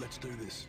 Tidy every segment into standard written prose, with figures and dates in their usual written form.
Let's do this.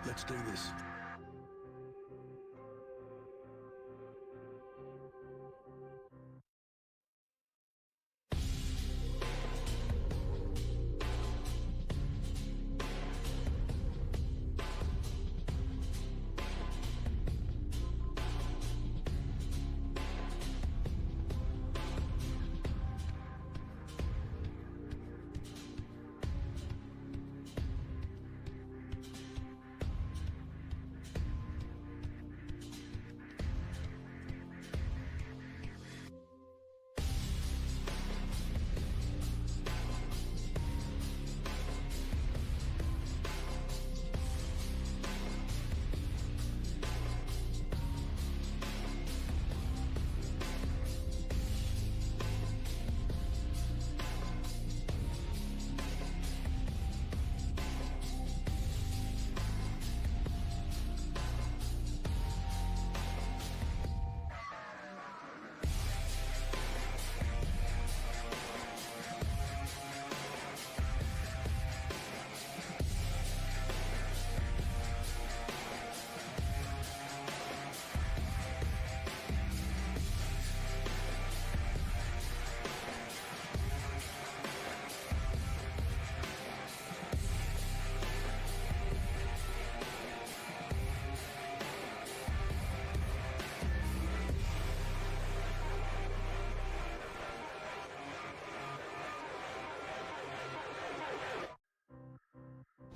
Let's do this.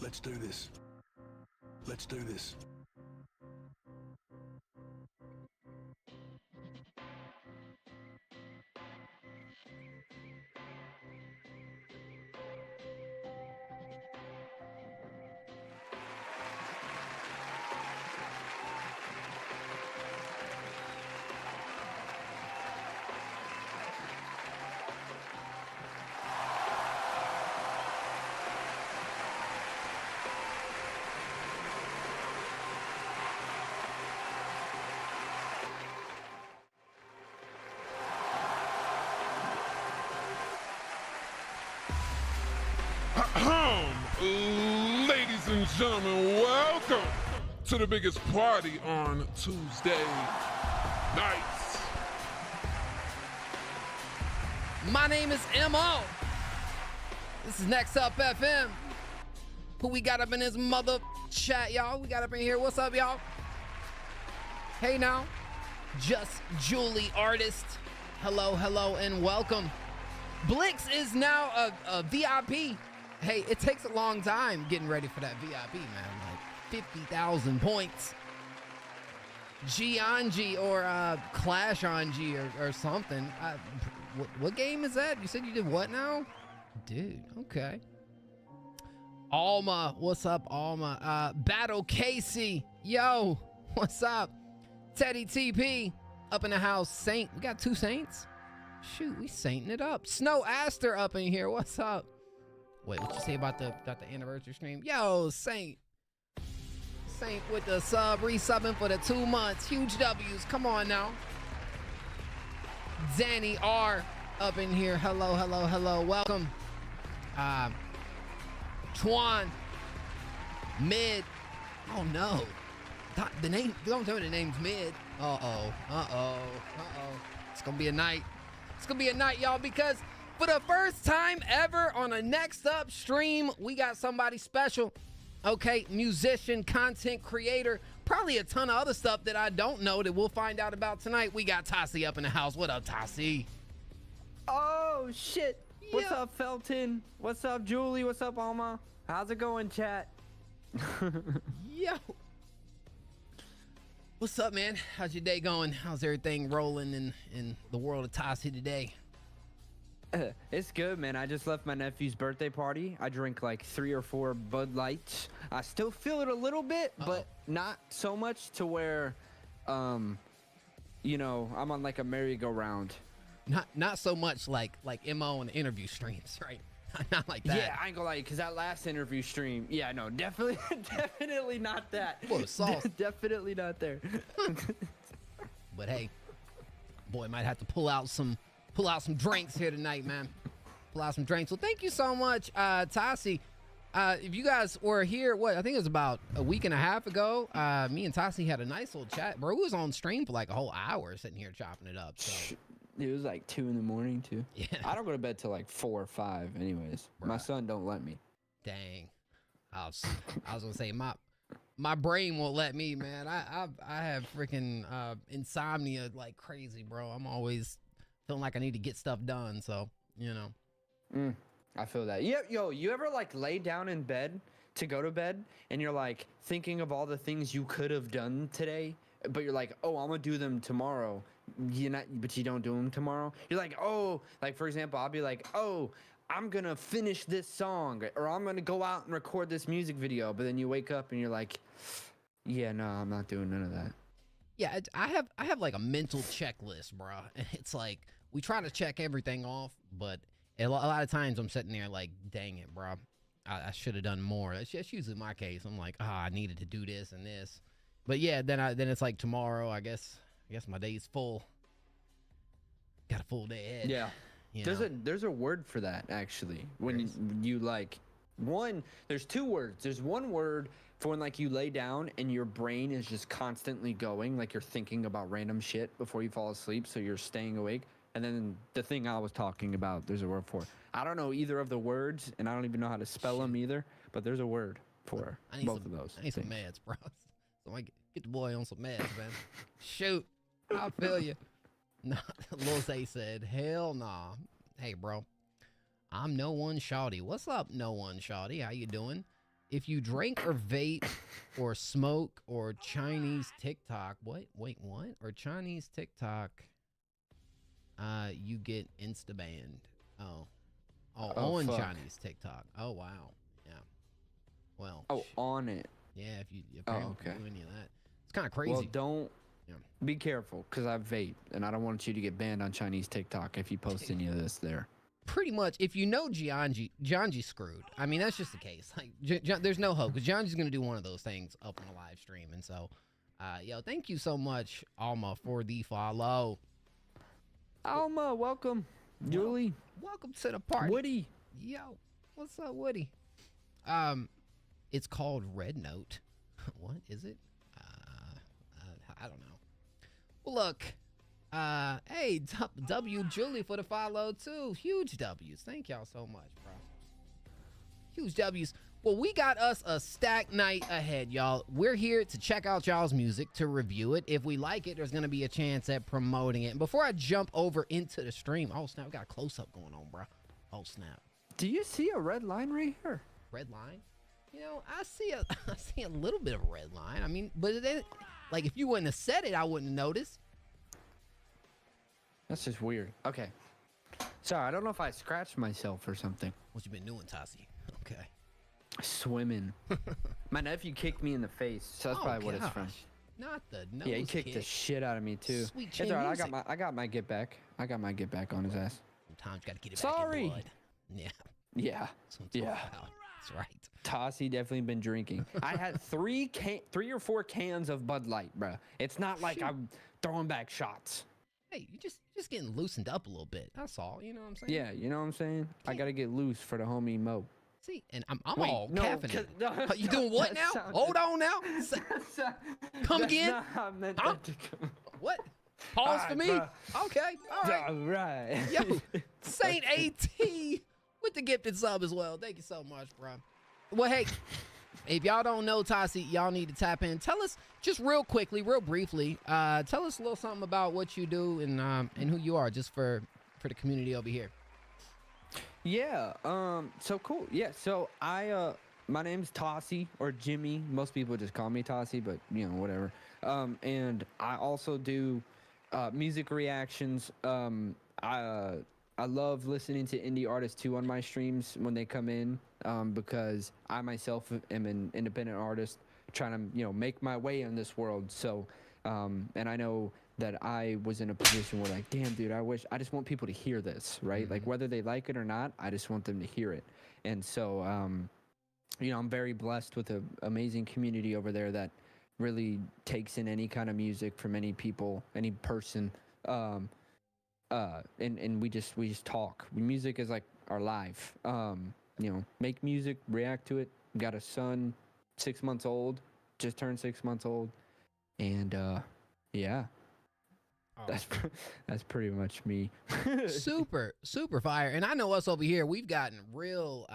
Let's do this. Let's do this. Ladies and gentlemen, welcome to the biggest party on Tuesday nights. My name is M.O. This is Next Up FM. Who we got up in this mother chat, y'all? We got up in here. What's up, y'all? Hey now. Just Julie Artist. Hello, hello, and welcome. Blix is now a VIP. Hey, it takes a long time getting ready for that VIP, man. Like 50,000 points. G or Clash on G or something. What game is that? You said you did what now? Dude, okay. Alma, what's up, Alma? Battle Casey, yo, what's up? Teddy TP, up in the house. Saint, we got 2 Saints? Shoot, we sainting it up. Snow Aster up in here, what's up? Wait, what you say about the anniversary stream? Yo, Saint with the sub, resubbing for the 2 months. Huge W's, come on now. Danny R up in here. Hello, hello, hello, welcome. Twan, Mid. Oh no, the name. Don't tell me the name's Mid. It's gonna be a night. It's gonna be a night, y'all, because for the first time ever on a Next Up stream, we got somebody special. Okay, musician, content creator, probably a ton of other stuff that I don't know that we'll find out about tonight. We got Tassi up in the house. What up, Tassi? Oh, shit. What's up, Felton? What's up, Julie? What's up, Alma? How's it going, chat? Yo. What's up, man? How's your day going? How's everything rolling in the world of Tassi today? It's good, man. I just left my nephew's birthday party. I drank like 3 or 4 Bud Lights. I still feel it a little bit, but not so much to where, you know, I'm on like a merry-go-round. Not so much like MO on the interview streams, right? Not like that. Yeah, I ain't gonna lie, because that last interview stream, yeah, no, definitely not that. Boy, sauce. Definitely not there. But hey, boy, might have to pull out some drinks here tonight, man. Pull out some drinks. Well, thank you so much, Tassi. If you guys were here, I think it was about a week and a half ago, me and Tassi had a nice little chat. Bro, we was on stream for like a whole hour sitting here chopping it up. So. It was like 2 in the morning too. Yeah. I don't go to bed till like 4 or 5 anyways. Right. My son don't let me. Dang. I was gonna say my brain won't let me, man. I have freaking insomnia like crazy, bro. I'm always feeling like I need to get stuff done, so you know. I feel that. Yeah, yo, you ever like lay down in bed to go to bed and you're like thinking of all the things you could have done today, but you're like, oh, I'm gonna do them tomorrow. But you don't do them tomorrow. You're like, oh, like for example, I'll be like, oh, I'm gonna finish this song, or I'm gonna go out and record this music video. But then you wake up and you're like, yeah, no, I'm not doing none of that. Yeah, I have like a mental checklist, bro. It's like we try to check everything off, but a lot of times I'm sitting there like, dang it, bro, I should have done more. That's usually my case. I'm like, I needed to do this and this. But yeah, then it's like tomorrow. I guess my day's full. Got a full day ahead. Yeah. There's a word for that actually. When you like there's 2 words. There's one word for when like you lay down and your brain is just constantly going, like you're thinking about random shit before you fall asleep, so you're staying awake. And then the thing I was talking about, there's a word for. I don't know either of the words, and I don't even know how to spell them either. But there's a word for both of those. I need some meds, bro. So I get the boy on some meds, man. Shoot, I feel you. No, Lil Zay said, hell nah. Hey, bro, I'm No One Shawty. What's up, No One Shawty? How you doing? If you drink or vape or smoke or Chinese TikTok, wait, what? Or Chinese TikTok, you get insta banned. Oh, on fuck. Chinese TikTok. Oh wow, yeah. Well. Oh, on it. Yeah, if you apparently okay. do any of that, it's kind of crazy. Well, don't Yeah. be careful, because I vape, and I don't want you to get banned on Chinese TikTok if you post any of this there. Pretty much, if you know Gianji's screwed. I mean, that's just the case. Like, there's no hope, because Gianji's gonna do one of those things up on a live stream, and so, yo, thank you so much, Alma, for the follow. Alma, welcome. Julie, Welcome to the party. Woody. Yo, what's up, Woody? It's called Red Note. What is it? I don't know. Well, look. Hey, W Julie for the follow too. Huge W's. Thank y'all so much, bro. Huge W's. Well, we got us a stacked night ahead, y'all. We're here to check out y'all's music, to review it. If we like it, there's gonna be a chance at promoting it. And before I jump over into the stream, oh snap, we got a close-up going on, bro. Oh snap. Do you see a red line right here? Red line? You know, I see a little bit of a red line. I mean, but then, like, if you wouldn't have said it, I wouldn't have noticed. That's just weird. Okay. Sorry, I don't know if I scratched myself or something. What you been doing, Tassi? Okay. Swimming. My nephew kicked me in the face, so that's probably what it's from. Not the nose Yeah, he kicked kick. the shit out of me too. Sweet It's chin all right. music. I got my get back. I got my get back on his ass. Sometimes you gotta get it Sorry. back in blood. Yeah. Yeah. That's what I'm Yeah. talking about. That's right. Tossie definitely been drinking. I had three or four cans of Bud Light, bro. It's not like Shoot. I'm throwing back shots. Hey, you just getting loosened up a little bit. That's all. You know what I'm saying? Yeah, you know what I'm saying? I gotta get loose for the homie Mo. See, and I'm Wait, all no, caffeinated. no, You doing what that now? sounded- Hold on now. Come That's again? not how I meant Huh? that to come. What? Pause for Alright, me. bruh. Okay. All right. All right. Yo, Saint AT with the gifted sub as well. Thank you so much, bro. Well, hey, if y'all don't know Tassi, y'all need to tap in. Tell us just real quickly, real briefly. Tell us a little something about what you do and who you are, just for the community over here. Yeah. So cool. Yeah. So my name's Tossie or Jimmy. Most people just call me Tossie, but you know, whatever. And I also do music reactions. I love listening to indie artists too on my streams when they come in, because I myself am an independent artist trying to, you know, make my way in this world. So, and I know that I was in a position where, like, damn, dude, I just want people to hear this, right? Mm-hmm. Like, whether they like it or not, I just want them to hear it. And so, you know, I'm very blessed with an amazing community over there that really takes in any kind of music from any people, any person. And we just talk. Music is like our life. You know, make music, react to it. Got a son, 6 months old, just turned 6 months old, and yeah, that's pretty much me. super fire. And I know us over here, we've gotten real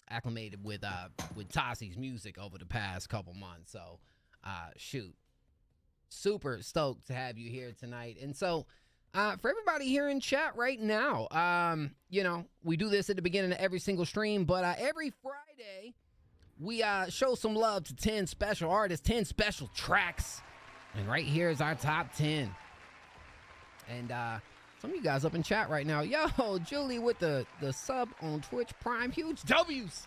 acclimated with Tassi's music over the past couple months. So shoot, super stoked to have you here tonight. And so for everybody here in chat right now, you know, we do this at the beginning of every single stream, but every Friday we show some love to 10 special artists, 10 special tracks, and right here is our top 10. And some of you guys up in chat right now, yo, Julie with the sub on Twitch Prime, huge W's.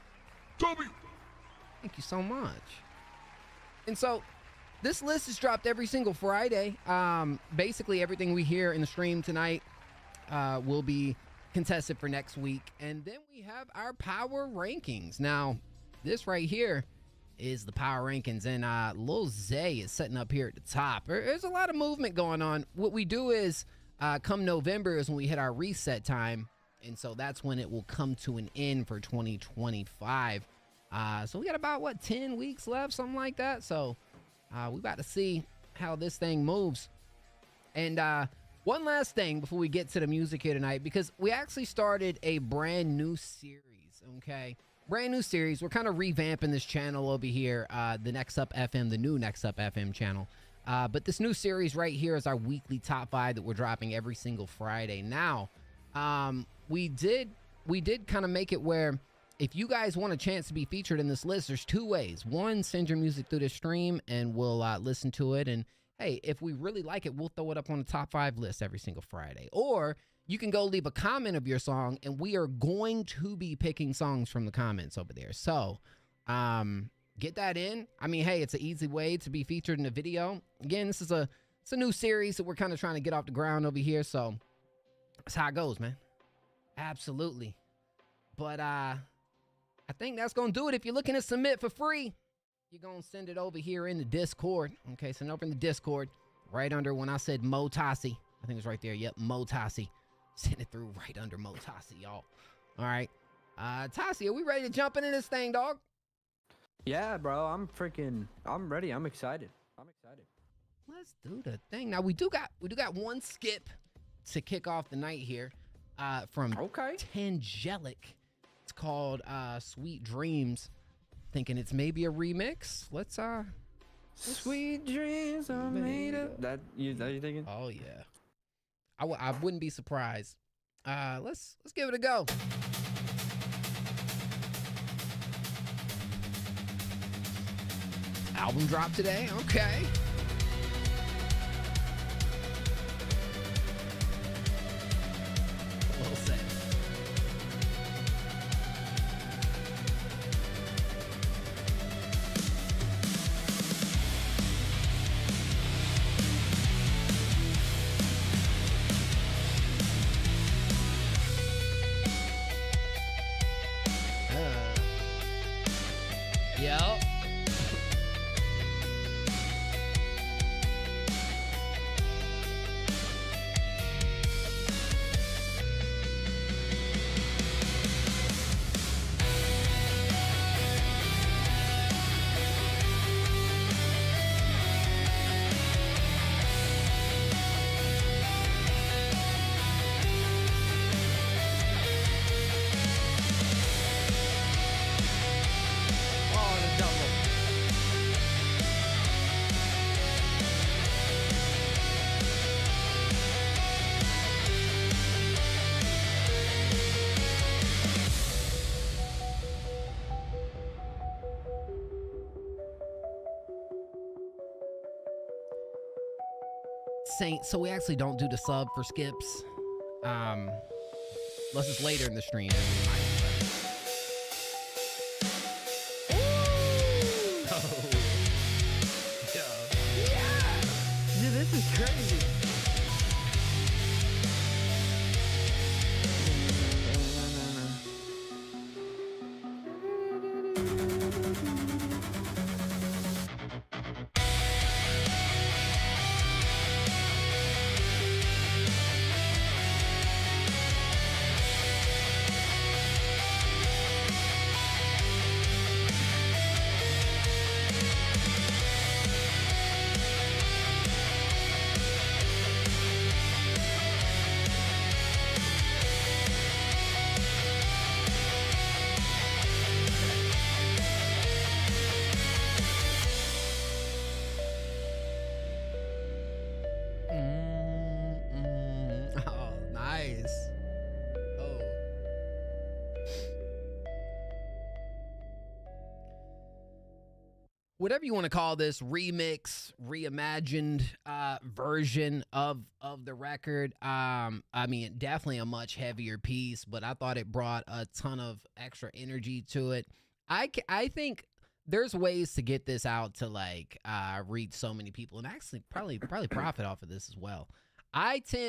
W. Thank you so much. And so this list is dropped every single Friday. Basically everything we hear in the stream tonight will be contested for next week. And then we have our power rankings. Now, this right here is the power rankings, and Lil Zay is sitting up here at the top. There's a lot of movement going on. What we do is come November is when we hit our reset time, and so that's when it will come to an end for 2025. So we got about, what, 10 weeks left, something like that. So we about to see how this thing moves. And one last thing before we get to the music here tonight, because we actually started a brand new series, okay? Brand new series. We're kind of revamping this channel over here, the Next Up FM, the new Next Up FM channel. But this new series right here is our weekly top 5 that we're dropping every single Friday. Now, we did kind of make it where if you guys want a chance to be featured in this list, there's two ways. One, send your music through the stream and we'll listen to it. And hey, if we really like it, we'll throw it up on the top 5 list every single Friday. Or you can go leave a comment of your song, and we are going to be picking songs from the comments over there. So get that in. I mean, hey, it's an easy way to be featured in a video. Again, it's a new series that we're kind of trying to get off the ground over here. So that's how it goes, man. Absolutely. But I think that's going to do it. If you're looking to submit for free, you're going to send it over here in the Discord. Okay, send it over in the Discord right under when I said Motasi. I think it's right there. Yep, Motasi. Send it through right under Motasi, y'all. All right. Tasi, are we ready to jump into this thing, dog? Yeah, bro. I'm ready. I'm excited. Let's do the thing. Now we do got one skip to kick off the night here. From Tangelic. It's called Sweet Dreams. Thinking it's maybe a remix. Let's Sweet dreams are made of that you thinking? Oh yeah. I wouldn't be surprised. Let's give it a go. Album drop today. Okay. Well said. Yep. Saint, so we actually don't do the sub for skips. Unless it's later in the stream. Oh. Yeah. Dude, this is crazy. Oh, nice. Oh. Whatever you want to call this remix, reimagined version of the record. I mean, definitely a much heavier piece, but I thought it brought a ton of extra energy to it. I think there's ways to get this out to like reach so many people and actually probably profit off of this as well.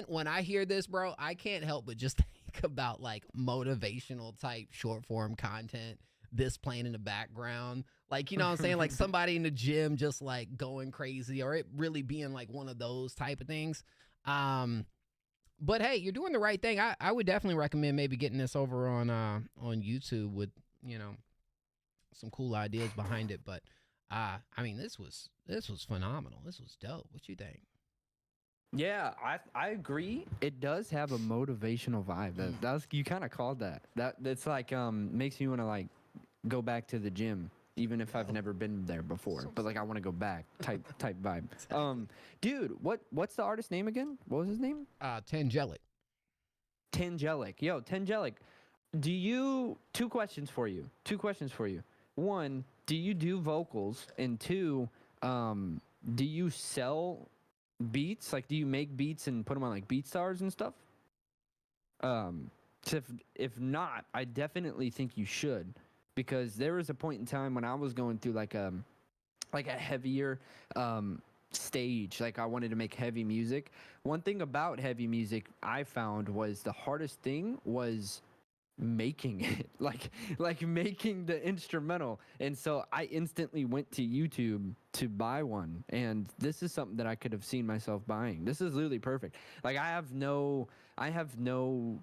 When I hear this, bro, I can't help but just think about like motivational type short form content, this playing in the background. Like, you know what I'm saying? Like somebody in the gym just like going crazy, or it really being like one of those type of things. But hey, you're doing the right thing. I would definitely recommend maybe getting this over on YouTube with, you know, some cool ideas behind it. But I mean, this was phenomenal. This was dope. What you think? Yeah, I agree. It does have a motivational vibe. That was, you kind of called that. That's like makes me want to like go back to the gym, even if I've never been there before. But like I want to go back type vibe. Dude, what's the artist name again? What was his name? Tangelic. Tangelic. Yo, Tangelic. Do you? Two questions for you. Two questions for you. One, do you do vocals? And two, do you sell beats? Like, do you make beats and put them on like BeatStars and stuff? 'Cause if not, I definitely think you should, because there was a point in time when I was going through like a heavier stage. Like, I wanted to make heavy music. One thing about heavy music I found was the hardest thing was making it, like making the instrumental. And so I instantly went to YouTube to buy one, and this is something that I could have seen myself buying. This is literally perfect. Like, I have no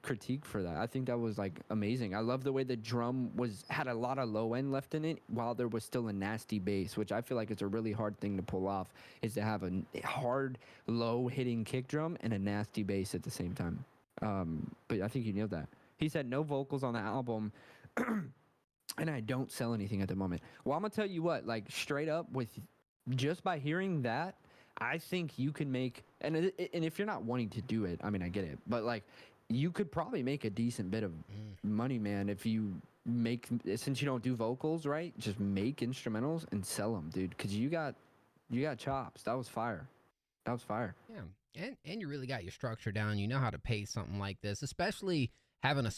critique for that. I think that was like amazing. I love the way the drum had a lot of low end left in it while there was still a nasty bass, which I feel like it's a really hard thing to pull off, is to have a hard low hitting kick drum and a nasty bass at the same time. But I think you nailed that. He said no vocals on the album, and I don't sell anything at the moment. Well, I'm going to tell you what, like, straight up, with just by hearing that, I think you can make, and if you're not wanting to do it, I mean, I get it, but, like, you could probably make a decent bit of money, man, if you make, since you don't do vocals, right? Just make instrumentals and sell them, dude, because you got chops. That was fire. That was fire. Yeah, and you really got your structure down. You know how to pay something like this, especially having a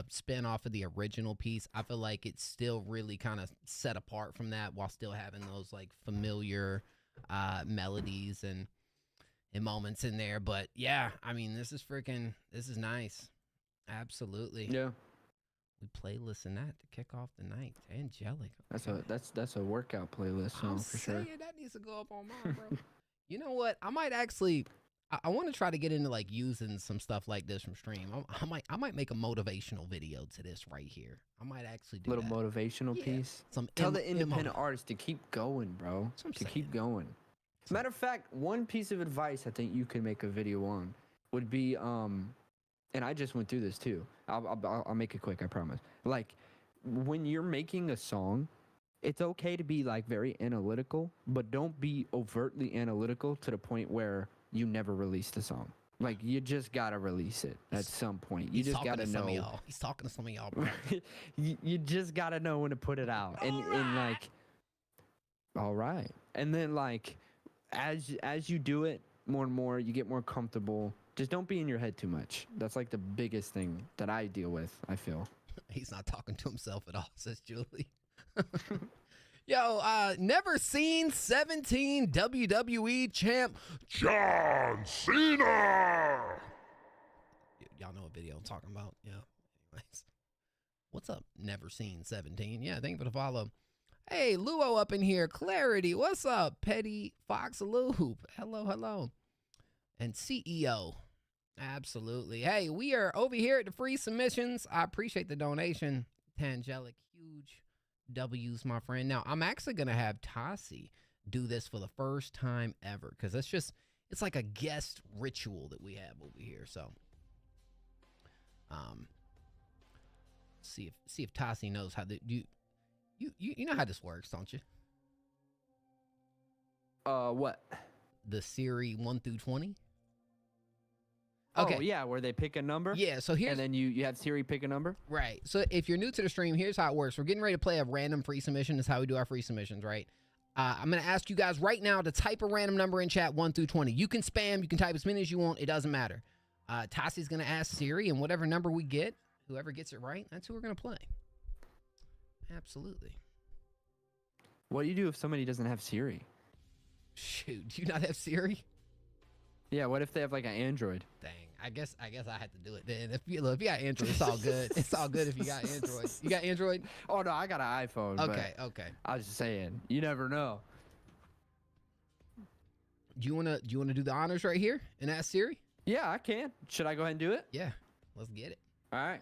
spin off of the original piece. I feel like it's still really kind of set apart from that while still having those like familiar melodies and moments in there. But yeah, I mean, this is nice. Absolutely. Yeah. We playlisting that to kick off the night. Angelic. That's a workout playlist, so for sure. That needs to go up on mine, bro. You know what? I might actually, I want to try to get into like using some stuff like this from stream. I might make a motivational video to this right here. I might actually do little that. motivational piece. Tell the independent artists to keep going, bro. Keep going. Matter of fact, one piece of advice I think you could make a video on would be, and I just went through this too. I'll make it quick, I promise. Like, when you're making a song, it's okay to be like very analytical, but don't be overtly analytical to the point where you never release the song. Like, you just gotta release it at some point. You just gotta know. He's talking to some of y'all, bro. you just gotta know when to put it out. And like, all right. And then like, as you do it more and more, you get more comfortable. Just don't be in your head too much. That's like the biggest thing that I deal with, I feel. He's not talking to himself at all, says Julie. Yo, never seen 17 WWE champ John Cena. Y'all know what video I'm talking about. Yeah. Anyways, what's up? Never seen 17. Yeah, thank you for the follow. Hey, Luo up in here. Clarity, what's up? Petty Fox Loop. Hello. And CEO. Absolutely. Hey, we are over here at the free submissions. I appreciate the donation. Tangelic, huge W's, my friend. Now, I'm actually going to have Tassi do this for the first time ever, because it's like a guest ritual that we have over here. So, see if Tassi knows how to do. You know how this works, don't you? What? The Siri 1 through 20. Okay. Oh, yeah, where they pick a number? Yeah, so here's... And then you have Siri pick a number? Right. So if you're new to the stream, here's how it works. We're getting ready to play a random free submission. That's how we do our free submissions, right? I'm going to ask you guys right now to type a random number in chat, 1 through 20. You can spam. You can type as many as you want. It doesn't matter. Tassi's going to ask Siri, and whatever number we get, whoever gets it right, that's who we're going to play. Absolutely. What do you do if somebody doesn't have Siri? Shoot, do you not have Siri? Yeah, what if they have like an Android? Dang, I guess I had to do it then. If you got Android, it's all good. It's all good if you got Android. You got Android? Oh no, I got an iPhone. Okay. I was just saying, you never know. Do you wanna do the honors right here and ask Siri? Yeah, I can. Should I go ahead and do it? Yeah, let's get it. All right.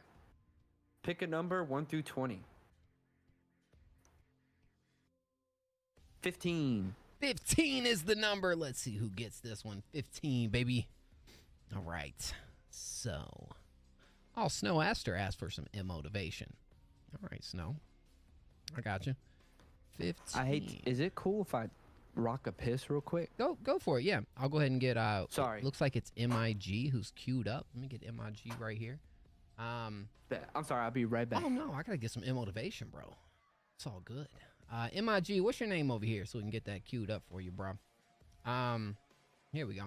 Pick a number 1 through 20. 15. 15 is the number. Let's see who gets this one. 15, baby. All right. So, Snow Aster asked for some motivation. All right, Snow. I got you. 15. Is it cool if I rock a piss real quick? Go for it. Yeah, I'll go ahead and get. Sorry. Looks like it's MIG who's queued up. Let me get MIG right here. I'm sorry, I'll be right back. Oh no, I gotta get some motivation, bro. It's all good. MIG, what's your name over here so we can get that queued up for you, bro? Here we go.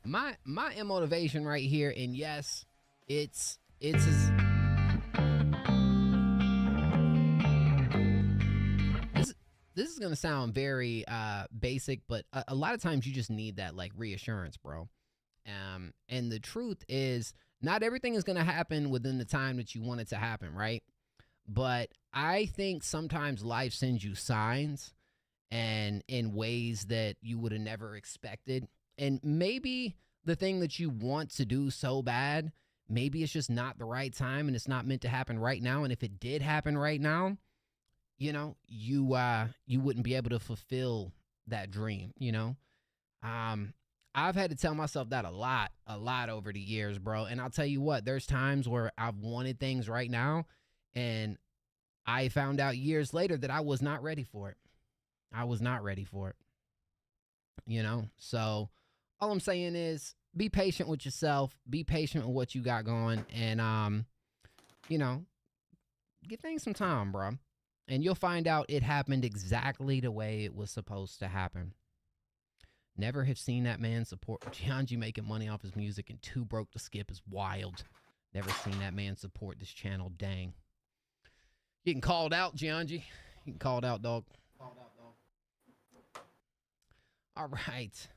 My motivation right here, and yes, it's as this is gonna sound very basic, but a lot of times you just need that like reassurance, bro. And the truth is, not everything is gonna happen within the time that you want it to happen, right? But I think sometimes life sends you signs, and in ways that you would have never expected. And maybe the thing that you want to do so bad, maybe it's just not the right time, and it's not meant to happen right now. And if it did happen right now, you know, you wouldn't be able to fulfill that dream, you know? I've had to tell myself that a lot over the years, bro. And I'll tell you what, there's times where I've wanted things right now, and I found out years later that I was not ready for it. I was not ready for it, you know? So all I'm saying is be patient with yourself, be patient with what you got going, and, you know, give things some time, bro. And you'll find out it happened exactly the way it was supposed to happen. Never have seen that man support Gianji making money off his music, and Too Broke to Skip is wild. Never seen that man support this channel. Dang. Getting called out, Gianji. Getting called out, dog. All right.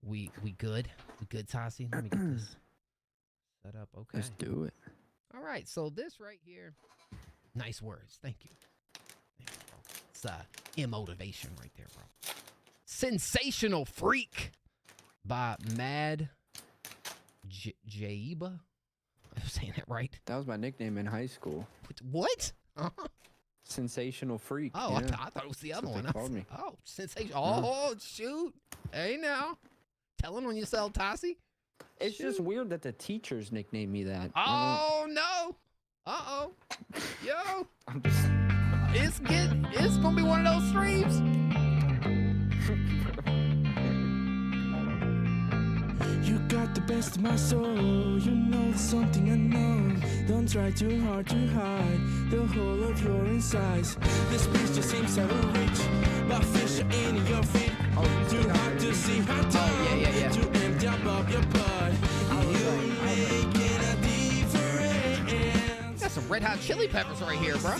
We good? We good, Tassi? Let me get this set up. Okay. Let's do it. All right. So this right here. Nice words. Thank you. It's motivation right there, bro. Sensational Freak by Mad Jaiba. I'm saying that right. That was my nickname in high school. What? Sensational Freak. Oh, yeah. I thought it was the other That's what one. they called me. Oh, sensation. Oh, shoot. Hey, now. Telling on yourself, Tassi? It's just weird that the teachers nicknamed me that. Oh, no. Uh-oh. Yo. I'm just... It's gonna be one of those streams. You got the best of my soul. You know there's something unknown. Don't try too hard to hide the whole of your insides. This piece just seems so rich, but fish are in your feet. Too hard to see how yeah. to empty up your butt. You making a difference. Got some Red Hot Chili Peppers right here, bro.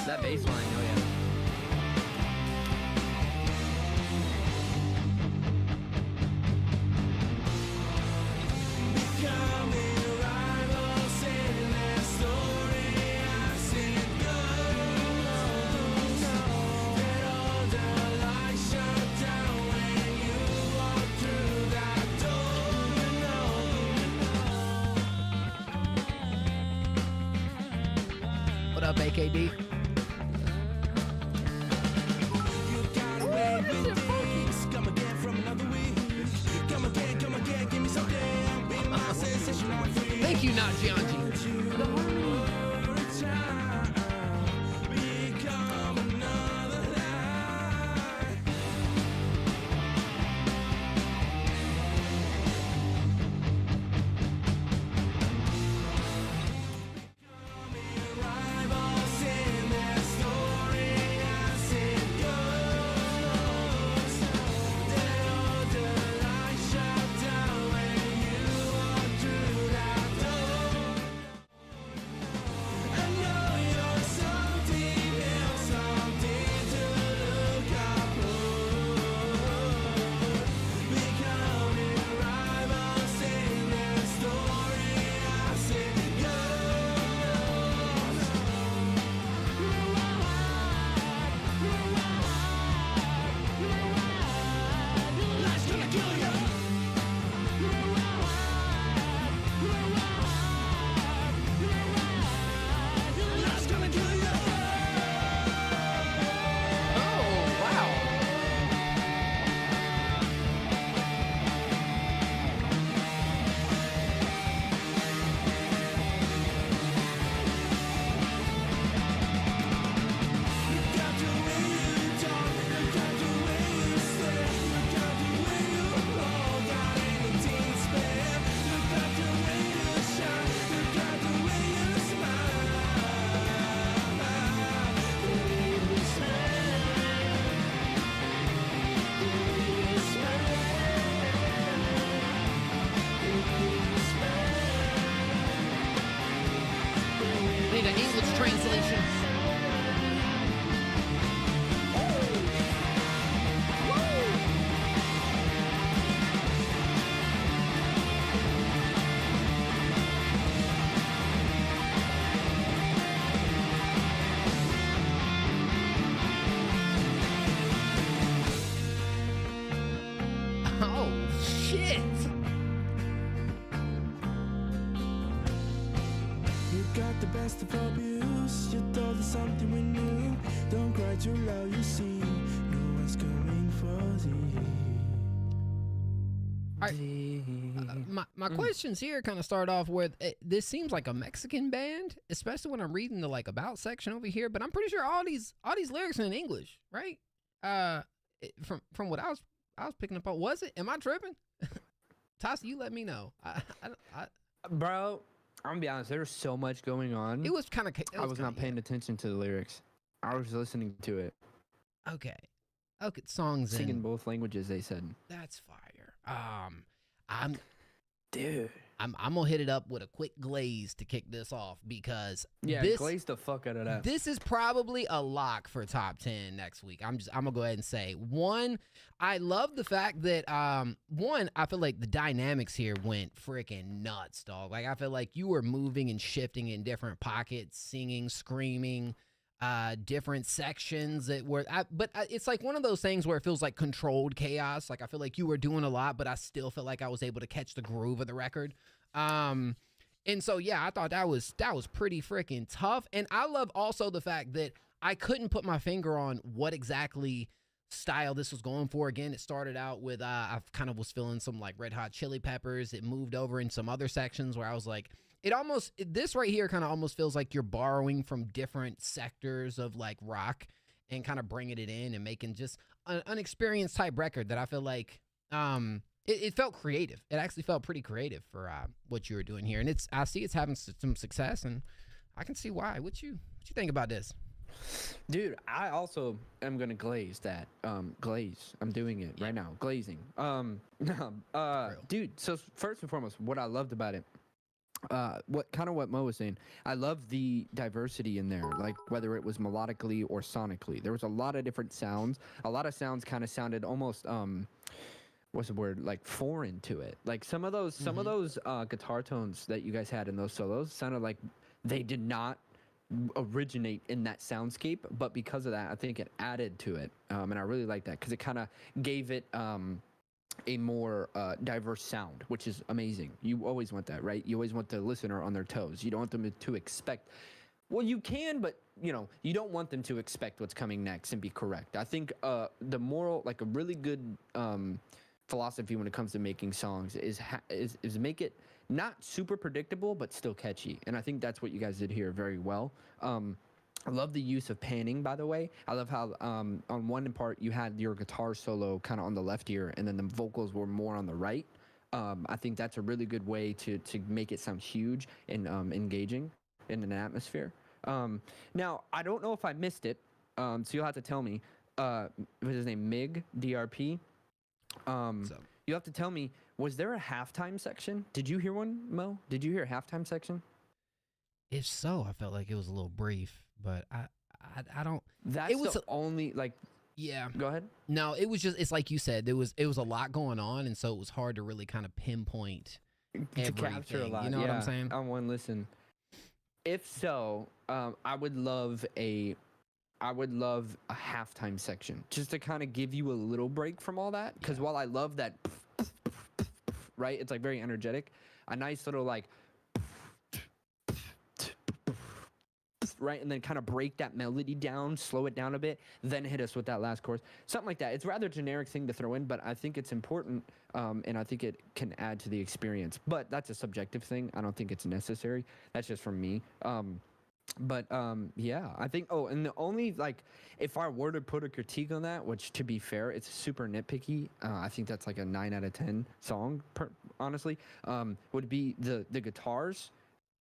That bass line, oh yeah. What up, AKD? Thank you, not Gianji. shit. You got the best of abuse. You told us something we knew. Don't cry too loud, you see. No one's coming for thee. My questions here kind of start off with this seems like a Mexican band, especially when I'm reading the like about section over here. But I'm pretty sure all these lyrics are in English, right? From what I was picking up on, was it? Am I tripping? Tasha, you let me know. Bro, I'm gonna be honest. There's so much going on. It was kind of. I was not paying attention to the lyrics. I was listening to it. Okay, songs Singing in both languages. They said. That's fire. I'm gonna hit it up with a quick glaze to kick this off because glaze the fuck out of that. This is probably a lock for top 10 next week. I'm gonna go ahead and say one. I love the fact that one, I feel like the dynamics here went freaking nuts, dog. Like I feel like you were moving and shifting in different pockets, singing, screaming. Different sections that were, it's like one of those things where it feels like controlled chaos. Like I feel like you were doing a lot, but I still feel like I was able to catch the groove of the record. And so yeah, I thought that was pretty freaking tough. And I love also the fact that I couldn't put my finger on what exactly style this was going for. Again, it started out with I kind of was feeling some like Red Hot Chili Peppers. It moved over in some other sections where I was like, this right here kind of almost feels like you're borrowing from different sectors of like rock and kind of bringing it in and making just an experience type record that I feel like it felt creative. It actually felt pretty creative for what you were doing here. And I see it's having some success and I can see why. What you think about this? Dude, I also am gonna glaze that. Glaze. I'm doing it right now. Glazing. Dude, so first and foremost, what I loved about it, what Mo was saying, I love the diversity in there, like whether it was melodically or sonically. There was a lot of different sounds. A lot of sounds kind of sounded almost what's the word, like foreign to it. Like some of those guitar tones that you guys had in those solos sounded like they did not originate in that soundscape, but because of that I think it added to it, and I really like that because it kind of gave it a more diverse sound, which is amazing. You always want that, right? You always want the listener on their toes. You don't want them to expect, well, you can, but you don't want them to expect what's coming next and be correct. I think the moral, like a really good philosophy when it comes to making songs is make it not super predictable but still catchy, and I think that's what you guys did here very well. I love the use of panning, by the way. I love how on one part you had your guitar solo kind of on the left ear, and then the vocals were more on the right. I think that's a really good way to make it sound huge and engaging in an atmosphere. Now, I don't know if I missed it, so you'll have to tell me. What is his name? Mig, DRP. You'll have to tell me, was there a halftime section? Did you hear one, Mo? Did you hear a halftime section? If so, I felt like it was a little brief, but I don't. That's the only, like. Yeah. Go ahead. No, it was just, it's like you said, it was a lot going on, and so it was hard to really kind of pinpoint to capture a lot. You know what I'm saying? On one listen. If so, I would love a halftime section just to kind of give you a little break from all that. Because while I love that, right, it's like very energetic. A nice little like, right, and then kind of break that melody down, slow it down a bit, then hit us with that last chorus, something like that. It's a rather generic thing to throw in, but I think it's important, and I think it can add to the experience. But that's a subjective thing. I don't think it's necessary. That's just from me. Yeah, I think. Oh, and the only, like, if I were to put a critique on that, which to be fair, it's super nitpicky. I think that's like a 9 out of 10 song, honestly. Would be the guitars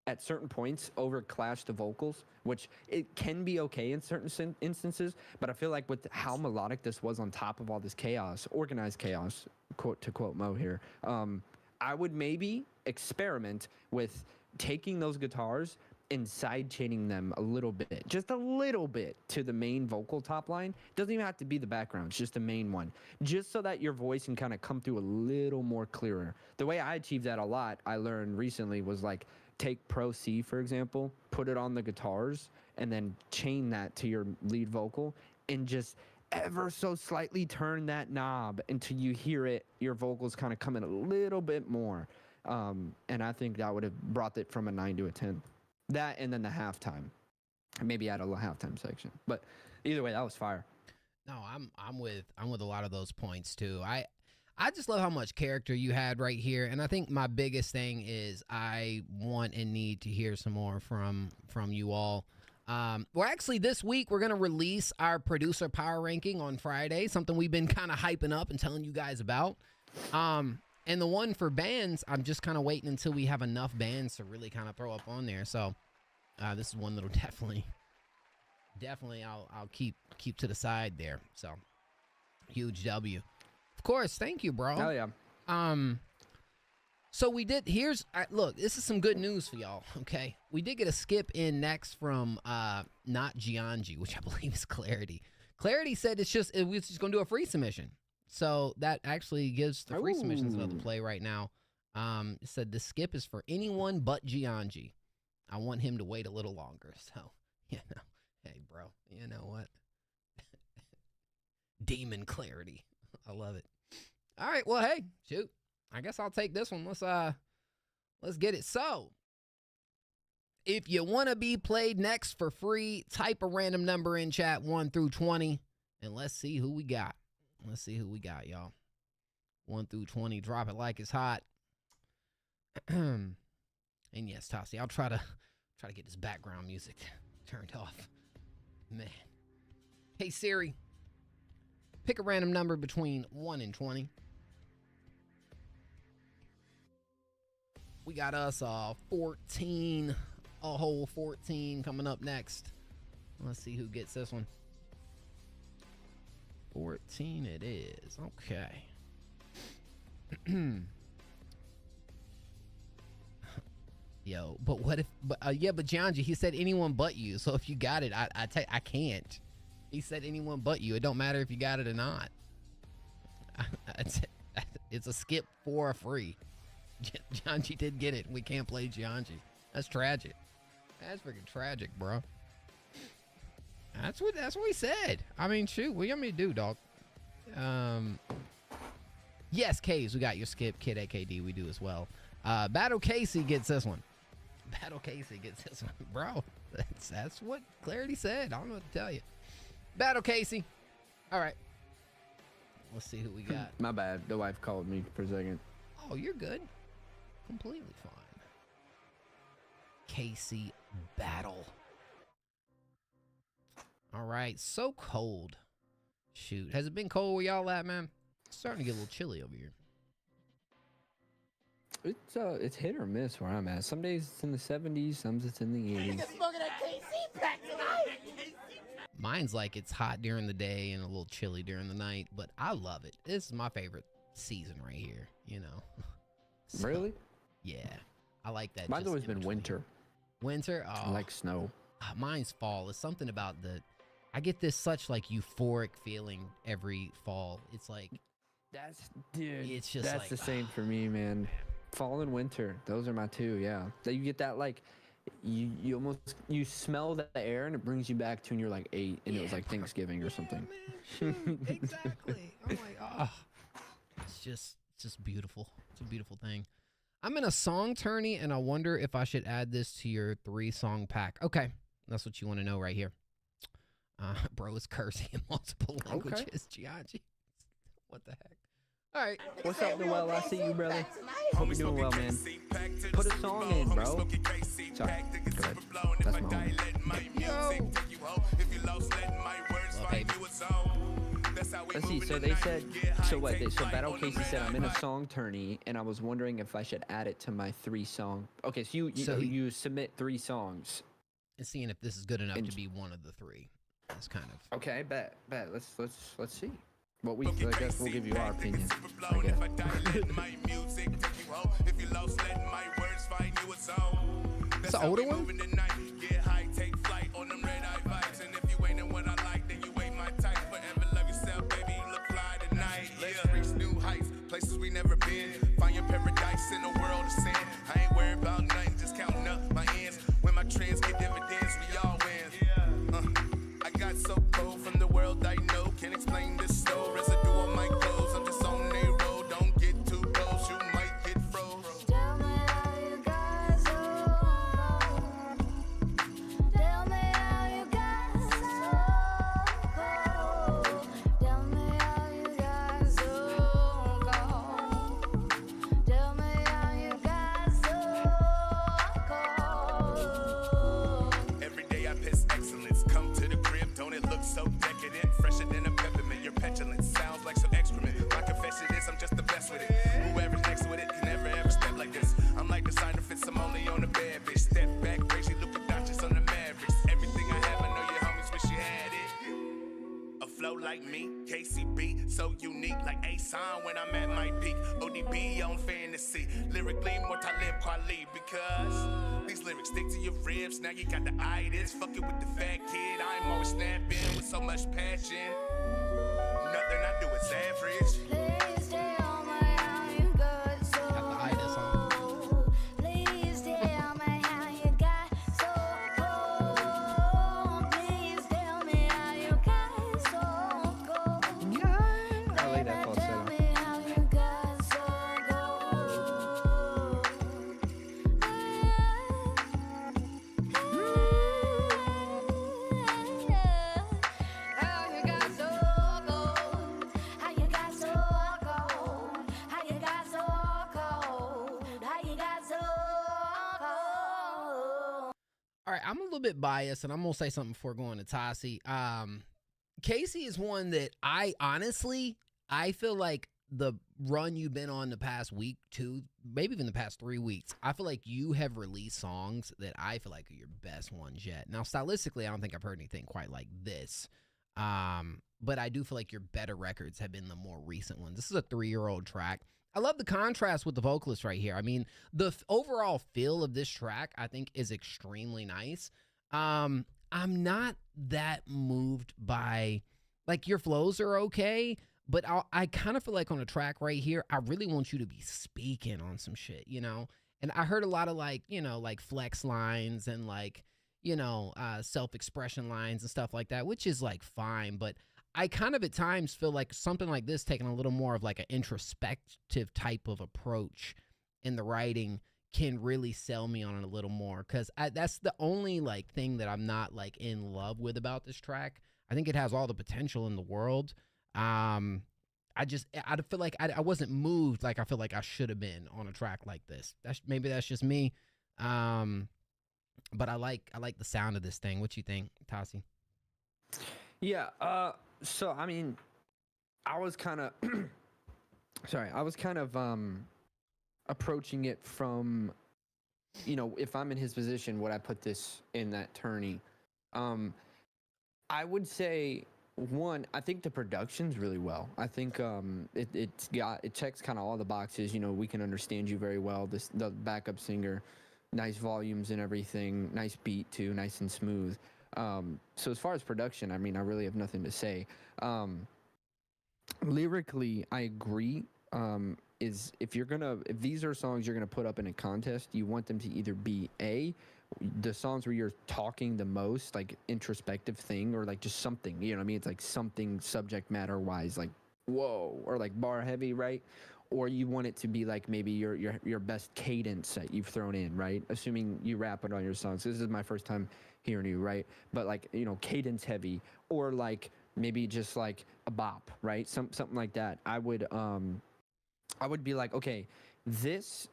at certain points overclash the vocals, which it can be okay in certain instances, but I feel like with how melodic this was on top of all this chaos, organized chaos, to quote Mo here, I would maybe experiment with taking those guitars and side chaining them a little bit, just a little bit, to the main vocal top line. Doesn't even have to be the background, it's just the main one, just so that your voice can kind of come through a little more clearer. The way I achieved that a lot, I learned recently, was like, take Pro C, for example, put it on the guitars, and then chain that to your lead vocal, and just ever so slightly turn that knob until you hear it, your vocals kind of come in a little bit more. And I think that would have brought it from a 9 to a 10. That and then the halftime. Maybe add a little halftime section. But either way, that was fire. No, I'm with a lot of those points too. I just love how much character you had right here, and I think my biggest thing is I want and need to hear some more from you all. Well, actually, this week we're gonna release our producer power ranking on Friday, something we've been kind of hyping up and telling you guys about. And the one for bands, I'm just kind of waiting until we have enough bands to really kind of throw up on there. So this is one that'll definitely I'll keep to the side there. So huge W. Of course, thank you, bro. Hell yeah. So we did, look, this is some good news for y'all, okay? We did get a skip in next from not Gianji, which I believe is Clarity. Clarity said we're just going to do a free submission. So that actually gives the free submissions another play right now. It said the skip is for anyone but Gianji. I want him to wait a little longer. So, hey, bro, you know what? Demon Clarity. I love it. All right, well, hey, shoot. I guess I'll take this one. Let's get it. So, if you want to be played next for free, type a random number in chat 1 through 20, and let's see who we got. Let's see who we got, y'all. 1 through 20. Drop it like it's hot. And yes, Tossie, I'll try to get this background music turned off. Man. Hey Siri, pick a random number between 1 and 20. We got us 14, a whole 14 coming up next. Let's see who gets this one. 14 it is. Okay. Yo, but what if, but Gianji, he said anyone but you. So if you got it, I can't. He said anyone but you. It don't matter if you got it or not. It's a skip for a free. Gianji did get it. We can't play Gianji. That's tragic. That's freaking tragic, bro. That's what he said. I mean, shoot, what you want me to do, dog? Yes, K's, we got your skip. Kid AKD, we do as well. Battle Casey gets this one. Battle Casey gets this one, bro. That's what Clarity said. I don't know what to tell you. Battle Casey. All right. Let's see who we got. My bad. The wife called me for a second. Oh, you're good. Completely fine. Casey Battle. All right. So cold. Shoot. Has it been cold where y'all at, man? It's starting to get a little chilly over here. It's hit or miss where I'm at. Some days it's in the 70s, some it's in the 80s. Mine's like it's hot during the day and a little chilly during the night, but I love it. This is my favorite season right here, you know. So, really? Yeah. I like that. Mine's always been winter. Winter? Oh. I like snow. Mine's fall. It's something about I get this such like euphoric feeling every fall. It's like it's just that's like, the same for me, man. Fall and winter, those are my two. Yeah, that you get that like you almost smell the air and it brings you back to when you're like 8 and it was like Thanksgiving or something. Man, shoot, exactly. I'm like, oh, it's just beautiful. It's a beautiful thing. I'm in a song tourney and I wonder if I should add this to your 3-song pack. Okay, that's what you want to know right here. Bro is cursing in multiple languages. Gianji, what the heck? All right. What's up, Noel? I see you, brother. Hope you're doing well, man. Put a song in, bro. Sorry. Go ahead. That's my homie. Yo. Well, baby. Let's see. So they said. So what? So Battle Casey said I'm in a song tourney, and I was wondering if I should add it to my 3-song. Okay, so you submit 3 songs. And seeing if this is good enough to be one of the 3. That's kind of. Okay, bet. Let's see. Well, I guess we'll give you our opinion. I guess. It's an older one? Places we never been. Find your paradise in a world of sin. I ain't worried about nothing, just counting up my ends. When my trends get dividends, we all win. I got so cold from the world I know. Can't explain sign when I'm at my peak. ODB on fantasy, lyrically more talib quali, because these lyrics stick to your ribs. Now you got the itis, fucking with the fat kid. I'm always snapping with so much passion. Nothing I do is average. Got the itis on. I like that falsetto. All right, I'm a little bit biased, and I'm gonna say something before going to Tassi. Casey is one that I feel like the run you've been on the past week, two, maybe even the past 3 weeks, I feel like you have released songs that I feel like are your best ones yet. Now, stylistically, I don't think I've heard anything quite like this. But I do feel like your better records have been the more recent ones. This is a 3-year-old track. I love the contrast with the vocalist right here. I mean, the overall feel of this track, I think, is extremely nice. I'm not that moved by, like, your flows are okay, but I kind of feel like on a track right here, I really want you to be speaking on some shit, you know? And I heard a lot of, like, you know, like flex lines and, like, you know, self-expression lines and stuff like that, which is, like, fine, but I kind of at times feel like something like this taking a little more of like an introspective type of approach in the writing can really sell me on it a little more, because that's the only like thing that I'm not like in love with about this track. I think it has all the potential in the world. I feel like I wasn't moved like I feel like I should have been on a track like this. Maybe that's just me. But I like the sound of this thing. What you think, Tassi? Yeah, so I mean, I was kind of approaching it from, you know, if I'm in his position, would I put this in that tourney? I would say, one, I think the production's really well. I think it checks kind of all the boxes. You know, we can understand you very well. The backup singer, nice volumes and everything, nice beat too, nice and smooth. So as far as production, I mean, I really have nothing to say. Lyrically, I agree. If these are songs you're gonna put up in a contest, you want them to either be the songs where you're talking the most, like introspective thing, or like just something, you know what I mean? It's like something subject matter wise, like whoa, or like bar heavy, right? Or you want it to be like maybe your best cadence that you've thrown in, right? Assuming you rap it on your songs. This is my first time hearing you, right? But like, you know, cadence heavy, or like maybe just like a bop, right? Something like that. I would be like, okay,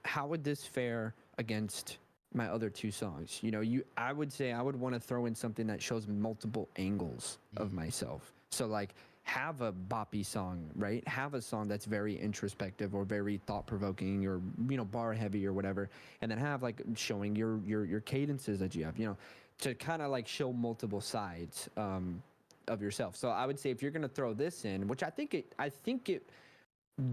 how would this fare against my other two songs? You know, I would say I would want to throw in something that shows multiple angles of myself. So like, have a boppy song, right? Have a song that's very introspective or very thought-provoking, or, you know, bar heavy or whatever, and then have like showing your cadences that you have, you know, to kind of like show multiple sides of yourself. So I would say if you're gonna throw this in, which I think it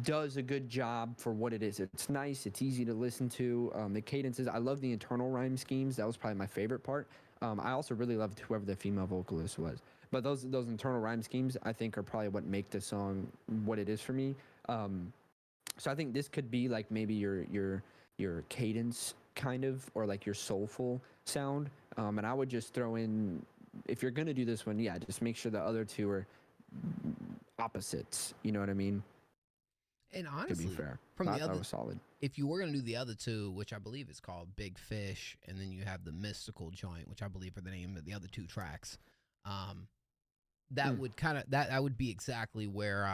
does a good job for what it is. It's nice. It's easy to listen to. The cadences. I love the internal rhyme schemes. That was probably my favorite part. I also really loved whoever the female vocalist was. But those internal rhyme schemes, I think, are probably what make the song what it is for me. So I think this could be like maybe your cadence kind of, or like your soulful sound. And I would just throw in, if you're gonna do this one, yeah, just make sure the other two are opposites. You know what I mean? And honestly, to be fair, from the other, was solid. If you were going to do the other two, which I believe is called Big Fish, and then you have the Mystical Joint, which I believe are the name of the other two tracks, that would kind of that would be exactly where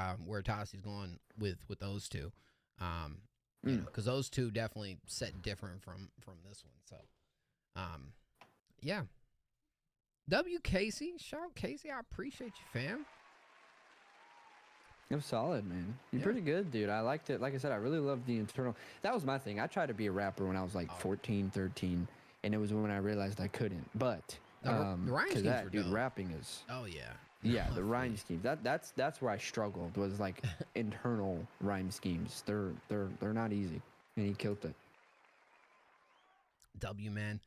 Tassi's going with those two, you know, because those two definitely set different from this one. So, yeah. W Casey, shout out Casey, I appreciate you, fam. It was solid, man. You're pretty good, dude. I liked it. Like I said, I really loved the internal. That was my thing. I tried to be a rapper when I was like 14, 13, and it was when I realized I couldn't. But the rhyme schemes were dude, dope. rapping is. Oh yeah. Yeah, the rhyme scheme. That's where I struggled, was like internal rhyme schemes. They're not easy, and he killed it. W, man.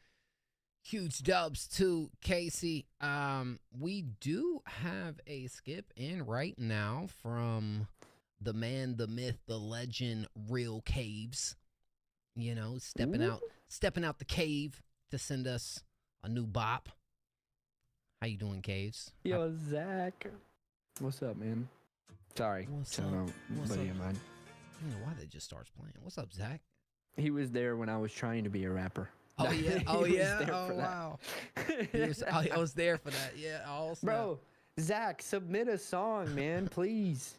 Huge dubs to Casey. We do have a skip in right now from the man, the myth, the legend, Real Caves. You know, stepping out the cave to send us a new bop. How you doing, Caves? Yo, Zach. What's up, man? Sorry. What's shout up? out, What's buddy up? of mine. I don't know why that just starts playing. What's up, Zach? He was there when I was trying to be a rapper. Oh yeah. He Oh was yeah. there Oh for that. wow. I was there for that. Yeah. Oh, snap. Bro, Zach, submit a song, man, please.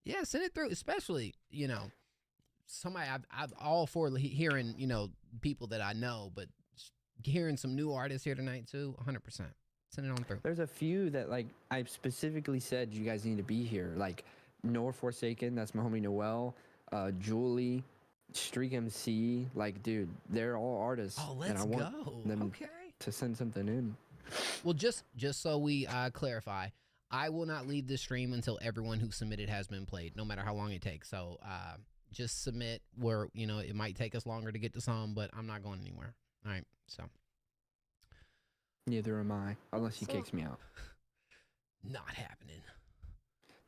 Yeah, send it through. Especially, you know, somebody I've all for hearing, you know, people that I know, but hearing some new artists here tonight too. 100%. Send it on through. There's a few that like I specifically said you guys need to be here. Like Nor Forsaken, that's my homie Noel, Julie, Streak MC. Like, dude, they're all artists. Oh, and let's I want go. them Okay. to send something in. Well, just so we clarify, I will not leave this stream until everyone who submitted has been played, no matter how long it takes. So just submit where, you know, it might take us longer to get to some, but I'm not going anywhere. All right, so. Neither am I, unless he So- kicks me out. Not happening.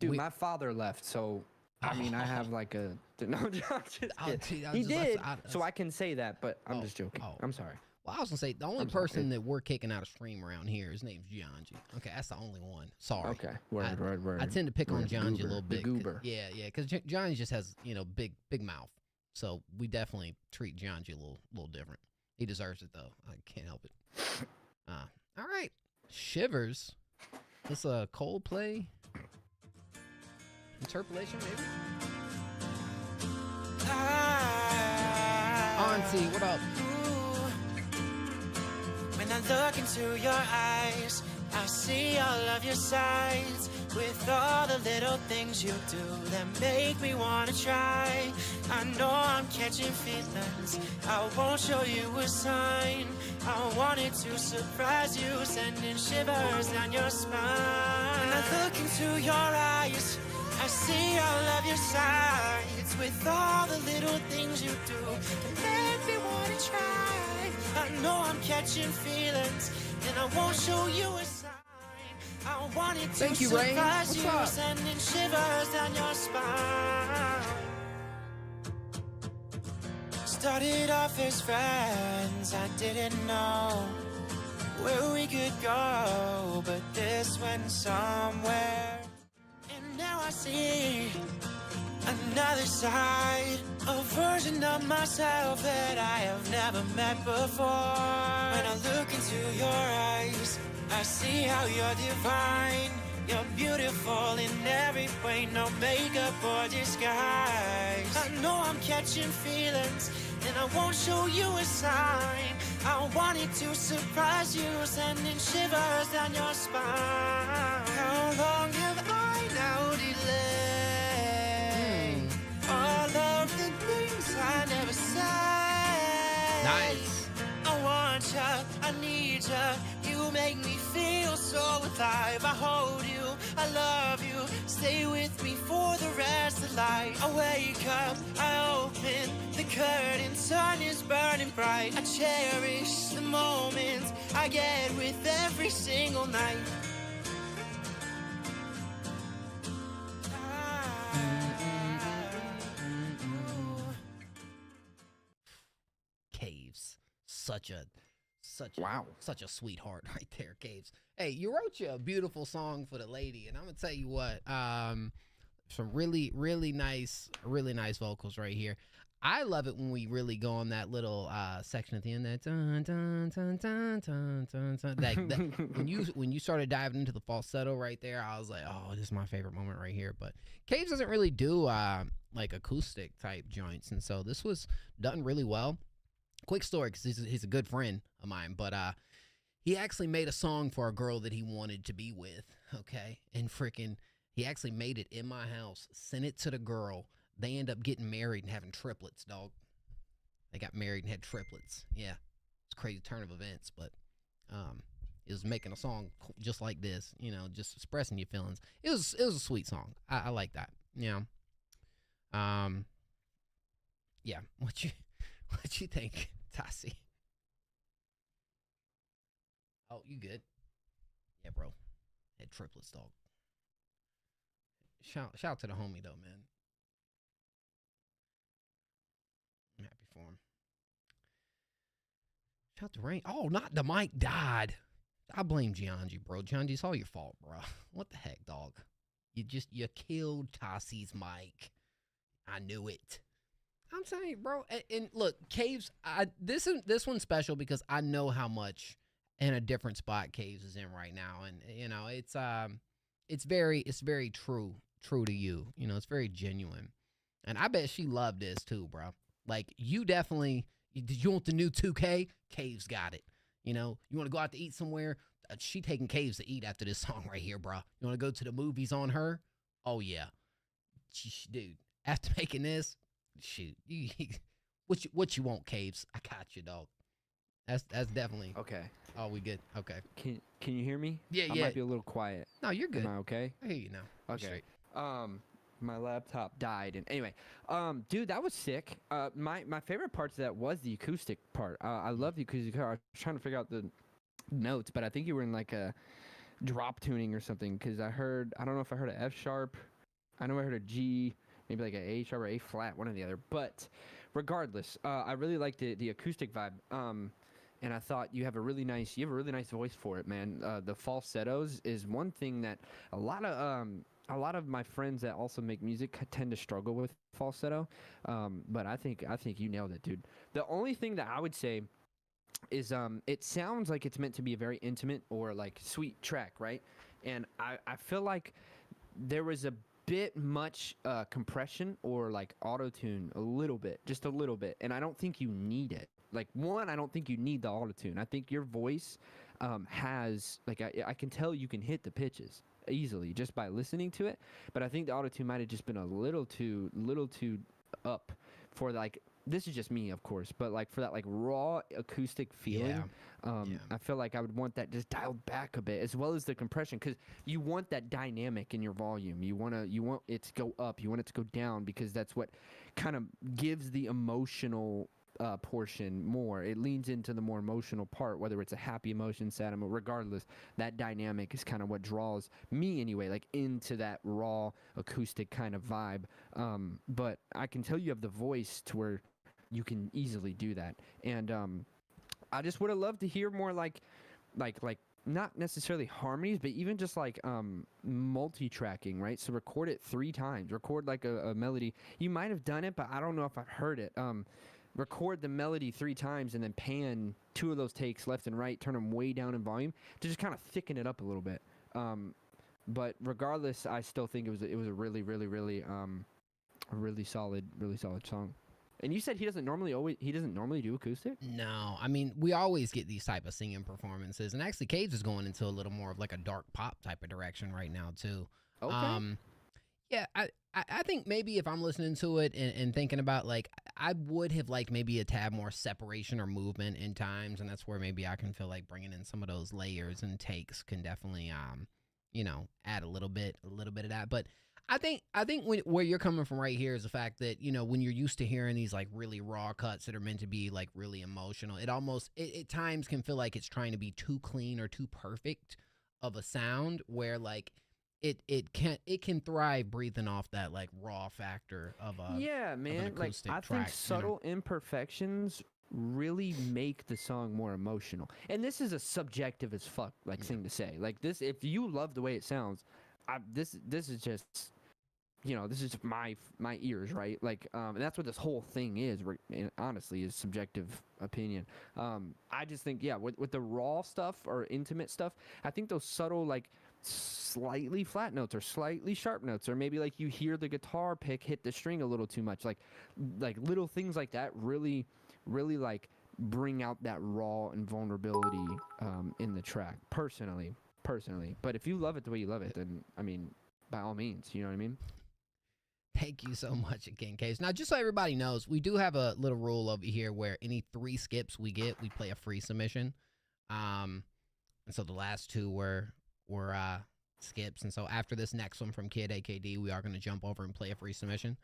Dude, my father left, so I mean, I have like a no. I'm just kidding. He did, so I can say that, but I'm just joking. I'm sorry. Well, I was gonna say the only I'm sorry. person that we're kicking out of stream around here, his name's Gianji. Okay, that's the only one. Sorry. Okay, word. I tend to pick on Word. Gianji a Goober, little the bit. goober. Yeah, because Gianji just has, you know, big mouth. So we definitely treat Gianji a little different. He deserves it though. I can't help it. All right, Shivers. This a Coldplay interpolation, maybe. Auntie, what up? When I look into your eyes, I see all of your sides. With all the little things you do that make me wanna try. I know I'm catching feelings, I won't show you a sign. I wanted to surprise you, sending shivers down your spine. When I look into your eyes, I see all of your sides. With all the little things you do that make me wanna try. I know I'm catching feelings, and I won't show you a sign. I wanted to Thank you, Rain. surprise What's you, up? sending shivers down your spine. Started off as friends, I didn't know where we could go, but this went somewhere. And now I see another side, a version of myself that I have never met before. When I look into your eyes, I see how you're divine. You're beautiful in every way, no makeup or disguise. I know I'm catching feelings, and I won't show you a sign. I wanted to surprise you, sending shivers down your spine. How long have I now delayed? All of the things I never said. Nice. I want ya, I need ya. You make me feel so alive. I hold you, I love you. Stay with me for the rest of life. I wake up, I open the curtain. Sun is burning bright. I cherish the moments I get with every single night. Caves. Such a Wow. such a sweetheart right there, Caves. Hey, you wrote you a beautiful song for the lady, and I'm gonna tell you what, some really nice vocals right here. I love it when we really go on that little section at the end, that dun dun dun dun dun dun dun. That when you started diving into the falsetto right there, I was like, oh, this is my favorite moment right here. But Caves doesn't really do like acoustic type joints, and so this was done really well. Quick story, because he's a good friend of mine, but he actually made a song for a girl that he wanted to be with, okay? And freaking, he actually made it in my house, sent it to the girl. They end up getting married and having triplets, dog. They got married and had triplets. Yeah, it's a crazy turn of events, but is making a song just like this, you know, just expressing your feelings. It was a sweet song. I like that. Yeah. Yeah. What you think, Tassie? Oh, you good? Yeah, bro. Had triplets, dog. Shout out to the homie though, man. I'm happy for him. Shout out to Rain. Oh, not the mic died. I blame Gianji, bro. Gianji, it's all your fault, bro. What the heck, dog? You killed Tassie's mic. I knew it. I'm saying, bro. And look, Caves. This one's special because I know how much in a different spot Caves is in right now, and you know it's very true to you. You know, it's very genuine, and I bet she loved this too, bro. Like you definitely. Did you want the new 2K? Caves got it. You know, you want to go out to eat somewhere? She taking Caves to eat after this song right here, bro. You want to go to the movies on her? Oh yeah, dude. After making this, shoot, what you want, Caves? I got you, dog. That's definitely Okay. Oh, we good. Okay. Can you hear me? Yeah, I yeah. might be a little quiet. No, you're good. Am I okay? I hear you now. You're Okay. straight. My laptop died, and anyway, dude, that was sick. My favorite parts of that was the acoustic part. I love the acoustic part. I was trying to figure out the notes, but I think you were in like a drop tuning or something, because I don't know if I heard an F sharp. I know I heard a G, maybe like an A sharp or A flat, one or the other. But regardless, I really liked the acoustic vibe. And I thought you have a really nice voice for it, man. The falsettos is one thing that a lot of my friends that also make music tend to struggle with falsetto. But I think you nailed it, dude. The only thing that I would say is it sounds like it's meant to be a very intimate or like sweet track, right? And I feel like there was a bit much compression or like auto-tune just a little bit, and I don't think you need it. Like, one, I don't think you need the auto-tune. I think your voice has, like, I can tell you can hit the pitches easily just by listening to it, but I think the auto-tune might have just been a little too up for, like, this is just me, of course, but, like, for that, like, raw acoustic feeling, I feel like I would want that just dialed back a bit, as well as the compression, because you want that dynamic in your volume. You want it to go up. You want it to go down, because that's what kind of gives the emotional portion more. It leans into the more emotional part, whether it's a happy emotion, sad emotion, regardless. That dynamic is kind of what draws me anyway, like into that raw acoustic kind of vibe. But I can tell you have the voice to where you can easily do that. And I just would have loved to hear more like not necessarily harmonies, but even just like multi-tracking, right? So record it 3 times. Record like a melody. You might have done it, but I don't know if I've heard it. Record the melody 3 times and then pan 2 of those takes left and right, turn them way down in volume to just kind of thicken it up a little bit. But regardless, I still think it was a really solid song. And you said he doesn't normally do acoustic? No, I mean, we always get these type of singing performances, and actually Caves is going into a little more of like a dark pop type of direction right now too. Okay. Yeah, I think maybe if I'm listening to it and thinking about, like, I would have liked maybe a tad more separation or movement in times, and that's where maybe I can feel like bringing in some of those layers and takes can definitely, add a little bit of that. But I think where you're coming from right here is the fact that, you know, when you're used to hearing these like really raw cuts that are meant to be like really emotional, it at times can feel like it's trying to be too clean or too perfect of a sound, where like it can thrive breathing off that like raw factor of a man. Of an Like, acoustic I track, think subtle imperfections really make the song more emotional. And this is a subjective as fuck thing to say. Like, this, if you love the way it sounds, this is just, you know, this is my ears, right? Like, and that's what this whole thing is. Honestly, is subjective opinion. I just think, with the raw stuff or intimate stuff, I think those subtle, like, slightly flat notes or slightly sharp notes, or maybe like you hear the guitar pick hit the string a little too much, like little things like that really like bring out that raw and vulnerability in the track, personally. But if you love it the way you love it, then I mean, by all means, you know what I mean. Thank you so much again, Case. Now, just so everybody knows, we do have a little rule over here where any 3 skips we get, we play a free submission. And so the last two were skips. And so after this next one from Kid AKD, we are going to jump over and play a free submission.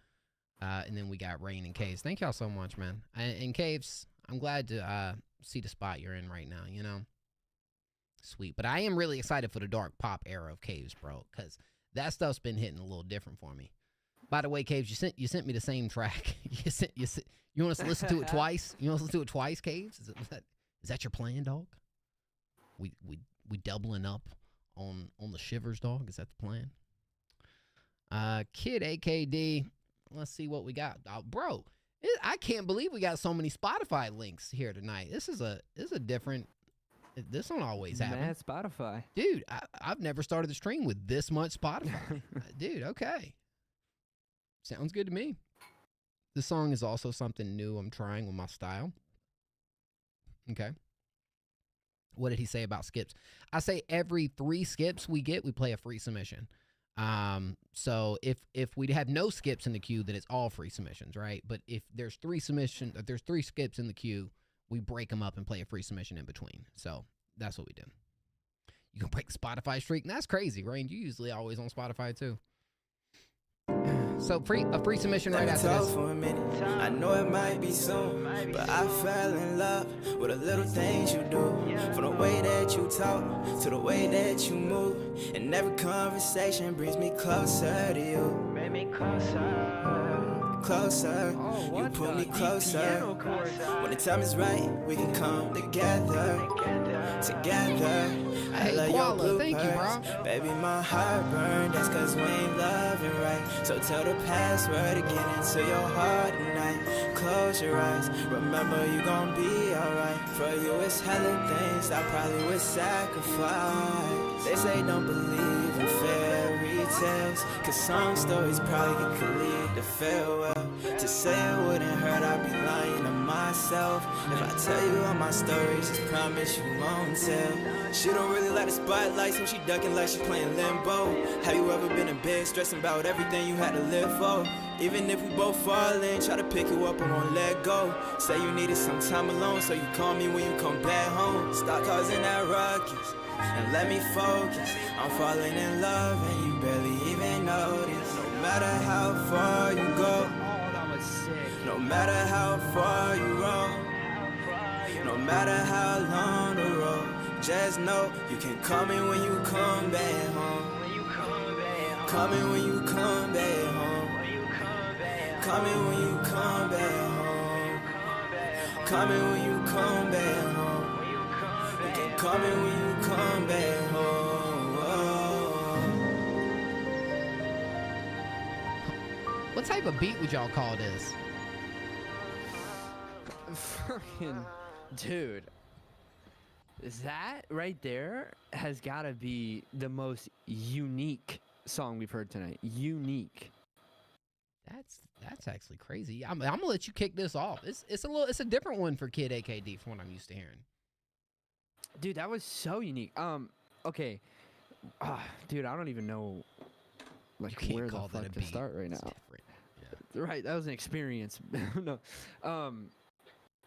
And then we got Rain and Caves. Thank y'all so much, man. And Caves, I'm glad to see the spot you're in right now, you know? Sweet. But I am really excited for the dark pop era of Caves, bro, because that stuff's been hitting a little different for me. By the way, Caves, you sent me the same track. You want us to listen to it twice? You want us to listen to it twice, Caves? Is that your plan, dog? We doubling up on the shivers, dog? Is that the plan? Kid AKD, let's see what we got. Bro, I can't believe we got so many Spotify links here tonight. This is a different. This don't always happen. Mad Spotify. Dude, I've never started the stream with this much Spotify. Dude, okay. Sounds good to me. This song is also something new I'm trying with my style. Okay. What did he say about skips? I say every 3 skips we get, we play a free submission. So if we have no skips in the queue, then it's all free submissions, right? But if there's 3 skips in the queue, we break them up and play a free submission in between. So that's what we do. You can break the Spotify streak. And that's crazy, Rain. You usually always on Spotify too. So a free submission right after this. For a minute. I know it might be soon, but I fell in love with the little things you do. From the way that you talk to the way that you move, and every conversation brings me closer to you. Bring me closer. You pull me closer. When the time is right, we can come together. Hey, Koala, thank you, bro. Baby, my heart burned, that's cause we ain't loving right. So tell the password to get into your heart tonight. Close your eyes, remember you gon' be alright. For you it's hella things I probably would sacrifice. They say don't believe in fairy tales, cause some stories probably could lead to farewell. To say it wouldn't hurt, I'd be lying to myself. If I tell you all my stories, just promise you won't tell. She don't really like the spotlight, so she ducking like she playing limbo. Have you ever been in bed stressing about everything you had to live for? Even if we both fall in, try to pick you up, I won't let go. Say you needed some time alone, so you call me when you come back home. Stop causing that ruckus and let me focus. I'm falling in love and you barely even notice. No matter how far you go, no matter how far you roam, no matter how long the road, just know you can call me when you come back home. Call me when you come back home. Call me when you come back home. Call me when you come back home. You can call me when you come back home. What type of beat would y'all call this? Fucking dude, that right there has got to be the most unique song we've heard tonight. Unique. That's actually crazy. I'm gonna let you kick this off. It's a different one for Kid AKD from what I'm used to hearing. Dude, that was so unique. Okay, dude, I don't even know like where the fuck to start right now. Yeah. Right, that was an experience. No,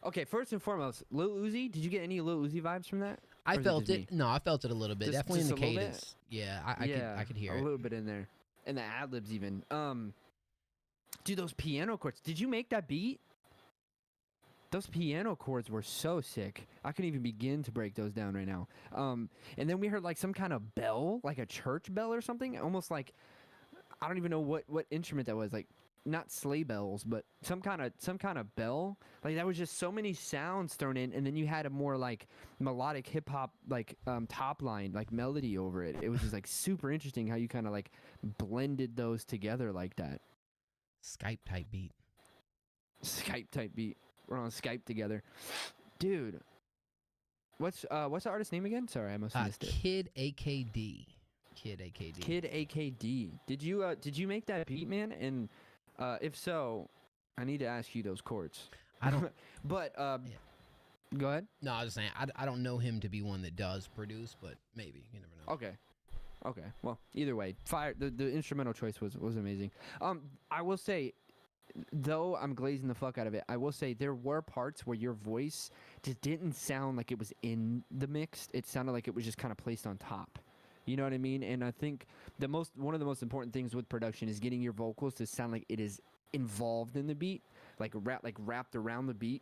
okay, first and foremost, Lil Uzi. Did you get any Lil Uzi vibes from that? I felt it. No, I felt it a little bit. Definitely in the a little cadence. Yeah, I could hear a it. little bit in there, and the ad libs even. Dude, those piano chords. Did you make that beat? Those piano chords were so sick. I couldn't even begin to break those down right now. And then we heard like some kind of bell, like a church bell or something. Almost like, I don't even know what instrument that was. Like, not sleigh bells, but some kind of bell. Like that was just so many sounds thrown in, and then you had a more like melodic hip hop like top line like melody over it. It was just like super interesting how you kind of like blended those together like that. Skype type beat. We're on Skype together, dude. What's the artist's name again? Sorry, I must have missed it. Kid AKD. Kid AKD. Did you make that beat, man? And if so, I need to ask you those chords. I don't. But yeah. Go ahead. No, I was just saying I don't know him to be one that does produce, but maybe you never know. Okay. Well, either way, fire. The instrumental choice was amazing. I will say, though I'm glazing the fuck out of it, I will say there were parts where your voice just didn't sound like it was in the mix. It sounded like it was just kind of placed on top. You know what I mean? And I think one of the most important things with production is getting your vocals to sound like it is involved in the beat, like wrapped around the beat.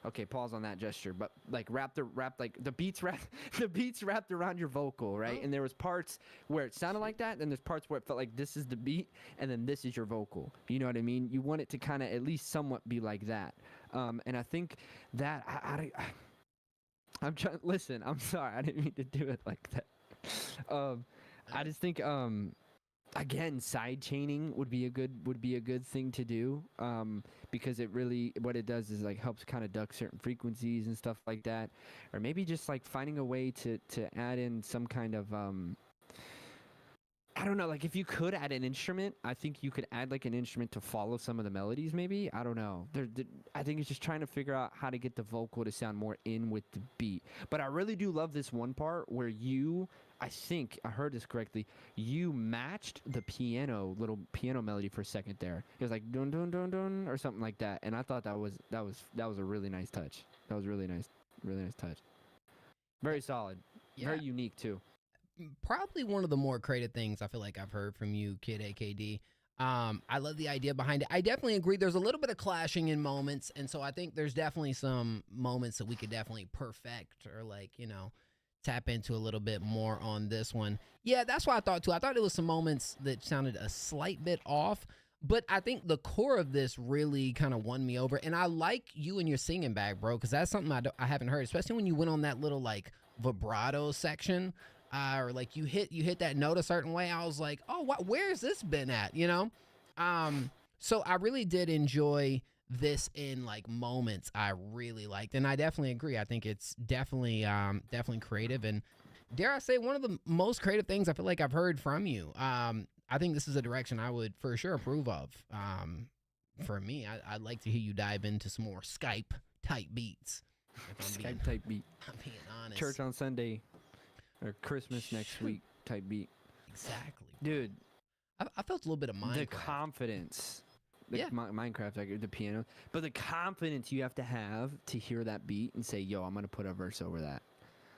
Okay, pause on that gesture, but like the beats wrapped around your vocal, right? And there was parts where it sounded like that, and there's parts where it felt like this is the beat, and then this is your vocal. You know what I mean? You want it to kind of at least somewhat be like that. And I think that I'm trying. Listen, I'm sorry, I didn't mean to do it like that. I just think again, side chaining would be a good thing to do, because it really, what it does is like helps kind of duck certain frequencies and stuff like that, or maybe just like finding a way to add in some kind of I don't know, like if you could add an instrument, I think you could add like an instrument to follow some of the melodies. Maybe, I don't know. I think it's just trying to figure out how to get the vocal to sound more in with the beat. But I really do love this one part where I think I heard this correctly, you matched the little piano melody for a second there. It was like dun dun dun dun or something like that, and I thought that was a really nice touch. That was really nice touch. Very solid. Yeah. Very unique too. Probably one of the more creative things I feel like I've heard from you, Kid AKD. I love the idea behind it. I definitely agree. There's a little bit of clashing in moments, and so I think there's definitely some moments that we could definitely perfect or like, tap into a little bit more on this one. Yeah, that's what I thought too. I thought it was some moments that sounded a slight bit off, but I think the core of this really kind of won me over. And I like you and your singing back, bro, because that's something I haven't heard, especially when you went on that little like vibrato section. Or like you hit that note a certain way. I was like, oh, where's this been at? So I really did enjoy this in like moments I really liked, and I definitely agree. I think it's definitely creative, and dare I say one of the most creative things I feel like I've heard from you. I think this is a direction I would for sure approve of. For me, I'd like to hear you dive into some more Skype type beats. Skype type beat. I'm being honest. Church on Sunday. Or Christmas next week type beat. Exactly. Dude. I felt a little bit of Minecraft. The confidence. Yeah. Minecraft, like the piano. But the confidence you have to hear that beat and say, yo, I'm going to put a verse over that.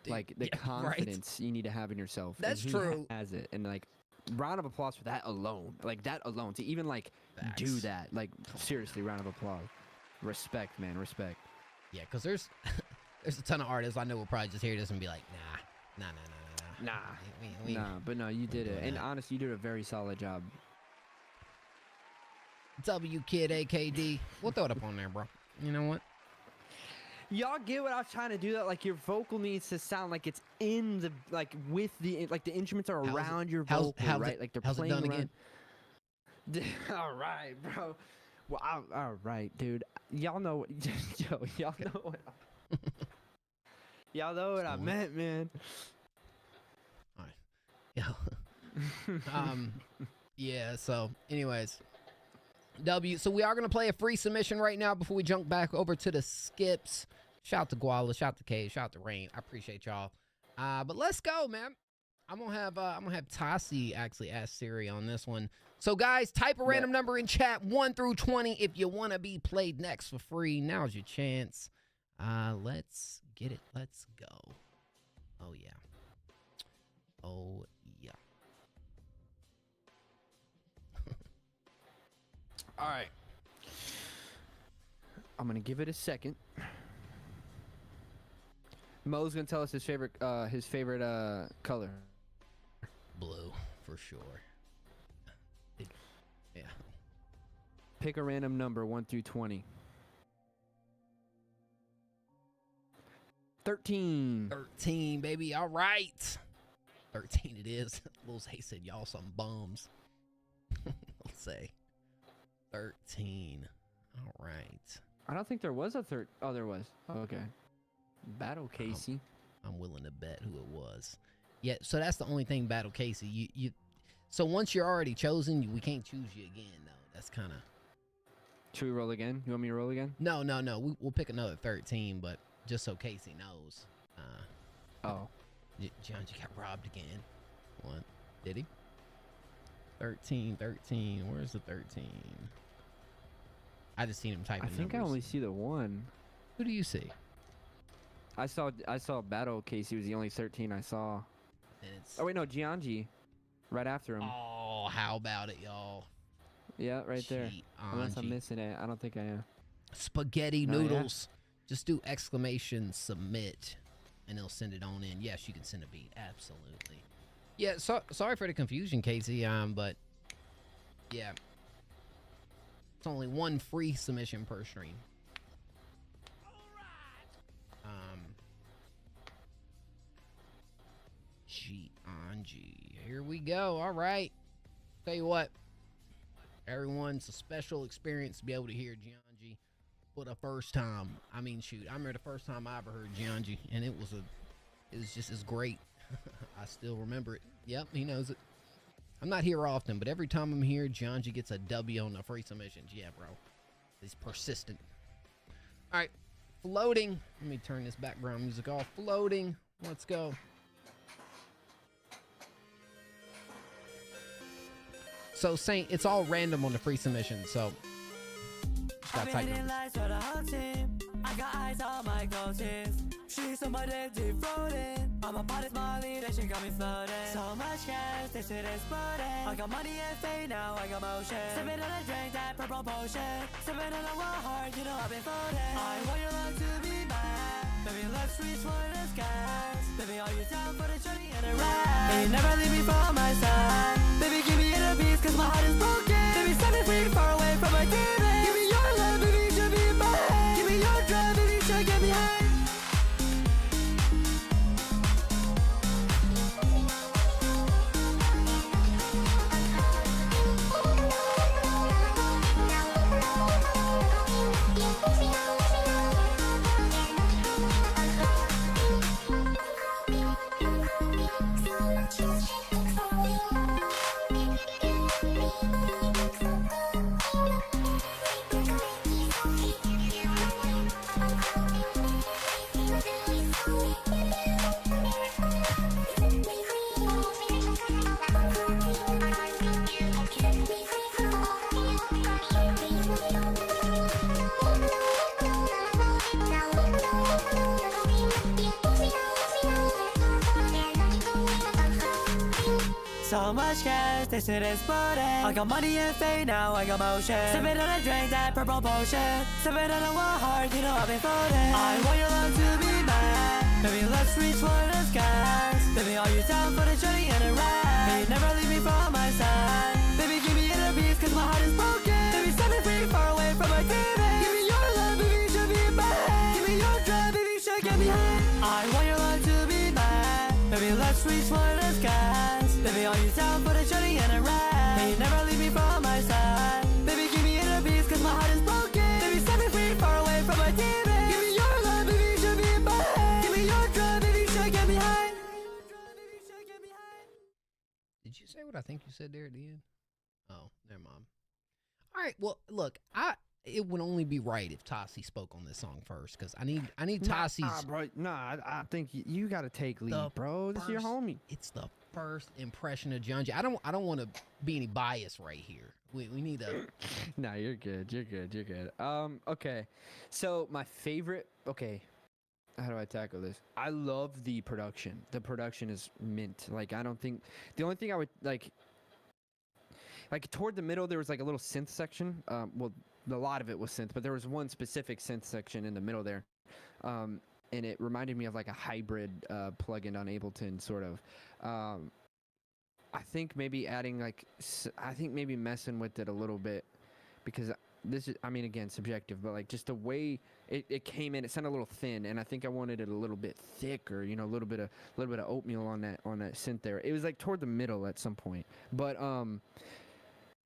Dude, like the confidence you need to have in yourself. That's and true. He has it. And like, round of applause for that alone. Like that alone. To even like do that. Like seriously, round of applause. Respect, man. Respect. Yeah, because there's a ton of artists I know will probably just hear this and be like, nah. But no, you did it. And honestly, you did a very solid job. W Kid AKD. We'll throw it up on there, bro. You know what? Y'all get what I was trying to do? That like your vocal needs to sound like it's in the like with the like the instruments are around your vocal, right? Like they're playing it done around. Again? All right, bro. Well, all right, dude. Y'all know, y'all know what. Y'all know what I meant, man. All right. Yeah, so anyways. So we are going to play a free submission right now before we jump back over to the skips. Shout out to Guala, shout out to K, shout out to Rain. I appreciate y'all. But let's go, man. I'm gonna have Tassi actually ask Siri on this one. So guys, type a random number in chat 1 through 20 if you want to be played next for free. Now's your chance. Let's get it. Let's go. Oh yeah. Oh yeah. All right. I'm gonna give it a second. Mo's gonna tell us his favorite color. Blue, for sure. Yeah. Pick a random number 1 through 20. 13. 13, baby. All right. 13 it is. Lil Zay said y'all some bums. Let's say 13. All right. I don't think there was a third. Oh, there was. Oh, okay. Battle Casey. I'm willing to bet who it was. Yeah, so that's the only thing, Battle Casey. You so once you're already chosen, we can't choose you again, though. That's kind of. Should we roll again? You want me to roll again? No. We'll pick another 13, but just so Casey knows. Oh. John, you got robbed again. What? Did he? 13. Where's the 13? I just seen him typing. I think I only see the one. Who do you see? I saw Battle Casey was the only 13 I saw. And it's, Oh wait, no, Gianji, right after him. oh, how about it, y'all? Yeah, right there. Unless I'm Gianji. missing it, I don't think I am. Spaghetti Oh, yeah. noodles. Just do exclamation submit, and it'll send it on in. Yes, you can send a beat. Absolutely. Yeah. So sorry for the confusion, Casey. But yeah, it's only one free submission per stream. Gianji. Here we go. All right. Tell you what, everyone's a special experience to be able to hear Gianji for the first time. I mean, shoot, I remember the first time I ever heard Gianji, and it was just as great. I still remember it. Yep, he knows it. I'm not here often, but every time I'm here, Gianji gets a W on the free submissions. Yeah, bro. He's persistent. All right, floating. Let me turn this background music off. Floating. Let's go. So, Saint, it's all random on the free submission, so just gotta type numbers. I got eyes on my goatees. She's on my dick deep floating. I'm a body Molly, that she got me floating. So much cash, this shit exploding. I got money and fame, now I got motion. Sipping on a drink, that purple potion. Sipping on a wild heart, you know I've been floating. I want your love to be mine. Baby, let's reach for the skies. Baby, are you down for the journey and the ride? Baby, never leave me from my side. Baby, give me inner peace, cause my heart is broken. Baby, set me free, far away from my demons. Give me your love, baby, you should be mine. Give me your drive, baby, you should get me high. So much cash, this shit exploding. I got money and fame, now I got motion. Sipping on a drink, that purple potion. Sipping on a wild heart, you know I've been floating. I want your love to be mine. Baby, let's reach for the skies. Baby, are you down for the journey and the ride? Baby, never leave me from my side. Baby, give me inner peace, cause my heart is broken. Baby, set me free, far away from my demons. Give me your love, baby, you should be mine. Give me your drive, baby, you should get me high. I want your love to be mine. Baby, let's reach for the skies. Baby, are you down for the journey and the ride? Baby, never leave me from my side. Baby, give me inner peace, cause my heart is broken. Baby, set me free, far away from my demons. Give me your love, baby, you should be mine. Give me your drive, baby, you should get me high. Did you say what I think you said there at the end? Oh, never mind. All right, well, look, it would only be right if Tassi spoke on this song first, because I need Tassi's. I think you gotta take lead, bro. This is your homie. It's the first impression of Gianji. I don't want to be any bias right here. We need a. Nah, you're good. You're good. You're good. Okay. So my favorite. Okay. How do I tackle this? I love the production. The production is mint. Like, I don't think the only thing I would like toward the middle there was like a little synth section. Well, a lot of it was synth, but there was one specific synth section in the middle there. And it reminded me of like a hybrid plugin on Ableton, sort of. I think maybe adding maybe messing with it a little bit, because this is, I mean, again, subjective, but like just the way it came in, it sounded a little thin, and I think I wanted it a little bit thicker, you know, a little bit of oatmeal on that synth there. It was like toward the middle at some point, but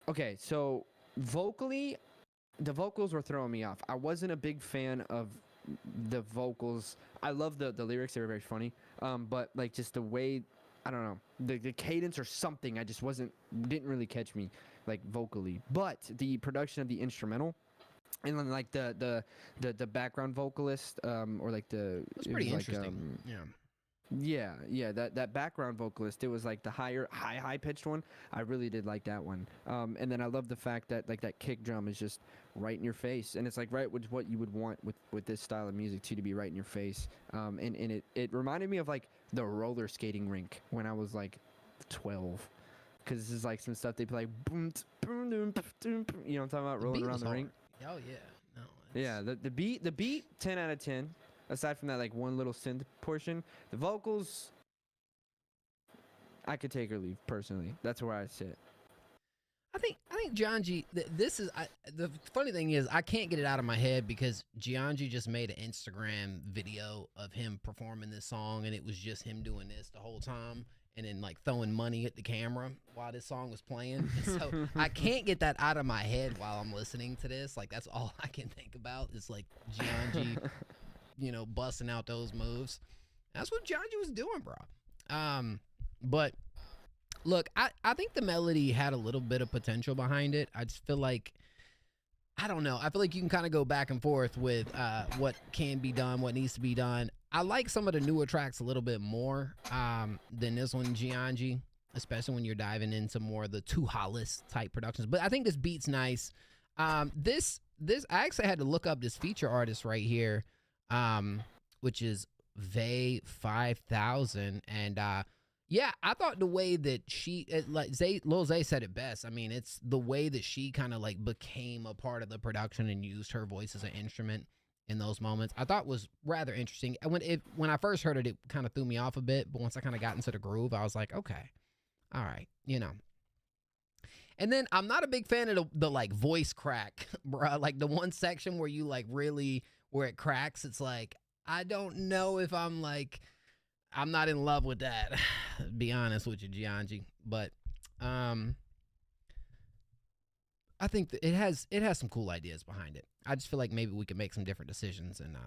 okay, so vocally, the vocals were throwing me off. I wasn't a big fan of the vocals. I love the lyrics; they were very funny, but like just the way, I don't know, the cadence or something, I just didn't really catch me like vocally. But the production of the instrumental, and then like the background vocalist, or like It's pretty interesting. Yeah. Yeah, that background vocalist, it was like the high pitched one. I really did like that one. And then I love the fact that like that kick drum is just right in your face, and it's like right with what you would want with this style of music too, to be right in your face. And it reminded me of like the roller skating rink when I was like 12, because this is like some stuff they play like boom, boom, boom, boom, you know what I'm talking about, rolling around the ring. Oh yeah, no. Yeah, the beat 10 out of 10. Aside from that, like one little synth portion, the vocals, I could take or leave personally. That's where I sit. I think John G. This is the funny thing is I can't get it out of my head because Gianji just made an Instagram video of him performing this song, and it was just him doing this the whole time, and then like throwing money at the camera while this song was playing. And so I can't get that out of my head while I'm listening to this. Like that's all I can think about is like Gianji. You know, busting out those moves. That's what Gianji was doing, bro. But look, I think the melody had a little bit of potential behind it. I just feel like, I don't know. I feel like you can kind of go back and forth with what can be done, what needs to be done. I like some of the newer tracks a little bit more than this one, Gianji, especially when you're diving into more of the too hollis type productions. But I think this beat's nice. This I actually had to look up this feature artist right here. Which is Vay 5000, and yeah, I thought the way that Lil Zay said it best. I mean, it's the way that she kind of like became a part of the production and used her voice as an instrument in those moments. I thought was rather interesting. When I first heard it kind of threw me off a bit, but once I kind of got into the groove, I was like, okay, all right, you know. And then I'm not a big fan of the like voice crack, bro. Like the one section where you like really. Where it cracks, it's like, I don't know if I'm not in love with that, be honest with you, Gianji. But I think that it has some cool ideas behind it. I just feel like maybe we can make some different decisions and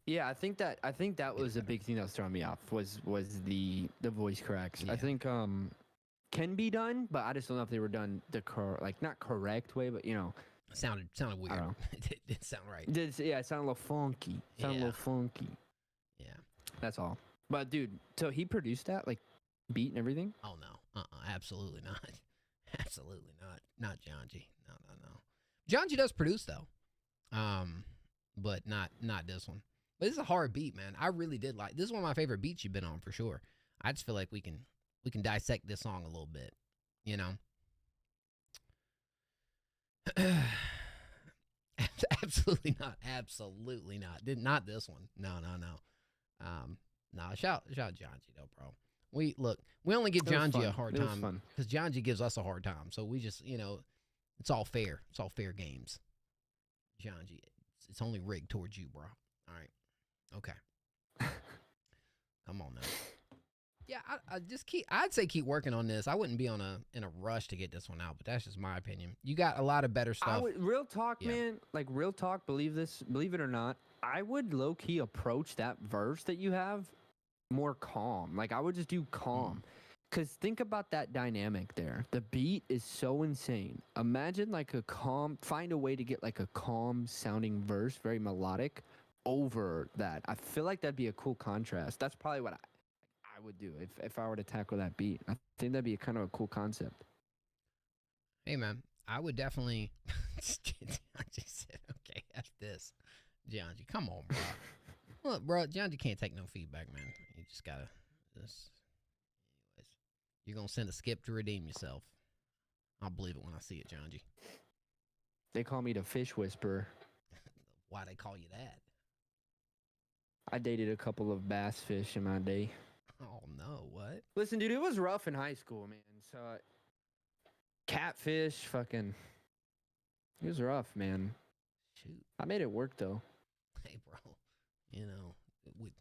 yeah, I think that was a big thing that was throwing me off was the voice cracks. Yeah. I think can be done, but I just don't know if they were done the not correct way, but you know. Sounded weird. It didn't sound right. Yeah, it sounded a little funky. A little funky. Yeah. That's all. But dude, so he produced that, like beat and everything? Oh no. Absolutely not. Absolutely not. Not Gianji. No. Gianji does produce though. But not this one. But this is a hard beat, man. I really did like this is one of my favorite beats you've been on for sure. I just feel like we can dissect this song a little bit, you know. Absolutely not. Not this one. No. Shout Gianji though, bro. We only give Gianji a hard time because Gianji gives us a hard time. So we just, you know, it's all fair. It's all fair games. Gianji, it's only rigged towards you, bro. All right. Okay. Come on now. Yeah, I'd say keep working on this. I wouldn't be in a rush to get this one out, but that's just my opinion. You got a lot of better stuff. Real talk, man. Like real talk. Believe it or not, I would low key approach that verse that you have more calm. Like I would just do calm, cause think about that dynamic there. The beat is so insane. Imagine like find a way to get like a calm sounding verse, very melodic, over that. I feel like that'd be a cool contrast. That's probably what I would do if I were to tackle that beat. I think that'd be a kind of a cool concept. Hey man, I would definitely. I just said, okay, F this, Gianji. Come on, bro. Look, bro, Gianji can't take no feedback, man. You just gotta just. Anyways, you're gonna send a skip to redeem yourself. I'll believe it when I see it, Gianji. They call me the fish whisperer. Why they call you that? I dated a couple of bass fish in my day. Oh no, what? Listen, dude, it was rough in high school, man. So catfish, fucking it was rough, man. Shoot. I made it work though. Hey bro, you know, we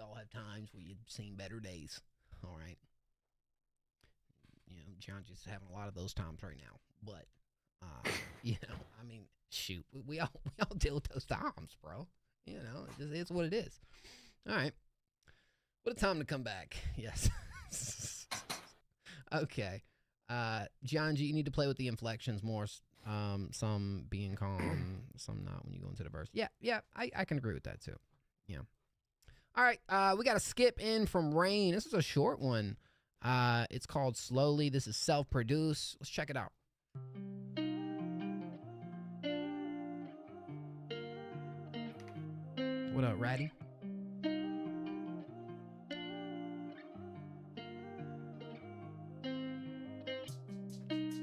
all have times where you've seen better days. All right. You know, John just having a lot of those times right now. But you know, I mean, shoot, we all deal with those times, bro. You know, it's what it is. All right. What a time to come back. Yes. Okay. Gianji, you need to play with the inflections more. Some being calm, some not when you go into the verse. Yeah, I can agree with that too. Yeah. All right, we got a skip in from Rain. This is a short one. It's called Slowly. This is self-produced. Let's check it out. What up, Ratty?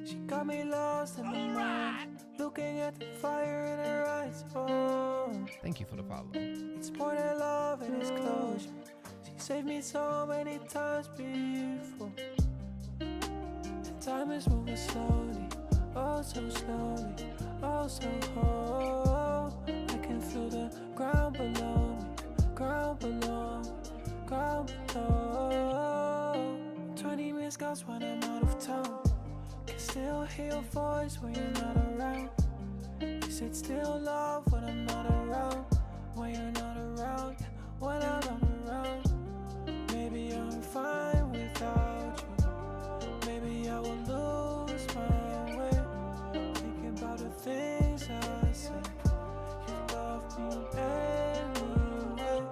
She got me lost in the mind, looking at the fire in her eyes. Oh, Thank you for the follow. it's more than love and it's closure. She saved me so many times before. And time is moving slowly, oh so slowly, oh so whole. I can feel the ground below me, ground below me, ground below. 20 missed calls when I'm out of town. Can still hear your voice when you're not around. Is it still love when I'm not around? When you're not around, yeah, when I'm not around. Maybe I'm fine without you. Maybe I will lose my way. Thinking about the things I say. You love me anyway.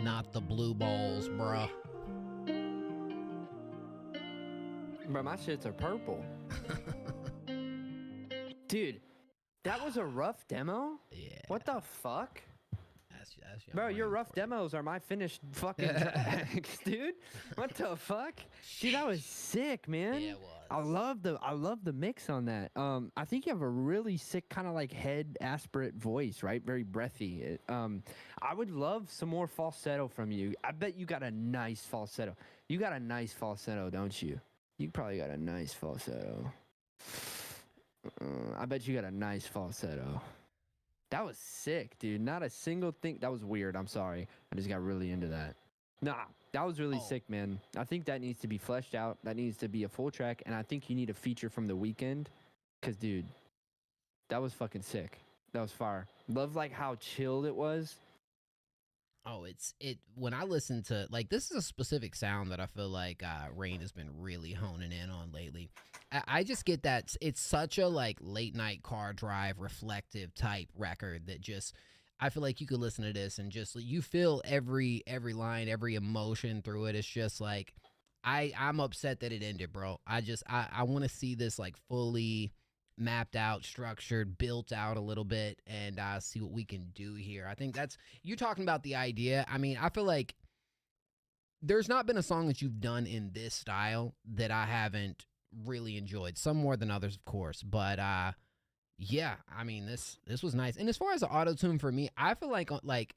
Not the blue balls, bruh. Bro, my shits are purple. Dude, that was a rough demo? Yeah. What the fuck? That's Bro, your Rain rough for you. demos are my finished fucking tracks, dude. What the fuck? Dude, that was sick, man. Yeah, it was. I love the mix on that. I think you have a really sick kind of like head aspirate voice, right? Very breathy. I would love some more falsetto from you. I bet you got a nice falsetto. You got a nice falsetto, don't you? You probably got a nice falsetto. I bet you got a nice falsetto. That was sick, dude. Not a single thing. That was weird. I'm sorry. I just got really into that. Nah, that was really sick, man. I think that needs to be fleshed out. That needs to be a full track. And I think you need a feature from the weekend. Because, dude, that was fucking sick. That was fire. Love, like, how chilled it was. Oh, when I listen to, like, this is a specific sound that I feel like Rain has been really honing in on lately. I just get that it's such a, like, late night car drive reflective type record that just, I feel like you could listen to this and just, you feel every line, every emotion through it. It's just like, I'm upset that it ended, bro. I want to see this, like, fully mapped out, structured, built out a little bit, and see what we can do here. I think that's, you're talking about the idea. I mean, I feel like there's not been a song that you've done in this style that I haven't really enjoyed. Some more than others, of course, but yeah, I mean, this was nice. And as far as the auto-tune for me, I feel like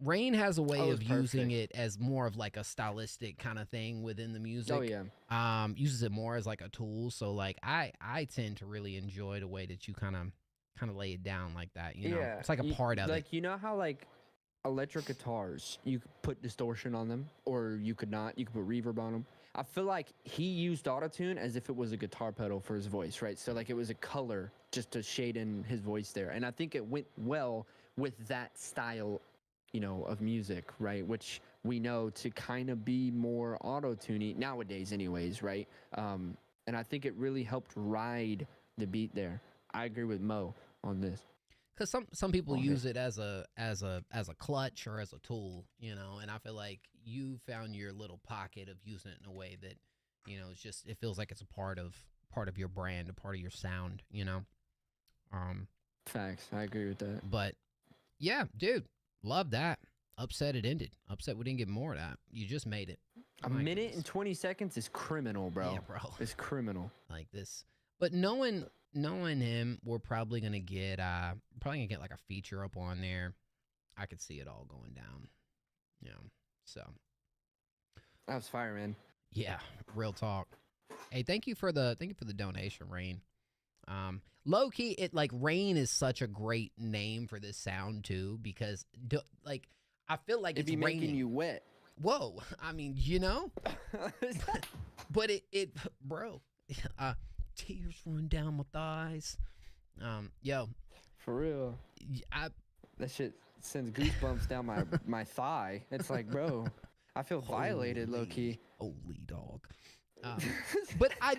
Rain has a way of using it as more of like a stylistic kind of thing within the music. Oh, yeah. Uses it more as like a tool. So like I tend to really enjoy the way that you kind of lay it down like that. You know, Yeah, it's like a part of it. Like, you know how, like, electric guitars, you could put distortion on them, or you could not. You could put reverb on them. I feel like he used autotune as if it was a guitar pedal for his voice, right? So, like, it was a color just to shade in his voice there. And I think it went well with that style, you know, of music, right? Which we know to kind of be more auto-tuney nowadays anyways, right? And I think it really helped ride the beat there. I agree with Mo on this. Because some people use it as a clutch or as a tool, you know, and I feel like you found your little pocket of using it in a way that, you know, it's just, it feels like it's a part of your brand, a part of your sound, you know. Facts. I agree with that. But yeah, dude, love that. Upset it ended. Upset we didn't get more of that. You just made it. A minute and 20 seconds is criminal, bro. Yeah, bro. It's criminal. Like this. But knowing him, we're probably gonna get like a feature up on there. I could see it all going down. You know. So That was fire, man. yeah, real talk. Hey, thank you for the donation, Rain. Low key, it like Rain is such a great name for this sound too, because like I feel like It'd it's be raining. making you wet. Whoa, I mean, you know, but it bro, tears run down my thighs. Yo, For real. That shit sends goosebumps down my thigh. It's like, bro, I feel violated, low key. Holy dog. But I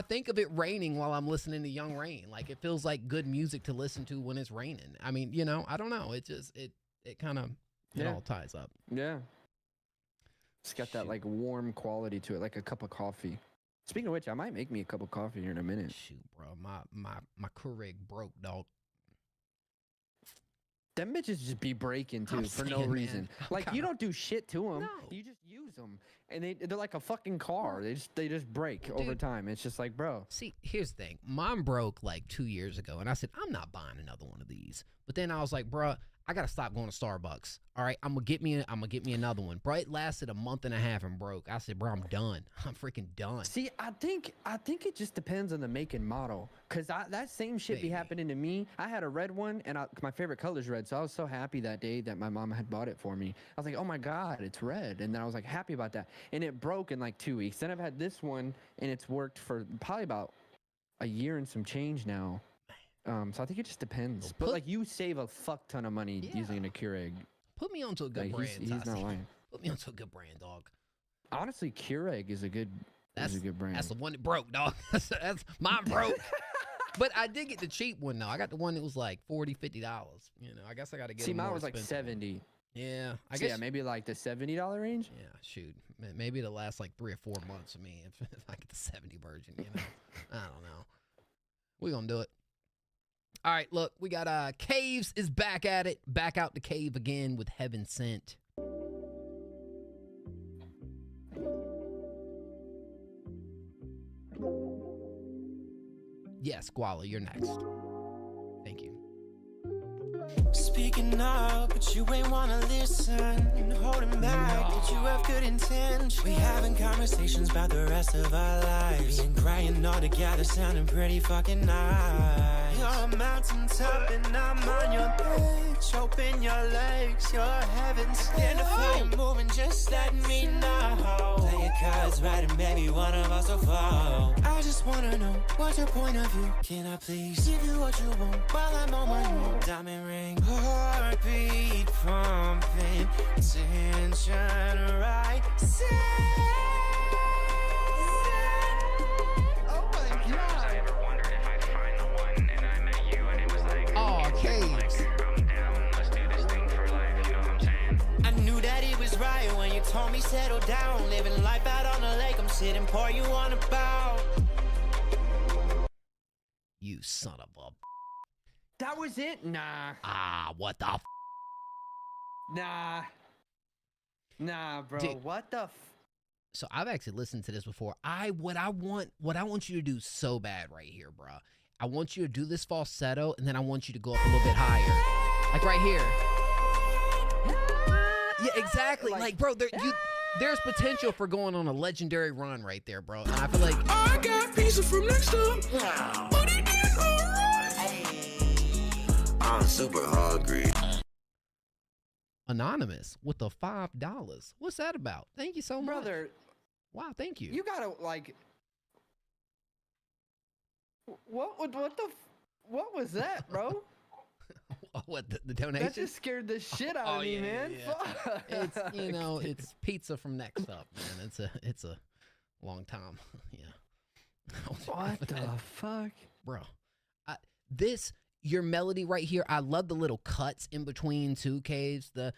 think of it raining while I'm listening to Young Rain. Like it feels like good music to listen to when it's raining. I mean, you know, I don't know. It just it kind of all ties up. Yeah. It's got that like warm quality to it, like a cup of coffee. Speaking of which, I might make me a cup of coffee here in a minute. Shoot, bro, my Keurig broke, dog. Them bitches just be breaking too I'm for saying, no reason. man, Like you don't do shit to them. No. You just use them, and they're like a fucking car. They just break over time. It's just like, bro. See, here's the thing. Mine broke like 2 years ago, and I said I'm not buying another one of these. But then I was like, bro, I gotta stop going to Starbucks. All right, I'm gonna get me another one. Bro, it lasted a month and a half and broke. I said, bro, I'm done. I'm freaking done. See, I think it just depends on the make and model, cause that same shit be happening to me. I had a red one, and my favorite color is red, so I was so happy that day that my mom had bought it for me. I was like, oh my god, it's red, and then I was like happy about that, and it broke in like 2 weeks. Then I've had this one, and it's worked for probably about a year and some change now. So I think it just depends. But like you save a fuck ton of money using a Keurig. Put me onto a good brand. He's not lying. Put me onto a good brand, dog. Honestly, Keurig is a good brand. That's the one that broke, dog. that's mine broke. But I did get the cheap one though. I got the one that was like $40, $50. You know, I guess I got to get. See, a mine more was like expensive 70. One. Yeah, I So guess. yeah, maybe like the $70 range. Yeah, shoot, maybe it'll last like 3 or 4 months for me if I get the 70 version. You know, I don't know. We're gonna do it. All right, look, we got Caves is back at it. Back out the cave again with Heaven Sent. Yes, Squalla, you're next. Thank you. Speaking up, but you ain't wanna listen. Holding back, but you have good intention. We having conversations about the rest of our lives. Being crying all together, sounding pretty fucking nice. You're a mountaintop and I'm on your edge. Open your legs, your heavens. And if I'm moving, just let me know. Play your cards right and maybe one of us will fall. I just wanna know, what's your point of view? Can I please give you what you want while I'm on my new diamond ring? Heartbeat pumping, tension right. Oh my god! I ever wondered if I'd find the one, and I met you, and it was like, oh, Caves. I'm down, let's do this thing for life, you know what I'm saying? I knew that it was right when you told me settle down. Living life out on the lake, I'm sitting, pour you on a bow. You son of a. That was it? Nah. What the? Nah, bro. Dude. What the? So I've actually listened to this before. What I want you to do so bad right here, bro. I want you to do this falsetto, and then I want you to go up a little bit higher, like right here. Yeah, exactly. Like bro, there's potential for going on a legendary run right there, bro. And I feel like I got pizza from next time, but it did alright. I'm super hungry. Anonymous with the $5. What's that about? Thank you so much, Brother, wow, thank you. you gotta like. What was that, bro? What the donation? That just scared the shit out of me, man. Fuck. It's it's pizza from Next Up, man. It's a long time. Yeah. What the fuck, bro? Your melody right here. I love the little cuts in between two Caves. The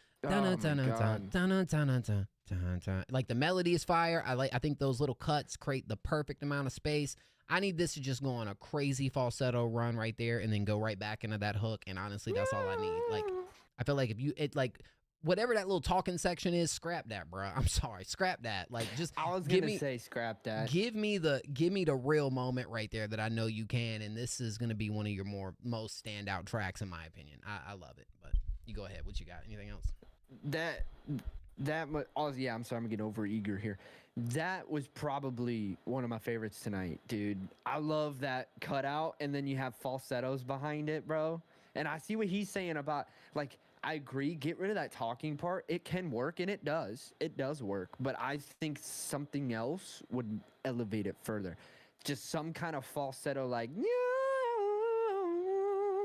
like the melody is fire. I think those little cuts create the perfect amount of space. I need this to just go on a crazy falsetto run right there and then go right back into that hook. And honestly, that's all I need. Like, I feel like whatever that little talking section is, scrap that, bro. I'm sorry, scrap that. Like, just I was gonna say scrap that. Give me the real moment right there that I know you can, and this is gonna be one of your most standout tracks in my opinion. I love it. But you go ahead. What you got? Anything else? I'm sorry, I'm getting over eager here. That was probably one of my favorites tonight, dude. I love that cutout, and then you have falsettos behind it, bro. And I see what he's saying about, like, I agree, get rid of that talking part. It can work, and it does. It does work, but I think something else would elevate it further. Just some kind of falsetto, like,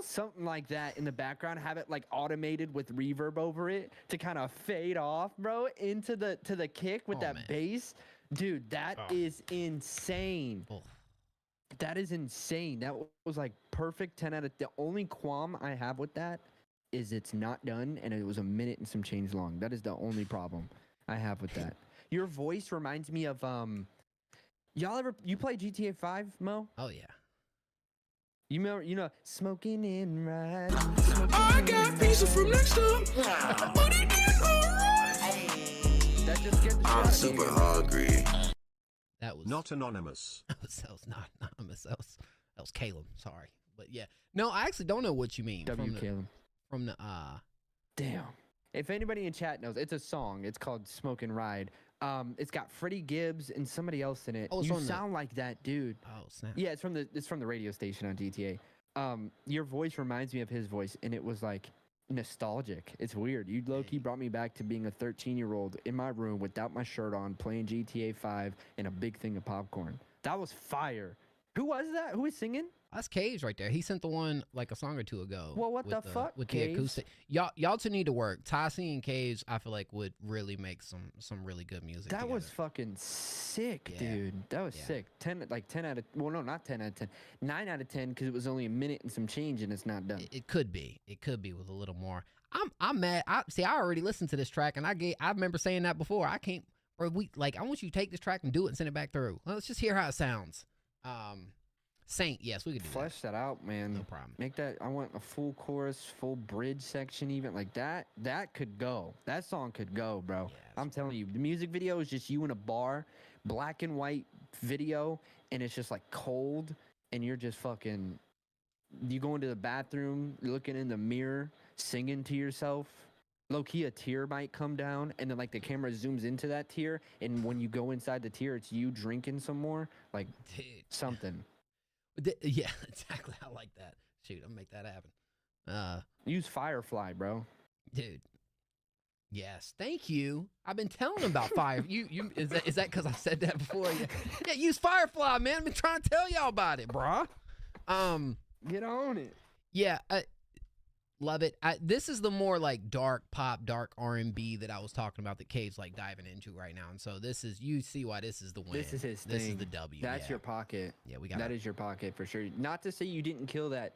something like that in the background. Have it like automated with reverb over it to kind of fade off, bro, into the kick with that bass. Dude, that is insane. Oh. That is insane. That was like perfect 10 out of. The only qualm I have with that is it's not done and it was a minute and some change long. That is the only problem I have with that. Your voice reminds me of you play GTA 5, Mo? Oh yeah. You know, smoking in right. I got pizza from next up. But it is alright. That just gets I'm super hungry. That was Not anonymous. that was not anonymous. That was Caleb. Sorry, but yeah. No, I actually don't know what you mean Caleb. from the Damn. If anybody in chat knows, it's a song. It's called "Smoking Ride." It's got Freddie Gibbs and somebody else in it. Oh, it's you on the- sound like that dude. Oh snap. Yeah, it's from the radio station on GTA. Your voice reminds me of his voice, and it was like nostalgic. It's weird. You low-key brought me back to being a 13-year-old in my room without my shirt on, playing GTA 5 and a big thing of popcorn. That was fire. Who was that? Who was singing? That's Cage right there. He sent the one like a song or two ago. Well, what with the fuck, With Cage? the acoustic. Y'all two need to work. Tyson and Cage, I feel like would really make some really good music. That together. was fucking sick, Yeah. dude. That was Yeah. sick. 10 out of, well, no, not 10 out of 10. 9 out of 10 because it was only a minute and some change and it's not done. It could be. It could be with a little more. I'm mad. I already listened to this track and I remember saying that before. I can't, bro. I want you to take this track and do it and send it back through. Let's just hear how it sounds. Saint, yes, we could do Flesh that out, man. No problem. Make that. I want a full chorus, full bridge section, even like that. That could go. That song could go, bro. Yeah, I'm telling you, the music video is just you in a bar, black and white video, and it's just like cold, and you're just fucking. You go into the bathroom, looking in the mirror, singing to yourself. Low key, a tear might come down, and then like the camera zooms into that tear, and when you go inside the tear, it's you drinking some more, like Dude. something. Yeah, exactly. I like that. Shoot, I'll make that happen. Use Firefly, bro. Dude. Yes, thank you. I've been telling him about Fire. You is that because I said that before? Yeah, use Firefly, man. I've been trying to tell y'all about it, bruh. Get on it. Yeah, love it. This is the more like dark pop, dark R&B that I was talking about that Cave's like diving into right now. And so this is, you see why this is the win. This is his thing. This is the W. That's yeah. your pocket. Yeah, we got that is your pocket for sure. Not to say you didn't kill that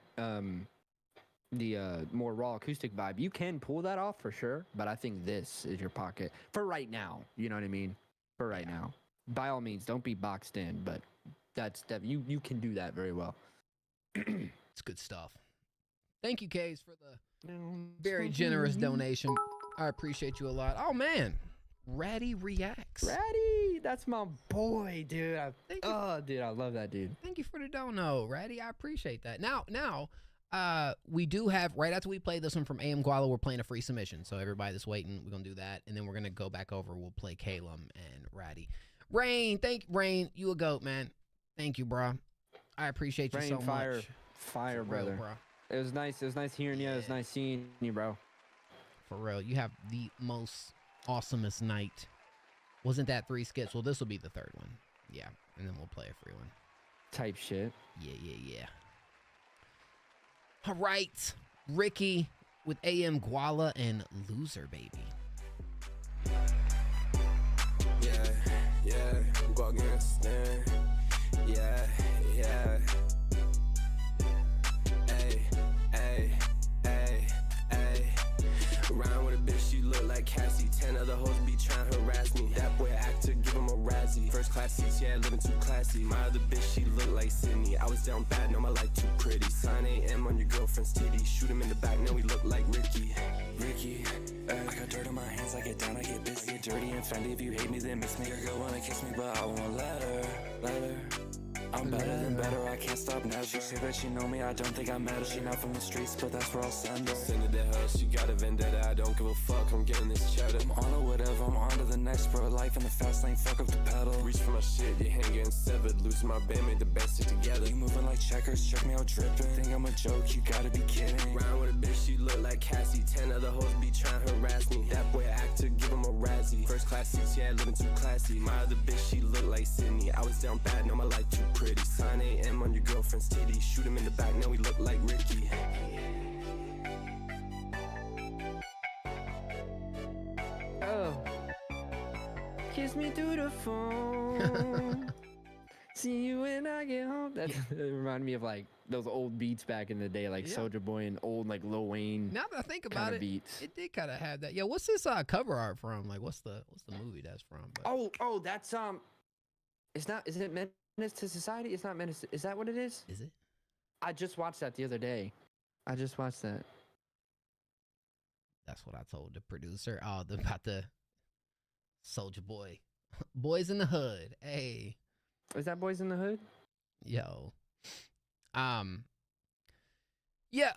the more raw acoustic vibe. You can pull that off for sure, but I think this is your pocket for right now. You know what I mean? For right now. By all means, don't be boxed in, but that's you can do that very well. It's good stuff. Thank you, Caves, for the very generous donation. I appreciate you a lot. Oh man, Ratty reacts. Ratty, that's my boy, dude. Dude, I love that dude. Thank you for the dono, Ratty. I appreciate that. Now, we do have, right after we play this one from AM Guala, we're playing a free submission. So everybody that's waiting, we're gonna do that, and then we're gonna go back over. We'll play Calum and Ratty. Rain, Rain, you a goat, man. Thank you, bro. I appreciate you Rain, so fire, much. fire, For real, brother. bro. It was nice. It was nice hearing you. It was nice seeing you, bro. For real, you have the most awesomest night. Wasn't that 3 skits? Well, this will be the 3rd one. Yeah, and then we'll play a free one. Type shit. Yeah. All right, Ricky with AM Guala and Loser Baby. Yeah, we go against them. Yeah. Round with a bitch, she look like Cassie. 10 other hoes be trying to harass me. That boy actor, give him a Razzie. First class seats, yeah, living too classy. My other bitch, she look like Sydney. I was down bad, now my life too pretty. Sign AM on your girlfriend's titty. Shoot him in the back, now we look like Ricky. I got dirt on my hands, I get down, I get busy. Get dirty and Fendi, if you hate me, then miss me. Your girl wanna kiss me, but I won't let her. I'm better than better, I can't stop never. She say that she know me, I don't think I met her. She not from the streets, but that's where I'll send her. Send her to hell, she got a vendetta. I don't give a fuck, I'm getting this cheddar. I'm on or whatever, I'm on to the next, bro. Life in the fast lane, fuck up the pedal. Reach for my shit, your hand getting severed. Losing my band, made the best stick together. You moving like checkers, check me out dripping. Think I'm a joke, you gotta be kidding. Round with a bitch, she look like Cassie. 10 other hoes be trying to harass me. That boy actor, give him a Razzie. First class seats, yeah, living too classy. My other bitch, she look like Sydney. I was down bad, now my life too pretty. Sign AM on your girlfriend's titty. Shoot him in the back, now we look like Ricky. Oh. kiss me through the phone. See you when I get home. That reminded me of like those old beats back in the day, like Soulja Boy and old like Lil Wayne. Now that I think about it, beats. it did kind of have that. Yo, what's this cover art from? Like, what's the movie that's from? But... Oh, that's it's not. Is it Menace to Society? It's not Menace. Is that what it is? Is it? I just watched that the other day. I just watched that. That's what I told the producer. Oh, about the Soulja Boy, Boys in the Hood. Hey. Is that Boys in the Hood? Yo. Yeah,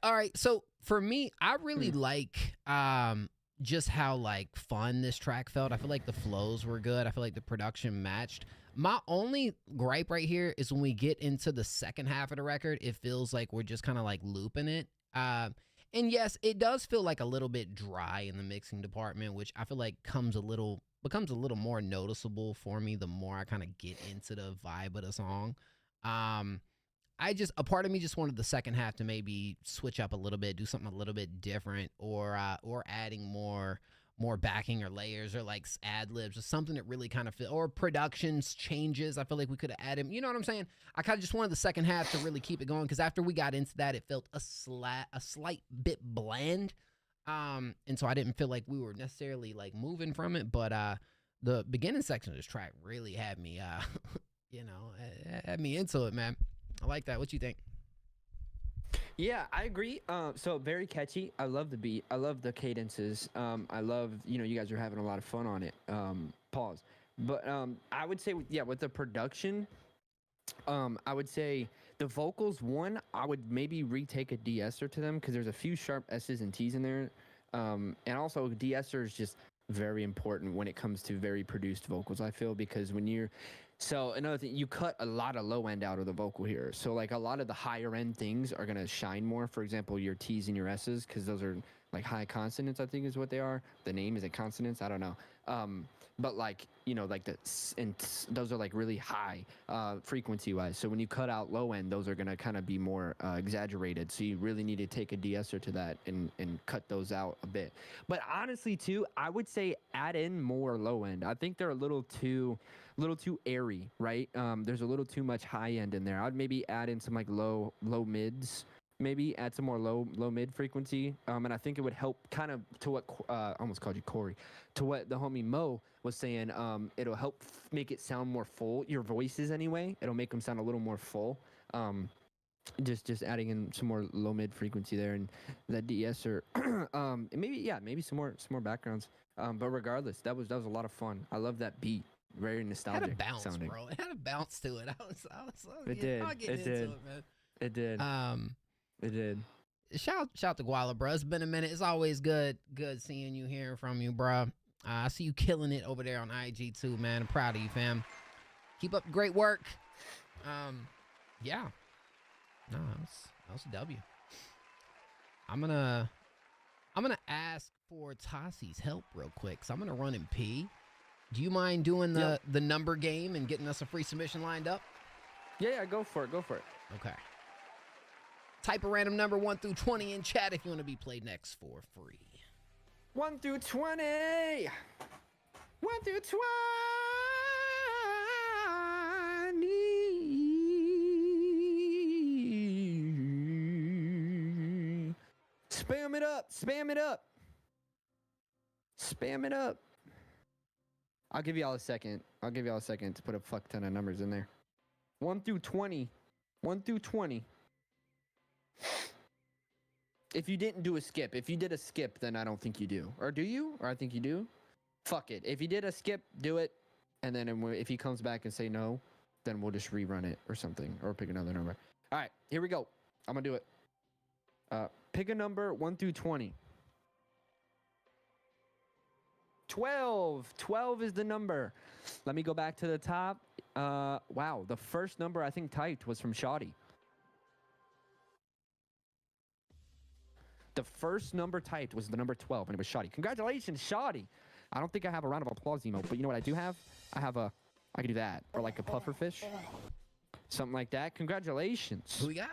all right. So for me, I really like just how like fun this track felt. I feel like the flows were good. I feel like the production matched. My only gripe right here is when we get into the second half of the record, it feels like we're just kind of like looping it. And yes, it does feel like a little bit dry in the mixing department, which I feel like becomes a little more noticeable for me the more I kind of get into the vibe of the song. A part of me just wanted the second half to maybe switch up a little bit, do something a little bit different, or adding more backing or layers or like ad libs or something that really kind of or productions changes. I feel like we could have added, you know what I'm saying? I kind of just wanted the second half to really keep it going, because after we got into that, it felt a slight bit bland. And so I didn't feel like we were necessarily like moving from it, but the beginning section of this track really had me had me into it, man. I like that. What you think? Yeah, I agree. So very catchy. I love the beat. I love the cadences. I love, you guys are having a lot of fun on it. Pause. But I would say, with the production, I would say the vocals, I would maybe retake a de-esser to them, because there's a few sharp S's and T's in there. And also de-esser is just very important when it comes to very produced vocals, I feel, because so another thing, you cut a lot of low end out of the vocal here. So like a lot of the higher end things are going to shine more. For example, your T's and your S's, because those are like high consonants, I think is what they are. The name, is it consonants? I don't know. But like, like the and those are like really high frequency wise. So when you cut out low end, those are going to kind of be more exaggerated. So you really need to take a de-esser to that and cut those out a bit. But honestly too, I would say add in more low end. I think they're a little too airy, right? There's a little too much high end in there. I'd maybe add in some like low mids. Maybe add some more low mid frequency, and I think it would help kind of to what I almost called you Corey, to what the homie Mo was saying. It'll help make it sound more full. Your voices anyway, it'll make them sound a little more full. Just adding in some more low mid frequency there, and that de-esser, and maybe some more backgrounds. But regardless, that was a lot of fun. I love that beat. Very nostalgic. It had a bounce, sounding. bro. It had a bounce to it. I was It did. It did. Man. It did. It did. Shout to Guala, bro. It's been a minute. It's always good seeing you, hearing from you, bro. I see you killing it over there on IG too, man. I'm proud of you, fam. Keep up the great work. Yeah. No, that was a W. I'm gonna ask for Tassi's help real quick, so I'm gonna run and pee. Do you mind doing the number game and getting us a free submission lined up? Yeah, go for it. Okay. Type a random number 1 through 20 in chat if you want to be played next for free. 1 through 20. 1 through 20. Spam it up. Spam it up. Spam it up. I'll give y'all a second. To put a fuck ton of numbers in there. 1 through 20. 1 through 20. If you didn't do a skip, if you did a skip, then I don't think you do. Or do you? Or I think you do. Fuck it. If you did a skip, do it. And then if he comes back and say no, then we'll just rerun it or something. Or pick another number. All right, here we go. I'm going to do it. Pick a number 1 through 20. 12. 12 is the number. Let me go back to the top. Wow, the first number I think typed was from Shoddy. The first number typed was the number 12, and it was Shoddy. Congratulations, Shoddy. I don't think I have a round of applause emote, but you know what I do have? I can do that. Or like a puffer fish. Something like that. Congratulations. Who we got?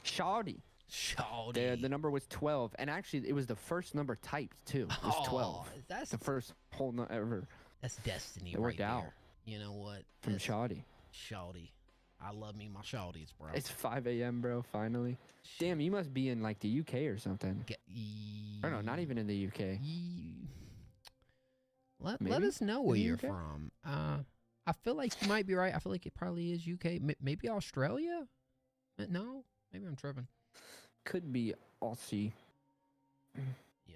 Shoddy. Shoddy. The number was 12, and actually it was the first number typed too. It was 12. That's the first whole number ever. That's destiny It right worked out. there. You know what? From That's Shawty. Shawty. I love me my Shawties, bro. It's 5 a.m., bro, finally. Damn, you must be in, like, the UK or something. Or no, not even in the UK. Let us know where the you're UK? from. I feel like you might be right. I feel like it probably is UK. Maybe Australia? No? Maybe I'm tripping. Could be Aussie. Yeah.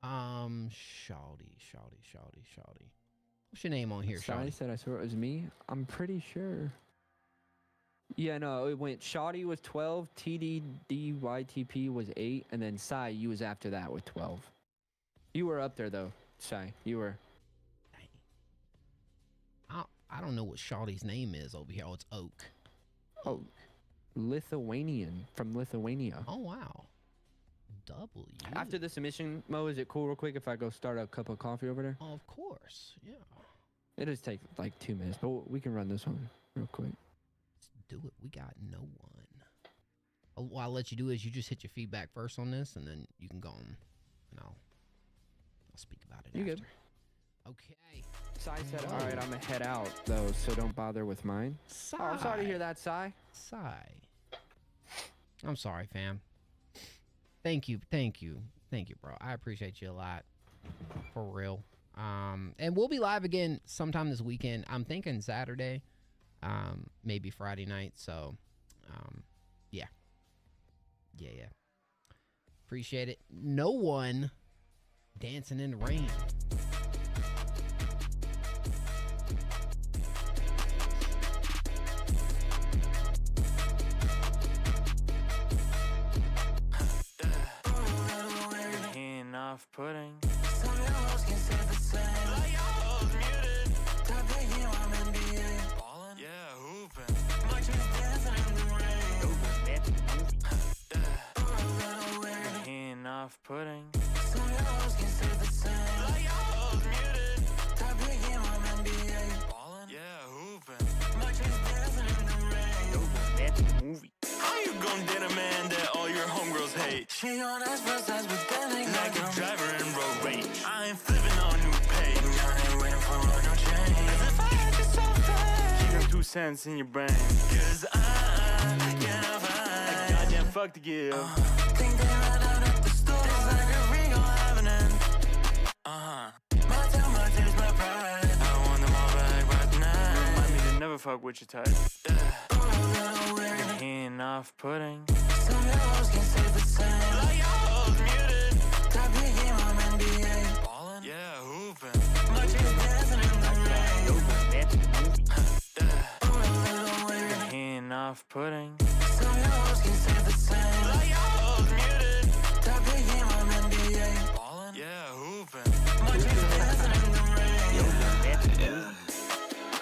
Shawty. What's your name on here, Shawty Shawty? said, I swear it was me. I'm pretty sure. Yeah, no, it went Shawty was 12, TDDYTP was 8, and then Sai, you was after that with 12. You were up there, though, Sai. You were. I don't know what Shawty's name is over here. Oh, it's Oak. Oh, Lithuanian, from Lithuania. Oh, wow. W. After the submission, Mo, is it cool real quick if I go start a cup of coffee over there? Oh, of course, yeah. It just take like 2 minutes, but we can run this one real quick. Let's do it. We got no one. What I'll let you do is you just hit your feedback first on this, and then you can go on, and I'll speak about it You after. good. Okay. Sai said, all right, I'm going to head out, though, so don't bother with mine. Sai. Oh, I'm sorry to hear that, Sai. Sai. I'm sorry, fam. Thank you, bro. I appreciate you a lot, for real. And we'll be live again sometime this weekend. I'm thinking Saturday, maybe Friday night. So, yeah. Appreciate it. No one dancing in the rain. Off pudding. Yeah, hooping. Off pudding. Yeah, hooping. Movie. How you gon' date a man that all your homegirls hate? She on us first as with bending like a driver in road rage. I ain't flipping on new page. I ain't waiting for no change. As if I had you so fast. She got 2 cents in your brain. Cause I can't find a goddamn fuck to give. Think they ran out at the store. It's like a ring on happening. My time, my tears, my pride. I want them all back right now. Remind me to never fuck with your type. He ain't off pudding. Some heroes can say the same. Like y'all muted. Top big game on NBA. Ballin'? Yeah, hooping. My chick's dancing in the rain. He ain't off pudding. Some heroes can say the same. Like y'all muted. Top big game on NBA. Ballin'? Yeah, hooping. My chick's dancing in the rain.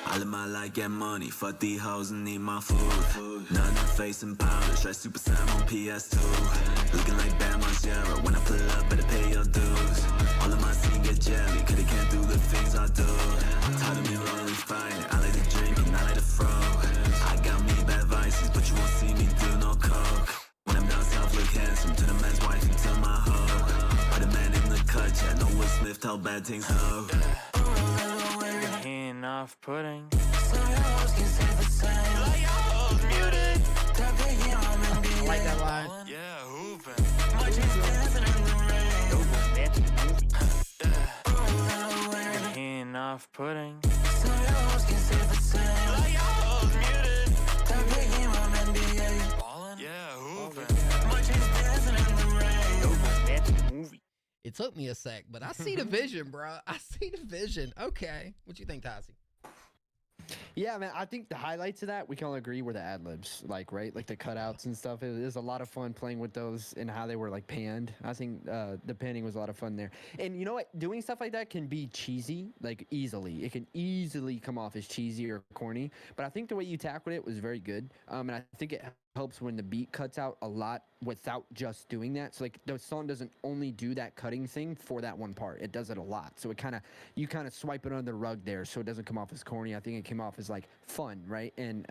I live my life, get money, fuck these hoes and eat my food. None of face and powder, straight Super Sam on PS2. Looking like Bam Margera, when I pull up, better pay your dues. All of my scene get jelly, cause they can't do the things I do. Tired of me rolling fire, I like to drink and I like to throw. I got me bad vices, but you won't see me do no coke. When I'm down south, look handsome, to the man's wife and to my hoe. Or the man in the cut, yeah, know Will Smith, tell bad things no. He ain't off pudding. Some heroes can say the same. Like y'all muted. Top big game on NBA. I like that line. Yeah, hooping. My chick's dancing in the rain. He ain't off pudding. Some heroes can say the same. Like y'all muted. Top big game on NBA. Ballin'? Yeah, hooping. My chick's dancing in the rain. It took me a sec, but I see the vision, bro. I see the vision. Okay. What you think, Tassie? Yeah, man, I think the highlights of that, we can all agree, were the ad-libs, like, right? Like the cutouts and stuff. It was a lot of fun playing with those and how they were, like, panned. I think the panning was a lot of fun there. And you know what? Doing stuff like that can be cheesy, like, easily. It can easily come off as cheesy or corny. But I think the way you tackled it was very good. And I think it helps when the beat cuts out a lot without just doing that. So, like, the song doesn't only do that cutting thing for that one part. It does it a lot. So it you kind of swipe it under the rug there so it doesn't come off as corny. I think it came off as, like, fun, right? And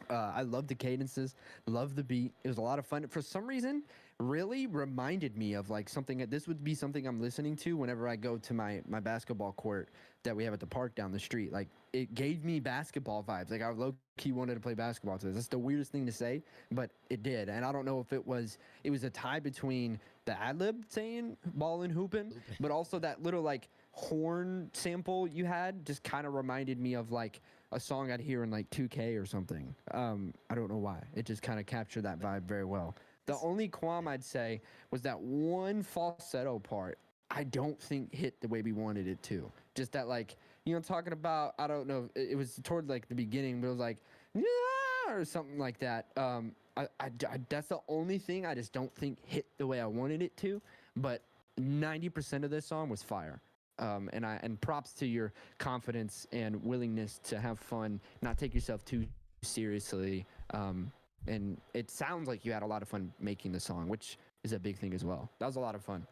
I love the cadences, love the beat. It was a lot of fun. For some reason, really reminded me of like something. This would be something I'm listening to whenever I go to my basketball court that we have at the park down the street. Like it gave me basketball vibes. Like I low key wanted to play basketball to this. That's the weirdest thing to say, but it did. And I don't know if it was a tie between the ad lib saying ball and hooping, but also that little like horn sample you had just kind of reminded me of like a song I'd hear in like 2K or something. I don't know why. It just kind of captured that vibe very well. The only qualm I'd say was that one falsetto part I don't think hit the way we wanted it to. Just that like, talking about, I don't know, it was toward like the beginning, but it was like, yeah, or something like that. That's the only thing I just don't think hit the way I wanted it to, but 90% of this song was fire. And props to your confidence and willingness to have fun, not take yourself too seriously. And it sounds like you had a lot of fun making the song, which is a big thing as well. That was a lot of fun.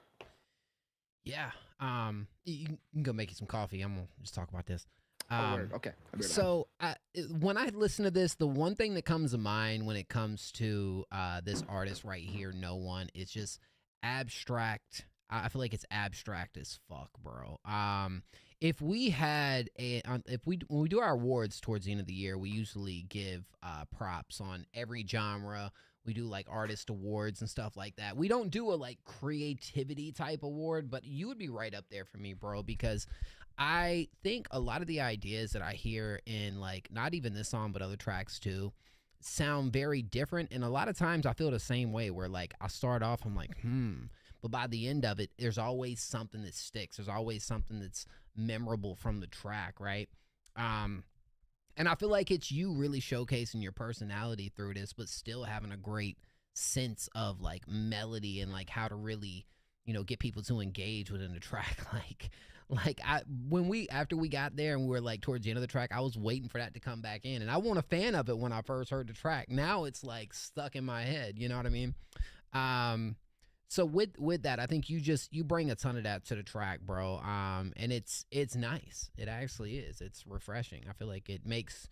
Yeah. You can go make you some coffee. I'm gonna just talk about this. Okay. So when I listen to this, the one thing that comes to mind when it comes to this artist right here, No One, it's just abstract. I feel like it's abstract as fuck, bro. If we had when we do our awards towards the end of the year, we usually give props on every genre. We do like artist awards and stuff like that. We don't do a like creativity type award, but you would be right up there for me, bro, because I think a lot of the ideas that I hear in like not even this song but other tracks too sound very different, and a lot of times I feel the same way where like I start off, I'm like but by the end of it, there's always something that sticks. There's always something that's memorable from the track, right? And I feel like it's you really showcasing your personality through this, but still having a great sense of like melody and like how to really, get people to engage within the track. After we got there and we were like towards the end of the track, I was waiting for that to come back in, and I wasn't a fan of it when I first heard the track. Now it's like stuck in my head. You know what I mean? So with that, I think you bring a ton of that to the track, bro. And it's nice. It actually is. It's refreshing. I feel like it makes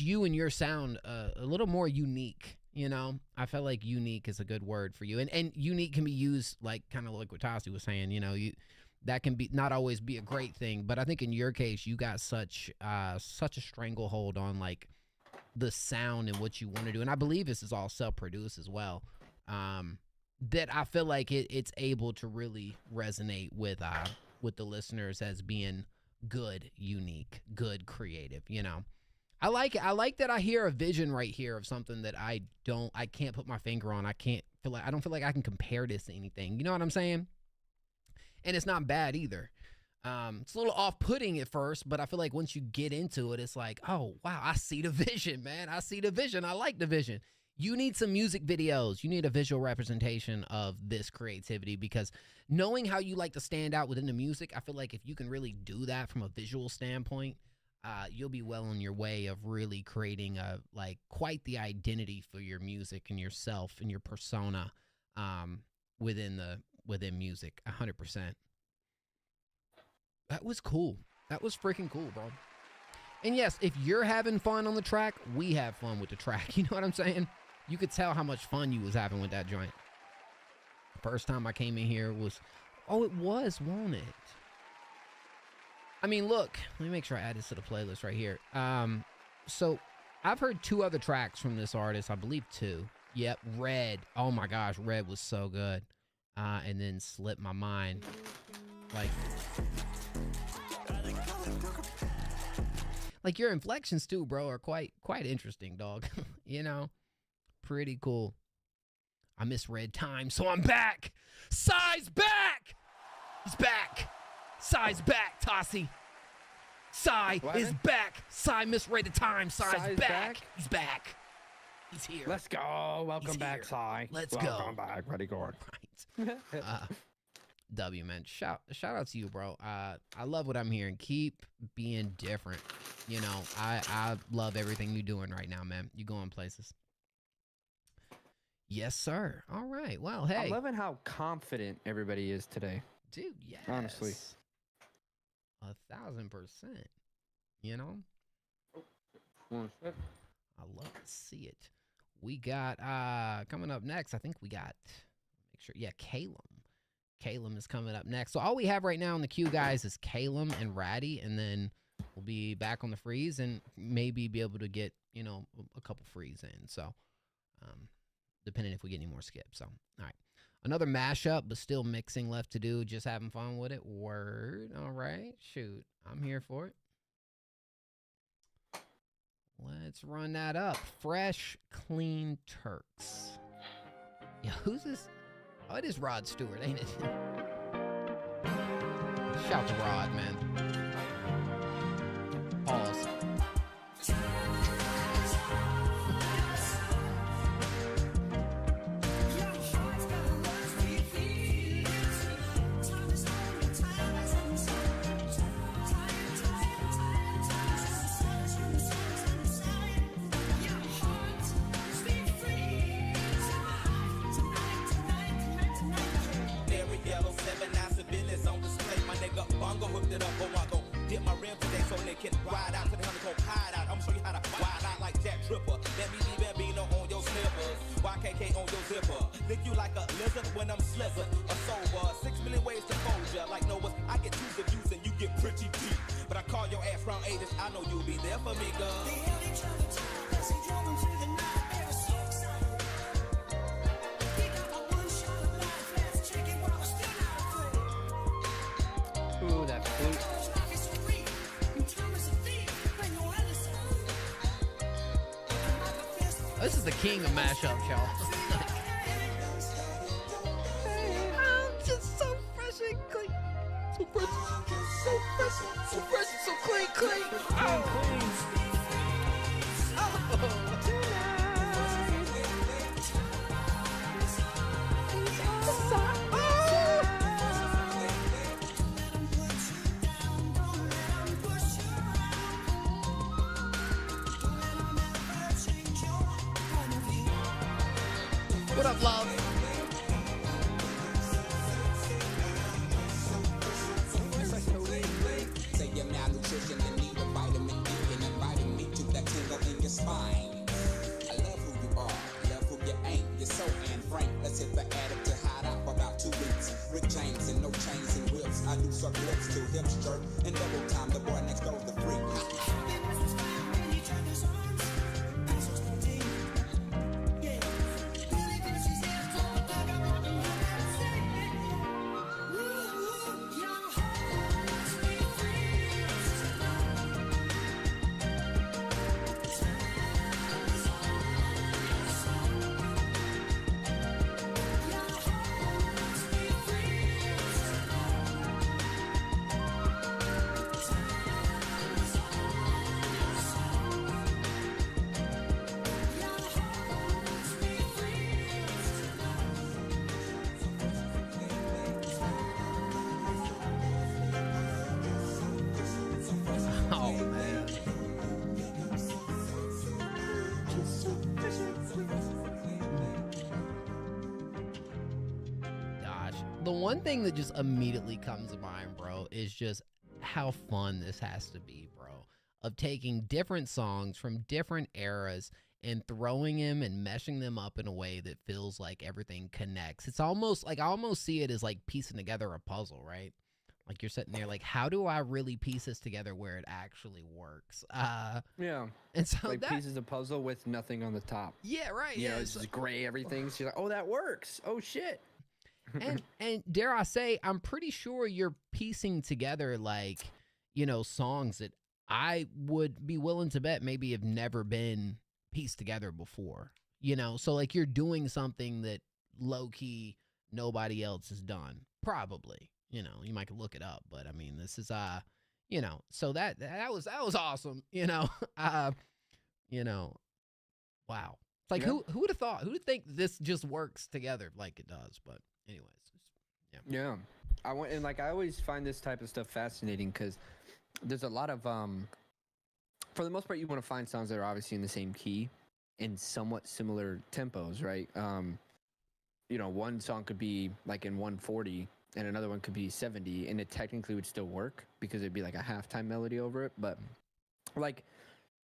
you and your sound a little more unique. I feel like unique is a good word for you, and unique can be used like kind of like what Tassi was saying. That can be not always be a great thing, but I think in your case, you got such a stranglehold on like the sound and what you want to do, and I believe this is all self-produced as well. That I feel like it's able to really resonate with the listeners as being good, unique, good, creative. I like it. I like that I hear a vision right here of something that I can't put my finger on. I don't feel like I can compare this to anything. You know what I'm saying? And it's not bad either. It's a little off-putting at first, but I feel like once you get into it, it's like, oh wow, I see the vision, man. I see the vision. I like the vision. You need some music videos. You need a visual representation of this creativity, because knowing how you like to stand out within the music, I feel like if you can really do that from a visual standpoint, you'll be well on your way of really creating quite the identity for your music and yourself and your persona within music. 100%. That was cool. That was freaking cool, bro. And yes, if you're having fun on the track, we have fun with the track. You know what I'm saying? You could tell how much fun you was having with that joint. First time I came in here was, it was, won't it? I mean, look, let me make sure I add this to the playlist right here. So I've heard 2 other tracks from this artist, I believe 2. Yep, Red. Oh my gosh, Red was so good. And then Slipped My Mind. Like your inflections too, bro, are quite interesting, dog. Pretty cool. I misread time, so I'm back. Psy's back. He's back. Psy's back, Tassi. Psy is back. Psy misread the time. Psy's back. He's back. He's here. Let's go. Welcome back, Psy. Let's go. Welcome back, Buddy Gord. Right. W, man. Shout out to you, bro. I love what I'm hearing. Keep being different. I love everything you're doing right now, man. You're going places. Yes, sir. All right. Well, hey. I'm loving how confident everybody is today. Dude, yes. Honestly. 1,000%. I love to see it. We got coming up next. I think we got make sure. Yeah, Calum. Calum is coming up next. So all we have right now in the queue, guys, is Calum and Ratty, and then we'll be back on the freeze and maybe be able to get a couple frees in. So depending if we get any more skips. So all right, another mashup, but still mixing left to do. Just having fun with it. Word. All right, shoot, I'm here for it. Let's run that up. Fresh, Clean Turks. Yeah, who's this? Oh, it is Rod Stewart, ain't it? Shout to Rod, man. Pause. Dip my rim today so they can ride out to the honeycomb hide out. I'm show you how to wild out like Jack Tripper. Let me be Bambino on your slippers. YKK on your zipper. Lick you like a lizard when I'm slizzard. A sober. 6 million ways to fold ya. Like Noah, I get too seduced and you get pretty deep. But I call your ass round 8ish. I know you'll be there for me, girl. They held each other tight as they drove into the night. They were so excited. They got my one shot of life. Let's check it while we're still not afraid. Ooh, that flute. This is the king of mashups, y'all. I'm just so fresh and clean. So fresh, so fresh, so fresh, so clean, clean. Oh. What up, love? Say you're malnutrition and need a vitamin D and inviting me to that tingle in your spine. I love who you are, love who you ain't. You're so Anne Frank. Let's hit the attic to hide out for about 2 weeks. Rick James and no chains and whips. I do suck lips to hips jerk and double time. The boy next door's the freak. The one thing that just immediately comes to mind, bro, is just how fun this has to be, bro. Of taking different songs from different eras and throwing them and meshing them up in a way that feels like everything connects. It's almost like I almost see it as like piecing together a puzzle, right? Like you're sitting there like, how do I really piece this together where it actually works? Yeah. And so like that, pieces of puzzle with nothing on the top. Yeah, right. You Yeah, know, it's just gray everything. So you're like, oh, that works. Oh shit. and dare I say, I'm pretty sure you're piecing together like, songs that I would be willing to bet maybe have never been pieced together before. So like you're doing something that low key nobody else has done. Probably. You might look it up, but I mean, this is so that was awesome. Wow. It's like who would have thought? Who would think this just works together like it does? But anyways, yeah. I always find this type of stuff fascinating because there's a lot of for the most part, you want to find songs that are obviously in the same key and somewhat similar tempos, right? One song could be like in 140 and another one could be 70, and it technically would still work because it'd be like a halftime melody over it. But like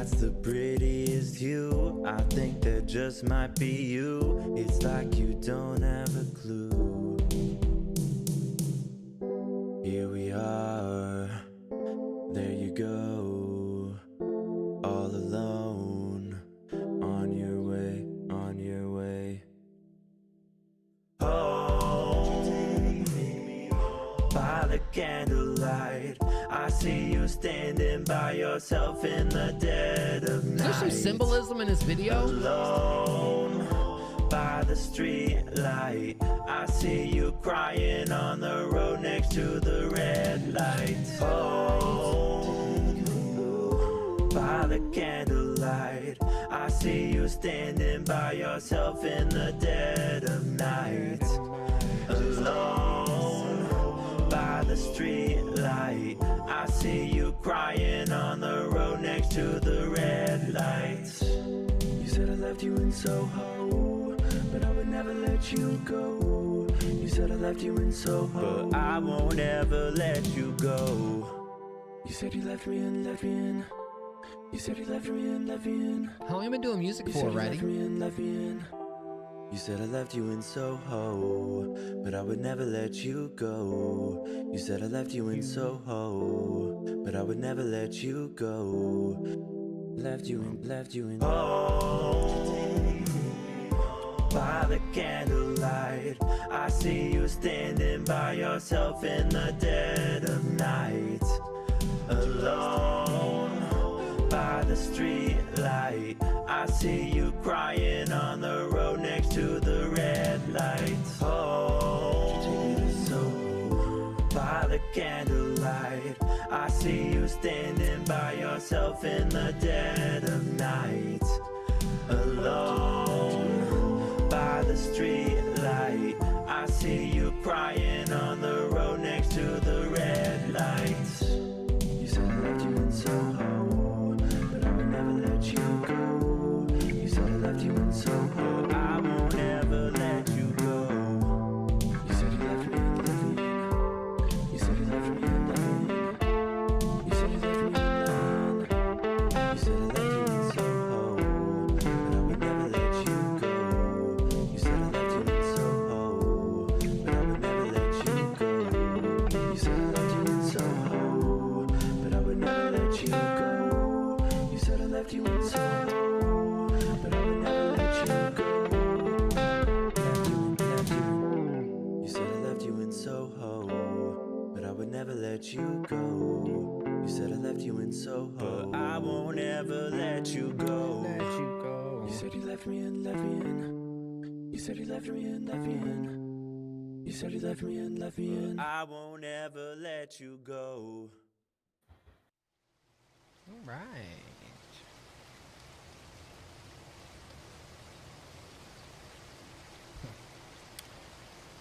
that's the prettiest you. I think that just might be you. It's like you don't have a clue. Here we are, there you go, all alone, on your way, on your way. Home, by the candlelight, I see you standing by yourself in the dead of night. Is there some symbolism in this video? Alone by the street light, I see you crying on the road next to the red light. Home by the candlelight, I see you standing by yourself in the dead of night. Alone by the street light, I see you crying on the road next to the red light. You said I left you in Soho, but I would never let you go. You said I left you in Soho, but I won't ever let you go. You said you left me and left me in. You said you left me and left me in. How long have you been doing music for already? You said I left you in Soho, but I would never let you go. You said I left you in Soho, but I would never let you go. Left you in home by the candlelight, I see you standing by yourself in the dead of night. Alone by the street light, I see you crying on the road next to the red light. Home by the candlelight, I see you standing by yourself in the dead of night. Alone by the street light, I see you crying on the road next to the red light. You said I left you in Soho, but I would never let you go. You said I left you in Soho, I won't ever let you go. You said you left me and left me in. You said you left me and left me in. You said you left me and left me in. You said I left you in Soho, but I would never let you go. You said I left you in Soho, but I would never let you go. You said I left you in Soho, but I would never let you go. You said I left you in Soho, but I would never let you go. You said I left you in Soho, but I would never let you go. You said I left you in Soho, but I won't ever let you go. You said you left me and left me in. You said you left me and left me in. You said you left me and left me in. I won't ever let you go. All right.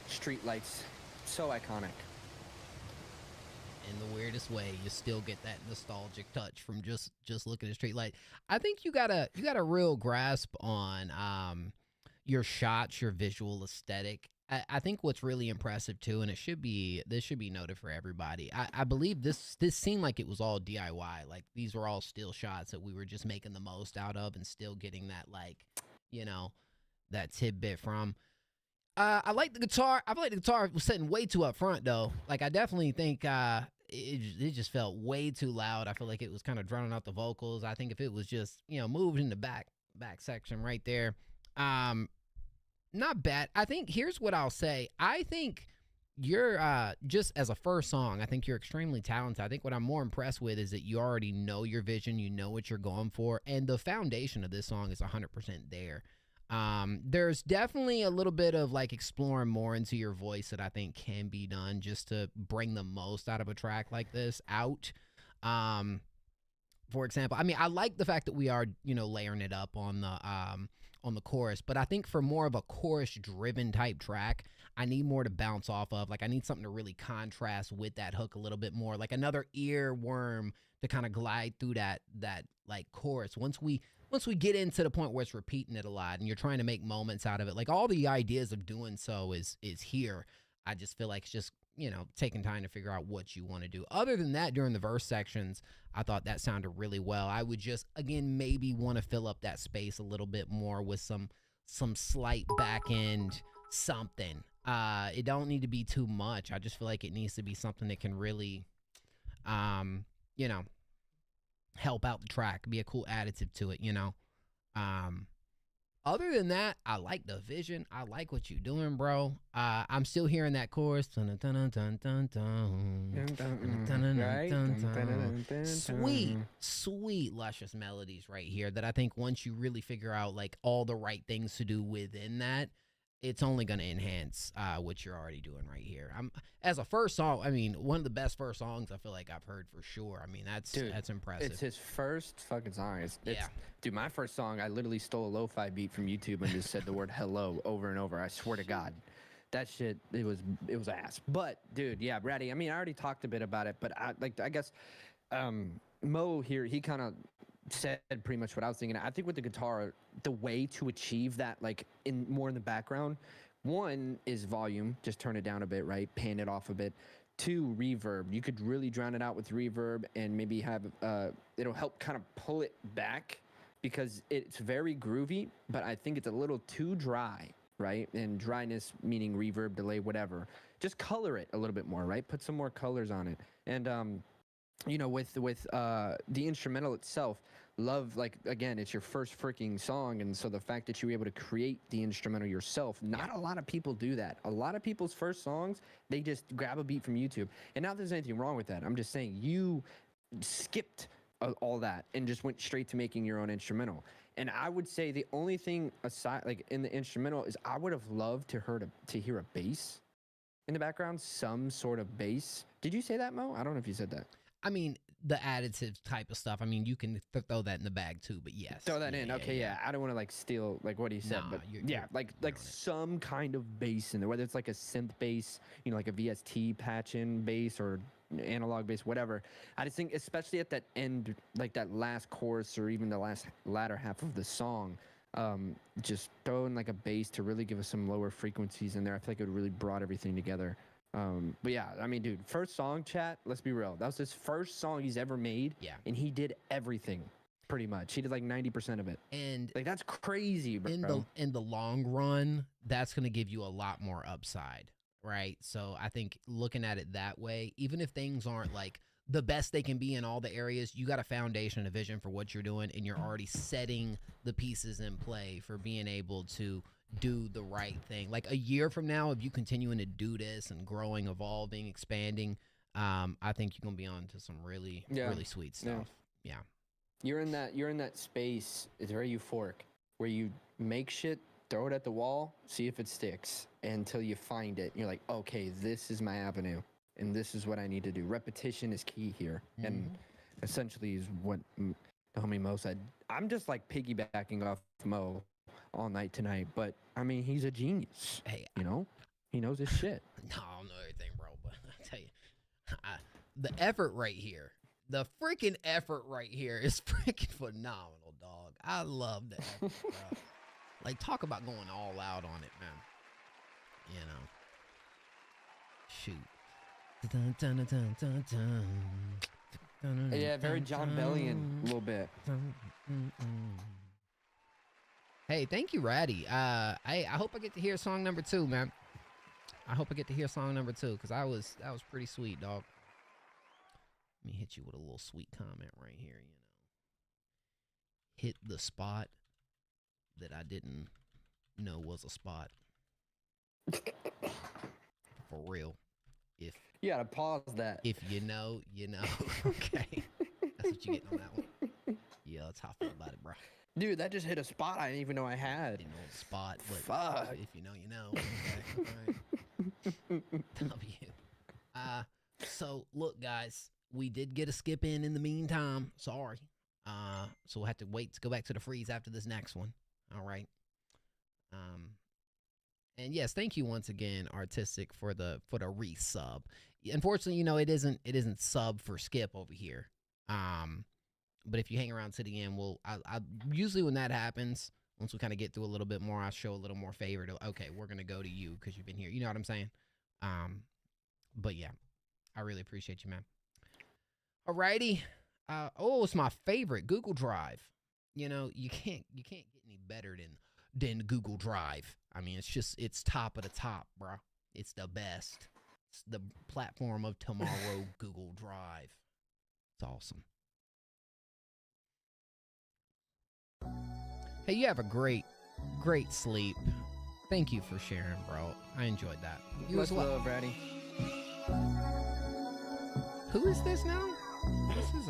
Street lights, so iconic. In the weirdest way, you still get that nostalgic touch from just looking at street light. I think you got a real grasp on your shots, your visual aesthetic. I think what's really impressive too, and this should be noted for everybody. I believe this seemed like it was all DIY. Like these were all still shots that we were just making the most out of and still getting that, like, you know, that tidbit from. I like the guitar. I feel like the guitar was sitting way too up front though. Like I definitely think it just felt way too loud. I feel like it was kind of drowning out the vocals. I think if it was just, you know, moved in the back section right there, not bad. I think here's what I'll say. I think you're just as a first song, I think you're extremely talented. I think what I'm more impressed with is that you already know your vision, you know what you're going for, and the foundation of this song is 100% there. There's definitely a little bit of like exploring more into your voice that I think can be done just to bring the most out of a track like this out. For example, I mean, I like the fact that we are, you know, layering it up on the chorus, but I think for more of a chorus driven type track, I need more to bounce off of. Like I need something to really contrast with that hook a little bit more, like another earworm to kind of glide through that like chorus. Once we get into the point where it's repeating it a lot and you're trying to make moments out of it, like all the ideas of doing so is here. I just feel like it's just, you know, taking time to figure out what you want to do. Other than that, during the verse sections, I thought that sounded really well. I would just, again, maybe want to fill up that space a little bit more with some slight back end something. It don't need to be too much. I just feel like it needs to be something that can really, you know, help out the track, be a cool additive to it, you know. Other than that, I like the vision. I like what you're doing, bro. I'm still hearing that chorus. Sweet, luscious melodies right here that I think once you really figure out like all the right things to do within that, it's only going to enhance what you're already doing right here. As a first song, I mean, one of the best first songs I feel like I've heard for sure. I mean, that's impressive. It's his first fucking song. Yeah. Dude, my first song, I literally stole a lo-fi beat from YouTube and just said the word hello over and over. I swear to God. That shit, it was ass. But, dude, yeah, Ratty, I mean, I already talked a bit about it, but I guess Mo here, he kind of said pretty much what I was thinking. I think with the guitar, the way to achieve that, like, more in the background, one is volume, just turn it down a bit, right? Pan it off a bit. Two, reverb. You could really drown it out with reverb and maybe have, it'll help kind of pull it back because it's very groovy, but I think it's a little too dry, right? And dryness meaning reverb, delay, whatever. Just color it a little bit more, right? Put some more colors on it. And, you know, with the instrumental itself, love, like, again, it's your first freaking song, and so the fact that you were able to create the instrumental yourself, not a lot of people do that. A lot of people's first songs, they just grab a beat from YouTube. And not that there's anything wrong with that. I'm just saying you skipped all that and just went straight to making your own instrumental. And I would say the only thing aside, like, in the instrumental is I would have loved to hear a bass in the background, some sort of bass. Did you say that, Mo? I don't know if you said that. I mean, the additive type of stuff. I mean, you can throw that in the bag too, but yes. Throw that in. Okay, yeah. I don't want to like steal like what he said, Nah, but you're like some kind of bass in there, whether it's like a synth bass, you know, like a VST patch-in bass or analog bass, whatever. I just think, especially at that end, like that last chorus or even the latter half of the song, just throw in like a bass to really give us some lower frequencies in there. I feel like it would really brought everything together. But yeah, I mean, dude, first song, chat, let's be real. That was his first song he's ever made. Yeah. And he did everything, pretty much. He did like 90% of it. And like, that's crazy, bro. In the long run, that's going to give you a lot more upside, right? So I think looking at it that way, even if things aren't like the best they can be in all the areas, you got a foundation, a vision for what you're doing, and you're already setting the pieces in play for being able to do the right thing. Like a year from now, if you continuing to do this and growing, evolving, expanding, I think you're gonna be on to some really sweet stuff. Yeah. You're in that space. It's very euphoric, where you make shit, throw it at the wall, see if it sticks, until you find it. You're like, okay, this is my avenue, and this is what I need to do. Repetition is key here, and essentially is what the homie Mo said. I'm just like piggybacking off Mo all night tonight, but I mean, he's a genius. Hey, you know, he knows his shit. No, I don't know everything, bro, but I tell you, the effort right here, the freaking effort right here is freaking phenomenal, dog. I love that effort, bro. Like, talk about going all out on it, man. You know, shoot. Dun, dun, dun, dun, dun, dun. Yeah, very John Bellion a little bit. Hey, thank you, Ratty. I hope I get to hear song number 2, man. I hope I get to hear song number 2, because that was pretty sweet, dog. Let me hit you with a little sweet comment right here, you know. Hit the spot that I didn't know was a spot. For real. If you gotta pause that. If you know, you know. Okay. That's what you get on that one. Yeah, that's how I feel about it, bro. Dude, that just hit a spot I didn't even know I had. Didn't know the spot, but fuck. If you know, you know. Okay, all right. W. So look, guys, we did get a skip in the meantime. Sorry. So we'll have to wait to go back to the freeze after this next one. All right. And yes, thank you once again, Artistic, for the resub. Unfortunately, you know, it isn't sub for skip over here. But if you hang around to the end, I usually when that happens, once we kind of get through a little bit more, I show a little more favor to, okay, we're going to go to you because you've been here. You know what I'm saying? But yeah, I really appreciate you, man. Alrighty. Oh, it's my favorite, Google Drive. You know, you can't get any better than Google Drive. I mean, it's top of the top, bro. It's the best. It's the platform of tomorrow, Google Drive. It's awesome. Hey, you have a great sleep. Thank you for sharing, bro. I enjoyed that. You as well, Brady. Who is this now? This is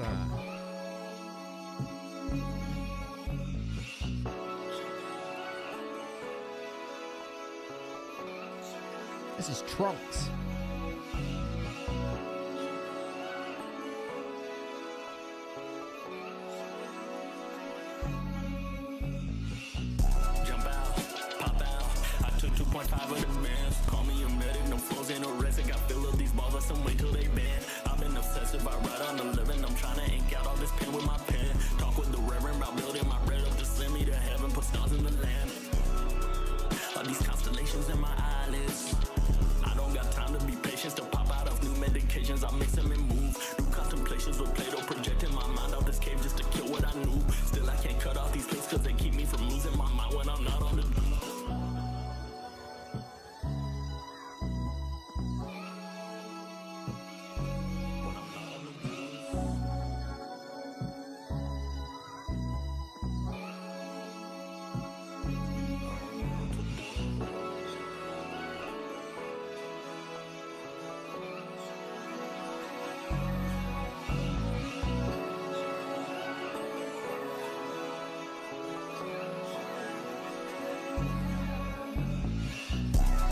This is Trunks. Jump out, pop out. I took 2.5 of the bands. Call me a medic, no flows ain't no rest. I got feel of these balls, some wait till they bend. I've been obsessive, I write on the living. I'm trying to ink out all this pen with my pen. Talk with the reverend about building my bread up to send me to heaven. Put stars in the land. All these constellations in my eyelids. I don't got time to be patient to pop out of new medications. I mix them and move. New contemplations with Plato, projecting my mind out this cave just to kill what I knew. Still I can't cut off these things cause they keep me from losing my mind when I'm not on the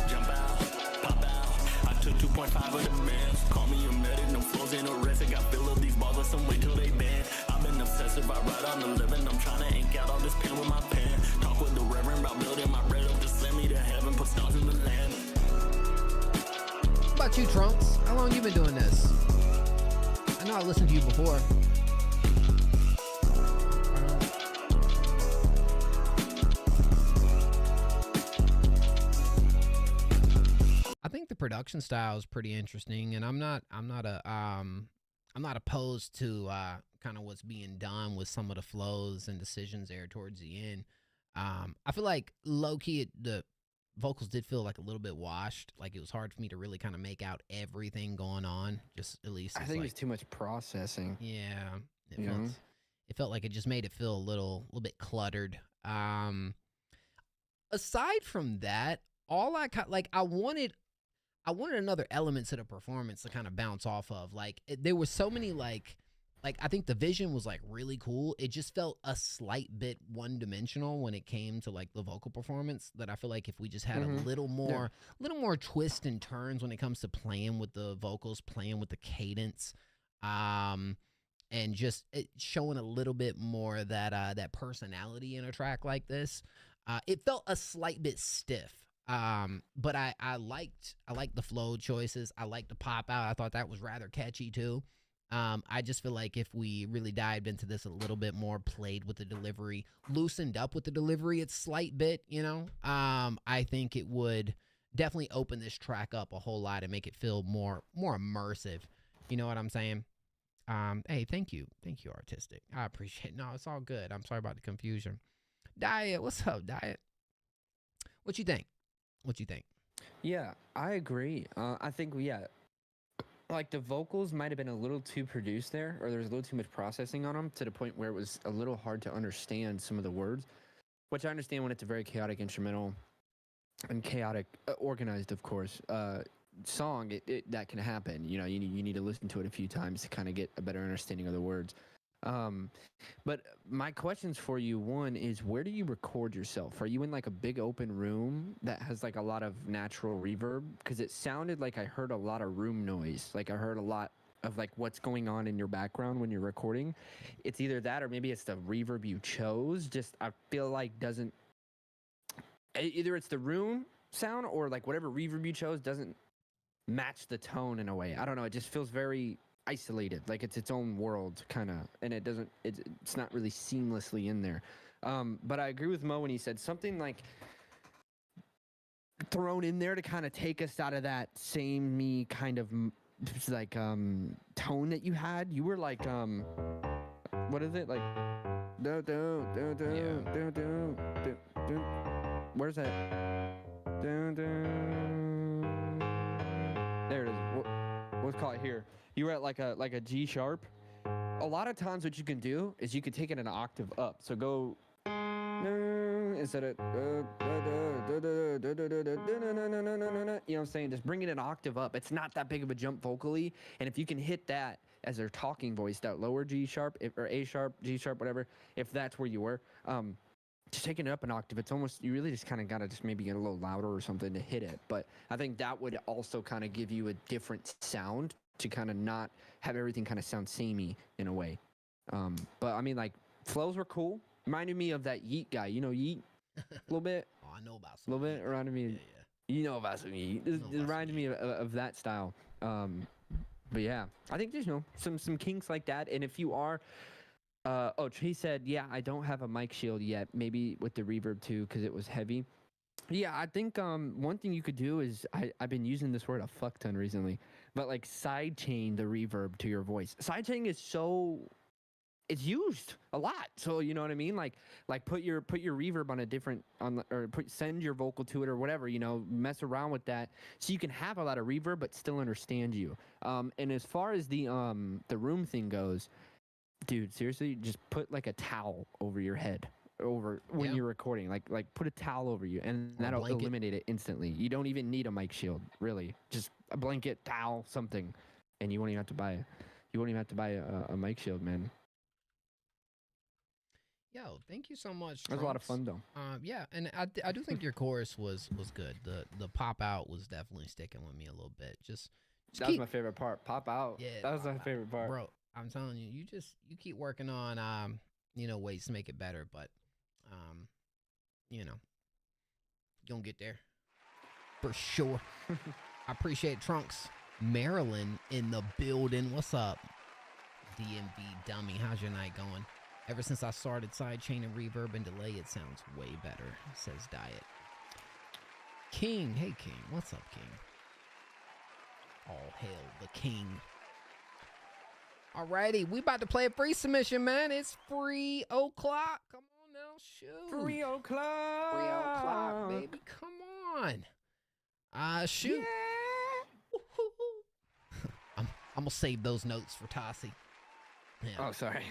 jump out, pop out. I took 2.5 of the bands. Call me a medic, no flows ain't no rest. I got feel of these balls, some wait till they bend. I've been obsessive, I write on the living. I'm trying to ink out all this pen with my pen. Talk with the reverend about building my bread up to send me to heaven. Put stars in the land. What about you, Trunks? How long you been doing this? I know I listened to you before. I think the production style is pretty interesting, and I'm not opposed to kind of what's being done with some of the flows and decisions there towards the end. I feel like low key the vocals did feel like a little bit washed. Like it was hard for me to really kind of make out everything going on. Just at least I think it's too much processing. Yeah, Yeah. it felt like it just made it feel a little bit cluttered. Aside from that, all I wanted another element to the performance to kind of bounce off of. Like there were so many like I think the vision was like really cool. It just felt a slight bit one-dimensional when it came to like the vocal performance, that I feel like if we just had a little more twists and turns when it comes to playing with the vocals, playing with the cadence, and just showing a little bit more that personality in a track like this. It felt a slight bit stiff. But I liked the flow choices. I liked the pop out. I thought that was rather catchy too. I just feel like if we really dived into this a little bit more, played with the delivery, loosened up with the delivery a slight bit, I think it would definitely open this track up a whole lot and make it feel more immersive. You know what I'm saying? Hey, thank you, Artistic. I appreciate it. No, it's all good. I'm sorry about the confusion. Diet, what's up, Diet? What you think? Yeah, I agree. I think, like the vocals might have been a little too produced there, or there was a little too much processing on them to the point where it was a little hard to understand some of the words, which I understand when it's a very chaotic instrumental and chaotic, organized, of course, song. That can happen. You need to listen to it a few times to kind of get a better understanding of the words. But my questions for you, one is, where do you record yourself? Are you in like a big open room that has like a lot of natural reverb? Because it sounded like I heard a lot of room noise. Like I heard a lot of like what's going on in your background when you're recording. It's either that or maybe it's the reverb you chose. Just I feel like doesn't, either it's the room sound or like whatever reverb you chose doesn't match the tone in a way. I don't know. It just feels very isolated, like it's its own world kind of, and it's not really seamlessly in there. But I agree with Mo when he said something like thrown in there to kind of take us out of that samey kind of like tone that you had. You were like what is it like? Where's that? There it is. Let's call it here. You were at like a G sharp. A lot of times, what you can do is you can take it an octave up. So go instead of you know what I'm saying? Just bring it an octave up. It's not that big of a jump vocally, and if you can hit that as their talking voice, that lower G sharp or A sharp, G sharp, whatever, if that's where you were, just taking it up an octave, it's almost, you really just kind of got to just maybe get a little louder or something to hit it. But I think that would also kind of give you a different sound to kind of not have everything kind of sound samey in a way. But I mean, like, flows were cool. Reminded me of that Yeet guy. You know Yeet? A little bit? Oh, I know about some. A little bit? Reminded me. Yeah. You know about some Yeet. It reminded me of that style. But yeah, I think there's, you know, some kinks like that. And if you are, he said, yeah, I don't have a mic shield yet. Maybe with the reverb too, because it was heavy. Yeah, I think one thing you could do is, I've been using this word a fuck ton recently, but like sidechain the reverb to your voice. Sidechaining is it's used a lot. So you know what I mean? Like put your reverb on a different send your vocal to it or whatever, you know, mess around with that so you can have a lot of reverb but still understand you. And as far as the room thing goes, dude, seriously, just put like a towel over your head when you're recording. Like put a towel over you and that'll eliminate it instantly. You don't even need a mic shield, really. Just a blanket, towel, something, and you won't even have to buy a mic shield, man. Yo, thank you so much. It was a lot of fun though. Yeah, and I do think your chorus was good. The pop out was definitely sticking with me a little bit. That was my favorite part. Pop out. Yeah, that was my favorite part, bro. I'm telling you, you keep working on you know, ways to make it better, but you know, you gonna get there for sure. I appreciate Trunks, Maryland in the building. What's up, DMV dummy? How's your night going? Ever since I started sidechain and reverb and delay, it sounds way better, says Diet. King, hey King, what's up, King? All hail the King. Alrighty, we about to play a free submission, man. It's 3 o'clock. Come on now, shoot. 3 o'clock. 3 o'clock, baby. Come on. Shoot. Yeah. I'm gonna save those notes for Tassie. Yeah. Oh, sorry.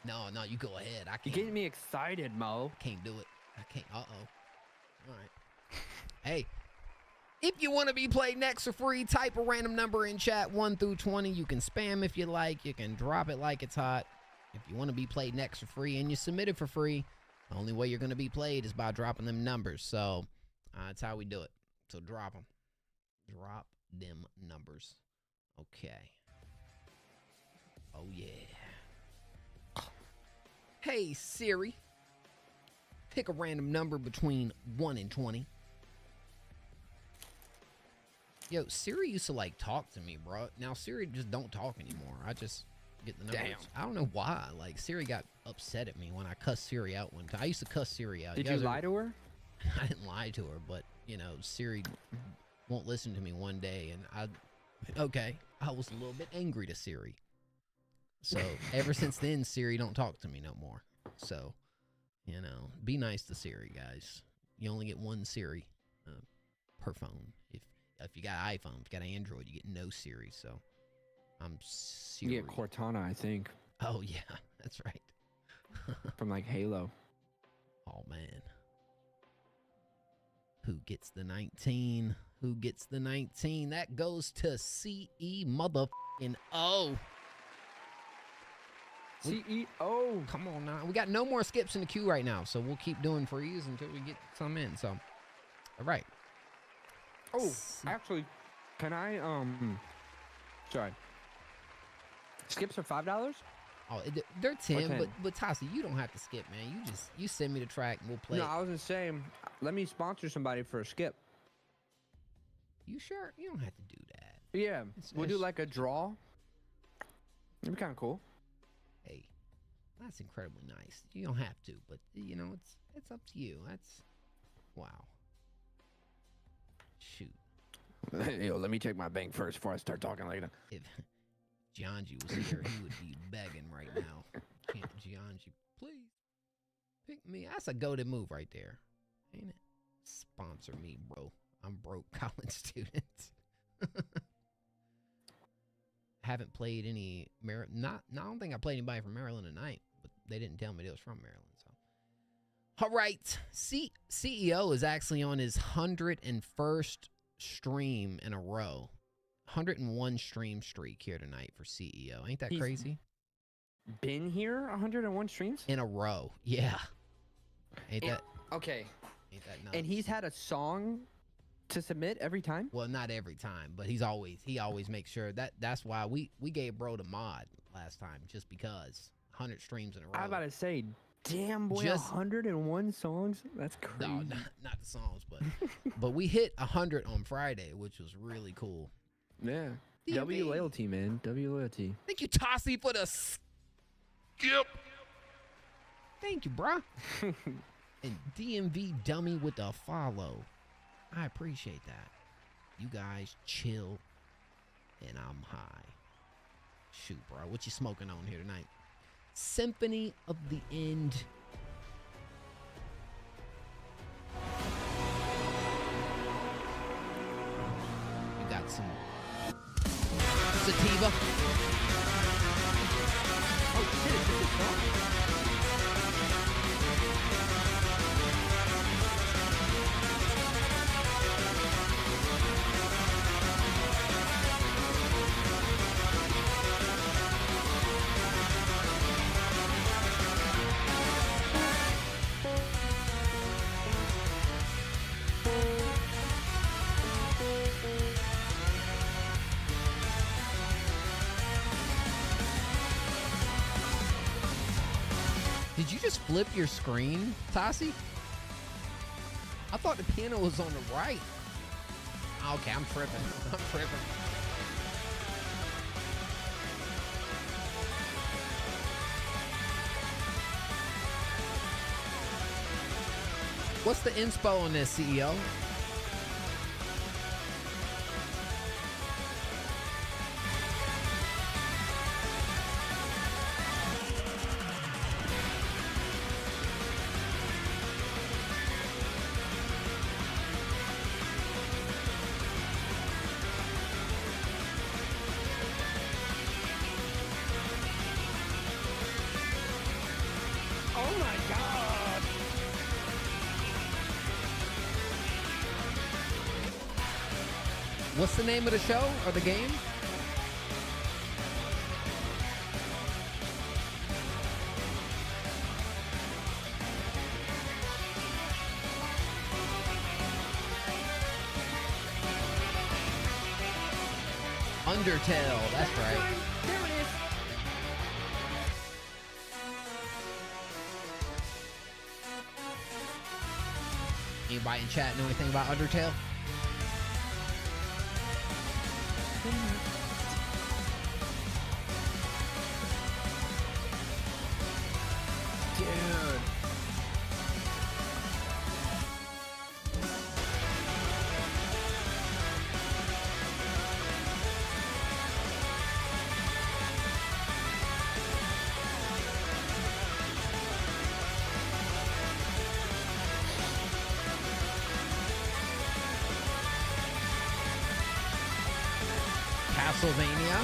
No, you go ahead. I can't. You're getting me excited, Mo. Can't do it. I can't. All right. Hey, if you want to be played next for free, type a random number in chat, 1 through 20. You can spam if you like. You can drop it like it's hot. If you want to be played next for free and you submit it for free, the only way you're going to be played is by dropping them numbers. So that's how we do it. So drop them. Drop them numbers. Okay. Oh, yeah. Hey, Siri. Pick a random number between 1 and 20. Yo, Siri used to, like, talk to me, bro. Now, Siri just don't talk anymore. I just get the numbers. Damn. I don't know why. Like, Siri got upset at me when I cussed Siri out one time. I used to cuss Siri out. Did you lie to her? I didn't lie to her, but, you know, Siri won't listen to me one day, and I was a little bit angry to Siri. So ever since then, Siri don't talk to me no more. So, you know, be nice to Siri, guys. You only get one Siri per phone. If you got an iPhone, if you got an Android, you get no Siri. So I'm Siri. You get Cortana, I think. Oh yeah, that's right. From like Halo. Oh man. Who gets the 19? Who gets the 19? That goes to CE motherfucking O. CEO. Come on now. We got no more skips in the queue right now, so we'll keep doing freeze until we get some in. So, all right. Oh, actually, can I, sorry. Skips are $5? Oh, they're 10, but Tassi, you don't have to skip, man. You send me the track and we'll play. No, it. I was gonna say, let me sponsor somebody for a skip. You sure? You don't have to do that. Yeah, we'll do like a draw. It'd be kind of cool. Hey, that's incredibly nice. You don't have to, but you know, it's up to you. That's wow. Shoot. Yo, let me check my bank first before I start talking like that. If Gianji was here, he would be begging right now. Can't Gianji please pick me? That's a goated move right there, ain't it? Sponsor me, bro. I'm broke college student. Haven't played any I don't think I played anybody from Maryland tonight, but they didn't tell me they was from Maryland. So, all right, CEO is actually on his 101st stream in a row. 101 stream streak here tonight for CEO. Ain't that crazy? Been here 101 streams in a row. Yeah. Ain't that okay? Ain't that nuts? And he's had a song to submit every time. Well, not every time, but he always makes sure that's why we gave bro the mod last time, just because 100 streams in a row. I was about to say, damn boy, 101 songs. That's crazy. No, not the songs, but we hit 100 on Friday, which was really cool. Yeah. DMV. W loyalty, man. W loyalty. Thank you, Tossie, for the skip. Thank you, bruh. And DMV dummy with the follow. I appreciate that. You guys chill, and I'm high. Shoot, bro. What you smoking on here tonight? Symphony of the End. We got some sativa. Oh, shit. Is this a song? Did you just flip your screen, Tassie? I thought the piano was on the right. Okay, I'm tripping. I'm tripping. What's the inspo on this, CEO? What's the name of the show or the game? Undertale, that's right. There it is. Anybody in chat know anything about Undertale? Dude. Castlevania.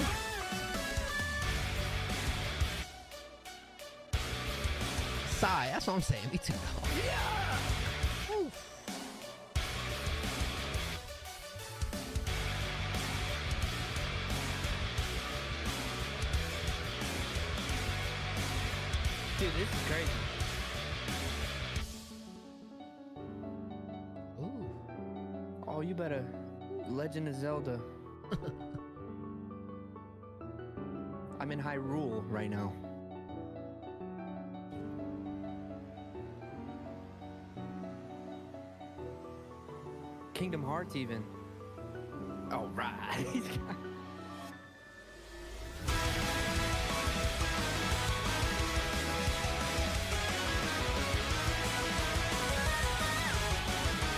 Sigh, that's what I'm saying. Me too. Yeah. Oof. Dude, this is crazy. Ooh. Oh, you better. Legend of Zelda. I'm in Hyrule right now. Kingdom Hearts even. All right.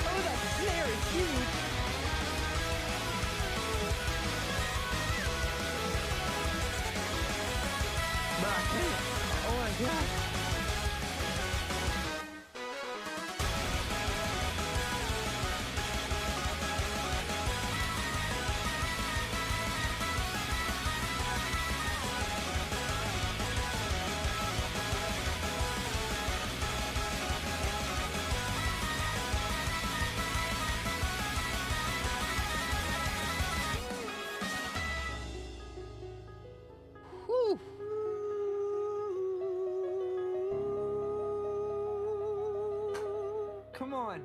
Oh, that snare is huge. on.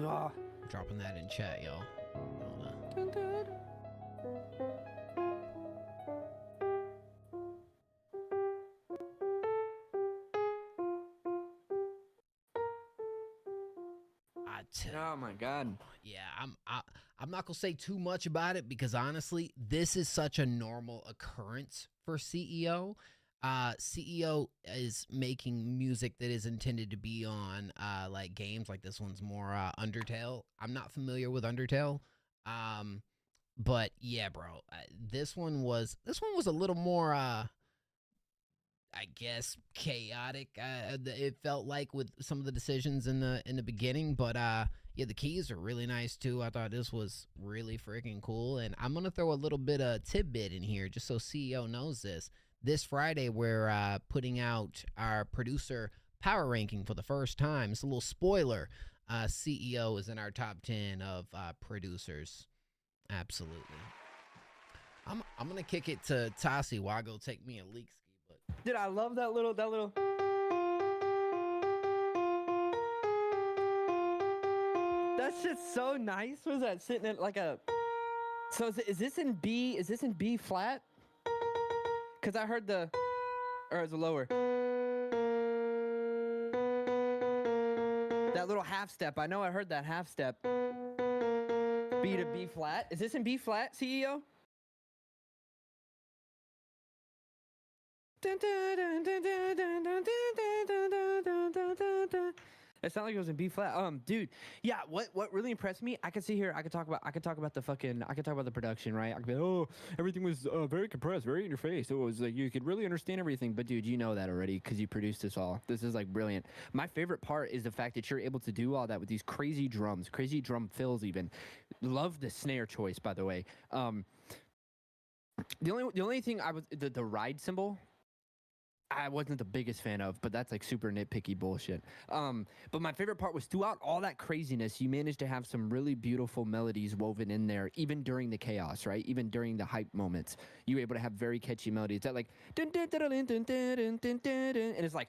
Ah. Dropping that in chat, y'all. Hold on. Oh my god. Yeah, I'm not gonna say too much about it because honestly, this is such a normal occurrence for CEO. CEO is making music that is intended to be on like games. Like this one's more Undertale. I'm not familiar with Undertale, but yeah, bro, this one was a little more I guess chaotic. It felt like with some of the decisions in the beginning, but yeah, the keys are really nice too. I thought this was really freaking cool, and I'm gonna throw a little bit of tidbit in here just so CEO knows this. This Friday, we're putting out our producer power ranking for the first time. It's a little spoiler. CEO is in our top 10 of producers. Absolutely. I'm gonna kick it to Tassi while I go take me a leak. Dude, I love that little. That shit's so nice. Was that sitting in like a? So is this in B? Is this in B flat? Cause I heard the, or is it lower? That little half step. I know I heard that half step. B to B flat. Is this in B flat, CEO? It sounded like it was in B flat. Dude, yeah. What really impressed me? I could see here. I could talk about the production, right? I could be, oh, everything was very compressed, very in your face. It was like you could really understand everything. But dude, you know that already because you produced this all. This is like brilliant. My favorite part is the fact that you're able to do all that with these crazy drums, crazy drum fills. Even love the snare choice, by the way. The only thing I was the ride cymbal. I wasn't the biggest fan of, but that's like super nitpicky bullshit. But my favorite part was throughout all that craziness, you managed to have some really beautiful melodies woven in there, even during the chaos, right? Even during the hype moments, you were able to have very catchy melodies that like, and it's like,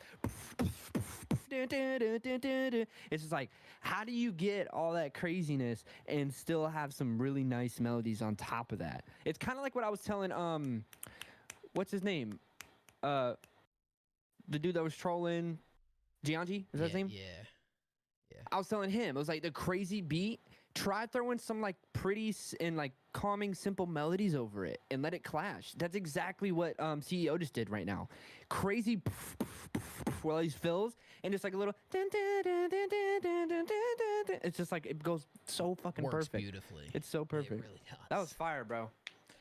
it's just like, how do you get all that craziness and still have some really nice melodies on top of that? It's kind of like what I was telling, what's his name? The dude that was trolling, Gianji, is that his name? Yeah. I was telling him, it was like the crazy beat. Try throwing some like pretty and like calming, simple melodies over it and let it clash. That's exactly what CEO just did right now. Crazy, well, these fills and just like a little. It's just like it goes so fucking Works perfect. Beautifully. It's so perfect. It really does. That was fire, bro.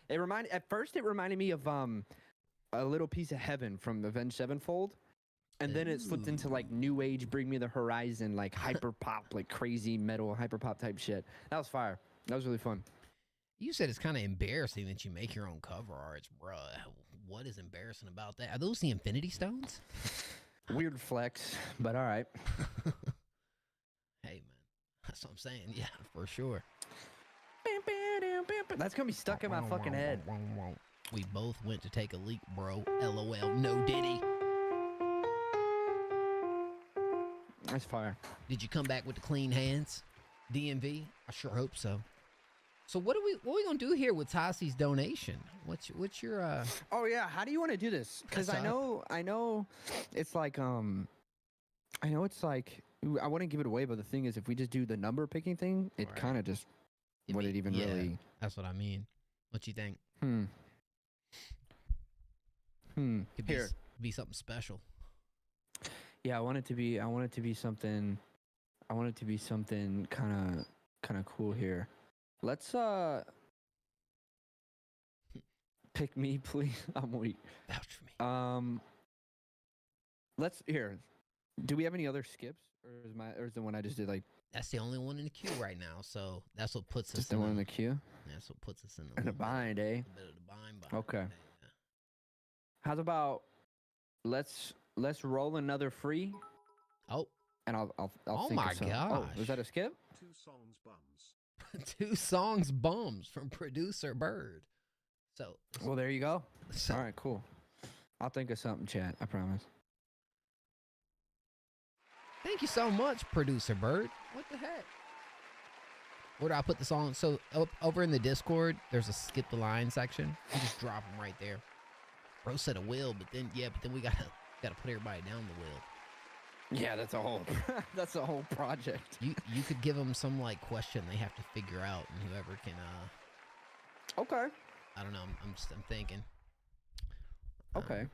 At first it reminded me of A Little Piece of Heaven from Avenged Sevenfold, and then it slipped into like new age, Bring Me the Horizon, like hyper pop, like crazy metal hyper pop type shit. That was fire. That was really fun. You said it's kind of embarrassing that you make your own cover arts, bro. What is embarrassing about that? Are those the Infinity Stones? Weird flex, but all right. Hey, man, that's what I'm saying. Yeah, for sure. That's gonna be stuck in my fucking head. We both went to take a leak, bro. LOL, no diddy. That's fire. Did you come back with the clean hands, DMV? I sure hope so. So what are we gonna do here with Tassi's donation? What's your Oh yeah, how do you want to do this? Because I know it's like I know it's like I want to give it away, but the thing is, if we just do the number picking thing, it Right. kind of just would it even really? That's what I mean. What you think? Could Here. be something special. Yeah, I want it to be something. I want it to be something kind of cool here. Let's pick me, please. I'm weak. Vouch for me. Let's here. Do we have any other skips, or is the one I just did like? That's the only one in the queue right now. So that's what puts us Just the one in the queue. That's what puts us in In a bind, eh? A bit of the bind. Okay. Yeah. How's about let's roll another free, Oh, and I'll Oh think of my some. Oh, gosh. was that a skip? 2 songs bums. 2 songs bums from producer Bird. So Well, there you go. So- All right, cool. I'll think of something, chat. I promise. Thank you so much, Producer Bird. What the heck? Where do I put the song? So over in the Discord, there's a skip the line section. You just drop them right there. Bro said a will, but then we gotta put everybody down the will. Yeah, that's a whole project. You could give them some like question they have to figure out, and whoever can. Okay. I don't know. I'm thinking. Okay.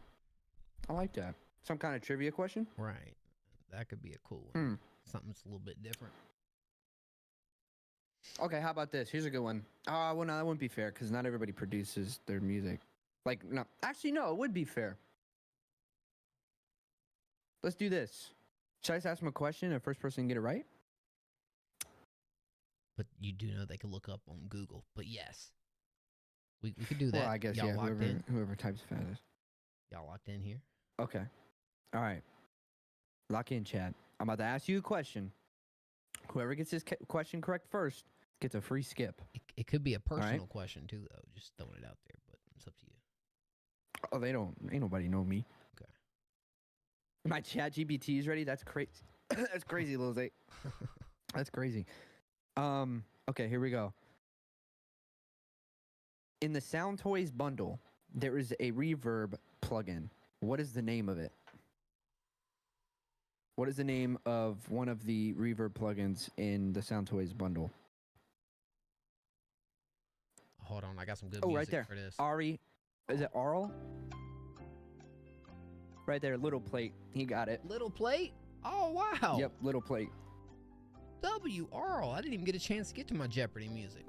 I like that. Some kind of trivia question. Right. That could be a cool one. Something that's a little bit different. Okay, how about this? Here's a good one. Oh, well, no, that wouldn't be fair because not everybody produces their music. Like, no, actually, no, it would be fair. Let's do this. Should I just ask them a question and first person can get it right? But you do know they can look up on Google. But yes, we could do that. Well, I guess, Y'all yeah, locked in? whoever types fastest. Y'all locked in here? Okay. All right. Lock in, chat. I'm about to ask you a question. Whoever gets this question correct first gets a free skip. It could be a personal question too, though. Just throwing it out there, but it's up to you. Oh, they don't. Ain't nobody know me. Okay. My chat GPT is ready. That's crazy. That's crazy, Lil Zay. That's crazy. Okay, here we go. In the Sound Toys bundle, there is a reverb plugin. What is the name of it? What is the name of one of the reverb plugins in the Sound Toys bundle? Hold on, I got some good music right there. for this. Ari, is it Arl? Right there, Little Plate. He got it. Little Plate? Oh, wow. Yep, Little Plate. W. Arl. I didn't even get a chance to get to my Jeopardy music.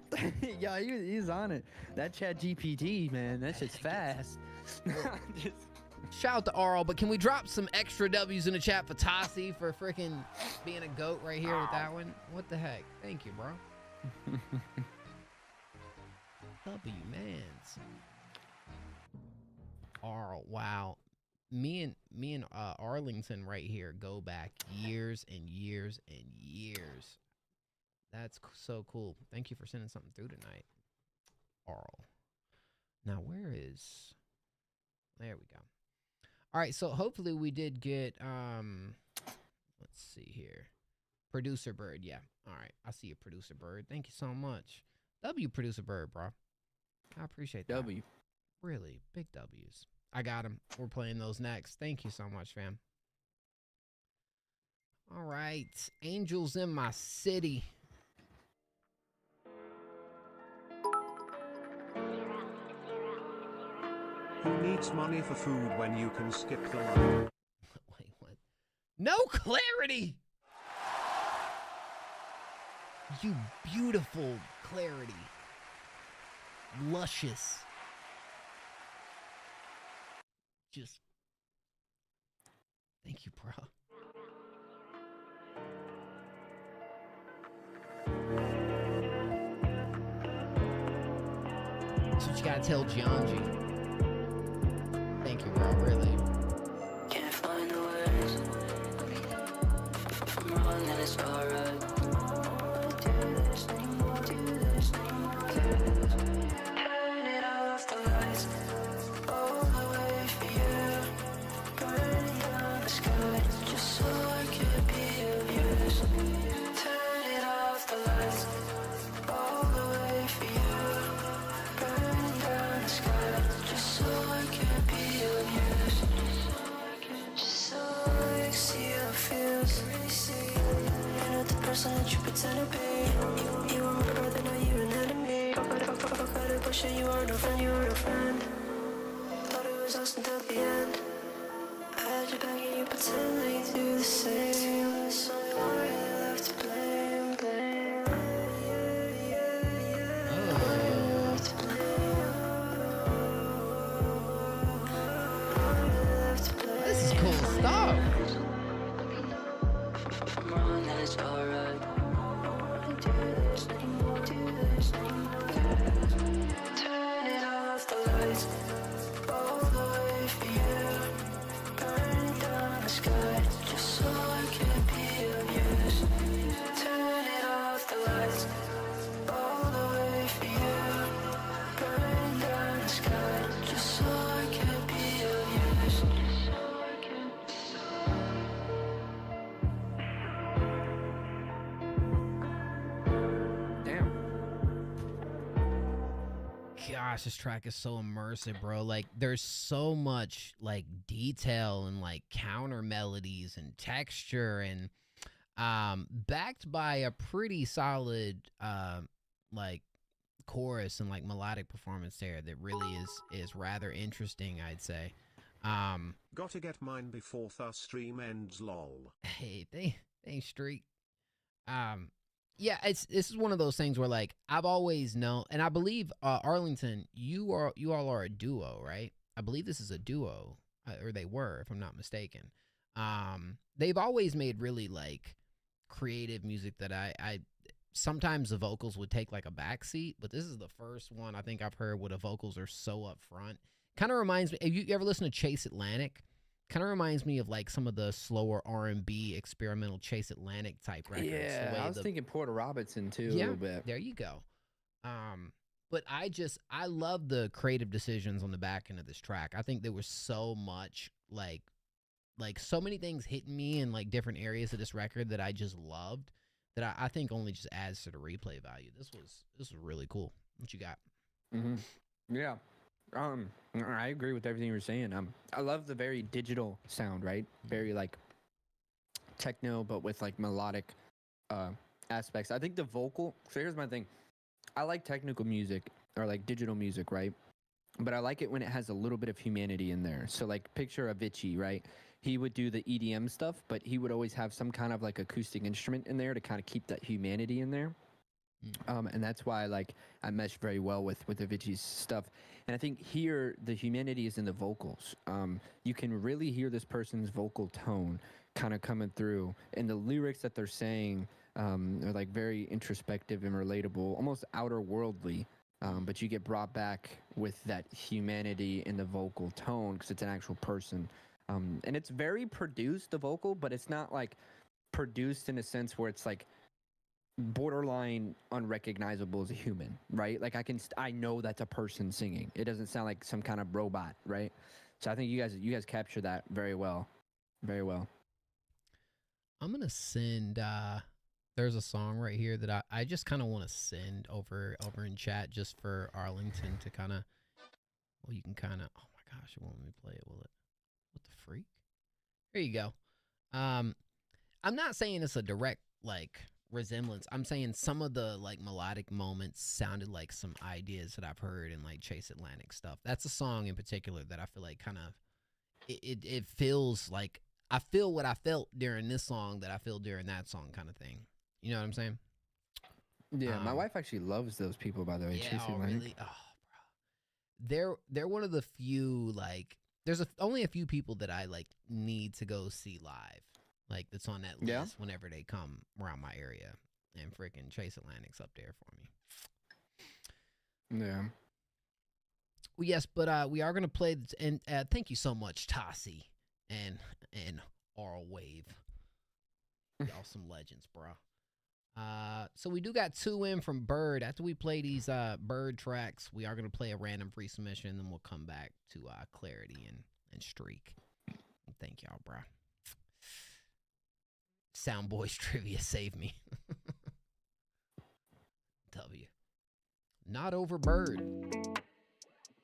Yeah, he's on it. That chat GPT, man, that shit's fast. Shout out to Arl, but can we drop some extra W's in the chat for Tassi for freaking being a goat right here with that one? What the heck? Thank you, bro. W mans. Arl, wow. Me and Arlington right here go back years and years and years. That's so cool. Thank you for sending something through tonight, Arl. Now where is? There we go. All right, so hopefully we did get let's see here. Producer Bird, yeah. All right, I see you, Producer Bird. Thank you so much. W, Producer Bird, bro. I appreciate that. W. Really, big W's. I got him. We're playing those next. Thank you so much, fam. All right, Angels in My City. Who needs money for food when you can skip the line? Wait, what? No clarity! You beautiful clarity. Luscious. Just... Thank you, bro. That's what you gotta tell Gianji. Thank you, bro, really. Can't find the words. I'm wrong and it's alright. Turn it off the lights. All the way for you. Burning down the sky. Just so I could be of use. Turn it off the lights. All the way for you. Burning down the sky. Just so I could be of use. Just so I can see how it feels. You're not the person that you pretend to be. You were my brother, now you're an enemy. Fuck out of bullshit, you are no friend, you are no friend. Thought it was us until the end. I had your back and you pretend that you do the same. There's only one really left to blame, blame. Left to blame. This is cool stuff. I'm wrong and it's alright. Turn it off the lights. All the way for you. Burning down the sky. Just so I can be of use. Turn it off the lights. All the way for you. Burning down the sky. Just so I can be of use. gosh, this track is so immersive, bro. Like, there's so much like detail and like counter melodies and texture, and backed by a pretty solid like chorus and like melodic performance there that really is rather interesting, I'd say. Gotta get mine before the stream ends, lol. Hey, thanks, Streak. Yeah, this is one of those things where like I've always known, and I believe Arlington, you all are a duo, right? I believe this is a duo, or they were, if I'm not mistaken. They've always made really like creative music that I sometimes the vocals would take like a backseat, but this is the first one I think I've heard where the vocals are so up front. Kind of reminds me, if you ever listen to Chase Atlantic, kind of reminds me of like some of the slower R&B experimental Chase Atlantic type records. Yeah, I was thinking Porter Robinson too a little bit. There you go. But I love the creative decisions on the back end of this track. I think there was so much like so many things hitting me in like different areas of this record that I just loved, that I think only just adds to the replay value. This was really cool. What you got? Yeah. I agree with everything you were saying. I love the very digital sound, right? Very like techno, but with like melodic aspects. I think the vocal. So here's my thing. I like technical music or like digital music, right? But I like it when it has a little bit of humanity in there. So like picture Avicii, right? He would do the EDM stuff, but he would always have some kind of like acoustic instrument in there to kind of keep that humanity in there. And that's why like I mesh very well with Avicii's stuff. And I think here the humanity is in the vocals. You can really hear this person's vocal tone kind of coming through, and the lyrics that they're saying are like very introspective and relatable, almost outer worldly. But you get brought back with that humanity in the vocal tone because it's an actual person. And it's very produced, the vocal, but it's not like produced in a sense where it's like borderline unrecognizable as a human, right? Like I know that's a person singing. It doesn't sound like some kind of robot, right? So I think you guys capture that very well. Very well. I'm gonna send there's a song right here that I just kind of want to send over in chat just for Arlington to kind of, well, you can kind of, oh my gosh, it won't let me play it, will it? What the freak? There you go. I'm not saying it's a direct like resemblance. I'm saying some of the like melodic moments sounded like some ideas that I've heard in like Chase Atlantic stuff. That's a song in particular that I feel like kind of it feels like I feel what I felt during this song that I feel during that song, kind of thing. You know what I'm saying? Yeah, my wife actually loves those people, by the way. Yeah, Chase Atlantic. really? Oh, bro. They're one of the few like there's only a few people that I like need to go see live. Like that's on that list whenever they come around my area, and freaking Chase Atlantic's up there for me. Yeah. Well, yes, but we are gonna play, and thank you so much, Tassi and Oral Wave. Y'all some legends, bro. So we do got 2 in from Bird. After we play these Bird tracks, we are gonna play a random free submission, and then we'll come back to Clarity and Streak. Thank y'all, bro. Soundboys trivia, save me. W. Not over Bird.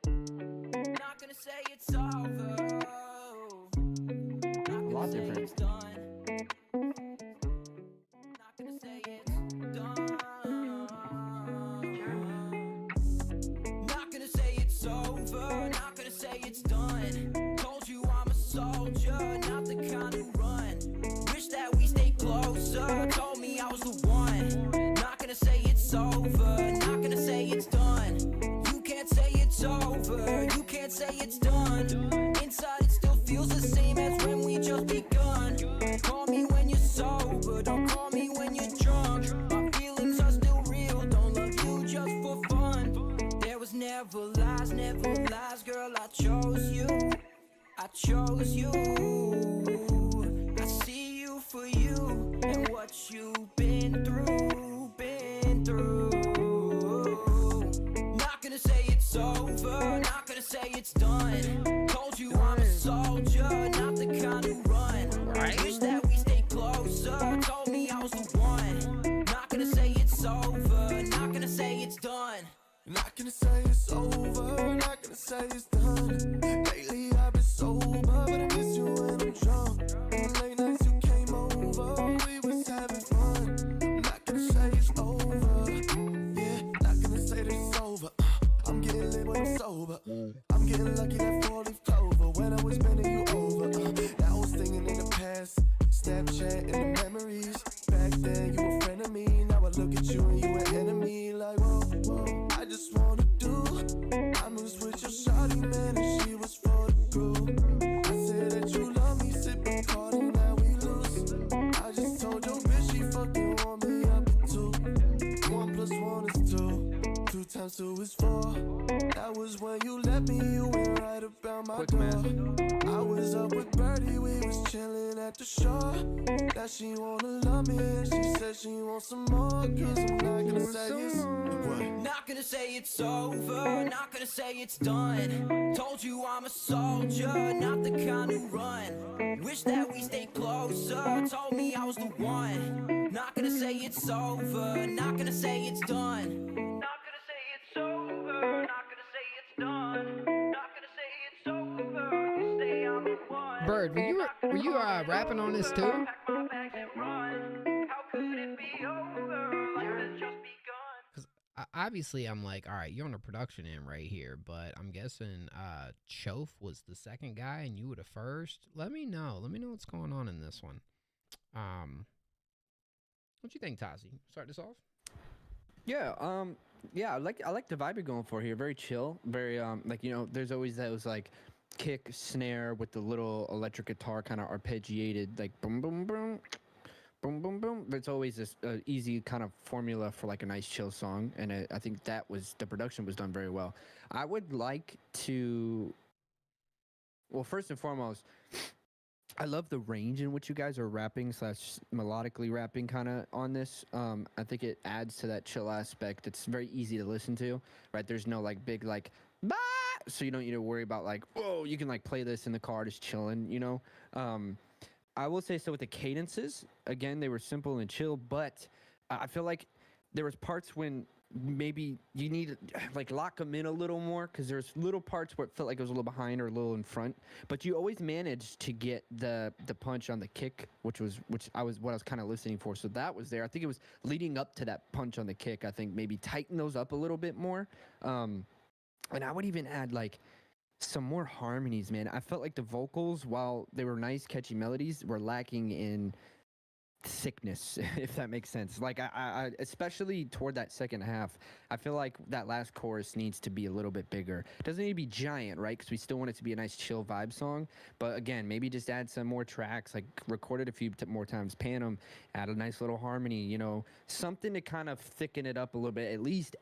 Not gonna say it's over. A lot different. Not gonna say it's done. Not gonna say it's over. Not gonna say it's done. Told you I'm a soldier, not the kind who run. Wish that we stay closer. Told me I was the one. Not gonna say it's over. Not gonna say it's done. You can't say it's over. You can't say it's done. Inside it still feels the same as when we just begun. Call me when you're sober. Don't call me when you're drunk. My feelings are still real. Don't love you just for fun. There was never lies, girl. I chose you. I chose you. I see you for you and what you've been through, Not gonna say it's over, not gonna say it's done. Told you I'm a soldier, not the kind who run. Wish that we stay closer. Told me I was the one. Not gonna say it's over, not gonna say it's done. Not gonna say it's over. past, Snapchat and the memories. Back then you were a friend of me, now I look at you and you an enemy. Like whoa, whoa, I just wanna do. I was with your shawty, man, and she was for the crew. I said that you love me, sipping Cardi, now we lose. I just told your bitch she fucking want me up in 2. 1 + 1 is 2. 2 times 2 is 4. That was when you left me, you went right about my door. I was up with Birdie, we was chilling at the shore. Now she wanna love me and she said she wants some more. Cause I'm not gonna say it's what? Not gonna say it's over, not gonna say it's done. Told you I'm a soldier, not the kind who run. Wish that we stayed closer, told me I was the one. Not gonna say it's over, not gonna say it's done. Not gonna say it's over, not gonna say it's done. Not gonna say it's over, you say I'm the one. Bird, were you rapping on this too? Pack my bags and run. How could it be over? Life has just begun. Because obviously I'm like, all right, you're on the production end right here, but I'm guessing Chof was the second guy and you were the first. Let me know what's going on in this one. What you think, Tazi? Start this off. Yeah, I like the vibe you're going for here. Very chill, very like, you know, there's always those like kick snare with the little electric guitar kind of arpeggiated, like boom boom boom boom boom boom. There's always this easy kind of formula for like a nice chill song, and I think that was the production was done very well. I would like to, well, first and foremost, I love the range in which you guys are rapping / melodically rapping kind of on this. I think it adds to that chill aspect. It's very easy to listen to, right? There's no like big like, bah! So you don't need to worry about like, whoa, you can like play this in the car just chilling, you know? I will say so with the cadences, again, they were simple and chill, but I feel like there was parts when maybe you need to like lock them in a little more, because there's little parts where it felt like it was a little behind or a little in front, but you always managed to get the punch on the kick, which was what I was kind of listening for. So that was there. I think it was leading up to that punch on the kick. I think maybe tighten those up a little bit more. And I would even add like some more harmonies, man. I felt like the vocals, while they were nice, catchy melodies, were lacking in thickness, if that makes sense. Like I especially toward that second half, I feel like that last chorus needs to be a little bit bigger. It doesn't need to be giant, right? Because we still want it to be a nice chill vibe song. But again, maybe just add some more tracks, like record it a few more times, pan them, add a nice little harmony, you know, something to kind of thicken it up a little bit, at least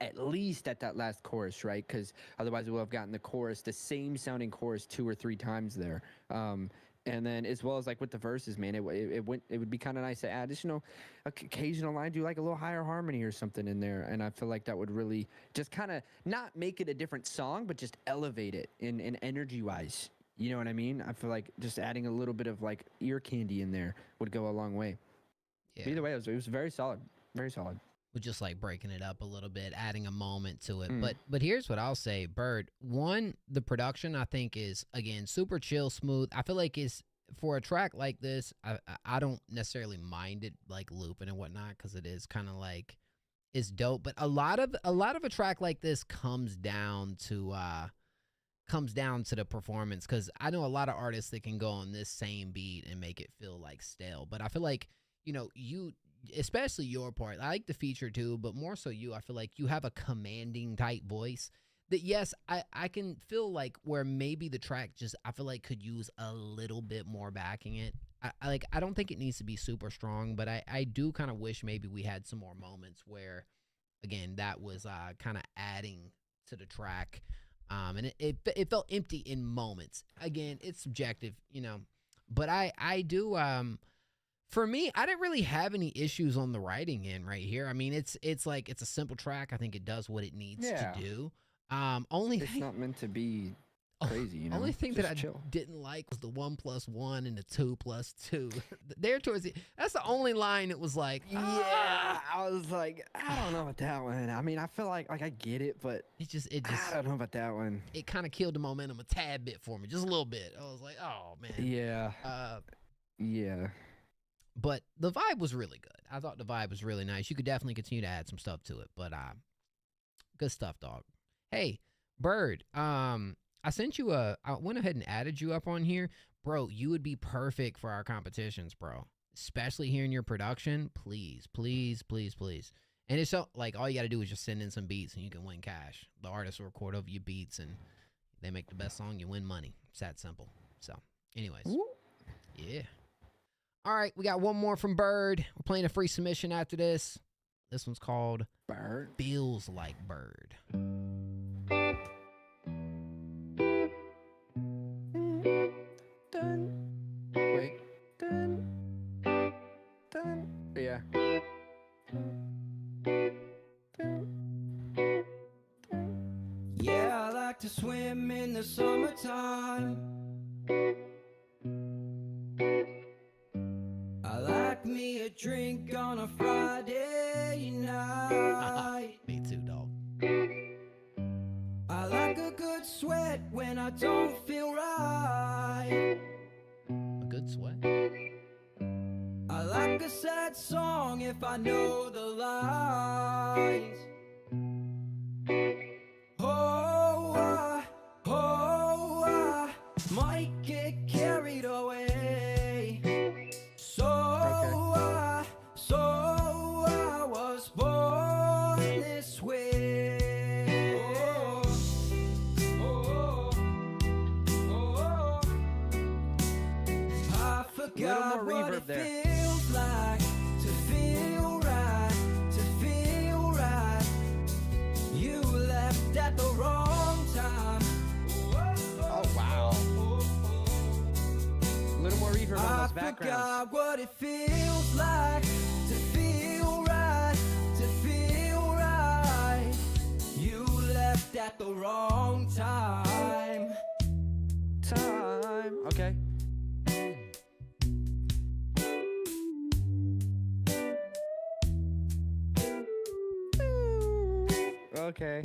at that last chorus, right? Because otherwise we'll have gotten the chorus, the same sounding chorus 2 or 3 times there. And then as well as like with the verses, man, it would be kind of nice to add just, you know, occasional line, do like a little higher harmony or something in there. And I feel like that would really just kind of not make it a different song, but just elevate it in energy wise. You know what I mean? I feel like just adding a little bit of like ear candy in there would go a long way. Yeah. Either way, it was very solid. Very solid. With just like breaking it up a little bit, adding a moment to it. But here's what I'll say, Bird. One, the production I think is, again, super chill, smooth. I feel like it's, for a track like this, I don't necessarily mind it like looping and whatnot, because it is kind of like, it's dope. But a lot of a track like this comes down to the performance, because I know a lot of artists that can go on this same beat and make it feel like stale. But I feel like, you know, you, especially your part, I like the feature too, but more so you, I feel like you have a commanding type voice that, yes, I can feel like where maybe the track just, I feel like could use a little bit more backing it. I don't think it needs to be super strong, but I do kind of wish maybe we had some more moments where, again, that was kind of adding to the track. And it felt empty in moments. Again, it's subjective, you know, but I do, for me, I didn't really have any issues on the writing end right here. I mean, it's like, it's a simple track. I think it does what it needs to do. It's not meant to be crazy, you know. Only thing just that chill. I didn't like was the 1 + 1 and the 2 + 2. There towards the, that's the only line that was like, yeah. I was like, I don't know about that one. I mean, I feel like I get it, but it just I don't know about that one. It kind of killed the momentum a tad bit for me, just a little bit. I was like, oh man. Yeah. Yeah. But the vibe was really good. I thought the vibe was really nice. You could definitely continue to add some stuff to it, but good stuff, dog. Hey, Bird, I sent you I went ahead and added you up on here. bro, you would be perfect for our competitions, bro. Especially here in your production. Please, please, please, please. And it's so, like, all you got to do is just send in some beats and you can win cash. The artists will record over your beats and they make the best song, you win money. It's that simple. So, anyways. Woo. Yeah. All right, we got one more from Bird. We're playing a free submission after this. This one's called Bird. Feels Like Bird. Dun. Wait. Dun. Dun. Yeah. Yeah, I like to swim in the summertime. I like me a drink on a Friday night. Me too, dog. I like a good sweat when I don't feel right. A good sweat? I like a sad song if I know the lines. I might get carried away. So I was born this way. I forgot what it feels like to feel right, to feel right. You left at the wrong time. Oh, wow. A little more reverb on those backgrounds. I forgot what it feels like to feel right, to feel right. You left at the wrong time. Okay. Okay.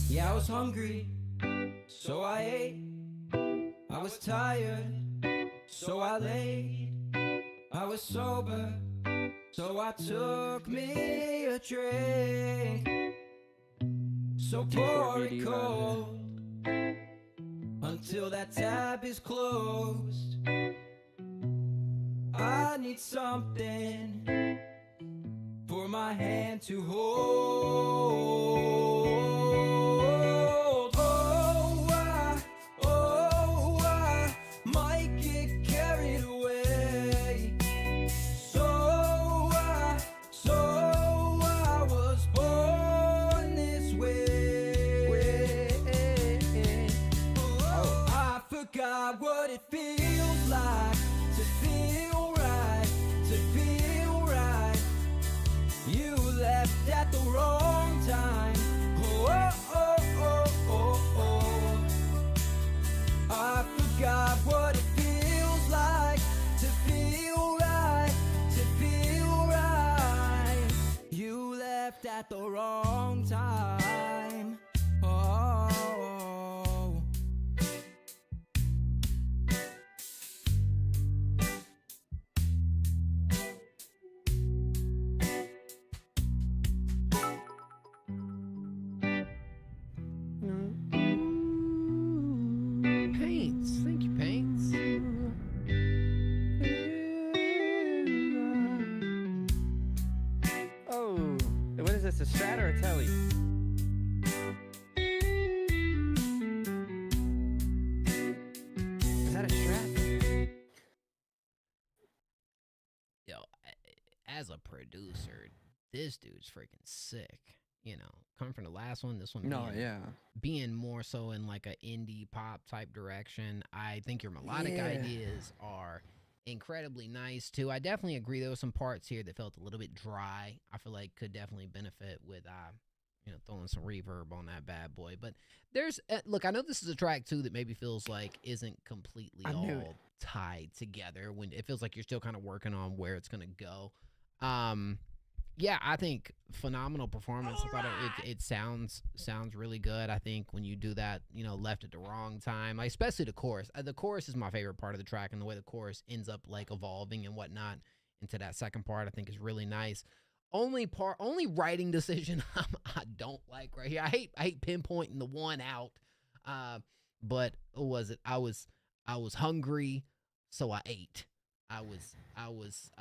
Yeah, I was hungry, so I ate. I was tired, so I laid. I was sober, so I took me a drink. So pour it cold until that tab is closed. I need something for my hand to hold. I might get carried away. So I was born this way. I forgot what it feels like to feel right, to feel right. You left at the wrong time. I forgot what it feels like to feel right, to feel right. You left at the wrong time. Oh. Paints. Thank you, Paints. Oh, what is this? A Strat or a Telly? Is that a Strat? Yo, as a producer, this dude's freaking sick. You know, coming from the last one, this one being more so in like a indie pop type direction. I think your melodic ideas are incredibly nice too. I definitely agree there were some parts here that felt a little bit dry. I feel like could definitely benefit with throwing some reverb on that bad boy. But there's look, I know this is a track too that maybe feels like isn't completely all tied together, when it feels like you're still kind of working on where it's gonna go. Yeah, I think phenomenal performance. I thought it sounds really good. I think when you do that, left at the wrong time, like, especially the chorus. The chorus is my favorite part of the track, and the way the chorus ends up like evolving and whatnot into that second part, I think is really nice. Only writing decision I don't like right here. I hate pinpointing the one out. But what was it? I was I was hungry, so I ate. I was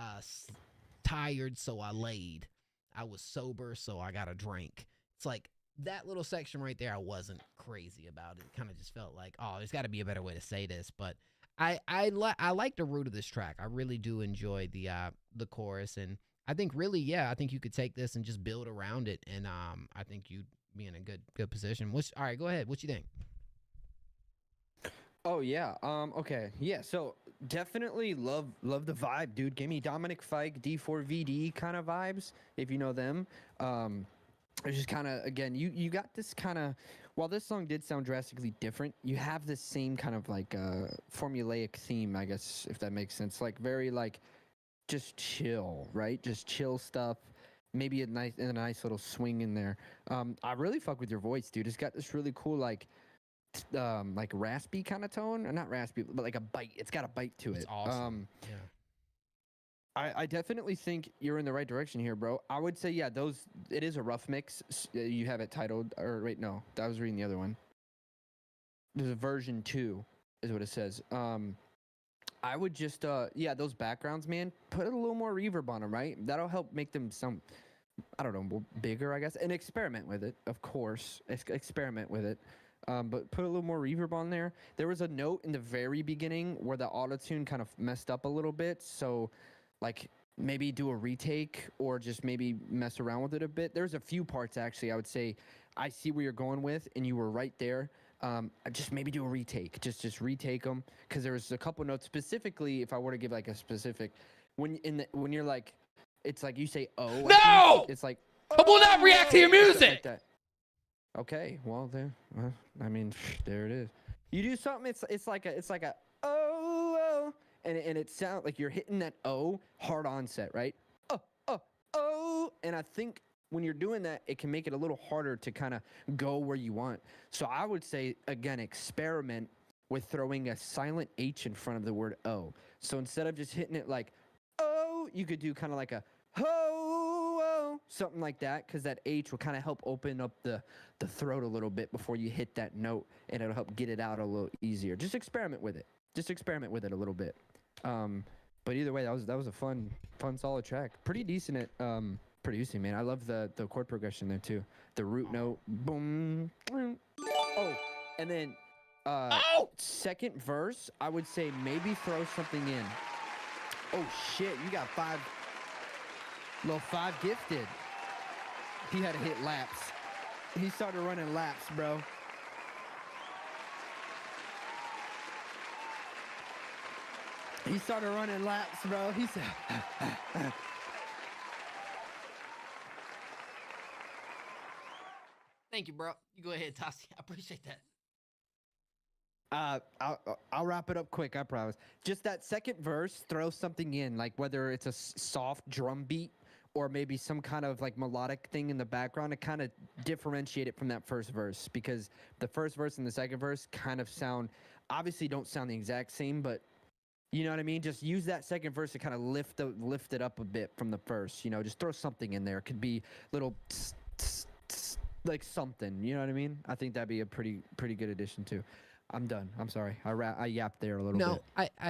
tired, so I laid. I was sober, so I got a drink. It's like that little section right there. I wasn't crazy about it. Kind of just felt like, oh, there's got to be a better way to say this. But I like the root of this track. I really do enjoy the chorus, and I think really, yeah, I think you could take this and just build around it, and I think you'd be in a good position. All right, go ahead. What you think? Oh yeah. Okay. Yeah. So definitely love the vibe, dude. Gave me Dominic Fike, D4VD kind of vibes, if you know them. It's just kind of, again, you got this kind of, while this song did sound drastically different, you have this same kind of like formulaic theme, I guess, if that makes sense. Like very like just chill, right? Just chill stuff. Maybe a nice little swing in there. I really fuck with your voice, dude. It's got this really cool like raspy kind of tone, or not raspy, but like a bite. It's got a bite to it. It's awesome. Yeah. I definitely think you're in the right direction here, bro. I would say, yeah, it is a rough mix. You have it titled, or wait, no, I was reading the other one. There's a version 2, is what it says. I would just, yeah, those backgrounds, man, put a little more reverb on them, right? That'll help make them some, I don't know, bigger, I guess. And experiment with it, of course. Experiment with it. But put a little more reverb on there. There was a note in the very beginning where the auto-tune kind of messed up a little bit, so like maybe do a retake or just maybe mess around with it a bit. There's a few parts actually I would say I see where you're going with, and you were right there. Just maybe do a retake. Just retake them, because there was a couple notes specifically. If I were to give like a specific, when you're like, it's like you say oh. No, it's like I will not react to your music. Like that. Okay, well there. Well, I mean, there it is. You do something. It's like a oh. And it sounds like you're hitting that O hard onset, right? Oh. And I think when you're doing that, it can make it a little harder to kind of go where you want. So I would say, again, experiment with throwing a silent H in front of the word O. So instead of just hitting it like, oh, you could do kind of like a ho, something like that, because that H will kind of help open up the throat a little bit before you hit that note, and it'll help get it out a little easier. Just experiment with it. Just experiment with it a little bit. But either way, that was a fun, solid track. Pretty decent at producing, man. I love the chord progression there too. The root note, boom. Oh, and then second verse, I would say maybe throw something in. Oh shit, you got 5 gifted. He had to hit laps. He started running laps, bro. He started running laps, bro. He said, Thank you, bro. You go ahead, Tassi. I appreciate that. I'll wrap it up quick, I promise. Just that second verse, throw something in, like whether it's a soft drum beat or maybe some kind of like melodic thing in the background to kind of differentiate it from that first verse, because the first verse and the second verse kind of obviously don't sound the exact same, but you know what I mean? Just use that second verse to kind of lift it up a bit from the first. You know, just throw something in there. It could be little like something. You know what I mean? I think that'd be a pretty good addition too. I'm done. I'm sorry. I yapped there a little bit. No,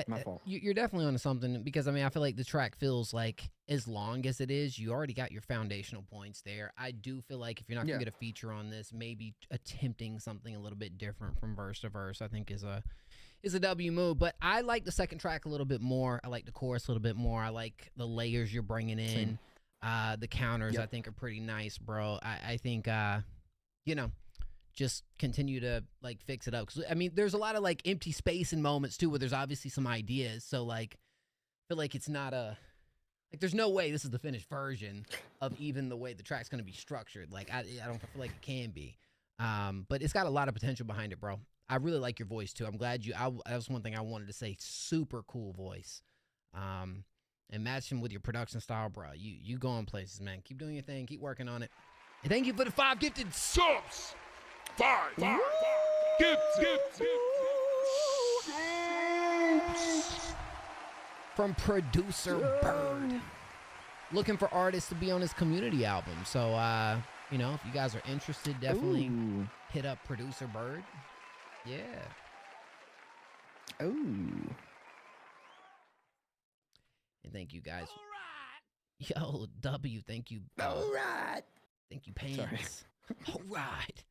my fault. You're definitely onto something, because I mean I feel like the track feels like, as long as it is, you already got your foundational points there. I do feel like if you're not gonna get a feature on this, maybe attempting something a little bit different from verse to verse, I think is a W move. But I like the second track a little bit more. I like the chorus a little bit more. I like the layers you're bringing in. The counters I think are pretty nice, bro. I think just continue to like fix it up, because I mean there's a lot of like empty space in moments too where there's obviously some ideas. So like I feel like it's not there's no way this is the finished version of even the way the track's gonna be structured. Like I don't feel like it can be. But it's got a lot of potential behind it, bro. I really like your voice too. I'm glad that was one thing I wanted to say. Super cool voice. And matching with your production style, bro. You going places, man. Keep doing your thing. Keep working on it. And thank you for the 5 gifted subs. 5 gifted. From producer Bird. Looking for artists to be on his community album. So, if you guys are interested, definitely hit up producer Bird. Yeah. Oh. And thank you guys. Yo, W, thank you. All right. Thank you, Pants. All right.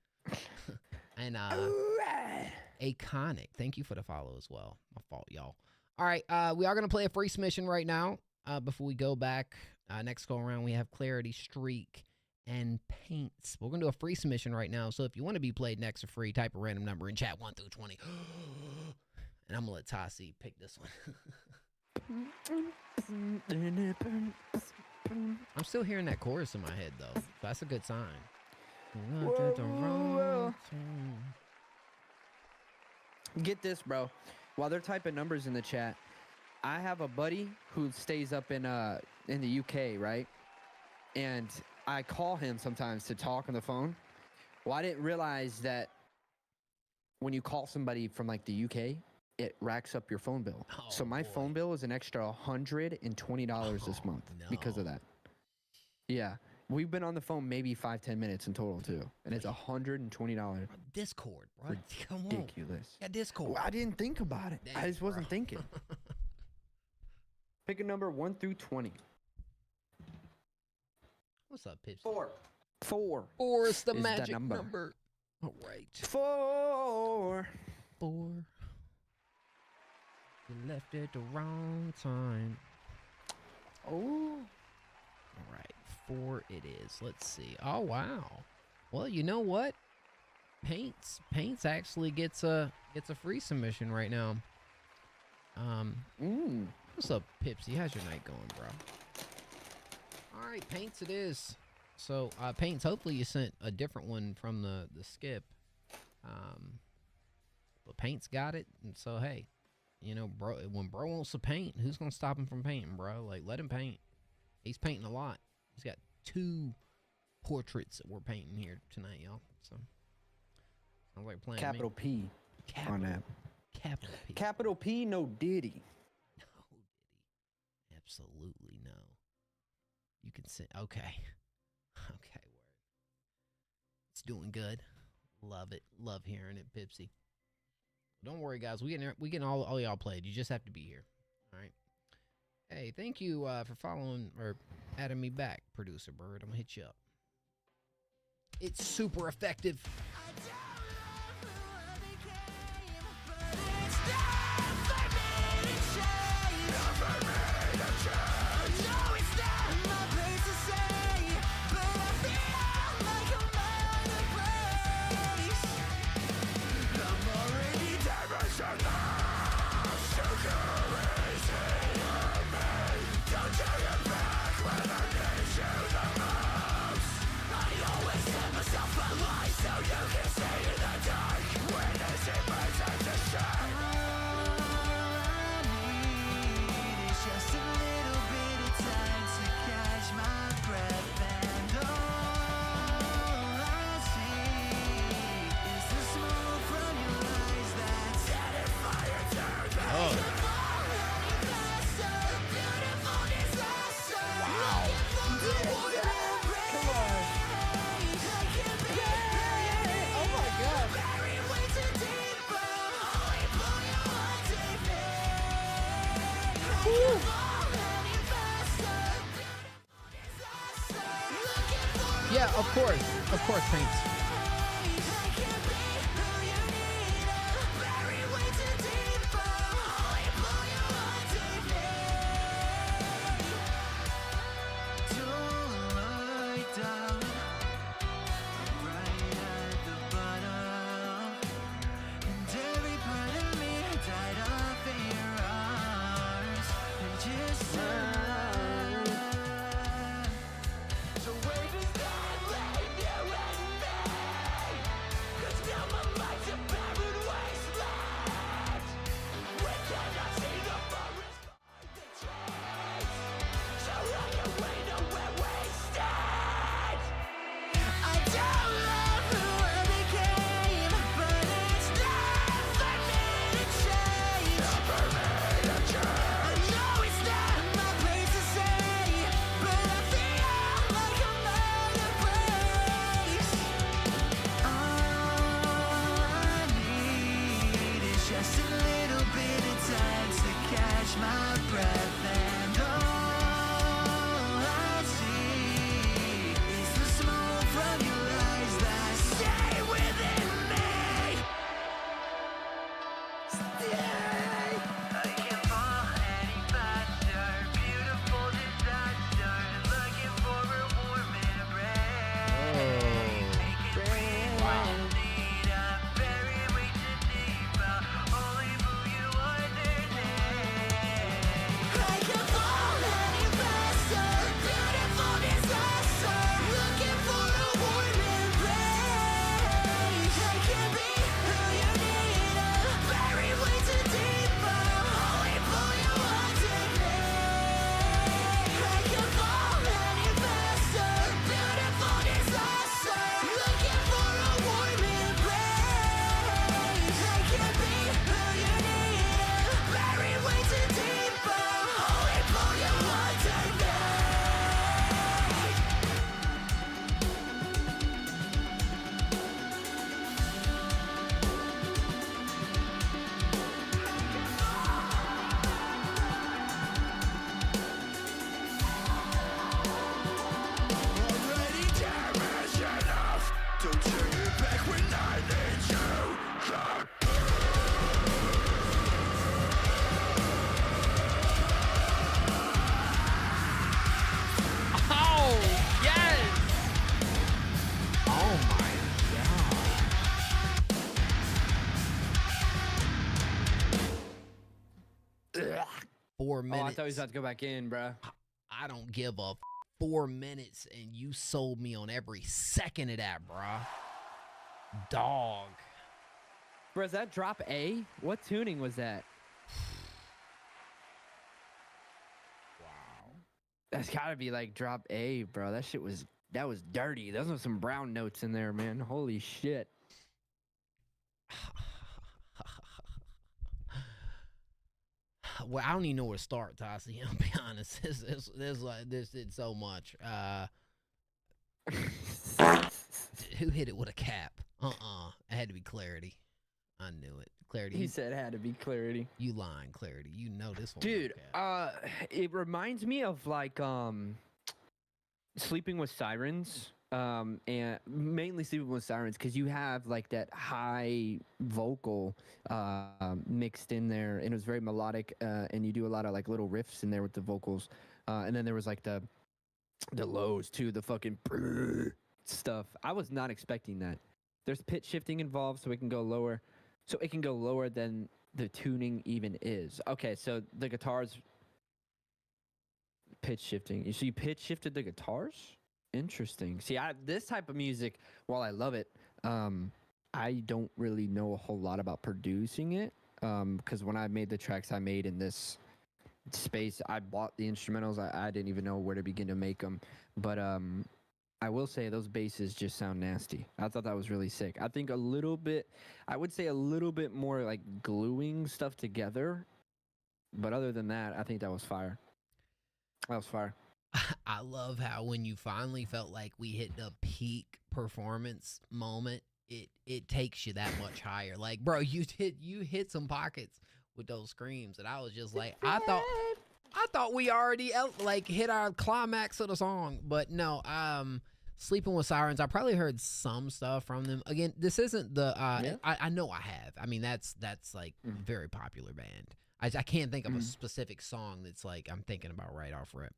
And All right. Aconic, thank you for the follow as well. My fault, y'all. All right, we are going to play a free submission right now. Before we go back, next go around, we have Clarity, Streak, and Paints. We're going to do a free submission right now. So if you want to be played next for free, type a random number in chat 1 through 20. And I'm going to let Tassi pick this one. I'm still hearing that chorus in my head, though. So that's a good sign. Get this, bro. While they're typing numbers in the chat, I have a buddy who stays up in the UK, right? And I call him sometimes to talk on the phone. Well, I didn't realize that when you call somebody from like the UK, it racks up your phone bill. Oh, so my phone bill is an extra $120 this month because of that. Yeah. We've been on the phone maybe 5-10 minutes in total too. And it's $120. Discord, bro. Come on. Ridiculous. Yeah, Discord. Well, I didn't think about it. Dang, I just wasn't thinking. Pick a number 1 through 20. What's up, Pips? 4. 4 is the magic number. All right. 4. 4. You left at the wrong time. Oh. All right. 4 it is. Let's see. Oh, wow. Well, you know what? Paints actually gets a free submission right now. What's up, Pipsy? How's your night going, bro? All right, Paints it is. So, Paints, hopefully you sent a different one from the skip. But Paints got it, and so, hey, you know, bro, when bro wants to paint, who's going to stop him from painting, bro? Like, let him paint. He's painting a lot. He's got 2 portraits that we're painting here tonight, y'all. So, sounds like playing Capital P on that. Capital P. Capital P, no Diddy. No Diddy. Absolutely no. You can say, okay. Okay, word. It's doing good. Love it. Love hearing it, Pipsy. Don't worry, guys. We getting all y'all played. You just have to be here. All right. Hey, thank you for following or adding me back, Producer Bird. I'm gonna hit you up. It's super effective. Yeah, of course, Paints. thought he was about to go back in, bro. I don't give a 4 minutes, and you sold me on every second of that, bro. Dog. Bro, is that drop A? What tuning was that? Wow. That's gotta be like drop A, bro. That was dirty. Those are some brown notes in there, man. Holy shit. Well, I don't even know where to start, Tassie. I'll be honest. This did so much. Who hit it with a cap? It had to be Clarity. I knew it. Clarity. He said it had to be Clarity. You lying, Clarity. You know this one. Dude, it reminds me of like Sleeping with Sirens. And mainly Sleeping with Sirens, because you have like that high vocal mixed in there, and it was very melodic, and you do a lot of like little riffs in there with the vocals, and then there was like the lows too, the fucking stuff. I was not expecting that. There's pitch shifting involved, so it can go lower, than the tuning even is. Okay, so the guitars pitch shifting. So you pitch shifted the guitars? Interesting. See, this type of music, while I love it, I don't really know a whole lot about producing it, because when I made the tracks I made in this space, I bought the instrumentals. I didn't even know where to begin to make them. But I will say those basses just sound nasty. I thought that was really sick. I think I would say a little bit more like gluing stuff together. But other than that, I think that was fire. That was fire. I love how when you finally felt like we hit the peak performance moment, it takes you that much higher. Like, bro, you hit some pockets with those screams, and I was just like, I thought we already like hit our climax of the song, but no. Sleeping with Sirens, I probably heard some stuff from them. Again, this isn't the I know I have. I mean, that's like very popular band. I can't think of a specific song that's like I'm thinking about right off rip.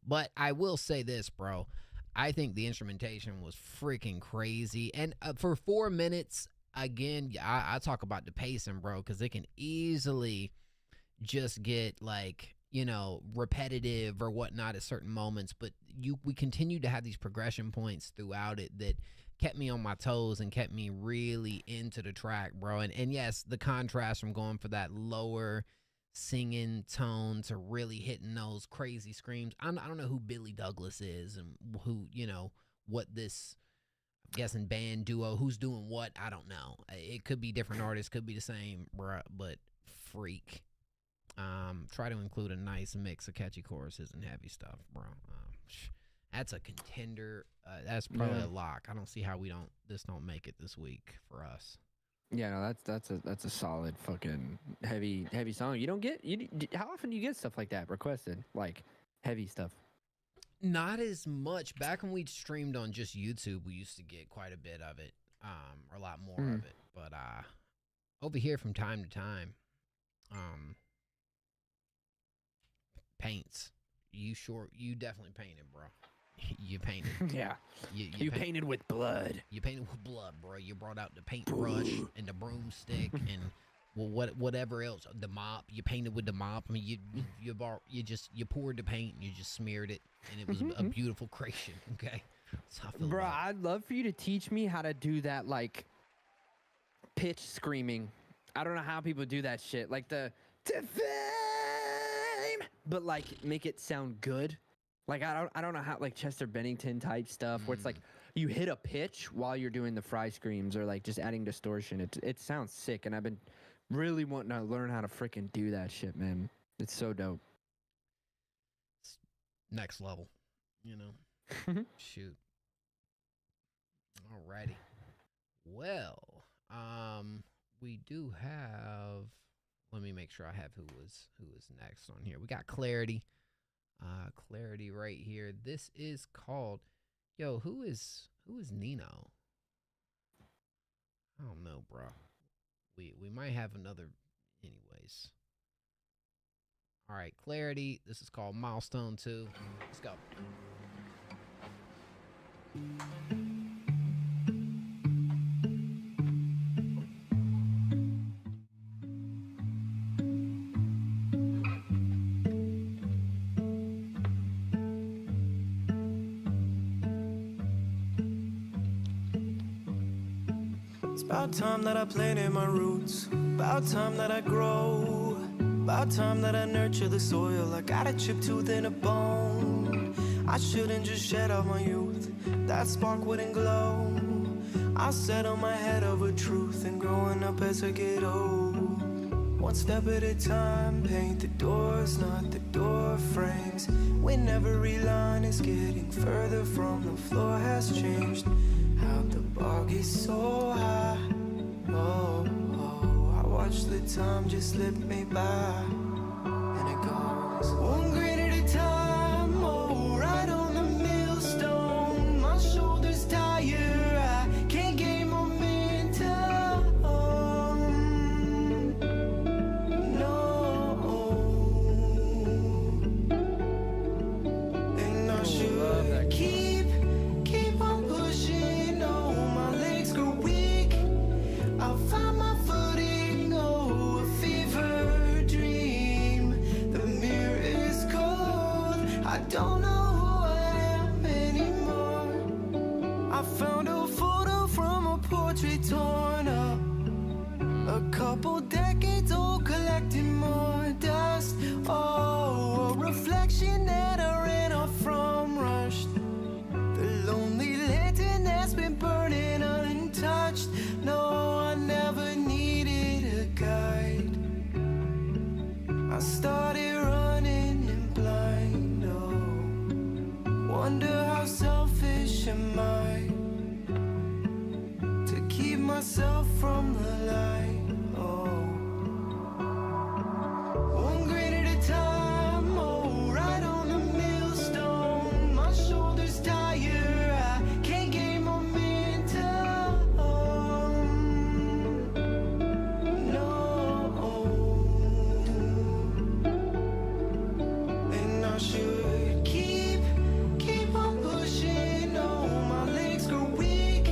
But I will say this, bro. I think the instrumentation was freaking crazy. And for 4 minutes, again, I talk about the pacing, bro, because it can easily just get like, you know, repetitive or whatnot at certain moments. But we continued to have these progression points throughout it that kept me on my toes and kept me really into the track, bro. And yes, the contrast from going for that lower singing tone to really hitting those crazy screams. I don't know who Billy Douglas is and who, you know, what this, I'm guessing, band duo, who's doing what, I don't know. It could be different artists, could be the same, bruh, but freak. Try to include a nice mix of catchy choruses and heavy stuff, bro. That's a contender. That's probably a lock. I don't see how this don't make it this week for us. Yeah, no, that's a solid fucking heavy song. You don't get how often do you get stuff like that requested, like heavy stuff? Not as much. Back when we streamed on just YouTube, we used to get quite a bit of it, or a lot more of it. But over here from time to time, paints. You definitely painted, bro. You painted. Yeah. You painted with blood. You painted with blood, bro. You brought out the paintbrush and the broomstick and whatever else. The mop. You painted with the mop. I mean, you poured the paint and you just smeared it, and it was a beautiful creation. Okay. That's how I feel. Bro, I'd love for you to teach me how to do that, like pitch screaming. I don't know how people do that shit, like the to fame, but like make it sound good. Like I don't know how, like Chester Bennington type stuff where it's like you hit a pitch while you're doing the fry screams or like just adding distortion. It sounds sick, and I've been really wanting to learn how to freaking do that shit, man. It's so dope. It's next level, you know. Shoot. Alrighty. Well, we do have. Let me make sure I have who was next on here. We got Clarity. Clarity right here. This is called, who is Nino? I don't know, bro. We might have another anyways. All right, Clarity. This is called Milestone 2. Let's go. About time that I planted my roots. About time that I grow. About time that I nurture the soil. I got a chipped tooth and a bone. I shouldn't just shed out my youth. That spark wouldn't glow. I set on my head of a truth. And growing up as I get old, one step at a time. Paint the doors, not the door frames. When every line is getting further from the floor has changed. How'd the bar get so high? Oh, I watch the time just slip me by. And it goes one grain at a time. Oh, right on the millstone. My shoulders tired, I can't gain momentum. No. And I should keep on pushing. Oh, my legs grow weak. I'll find my footing. Oh, a fever dream. The mirror is cold. I don't know who I am anymore. I found a photo from a portrait torn up. A couple decades old, collecting more dust. Oh, a reflection that I ran off from, rushed. The lonely lantern that's been burning untouched. No, I never needed a guide. I started running in blind. Oh, wonder how selfish am I to keep myself from the light. Oh, one grain at a time. Oh, right on the millstone. My shoulders tired, I can't gain momentum. No. And I should keep on pushing. Oh, my legs grow weak.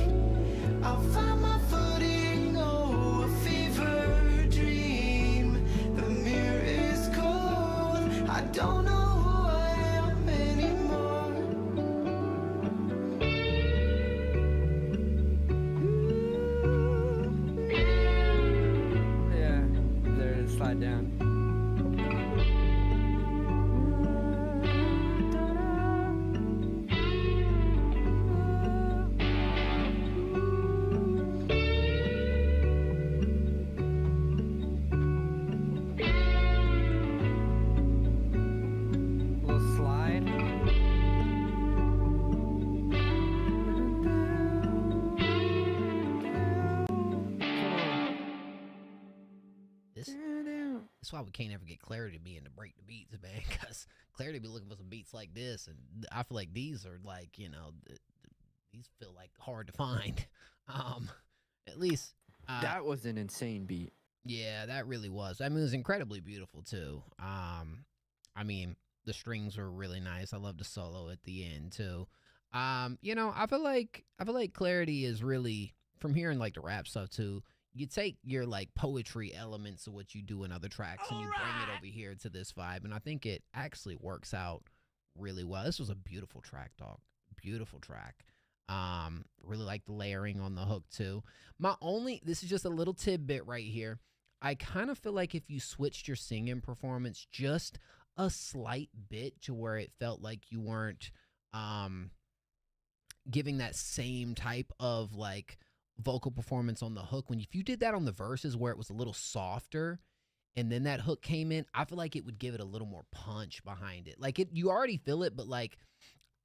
I'll find my footing. Oh, a fever dream. The mirror is cold. I don't know who I am anymore. Yeah, there, slide down. Little slide. That's why we can't ever get Clarity to be in to break the beats, man. Because Clarity be looking for some beats like this, and I feel like these are like, you know, these feel like hard to find. At least That was an insane beat. yeah, that really was. I mean, it was incredibly beautiful too. I mean, the strings were really nice. I love the solo at the end too. You know, I feel like Clarity is really, from hearing like the rap stuff too. You take your like poetry elements of what you do in other tracks and you bring it over here to this vibe, and I think it actually works out really well. This was a beautiful track, dog. Beautiful track. Really like the layering on the hook too. This is just a little tidbit right here. I kind of feel like if you switched your singing performance just a slight bit to where it felt like you weren't giving that same type of like vocal performance on the hook, if you did that on the verses where it was a little softer and then that hook came in, I feel like it would give it a little more punch behind it. Like you already feel it, but like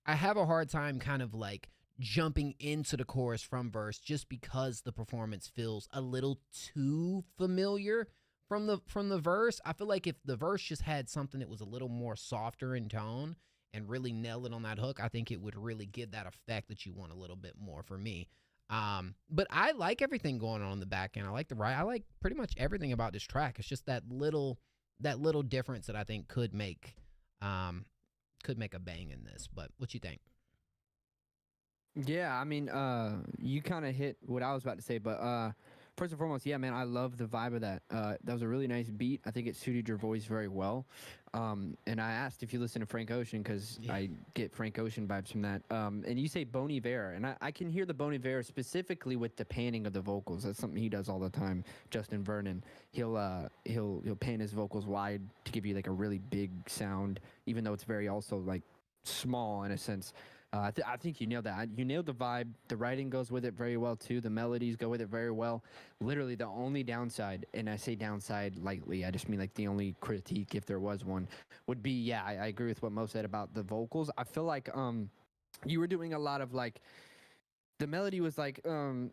I have a hard time kind of like jumping into the chorus from verse just because the performance feels a little too familiar from the verse. I feel like if the verse just had something that was a little more softer in tone and really nail it on that hook, I think it would really give that effect that you want a little bit more for me. But I like everything going on in the back end. I like I like pretty much everything about this track. It's just that little difference that I think could make a bang in this. But what you think? Yeah, I mean, you kind of hit what I was about to say, but First and foremost, yeah, man, I love the vibe of that. That was a really nice beat. I think it suited your voice very well. And I asked if you listen to Frank Ocean because I get Frank Ocean vibes from that. And you say Bon Iver, and I can hear the Bon Iver specifically with the panning of the vocals. That's something he does all the time. Justin Vernon, he'll pan his vocals wide to give you like a really big sound, even though it's very also like small in a sense. I think you nailed that. You nailed the vibe. The writing goes with it very well, too. The melodies go with it very well. Literally, the only downside, and I say downside lightly, I just mean like the only critique, if there was one, would be, yeah, I agree with what Mo said about the vocals. I feel like you were doing a lot of like, the melody was like, or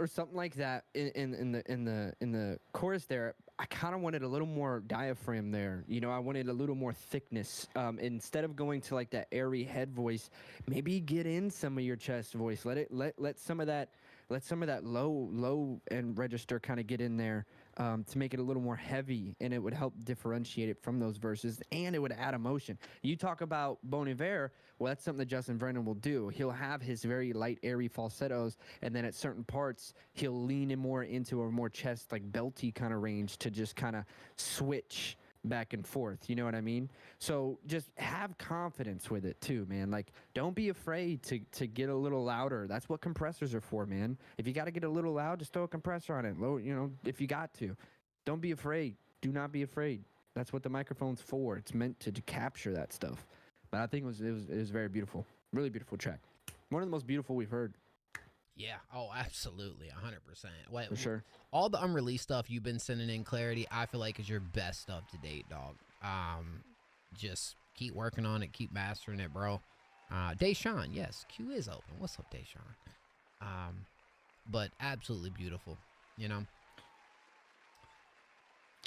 something like that in the chorus there. I kind of wanted a little more diaphragm there. You know, I wanted a little more thickness. Instead of going to like that airy head voice, maybe get in some of your chest voice. Let some of that low end register kind of get in there to make it a little more heavy, and it would help differentiate it from those verses, and it would add emotion. You talk about Bon Iver, well, that's something that Justin Vernon will do. He'll have his very light, airy falsettos, and then at certain parts, he'll lean in more into a more chest, like belty kind of range to just kind of switch back and forth. You know what I mean? So just have confidence with it too, man. Like, don't be afraid to get a little louder. That's what compressors are for, man. If you got to get a little loud, just throw a compressor on it. Low, you know, if you got to. Don't be afraid. Do not be afraid. That's what the microphone's for. It's meant to capture that stuff. But I think it was very beautiful. Really beautiful track. One of the most beautiful we've heard. Yeah. Oh, absolutely. 100%. Wait, for sure. All the unreleased stuff you've been sending in, Clarity, I feel like is your best up to date, dog. Just keep working on it. Keep mastering it, bro. Deshaun, yes. Q is open. What's up, Deshaun? But absolutely beautiful, you know?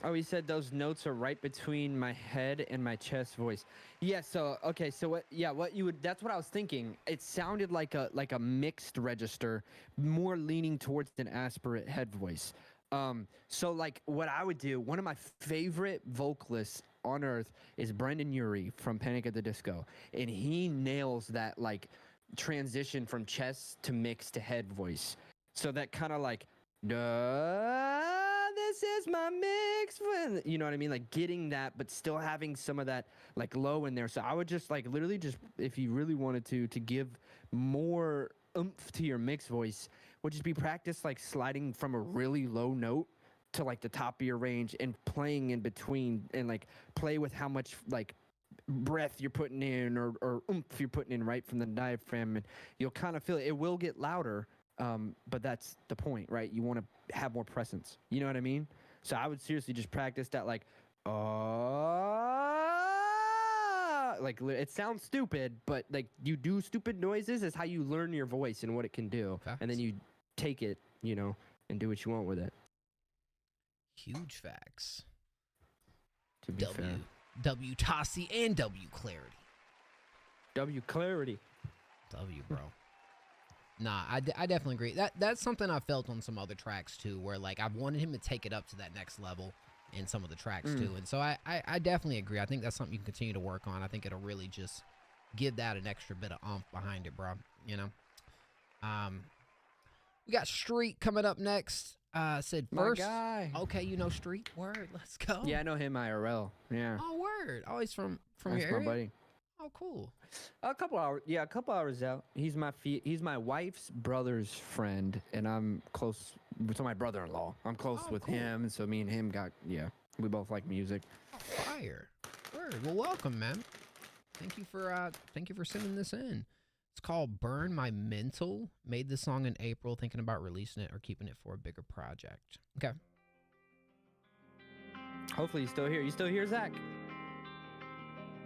Oh, he said those notes are right between my head and my chest voice. Yeah, so okay, so what you would, that's what I was thinking. It sounded like a mixed register, more leaning towards an aspirate head voice. So like what I would do, one of my favorite vocalists on earth is Brendan Urie from Panic at the Disco, and he nails that like transition from chest to mix to head voice. So that kind of like this is my mix, you know what I mean? Like getting that, but still having some of that like low in there. So I would just like literally just, if you really wanted to give more oomph to your mix voice, would just be practice like sliding from a really low note to like the top of your range and playing in between, and like play with how much like breath you're putting in or oomph you're putting in right from the diaphragm, and you'll kind of feel it. It will get louder. But that's the point, right? You want to have more presence. You know what I mean? So I would seriously just practice that, like, like it sounds stupid, but like you do stupid noises is how you learn your voice and what it can do. Facts. And then you take it, you know, and do what you want with it. Huge facts. To be fair. W Tossie and W Clarity. W Clarity. W, bro. Nah, I definitely agree. That's something I felt on some other tracks too, where like I wanted him to take it up to that next level in some of the tracks too. And so I definitely agree. I think that's something you can continue to work on. I think it'll really just give that an extra bit of oomph behind it, bro. You know? We got Street coming up next. Said first. My guy. Okay, you know Street. Word, let's go. Yeah, I know him IRL. Yeah. Oh, word. Oh, he's from That's your area? my buddy. Oh, cool. A couple hours out. He's my wife's brother's friend, and I'm close to my brother-in-law. I'm close with him, so me and him we both like music. Fire. Word. Well, welcome, man. Thank you for sending this in. It's called Burn My Mental. Made this song in April, thinking about releasing it or keeping it for a bigger project. Okay. Hopefully he's still here. You still here, Zach?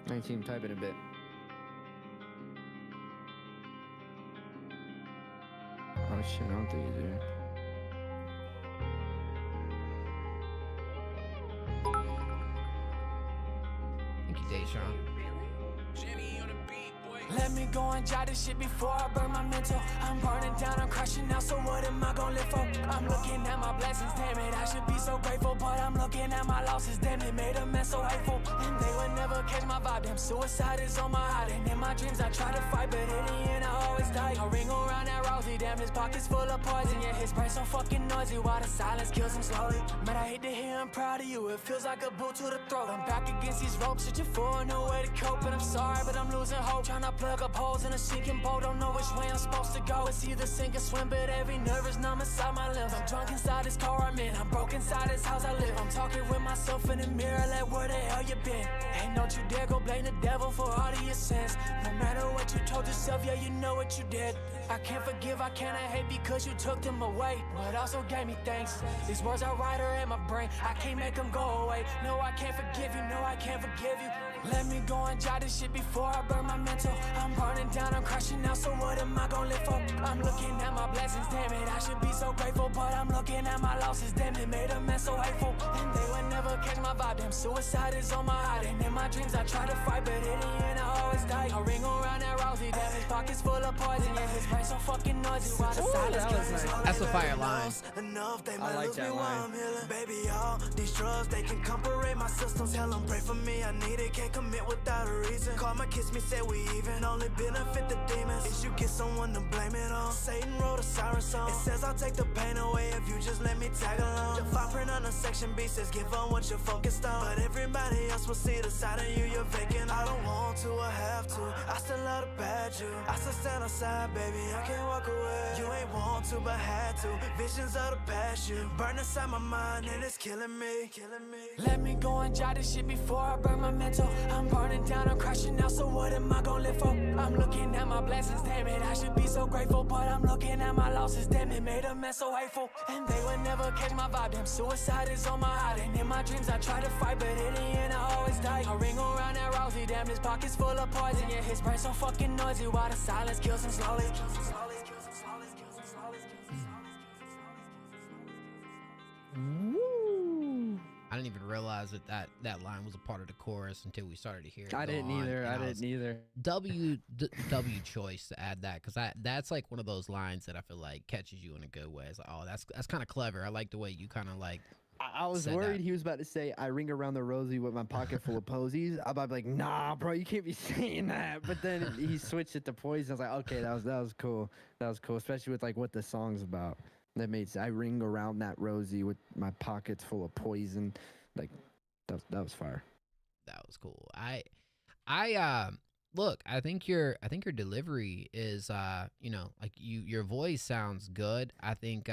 I ain't seen him type it a bit. Oh shit, I don't think he's here. Thank you, Deshaun. Let me go and jot this shit before I burn my mental. I'm burning down, I'm crashing out, so what am I gonna live for? I'm looking at my blessings, damn it, I should be so grateful. But I'm looking at my losses, damn it, made a mess so hateful. And they would never catch my vibe, damn, vibe. Suicide is on my heart, and in my dreams I try to fight, but in the end I always die. I ring around that Rousey, damn, his pocket's full of poison. Yeah, his brain's so fucking noisy, while the silence kills him slowly. Man, I hate to hear I'm proud of you, it feels like a boot to the throat. I'm back against these ropes, searching for a new way to cope. And I'm sorry, but I'm losing hope, trying to plug up holes in a sinking boat. Don't know which way I'm supposed to go, it's either sink or swim, but every nerve is numb inside my limbs. I'm drunk inside this car I'm in, I'm broke inside this house I live. I'm talking with myself in the mirror, like where the hell you been? Hey, don't you dare go blame the devil for all of your sins. No matter what you told yourself, yeah, you know what you did. I can't forgive, I cannot hate because you took them away, but also gave me thanks. These words are right here in my brain, I can't make them go away. No, I can't forgive you, no, I can't forgive you. Let me go and jot this shit before I burn my mental. I'm burning down, I'm crashing out, so what am I gonna live for? I'm looking at my blessings, damn it, I should be so grateful, but I'm looking at my losses, damn it, made a mess so hateful. And they would never catch my vibe, damn, suicide is on my heart. And in my dreams I try to fight, but in the end I always die. I ring around that Rousey, damn, his pocket's full of poison. Yeah, his brain's so fucking noisy, while the silence kills him slowly. That's a fire line. I like that line. Baby, all these drugs, they can comprehend my systems. Hell, them pray for me, I need it, can't commit without a reason. Call my kiss me, say we even, only benefit the demons. If you get someone to blame it on, Satan wrote a siren song. It says I'll take the pain away if you just let me tag along. The fine print on the section B says give on what you're focused on, but everybody else will see the side of you you're vacant. I don't want to, I have to, I still love the bad you. I still stand outside, baby, I can't walk away. You ain't want to, but had to. Visions of the past you burn inside my mind and it's killing me, killing me. Let me go and jot this shit before I burn my mental. I'm burning down, I'm crashing out, so what am I gonna live for? I'm looking at my blessings, damn it, I should be so grateful, but I'm looking at my losses, damn it, made a mess so hateful. And they would never catch my vibe, damn, suicide is on my heart. And in my dreams I try to fight, but in the end I always die. I ring around that Rousey, damn, his pocket's full of poison. Yeah, his brain's so fucking noisy, while the silence kills him slowly. Woo. I didn't even realize that line was a part of the chorus until we started to hear it. I didn't either. W choice to add that, because that's like one of those lines that I feel like catches you in a good way. It's like, oh, that's kind of clever. I like the way you kind of like. I was worried he was about to say, I ring around the Rosie with my pocket full of posies. I'm about to be like, nah, bro, you can't be saying that. But then he switched it to poison. I was like, okay, that was cool. That was cool, especially with like what the song's about. That made sense. I ring around that Rosie with my pockets full of poison. Like, that was fire. That was cool. Look, I think your delivery is like your voice sounds good. I think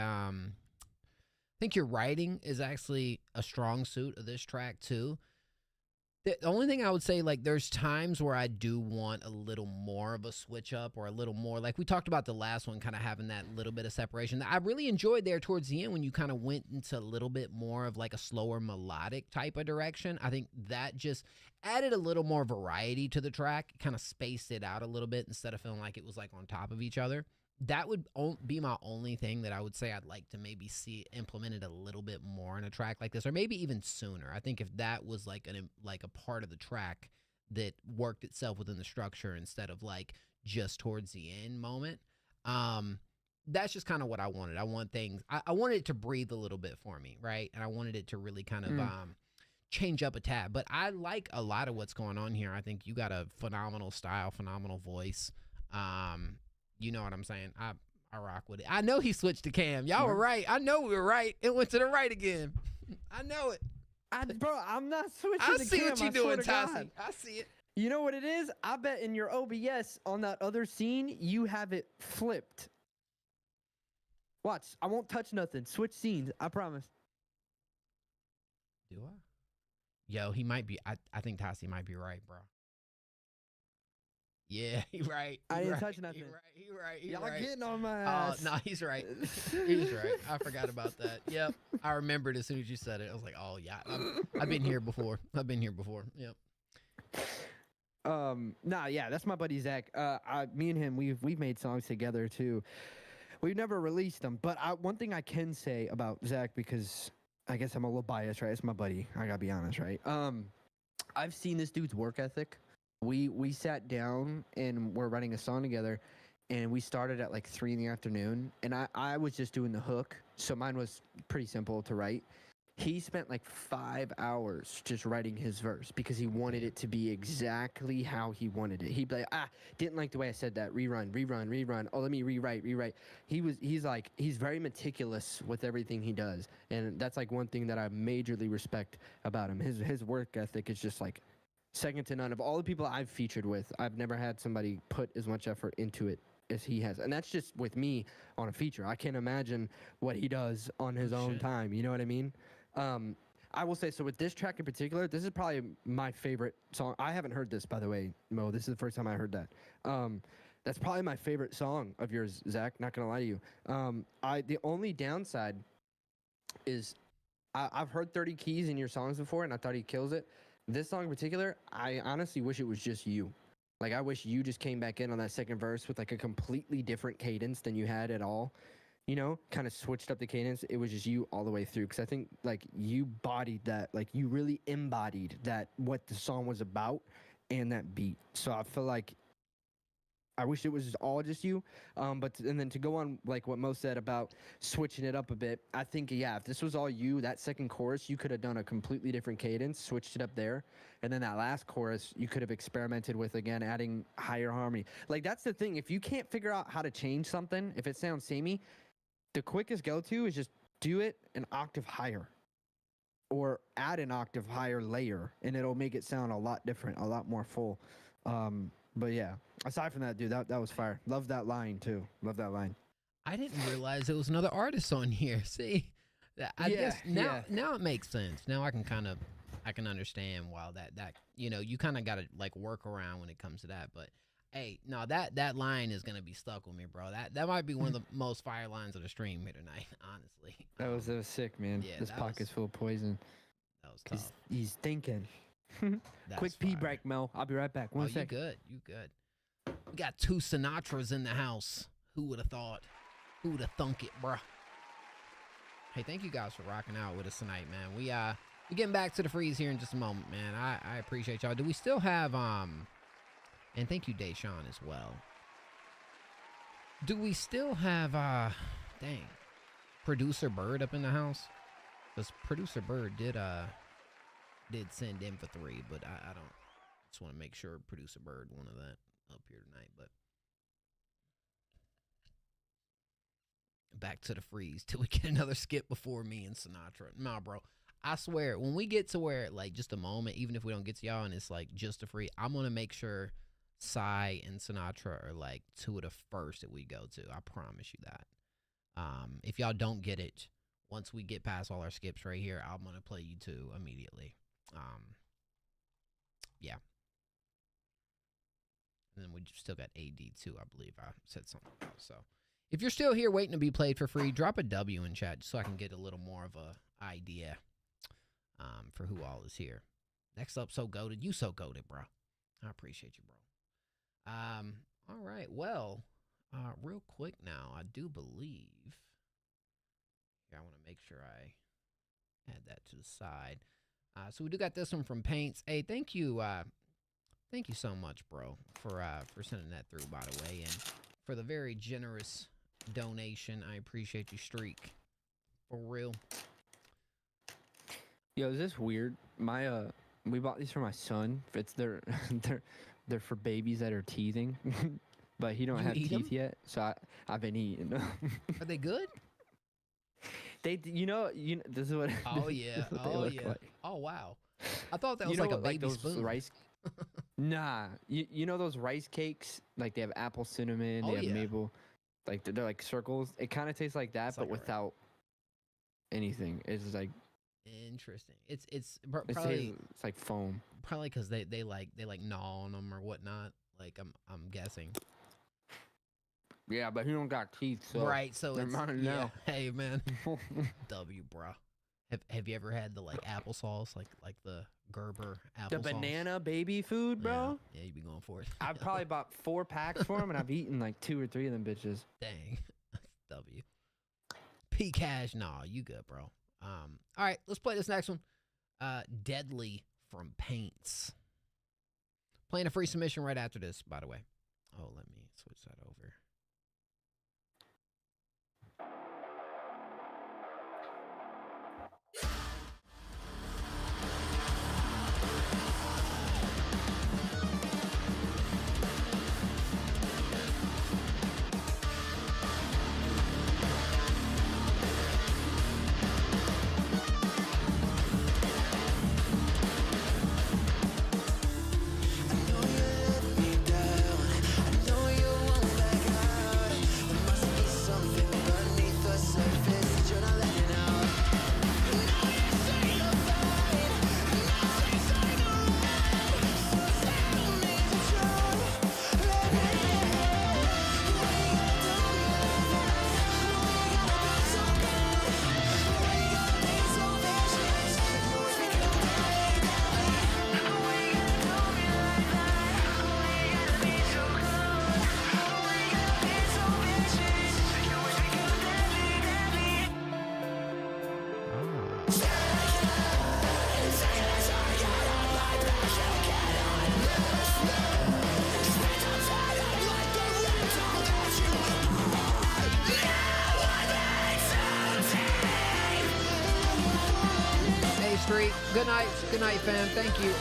your writing is actually a strong suit of this track too. The only thing I would say, like, there's times where I do want a little more of a switch up, or a little more, like we talked about the last one, kind of having that little bit of separation. I really enjoyed there towards the end when you kind of went into a little bit more of like a slower melodic type of direction. I think that just added a little more variety to the track, kind of spaced it out a little bit instead of feeling like it was like on top of each other. That would be my only thing that I would say I'd like to maybe see implemented a little bit more in a track like this, or maybe even sooner. I think if that was like a part of the track that worked itself within the structure instead of like just towards the end moment, that's just kind of what I wanted. I want things. I wanted it to breathe a little bit for me, right? And I wanted it to really kind of change up a tad. But I like a lot of what's going on here. I think you got a phenomenal style, phenomenal voice. You know what I'm saying? I rock with it. I know he switched to Cam. Y'all were right. I know we were right. It went to the right again. I know it. Bro, I'm not switching I to see Cam. what you're doing, Tassie. I see it. You know what it is? I bet in your OBS on that other scene, you have it flipped. Watch. I won't touch nothing. Switch scenes. I promise. Do I? Yo, he might be. I think Tassie might be right, bro. Yeah, he right. I didn't touch nothing. He right. Y'all getting on my ass. Oh, no, he's right. He's right. I forgot about that. Yep. I remembered as soon as you said it. I was like, oh, yeah. I've been here before. Yep. Nah, yeah, that's my buddy Zach. Me and him, we've made songs together too. We've never released them, but one thing I can say about Zach, because I guess I'm a little biased, right? It's my buddy. I gotta be honest, right? I've seen this dude's work ethic. We sat down and we're writing a song together, and we started at like 3 in the afternoon, and I was just doing the hook, so mine was pretty simple to write. He spent like 5 hours just writing his verse because he wanted it to be exactly how he wanted it. He'd be like, didn't like the way I said that. Rerun. Oh, let me rewrite. He's very meticulous with everything he does. And that's like one thing that I majorly respect about him. His work ethic is just like second to none. Of all the people I've featured with, I've never had somebody put as much effort into it as he has. And that's just with me on a feature. I can't imagine what he does on his own time. You know what I mean? I will say, so with this track in particular, this is probably my favorite song. I haven't heard this, by the way, Mo. This is the first time I heard that. That's probably my favorite song of yours, Zach. Not gonna lie to you. The only downside is I've heard 30 Keys in your songs before, and I thought he kills it. This song in particular, I honestly wish it was just you. Like, I wish you just came back in on that second verse with like a completely different cadence than you had at all. You know, kind of switched up the cadence. It was just you all the way through. Because I think, like, you bodied that. Like, you really embodied that, what the song was about and that beat. So I feel like I wish it was all just you. And then to go on, like, what Mo said about switching it up a bit, I think, yeah, if this was all you, that second chorus, you could have done a completely different cadence, switched it up there. And then that last chorus, you could have experimented with, again, adding higher harmony. Like, that's the thing. If you can't figure out how to change something, if it sounds samey, the quickest go-to is just do it an octave higher or add an octave higher layer, and it'll make it sound a lot different, a lot more full. But yeah, aside from that, dude, that was fire. Love that line, too. Love that line. I didn't realize there was another artist on here. See? I guess now it makes sense. Now I can understand why that you know, you kind of got to, like, work around when it comes to that, but hey, no, that line is gonna be stuck with me, bro. That might be one of the most fire lines of the stream here tonight, honestly. That was sick, man. Yeah, this pocket's full of poison. That was tough. He's thinking. Quick pee break, Mel. I'll be right back. One sec. You good. We got 2 Sinatras in the house. Who would have thought? Who would have thunk it, bruh? Hey, thank you guys for rocking out with us tonight, man. We getting back to the freeze here in just a moment, man. I appreciate y'all. Do we still have and thank you, Deshaun, as well. Do we still have, Producer Bird up in the house? Because Producer Bird did send in for 3, but I don't, just want to make sure Producer Bird wanted that up here tonight, but. Back to the freeze till we get another skip before me and Sinatra. Nah, bro. I swear, when we get to where, like, just a moment, even if we don't get to y'all and it's, like, just a free, I'm going to make sure Psy and Sinatra are like 2 of the first that we go to. I promise you that. If y'all don't get it, once we get past all our skips right here, I'm gonna play you 2 immediately. Yeah. And then we still got AD2, I believe I said something about. So if you're still here waiting to be played for free, drop a W in chat just so I can get a little more of a idea for who all is here. Next up, So Goated. You so goated, bro. I appreciate you, bro. All right, well, real quick now, I do believe, here, I want to make sure I add that to the side. So we do got this one from Paints. Hey, thank you so much, bro, for sending that through, by the way, and for the very generous donation. I appreciate you, Streak, for real. Yo, is this weird? We bought these for my son. They're for babies that are teething, but he don't have teeth yet, so I've been eating them. Are they good? You know, this is what. Oh yeah, oh yeah. Like. Oh wow. I thought that was like a baby spoon. Rice. Nah, you know those rice cakes? Like they have apple cinnamon, they have maple, like they're like circles. It kind of tastes like that, but without anything. It's just like. Interesting. It's probably it's like foam. Probably because they like gnaw on them or whatnot. Like I'm guessing. Yeah, but he don't got teeth, so right. So it's now. Hey man, W, bro. Have you ever had the like applesauce, like the Gerber applesauce? The banana baby food, bro. Yeah, you be going for it. I've probably bought 4 packs for him, and I've eaten like 2 or 3 of them bitches. Dang, W. P Cash, nah, you good, bro. All right, let's play this next one. Deadly from Paints. Playing a free submission right after this, by the way. Oh, let me switch that over. Good night, fam. Thank you.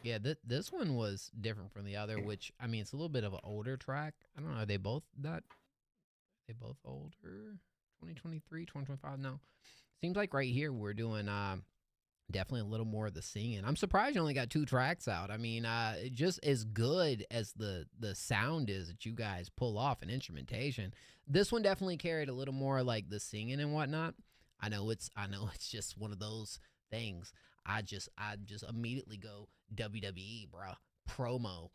Yeah, this one was different from the other, which, I mean, it's a little bit of an older track. I don't know, are they both older? 2023, 2025? No. Seems like right here we're doing definitely a little more of the singing. I'm surprised you only got 2 tracks out. I mean, just as good as the sound is that you guys pull off in instrumentation, this one definitely carried a little more like the singing and whatnot. I know it's just one of those things. I just immediately go WWE, bruh. Promo.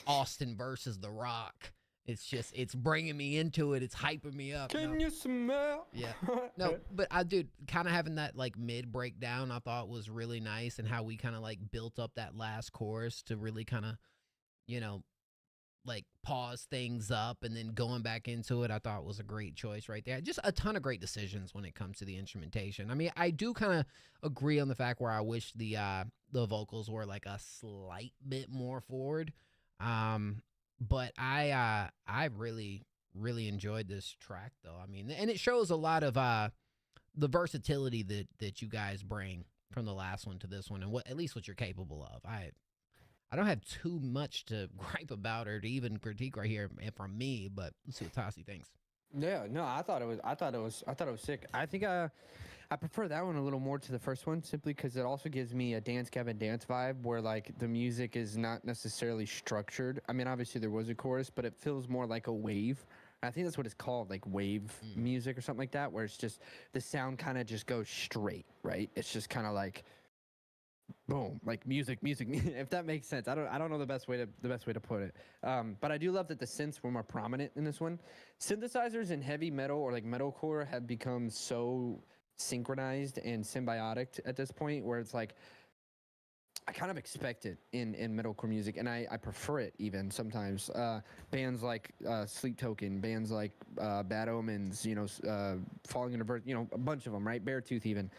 Austin versus The Rock. It's bringing me into it. It's hyping me up. Can you smell? Yeah. No, but dude, kind of having that like mid breakdown I thought was really nice, and how we kind of like built up that last chorus to really kind of, like pause things up and then going back into it. I thought was a great choice right there. Just a ton of great decisions when it comes to the instrumentation. I mean, I do kind of agree on the fact where I wish the vocals were like a slight bit more forward. But I really enjoyed this track though. I mean, and it shows a lot of the versatility that you guys bring from the last one to this one, and at least what you're capable of. I don't have too much to gripe about or to even critique right here from me, but let's see what Tassi thinks. Yeah, no, I thought it was sick. I think I prefer that one a little more to the first one, simply because it also gives me a Dance Gavin Dance vibe, where like the music is not necessarily structured. I mean, obviously there was a chorus, but it feels more like a wave. I think that's what it's called, like wave music or something like that, where it's just the sound kind of just goes straight, right? It's just kind of like boom, like music, if that makes sense. I don't know the best way to put it. But I do love that the synths were more prominent in this one. Synthesizers in heavy metal or like metalcore have become so synchronized and symbiotic at this point, where it's like I kind of expect it in metalcore music, and I prefer it even sometimes. Bands like Sleep Token, bands like Bad Omens, Falling in Reverse, a bunch of them, right? Beartooth even.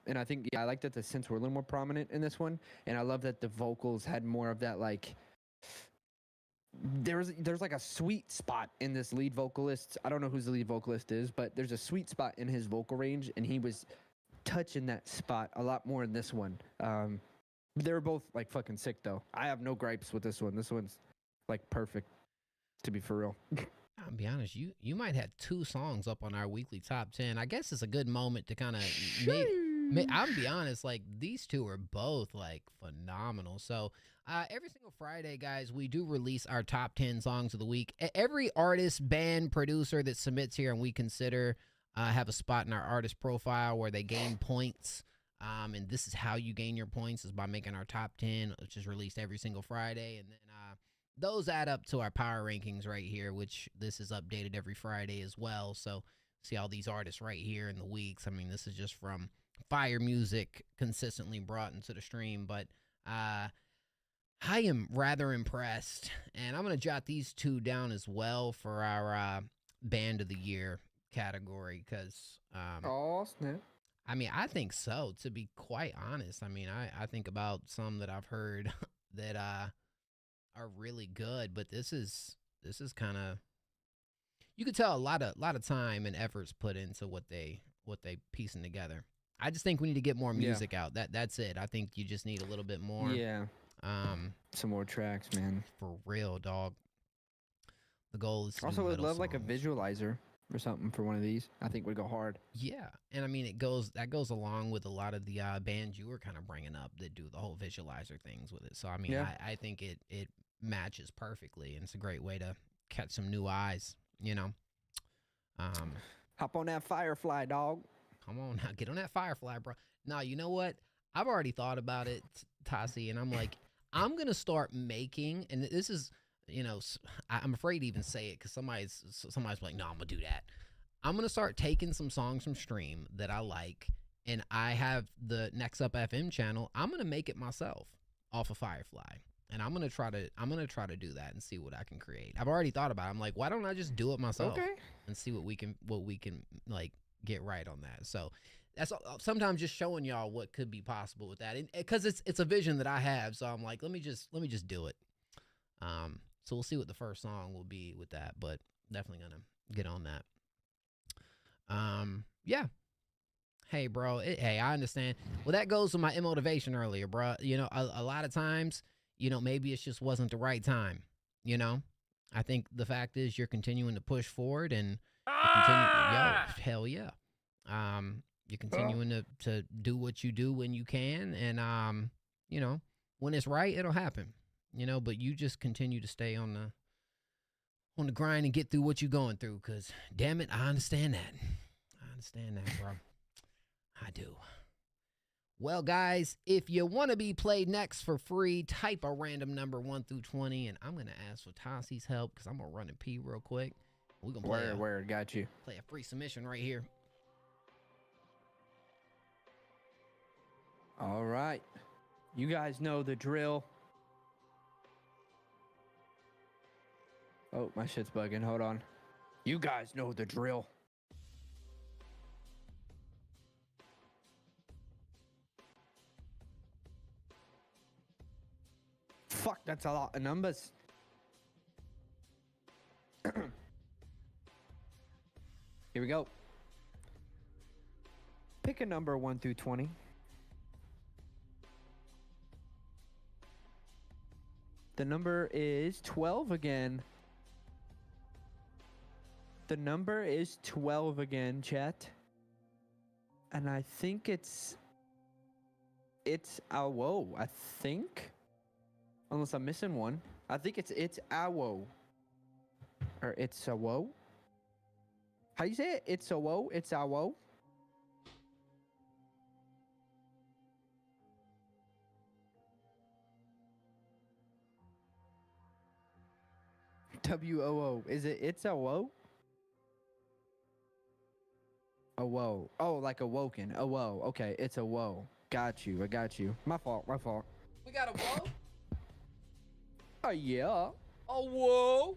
And I think, I like that the synths were a little more prominent in this one, and I love that the vocals had more of that, like, there's like a sweet spot in this lead vocalist. I don't know who the lead vocalist is, but there's a sweet spot in his vocal range, and he was touching that spot a lot more in this one. They were both, like, fucking sick, though. I have no gripes with this one. This one's, like, perfect, to be for real. I'll be honest, you might have 2 songs up on our weekly top 10. I guess it's a good moment to kind of I'll be honest, like, these 2 are both, like, phenomenal. So every single Friday, guys, we do release our top 10 songs of the week. Every artist, band, producer that submits here and we consider have a spot in our artist profile where they gain points. And this is how you gain your points, is by making our top 10, which is released every single Friday. And then those add up to our power rankings right here, which this is updated every Friday as well. So see all these artists right here in the weeks. I mean, this is just from fire music consistently brought into the stream, but I am rather impressed, and I'm going to jot these two down as well for our Band of the Year category, because oh, snap. I mean, I think so, to be quite honest. I mean, I think about some that I've heard that are really good, but this is kind of, you could tell a lot of time and efforts put into what they piecing together. I just think we need to get more music out. That's it. I think you just need a little bit more. Yeah. Some more tracks, man. For real, dog. The goal is to also do would love songs. like a visualizer or something for one of these. I think would go hard. Yeah, and I mean that goes along with a lot of the bands you were kind of bringing up that do the whole visualizer things with it. So I mean, I think it matches perfectly, and it's a great way to catch some new eyes. You know, hop on that Firefly, dog. Come on now, get on that Firefly, bro. Now you know what? I've already thought about it, Tassi, and I'm like, I'm gonna start making, and this is. You know, I'm afraid to even say it because somebody's like, no, I'm gonna do that. I'm gonna start taking some songs from stream that I like, and I have the Next Up FM channel. I'm gonna make it myself off of Firefly, and I'm gonna try to do that and see what I can create. I've already thought about it. I'm like, why don't I just do it myself and see what we can like get right on that. So that's sometimes just showing y'all what could be possible with that, because it's a vision that I have. So I'm like, let me just do it. So we'll see what the first song will be with that, but definitely gonna get on that. Yeah. Hey, bro. Hey, I understand. Well, that goes with my motivation earlier, bro. You know, a lot of times, you know, maybe it just wasn't the right time. You know, I think the fact is you're continuing to push forward and hell yeah. You're continuing to do what you do when you can, and you know, when it's right, it'll happen. You know, but you just continue to stay on the grind and get through what you're going through, because, damn it, I understand that. I understand that, bro. I do. Well, guys, if you want to be played next for free, type a random number 1 through 20, and I'm going to ask for Tassi's help because I'm going to run and pee real quick. We're going to play Word, got you. Play a free submission right here. All right. You guys know the drill. Oh, my shit's bugging. Hold on. You guys know the drill. Fuck, that's a lot of numbers. Here we go. Pick a number 1 through 20. The number is 12 again. The number is 12 again, chat. And I think it's Awo, I think. Unless I'm missing one. I think it's Awo. Or it's Awo. How do you say it? It's Awo, it's Awo. W-O-O. Is it it's Awo? A whoa. Oh, like awoken. A whoa. Okay, it's a whoa. Got you. I got you. My fault. We got a whoa? Oh, yeah. A whoa?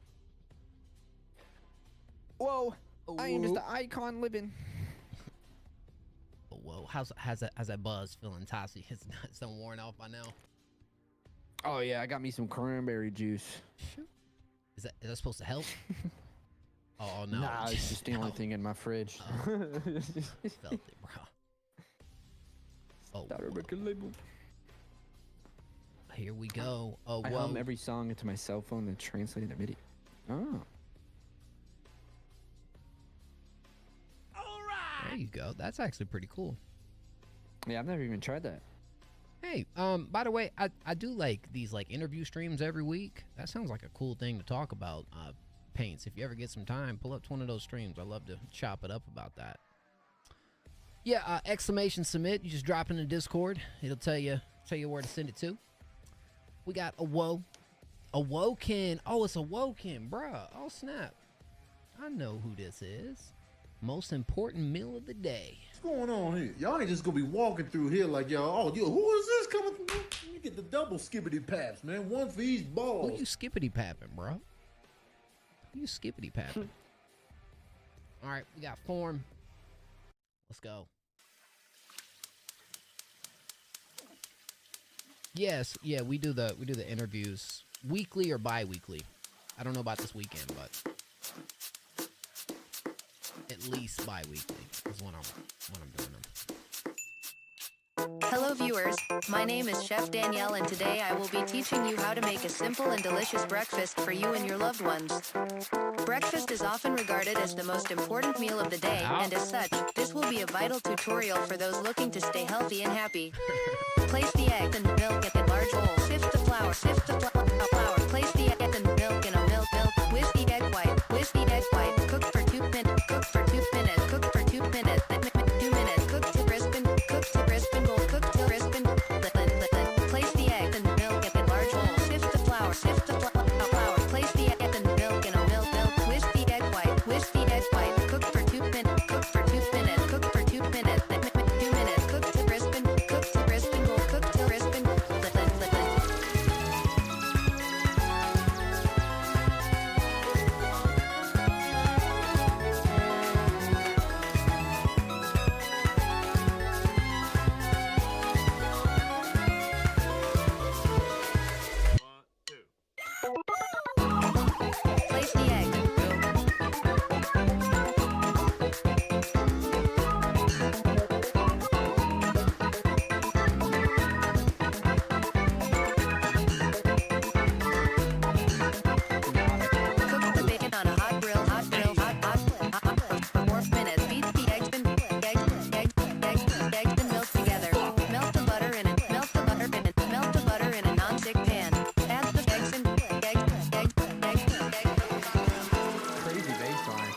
Whoa. I am just the icon living. Oh, whoa. How's that buzz feeling, Tassi? It's done worn off by now. Oh, yeah. I got me some cranberry juice. Is that supposed to help? Oh, no. Nah, it's just the only thing in my fridge. Felt it, bro. Oh, here we go. Oh, I whoa. hum every song into my cell phone and translate the MIDI. Oh. All right. There you go. That's actually pretty cool. Yeah, I've never even tried that. Hey, by the way, I do like these like interview streams every week. That sounds like a cool thing to talk about. Paints. If you ever get some time, pull up one of those streams. I love to chop it up about that. Yeah, exclamation submit. You just drop it in the Discord. It'll tell you where to send it to. We got Awoken. Oh, it's Awoken, bruh. Oh, snap. I know who this is. Most important meal of the day. What's going on here? Y'all ain't just gonna be walking through here like y'all, oh, yo, who is this coming through? Let me get the double skibbity paps, man. One for each ball. Who you skippity papping, bro? Who you skippity papping? All right, we got form. Let's go. Yes, yeah, we do the interviews weekly or bi-weekly. I don't know about this weekend, but at least bi-weekly is when I'm doing them. Hello viewers, my name is Chef Danielle and today I will be teaching you how to make a simple and delicious breakfast for you and your loved ones. Breakfast is often regarded as the most important meal of the day, and as such, this will be a vital tutorial for those looking to stay healthy and happy. Place the egg and milk in a large bowl. Sift the flour. Place the egg and milk in a milk. Whisk the egg white. Cook for 2 minutes. Cook for 2 minutes. 2 minutes. Cook till crisp and gold. Place the egg and milk in a large bowl. Sift the flour. Place the egg and milk in a milk. Whisk the egg white. Cook for 2 minutes. Cook for 2 minutes. 2 minutes. Cook till crisp and gold. Place the egg. Cook the bacon on a hot grill for 4 minutes. Beat the eggs and milk together. Melt the butter in a non-stick pan. Add the eggs and Crazy baseline.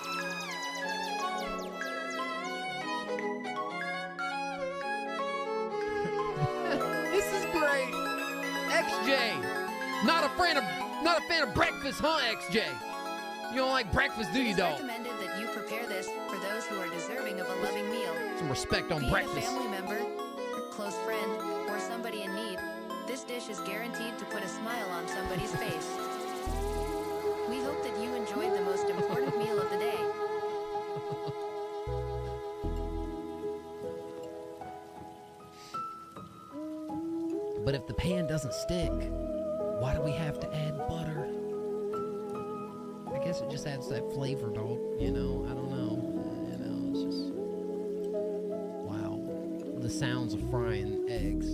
This is great. XJ. Not a fan of breakfast, huh, XJ? You don't like breakfast, do you, It's dog? recommended that you prepare this for those who are deserving of a loving meal. Some respect on Be it breakfast. a family member, close friend, or somebody in need, this dish is guaranteed to put a smile on somebody's face. We hope that you enjoyed the most important meal of the day. But if the pan doesn't stick, why do we have to add butter? I guess it just adds that flavor, dog. You know, I don't know. You know, it's just wow. The sounds of frying eggs.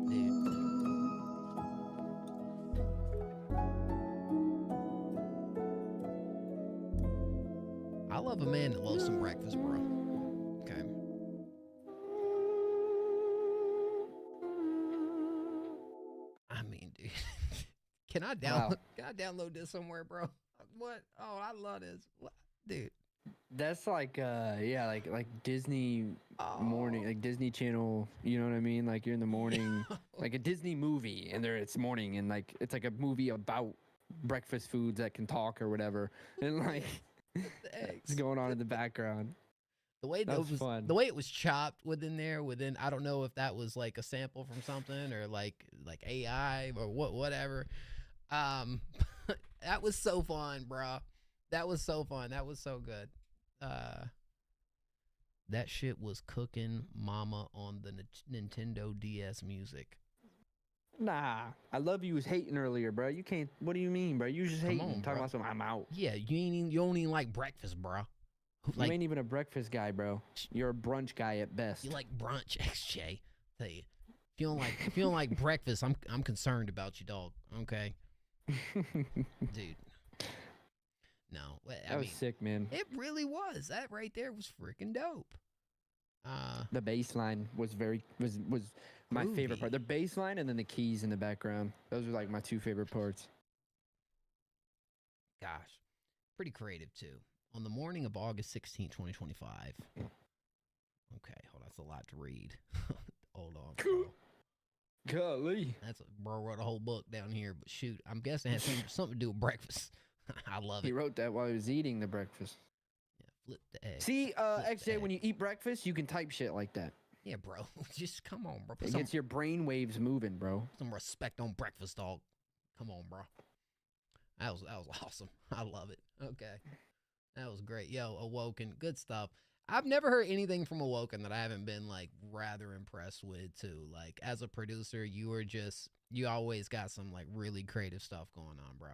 Dude. I love a man that loves some breakfast, bro. Okay. I mean, dude, can I download this somewhere, bro? What? Oh, I love this, what? Dude. That's like like Disney morning, like Disney Channel, you know what I mean? Like you're in the morning, like a Disney movie, and it's morning, and like it's like a movie about breakfast foods that can talk or whatever, and like it's going on in the background. The way That was fun. the way it was chopped within I don't know if that was like a sample from something or like AI or whatever. That was so fun, bro. That was so fun. That was so good. That shit was cooking mama on the Nintendo DS music. Nah, I love you was hating earlier, bro. You can't. What do you mean, bro? You just hating, on, talking bro. about something. I'm out. Yeah, you don't even like breakfast, bro. You ain't even a breakfast guy, bro. You're a brunch guy at best. You like brunch, XJ. Tell you, if you don't like breakfast, I'm concerned about you, dog. Okay, dude. No, That was sick, man. It really was. That right there was freaking dope. The bass line was my favorite part. The bass line and then the keys in the background. Those were like my two favorite parts. Gosh, pretty creative too. On the morning of August 16, 2025. Okay, hold on, that's a lot to read. Hold on, bro. Golly. Bro wrote a whole book down here, but shoot, I'm guessing it has something to do with breakfast. I love it. He wrote that while he was eating the breakfast. Flip the egg. See, Flip the XJ, egg. when you eat breakfast, you can type shit like that. Yeah, bro. Just come on, bro. Put It gets your brain waves moving, bro. some respect on breakfast, dog. Come on, bro. That was awesome. I love it. Okay. That was great. Yo, Awoken. Good stuff. I've never heard anything from Awoken that I haven't been like rather impressed with too. Like as a producer, you always got some like really creative stuff going on, bro.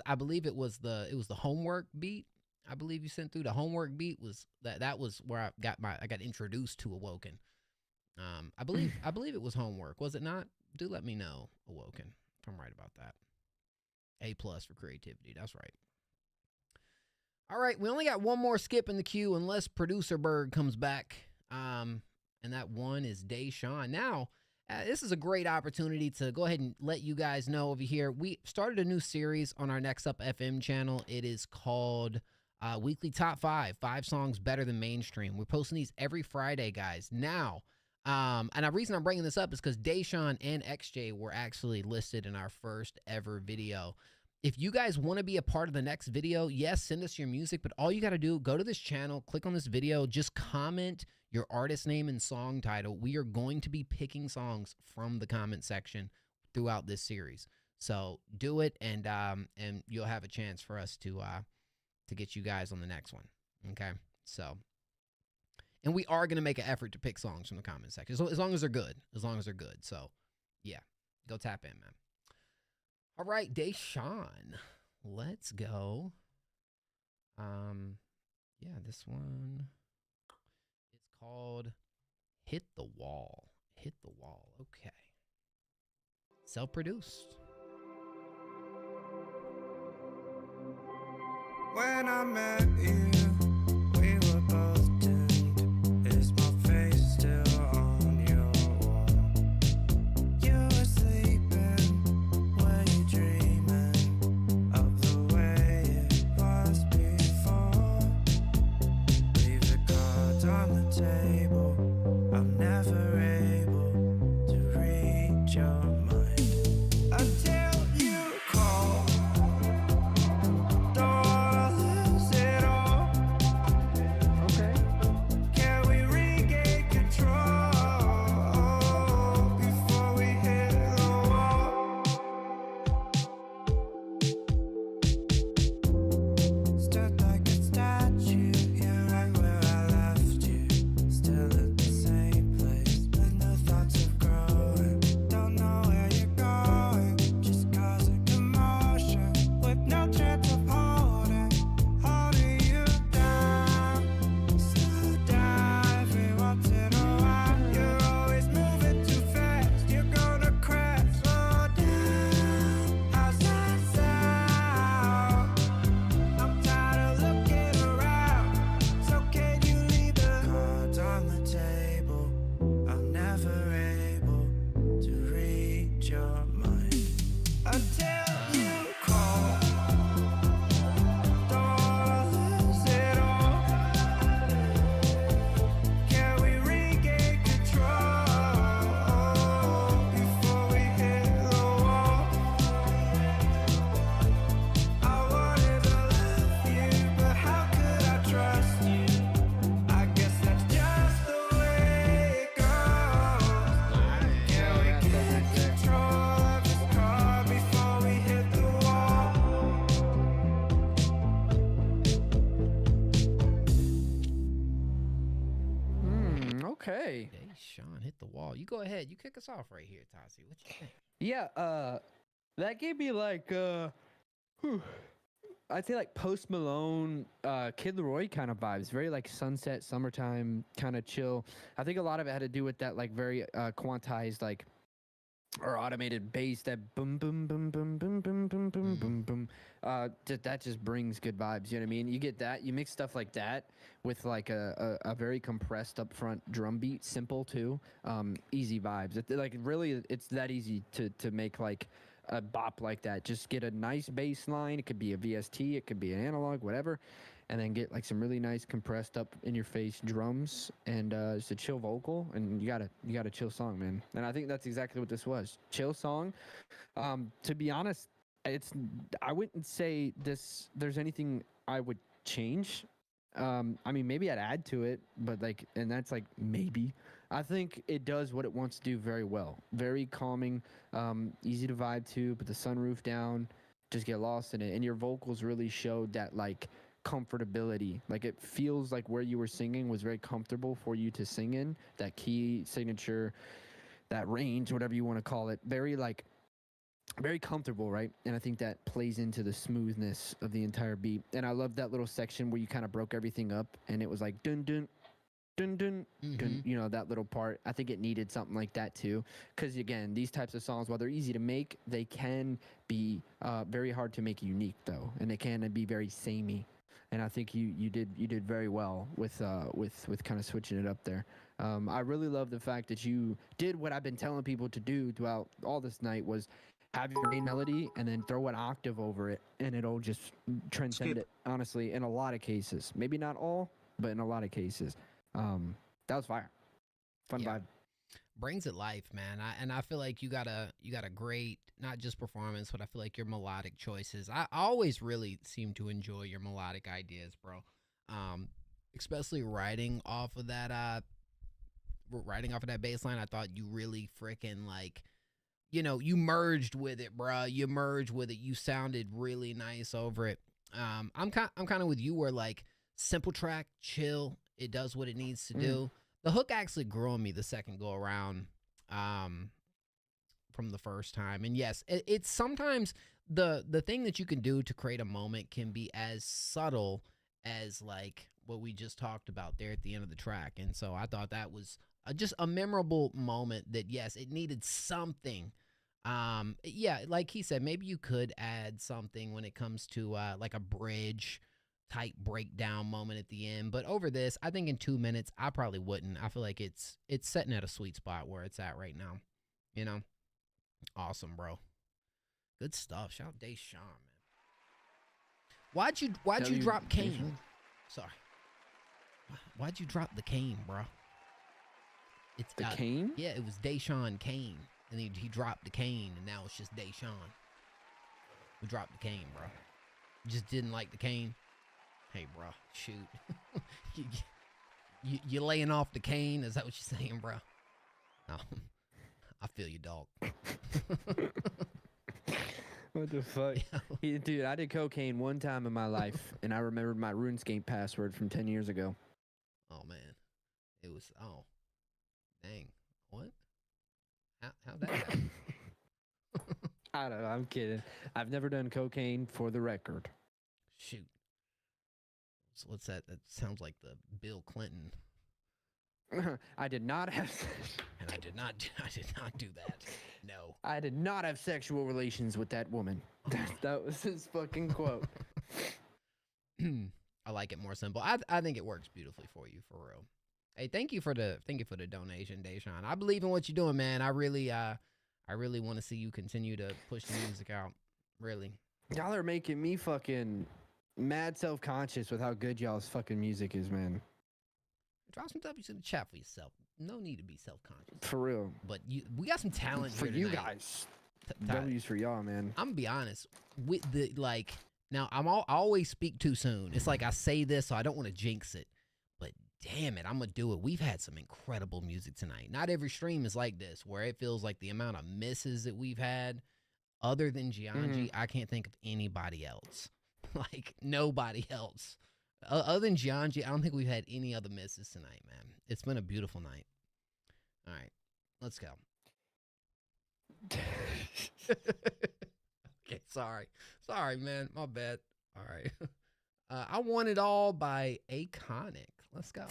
I believe it was the homework beat. I believe you sent through the homework beat was that was where I got introduced to Awoken. I believe it was homework. Was it not? Do let me know, Awoken, if I'm right about that. A+ for creativity. That's right. All right, we only got one more skip in the queue unless Producer Berg comes back. And that one is Deshaun. Now, this is a great opportunity to go ahead and let you guys know over here. We started a new series on our Next Up FM channel. It is called Weekly Top 5 songs better than mainstream. We're posting these every Friday, guys. Now, and the reason I'm bringing this up is because Deshaun and XJ were actually listed in our first ever video. If you guys want to be a part of the next video, yes, send us your music, but all you got to do, go to this channel, click on this video, just comment your artist name and song title. We are going to be picking songs from the comment section throughout this series. So do it, and you'll have a chance for us to get you guys on the next one. Okay, so, and we are going to make an effort to pick songs from the comment section, so as long as they're good, So, yeah, go tap in, man. All right, Deshaun, let's go. Yeah, this one, it's called Hit the Wall. Hit the Wall, okay. Self-produced. When I met you, we were both doomed. Is my face still on your wall? You were sleeping, were you dreaming of the way it was before? Leave the cards on the table, I'm never able to read your mind until you call. Okay. Deshaun hit the wall. You go ahead. You kick us off right here, Tassie. What you think? Yeah, that gave me like I'd say like Post Malone, Kid Leroy kind of vibes. Very like sunset, summertime kind of chill. I think a lot of it had to do with that like very quantized like or automated bass, that boom boom boom boom boom boom boom boom boom boom. That just brings good vibes. You know what I mean? You get that, you mix stuff like that with like a very compressed upfront drum beat, simple too. Easy vibes. Like really, it's that easy to make like a bop like that. Just get a nice bass line. It could be a VST, it could be an analog, whatever. And then get like some really nice compressed up in your face drums and just a chill vocal, and you got a chill song, man. And I think that's exactly what this was. Chill song. To be honest, I wouldn't say there's anything I would change I mean, maybe I'd add to it, but like, and that's like maybe. I think it does what it wants to do very well. Very calming, easy to vibe to. Put the sunroof down, just get lost in it. And your vocals really showed that like comfortability. Like it feels like where you were singing was very comfortable for you to sing in. That key signature, that range, whatever you want to call it. Very like very comfortable, right? And I think that plays into the smoothness of the entire beat. And I love that little section where you kind of broke everything up and it was like dun dun dun dun dun, you know, that little part. I think it needed something like that too, because again, these types of songs, while they're easy to make, they can be very hard to make unique though, and they can be very samey. And I think you did very well with kind of switching it up there. I really love the fact that you did what I've been telling people to do throughout all this night, was have your main melody and then throw an octave over it, and it'll just transcend it, honestly, in a lot of cases. Maybe not all, but in a lot of cases. That was fire. Fun vibe. Brings it life, man. I feel like you got a great, not just performance, but I feel like your melodic choices. I always really seem to enjoy your melodic ideas, bro. Especially writing off of that bass line. I thought you really freaking like, you know, you merged with it, bro. You merged with it. You sounded really nice over it. I'm kind of with you, where like simple track, chill. It does what it needs to do. The hook actually grew on me the second go around from the first time. And yes, it's sometimes the thing that you can do to create a moment can be as subtle as like what we just talked about there at the end of the track. And so I thought that was just a memorable moment that, yes, it needed something. Yeah, like he said, maybe you could add something when it comes to like a bridge type breakdown moment at the end, but over this, I think in 2 minutes I probably wouldn't. I feel like it's sitting at a sweet spot where it's at right now, you know. Awesome, bro. Good stuff. Shout out Deshaun, man. Why'd you drop Kane? Sorry, why'd you drop the Kane, bro? It's the Kane? Yeah, it was Deshaun Kane, and he dropped the Kane, and now it's just Deshaun. We dropped the Kane, bro. Just didn't like the Kane. Hey, bro, shoot. you laying off the cane? Is that what you're saying, bro? No, I feel you, dog. What the fuck? Dude, I did cocaine one time in my life, and I remembered my RuneScape password from 10 years ago. Oh, man. It was, oh, dang. What? How'd that happen? I don't know, I'm kidding. I've never done cocaine, for the record. Shoot. So what's that? That sounds like the Bill Clinton. I did not have and I did not do that. No. I did not have sexual relations with that woman. That was his fucking quote. I like it more simple. I think it works beautifully for you, for real. Hey, thank you for the donation, Deshaun. I believe in what you're doing, man. I really want to see you continue to push the music out. Really. Y'all are making me fucking mad self-conscious with how good y'all's fucking music is, man. Drop some W's in the chat for yourself. No need to be self-conscious. For real. But we got some talent for here you tonight. guys. W's for y'all, man. I'm gonna be honest with the like. Now I always speak too soon. It's like I say this, so I don't want to jinx it. But damn it, I'm gonna do it. We've had some incredible music tonight. Not every stream is like this, where it feels like the amount of misses that we've had. Other than Gianji, I can't think of anybody else. Like, nobody else. Other than Gianji, I don't think we've had any other misses tonight, man. It's been a beautiful night. All right, let's go. Okay, sorry. Sorry, man. My bad. All right. I Want It All by Aconic. Let's go.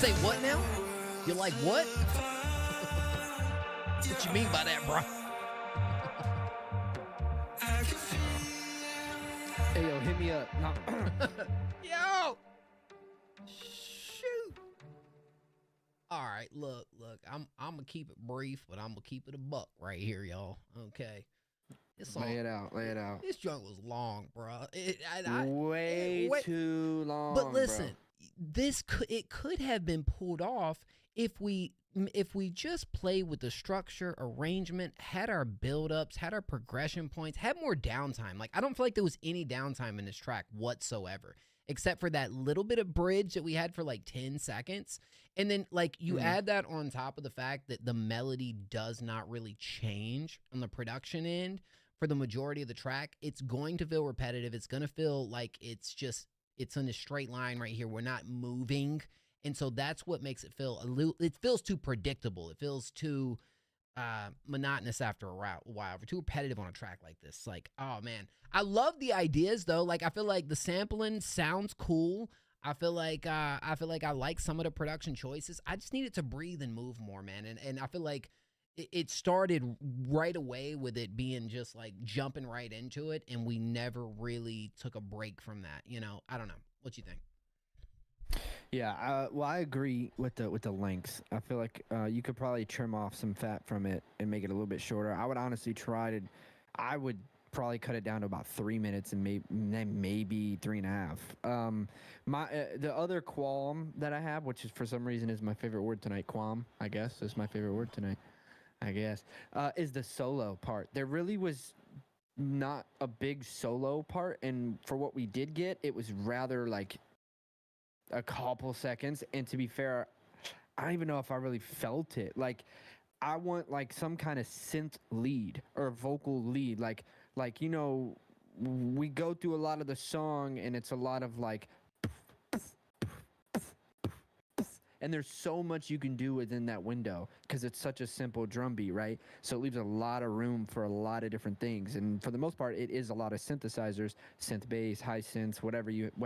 say what now? You like what? What you mean by that, bro? Hey, yo, hit me up. No. Yo! Shoot. All right, look. I'm gonna keep it brief, but I'm gonna keep it a buck right here, y'all. Okay. Lay it out. This joint was long, bro. Way too long. But listen, it could have been pulled off if we just played with the structure, arrangement, had our build-ups, had our progression points, had more downtime. Like, I don't feel like there was any downtime in this track whatsoever, except for that little bit of bridge that we had for like 10 seconds. And then, like, you add that on top of the fact that the melody does not really change on the production end for the majority of the track. It's going to feel repetitive. It's going to feel like it's in a straight line right here. We're not moving. And so that's what makes it feel it feels too predictable. It feels too monotonous after a while. We're too repetitive on a track like this. Like, oh man, I love the ideas though. Like, I feel like the sampling sounds cool. I feel like I like some of the production choices. I just need it to breathe and move more, man. And I feel like it started right away with it being just like jumping right into it, and we never really took a break from that. You know, I don't know. What you think? Yeah, well, I agree with the length. I feel like you could probably trim off some fat from it and make it a little bit shorter. I would honestly I would probably cut it down to about 3 minutes and maybe 3.5. The other qualm that I have, which is for some reason is my favorite word tonight, qualm, I guess, is my favorite word tonight, I guess, is the solo part. There really was not a big solo part, and for what we did get, it was rather like a couple seconds. And to be fair, I don't even know if I really felt it. Like, I want like some kind of synth lead or vocal lead, like you know, we go through a lot of the song and it's a lot of like, and there's so much you can do within that window because it's such a simple drum beat, right? So it leaves a lot of room for a lot of different things, and for the most part, it is a lot of synthesizers, synth bass, high synths, what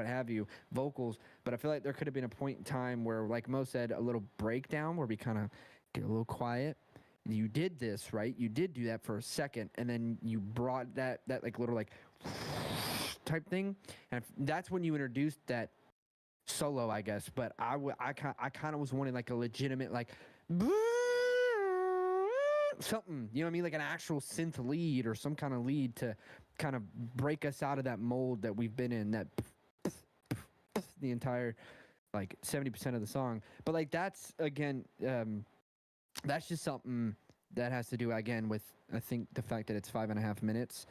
have you, vocals. But I feel like there could have been a point in time where, like Mo said, a little breakdown where we kind of get a little quiet. You did this, right? You did do that for a second, and then you brought that like little like type thing, and that's when you introduced that solo, I guess. But I kind of was wanting like a legitimate like something, you know what I mean, like an actual synth lead or some kind of lead to kind of break us out of that mold that we've been in, that the entire like 70% of the song. But like that's again, that's just something that has to do again with, I think, the fact that it's 5.5 minutes.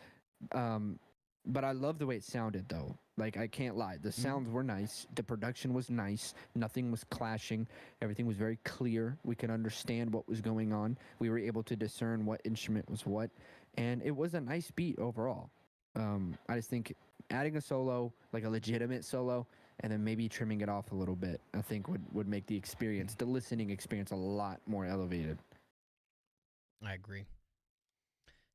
But I love the way it sounded though. Like, I can't lie. The sounds were nice. The production was nice. Nothing was clashing. Everything was very clear. We could understand what was going on. We were able to discern what instrument was what. And it was a nice beat overall. I just think adding a solo, like a legitimate solo, and then maybe trimming it off a little bit, I think would make the experience, the listening experience, a lot more elevated. I agree.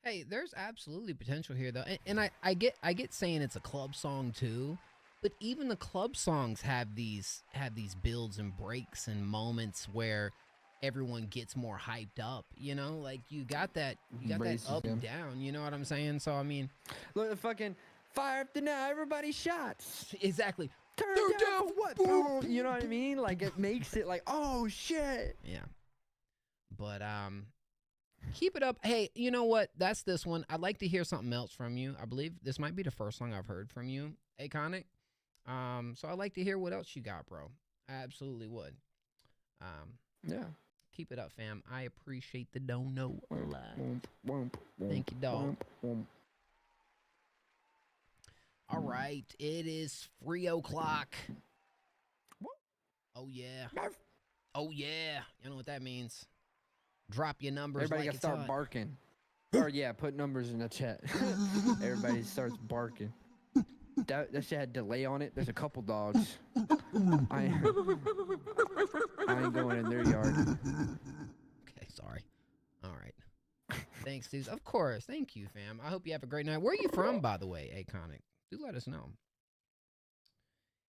Hey, there's absolutely potential here, though, and I get saying it's a club song too, but even the club songs have these builds and breaks and moments where everyone gets more hyped up. You know, like you got that up and down. You know what I'm saying? So I mean, look, the fucking fire up the now, everybody shots. Exactly. Turn down for what? Boom. You know what I mean? Like, it makes it like, oh shit. Yeah. But keep it up. Hey, you know what? That's this one. I'd like to hear something else from you. I believe this might be the first song I've heard from you, Aconic. So I'd like to hear what else you got, bro. I absolutely would. Yeah. Keep it up, fam. I appreciate the dono a lot. Thank you, dog. All right, it is 3 o'clock. Oh yeah. Oh yeah. You know what that means. Drop your numbers. Everybody like gotta start barking. Or yeah, put numbers in the chat. Everybody starts barking. That shit had delay on it. There's a couple dogs. I ain't going in their yard. Okay, sorry. All right. Thanks, dudes. Of course. Thank you, fam. I hope you have a great night. Where are you from, by the way, Aconic? Do let us know.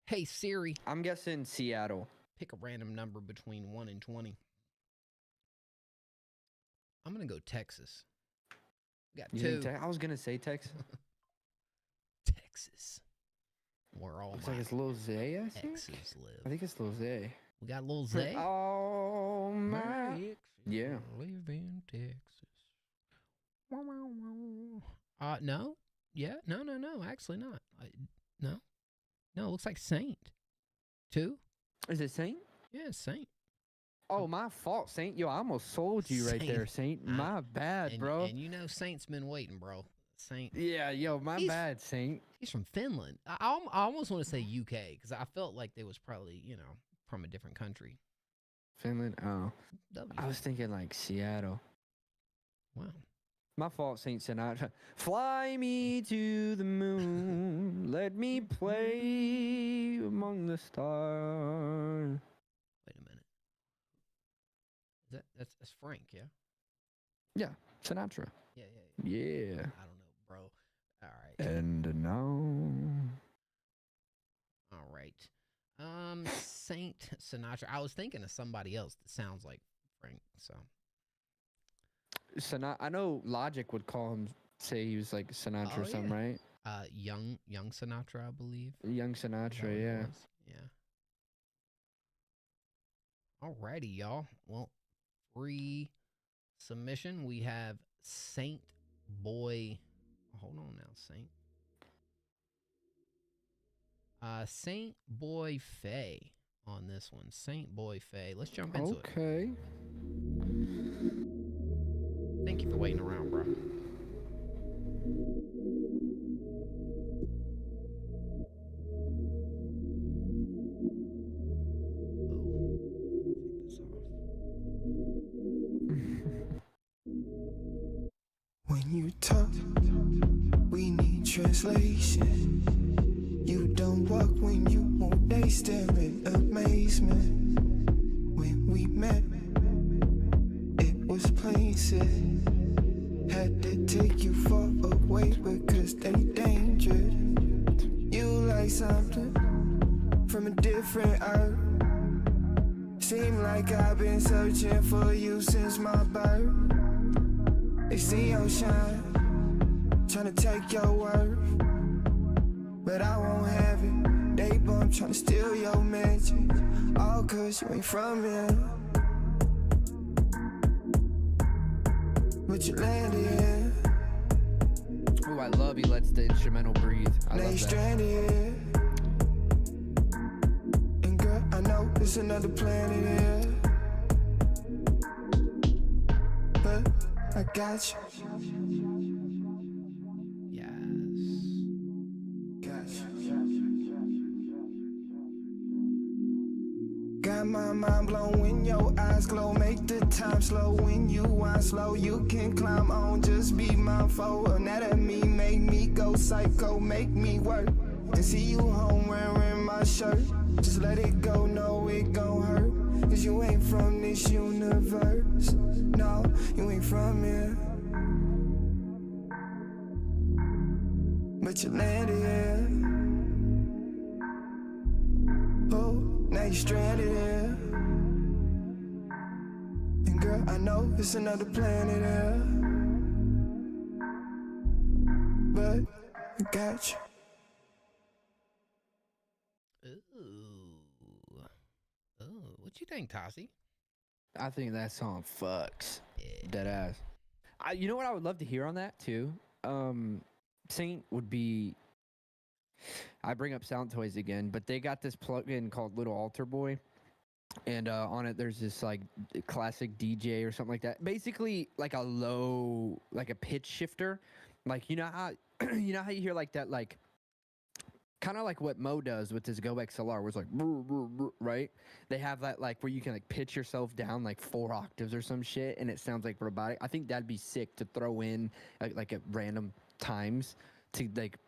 Hey, Siri. I'm guessing Seattle. Pick a random number between 1 and 20. I'm going to go Texas. We got You 2. I was gonna say Texas. Texas. Where all Looks my like it's Lil Zay, I think. exes live. I think it's Lil Zay. We got Lil Zay. Oh my. exes Yeah. live in Texas. No. Yeah. No. Actually not. No. No, it looks like Saint. 2. Is it Saint? Yeah, Saint. Oh, my fault, Saint. Yo, I almost sold you right there, Saint. My bad, bro. And you know Saint's been waiting, bro. Saint. Yeah, yo, my bad, Saint. He's from Finland. I almost want to say UK because I felt like they was probably, from a different country. Finland? Oh. W. I was thinking like Seattle. Wow. My fault, Saint Sinatra. Fly me to the moon. Let me play among the stars. Wait a minute. That's Frank, yeah? Yeah, Sinatra. Yeah. Yeah. I don't know, bro. All right. And now. All right. Saint Sinatra. I was thinking of somebody else that sounds like Frank, so. I know Logic would call him, say he was like Sinatra or something, right? Young Sinatra, I believe. Young Sinatra, yeah. Yeah. Alrighty, y'all. Well, free submission. We have Saint Boy. Hold on now, Saint. Saint Boy Faye on this one. Saint Boy Faye. Let's jump into it. Okay. Thank you for waiting around, bro. When you talk, we need translation. You don't walk when you move, they stare in amazement. When we met, it was plain said. Had to take you far away because they dangerous. You like something from a different earth. Seem like I've been searching for you since my birth. They see your shine, tryna take your worth, but I won't have it. They bump tryna steal your magic, all cause you ain't from here. But you landed here. Oh, I love he lets the instrumental breathe. I now love you that. stranded here. And girl, I know it's another planet here, but I got you. Yes. Got you. Got my mind blown when your eyes glow. Make the time slow when you wind slow. You can climb on, just be mindful. Anatomy make me go psycho, make me work. And see you home wearing my shirt. Just let it go, no it gon' hurt. Cause you ain't from this universe. No, you ain't from here. But you landed here. Oh, now you stranded here. And girl, I know it's another planet here, but I got you. Ooh, what you think, Tassie? I think that song fucks. Dead ass. You know what I would love to hear on that too? Saint would be. I bring up Sound Toys again, but they got this plugin called Little Altar Boy, and on it there's this like classic DJ or something like that. Basically, like a pitch shifter. Like you know how you hear like that like. Kind of like what Mo does with his Go XLR, where it's like, brr, brr, brr, right? They have that like where you can like pitch yourself down like 4 octaves or some shit, and it sounds like robotic. I think that'd be sick to throw in like at random times to like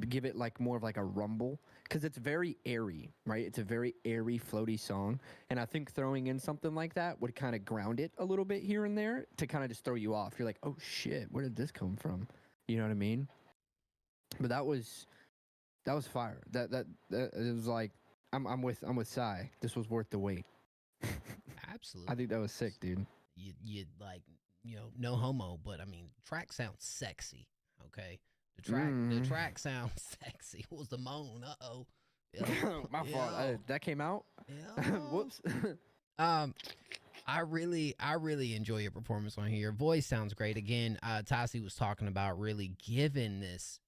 give it like more of like a rumble, because it's very airy, right? It's a very airy, floaty song, and I think throwing in something like that would kind of ground it a little bit here and there to kind of just throw you off. You're like, oh shit, where did this come from? You know what I mean? But that was fire. That it was like I'm with Sai. This was worth the wait. Absolutely. I think that was sick, dude. You like, no homo, but I mean, track sounds sexy. Okay, the track sounds sexy. What was the moan? Uh-oh. My fault. That came out. Yeah. Whoops. I really enjoy your performance on here. Your voice sounds great. Again, Tassi was talking about really giving this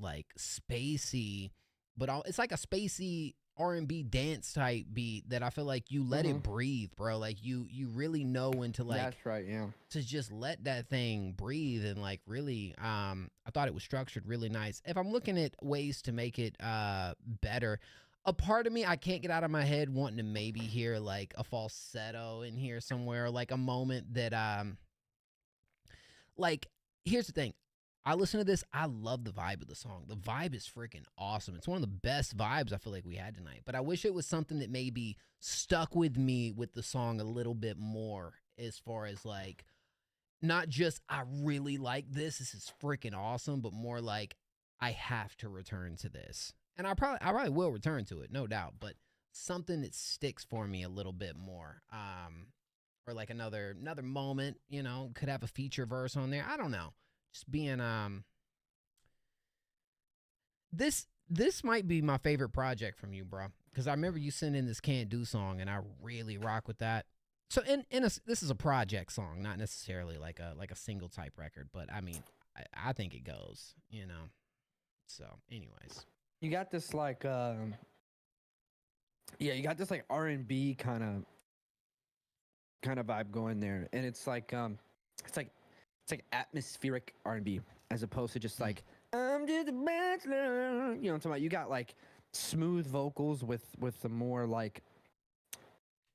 like spacey, but it's like a spacey R&B dance type beat that I feel like you let it breathe, bro. Like you really know when to like. That's right. Yeah. To just let that thing breathe and like really, I thought it was structured really nice. If I'm looking at ways to make it better, a part of me, I can't get out of my head wanting to maybe hear like a falsetto in here somewhere, like a moment that like, here's the thing. I listen to this. I love the vibe of the song. The vibe is freaking awesome. It's one of the best vibes I feel like we had tonight. But I wish it was something that maybe stuck with me with the song a little bit more, as far as like, not just I really like this is freaking awesome, but more like I have to return to this. And I probably will return to it, no doubt. But something that sticks for me a little bit more. Or like another moment, could have a feature verse on there. I don't know. Just being this might be my favorite project from you, bro, because I remember you sending this Can't Do song, and I really rock with that. So this is a project song, not necessarily like a single type record, but I mean, I think it goes, So, anyways, you got this like you got this like R&B kind of vibe going there, and it's like atmospheric R&B as opposed to just like I'm just a bachelor. You know what I'm talking about? You got like smooth vocals with the more like,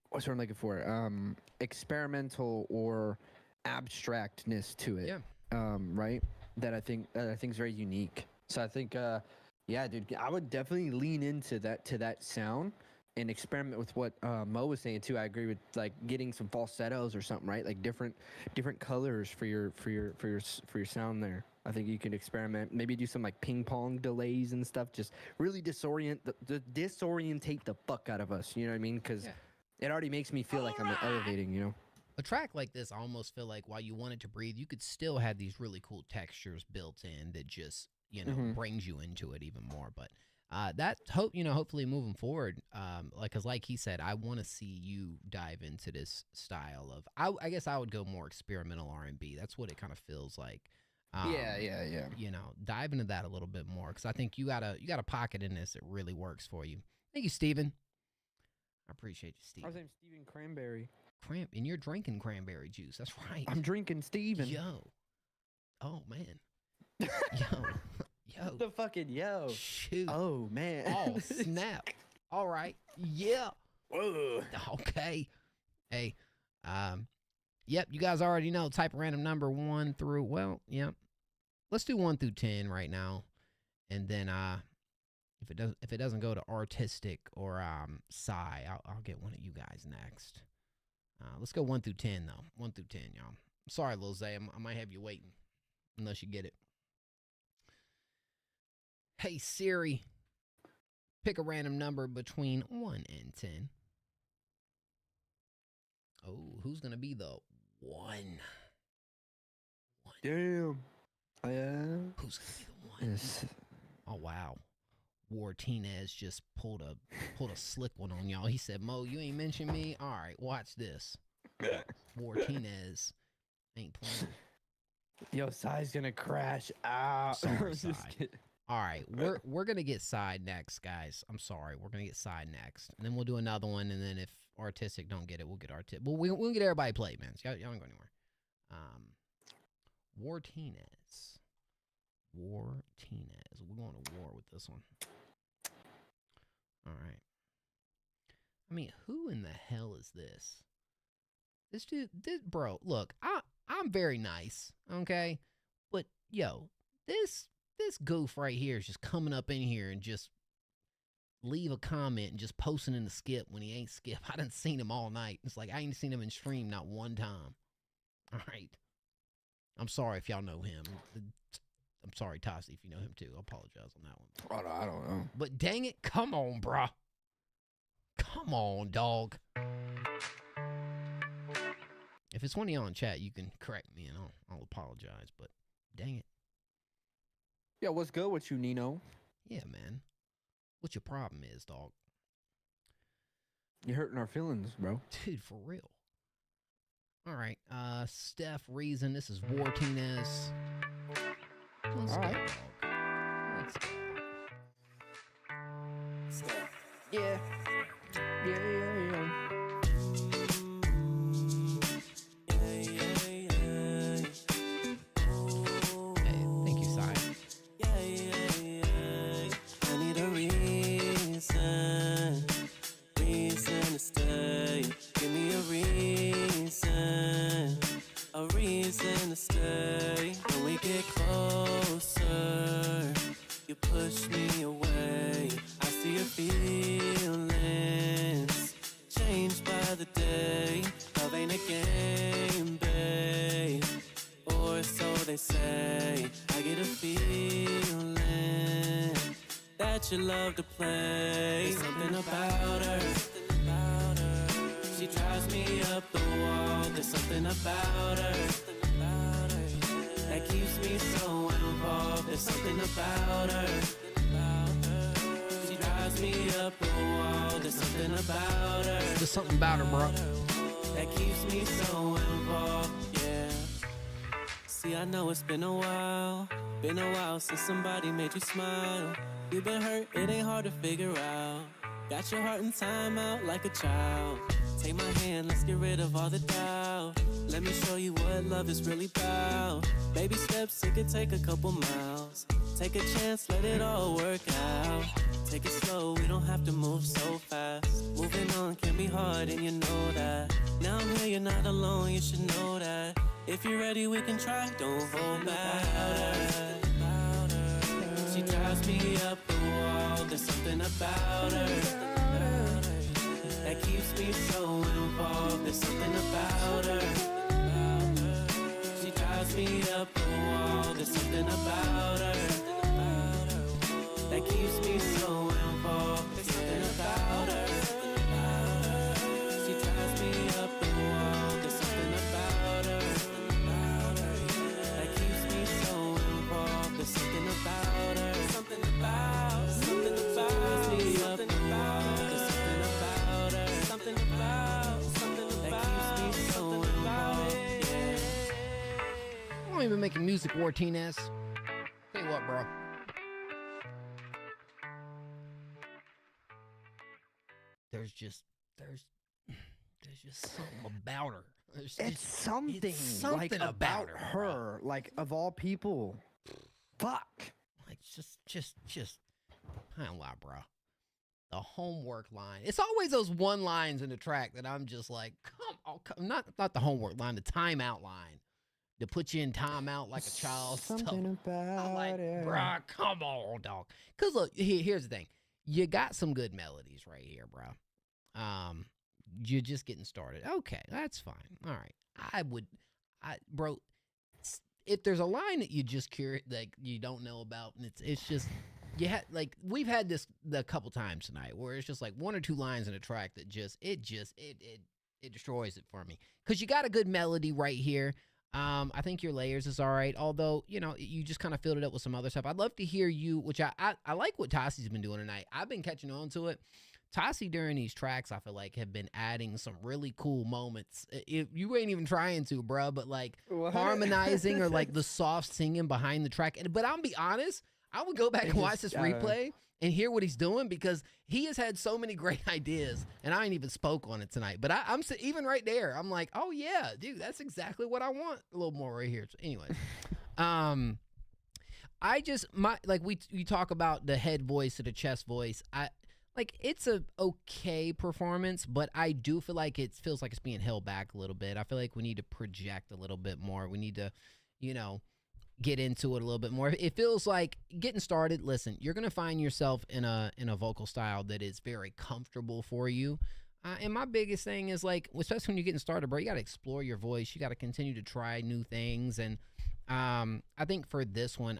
what's what I'm looking for? Experimental or abstractness to it. Yeah. Right? That I think is very unique. So I think yeah, dude, I would definitely lean into that sound and experiment with what Mo was saying too. I agree with like getting some falsettos or something, right? Like different colors for your sound there. I think you can experiment. Maybe do some like ping pong delays and stuff. Just really disorientate the fuck out of us. You know what I mean? Because it already makes me feel like I'm elevating. A track like this, I almost feel like while you want it to breathe, you could still have these really cool textures built in that just brings you into it even more. But hopefully moving forward, like he said, I want to see you dive into this style of. I guess I would go more experimental R&B. That's what it kind of feels like. Yeah. Dive into that a little bit more, because I think you got a pocket in this that really works for you. Thank you, Steven. I appreciate you, Steven. I was named Steven Cranberry. And you're drinking cranberry juice. That's right. I'm drinking Steven. Yo. Oh man. Yo. The fucking yo. Shoot. Oh man. Oh snap. All right. Yeah. Whoa. Okay. Hey. Yep. You guys already know. Type a random number 1 through. Well, yep. Let's do 1 through 10 right now, and then if it doesn't go to artistic or Psy, I'll get one of you guys next. Let's go 1 through 10 though. 1 through 10, y'all. Sorry, Lil Zay, I might have you waiting, unless you get it. Hey Siri, pick a random number between 1 and 10. Oh, who's gonna be the 1? Damn. Who's gonna be the 1? Yes. Oh wow. Wartinez just pulled a slick one on y'all. He said, Mo, you ain't mentioned me? All right, watch this. Wartinez ain't playing. Yo, Sai's gonna crash out. Sorry, Sai. All right, we're gonna get Side next, guys. I'm sorry, we're gonna get Side next, and then we'll do another one, and then if artistic don't get it, we'll get artistic. Well, we'll get everybody played, man. So y'all don't go anywhere. Wartinez. We're going to war with this one. All right. I mean, who in the hell is this? This dude, bro, look, I'm very nice, okay? But, yo, this goof right here is just coming up in here and just leave a comment and just posting in the skip when he ain't skip. I done seen him all night. It's like I ain't seen him in stream not one time. All right. I'm sorry if y'all know him. I'm sorry, Tassi, if you know him too. I apologize on that one. I don't know. But dang it, come on, bruh. Come on, dog. If it's one of y'all in chat, you can correct me and I'll apologize, but dang it. Yeah, what's good with you, Nino? Yeah, man. What your problem is, dog? You're hurting our feelings, bro. Dude, for real. All right. Steph Reason. This is Wartinez. Let's All go, right. dog. Let's go. Yeah. Yeah. Hey, thank you, Sai. I need a reason to stay. Give me a reason to stay. When we get closer, you push me away. I see your feelings change by the day. Love ain't a game, babe, or so they say. I get a feeling that you love to play. There's something about her. She drives me up the wall. There's something about her that keeps me so involved. There's something about her. She drives me up the wall. There's something about her. There's something about her, bro. That keeps me so involved, yeah. See, I know it's been a while since somebody made you smile. You've been hurt, it ain't hard to figure out. Got your heart in time out like a child. Take my hand, let's get rid of all the doubt. Let me show you what love is really about. Baby steps, it could take a couple miles. Take a chance, let it all work out. Take it slow, we don't have to move so fast. Moving on can be hard and you know that. Now I'm here, you're not alone, you should know that. If you're ready, we can try, don't hold back. She drives me up the wall, there's something about her that keeps me so involved. There's something about her. She drives me up the wall. There's something about her that keeps me so involved. There's something about her. She drives me up the wall. There's something about her that keeps me so involved. There's something about her. Something about me up the wall. There's something about her. Something that keeps me so involved. I don't even making music, Wartinez. Tell you what, bro. There's just something about her. It's something like about her. Like, of all people. Fuck. Like, just, I don't lie, bro. The homework line. It's always those one lines in the track that I'm just like, not the homework line, the timeout line. To put you in timeout like a child. Something about I'm like, it. bruh, come on, dog. Because look, here's the thing. You got some good melodies right here, bro. You're just getting started. Okay, that's fine. All right. Bro, if there's a line that you just curious, like you don't know about, and it's just, like we've had this a couple times tonight where it's just like one or two lines in a track that it destroys it for me. Because you got a good melody right here. I think your layers is all right, although, you just kind of filled it up with some other stuff. I'd love to hear you, which I like what Tossi's been doing tonight. I've been catching on to it. Tossi during these tracks, I feel like, have been adding some really cool moments. You ain't even trying to, bro, but like harmonizing or like the soft singing behind the track. But I'll be honest, I would go back and watch this replay and hear what he's doing because he has had so many great ideas, and I ain't even spoke on it tonight. But I'm even right there. I'm like, oh yeah, dude, that's exactly what I want. A little more right here. So anyway, you talk about the head voice or the chest voice. It's a okay performance, but I do feel like it feels like it's being held back a little bit. I feel like we need to project a little bit more. We need to, get into it a little bit more. It feels like getting started. Listen, you're gonna find yourself in a vocal style that is very comfortable for you. And my biggest thing is like, especially when you're getting started, bro, you gotta explore your voice. You gotta continue to try new things. And I think for this one,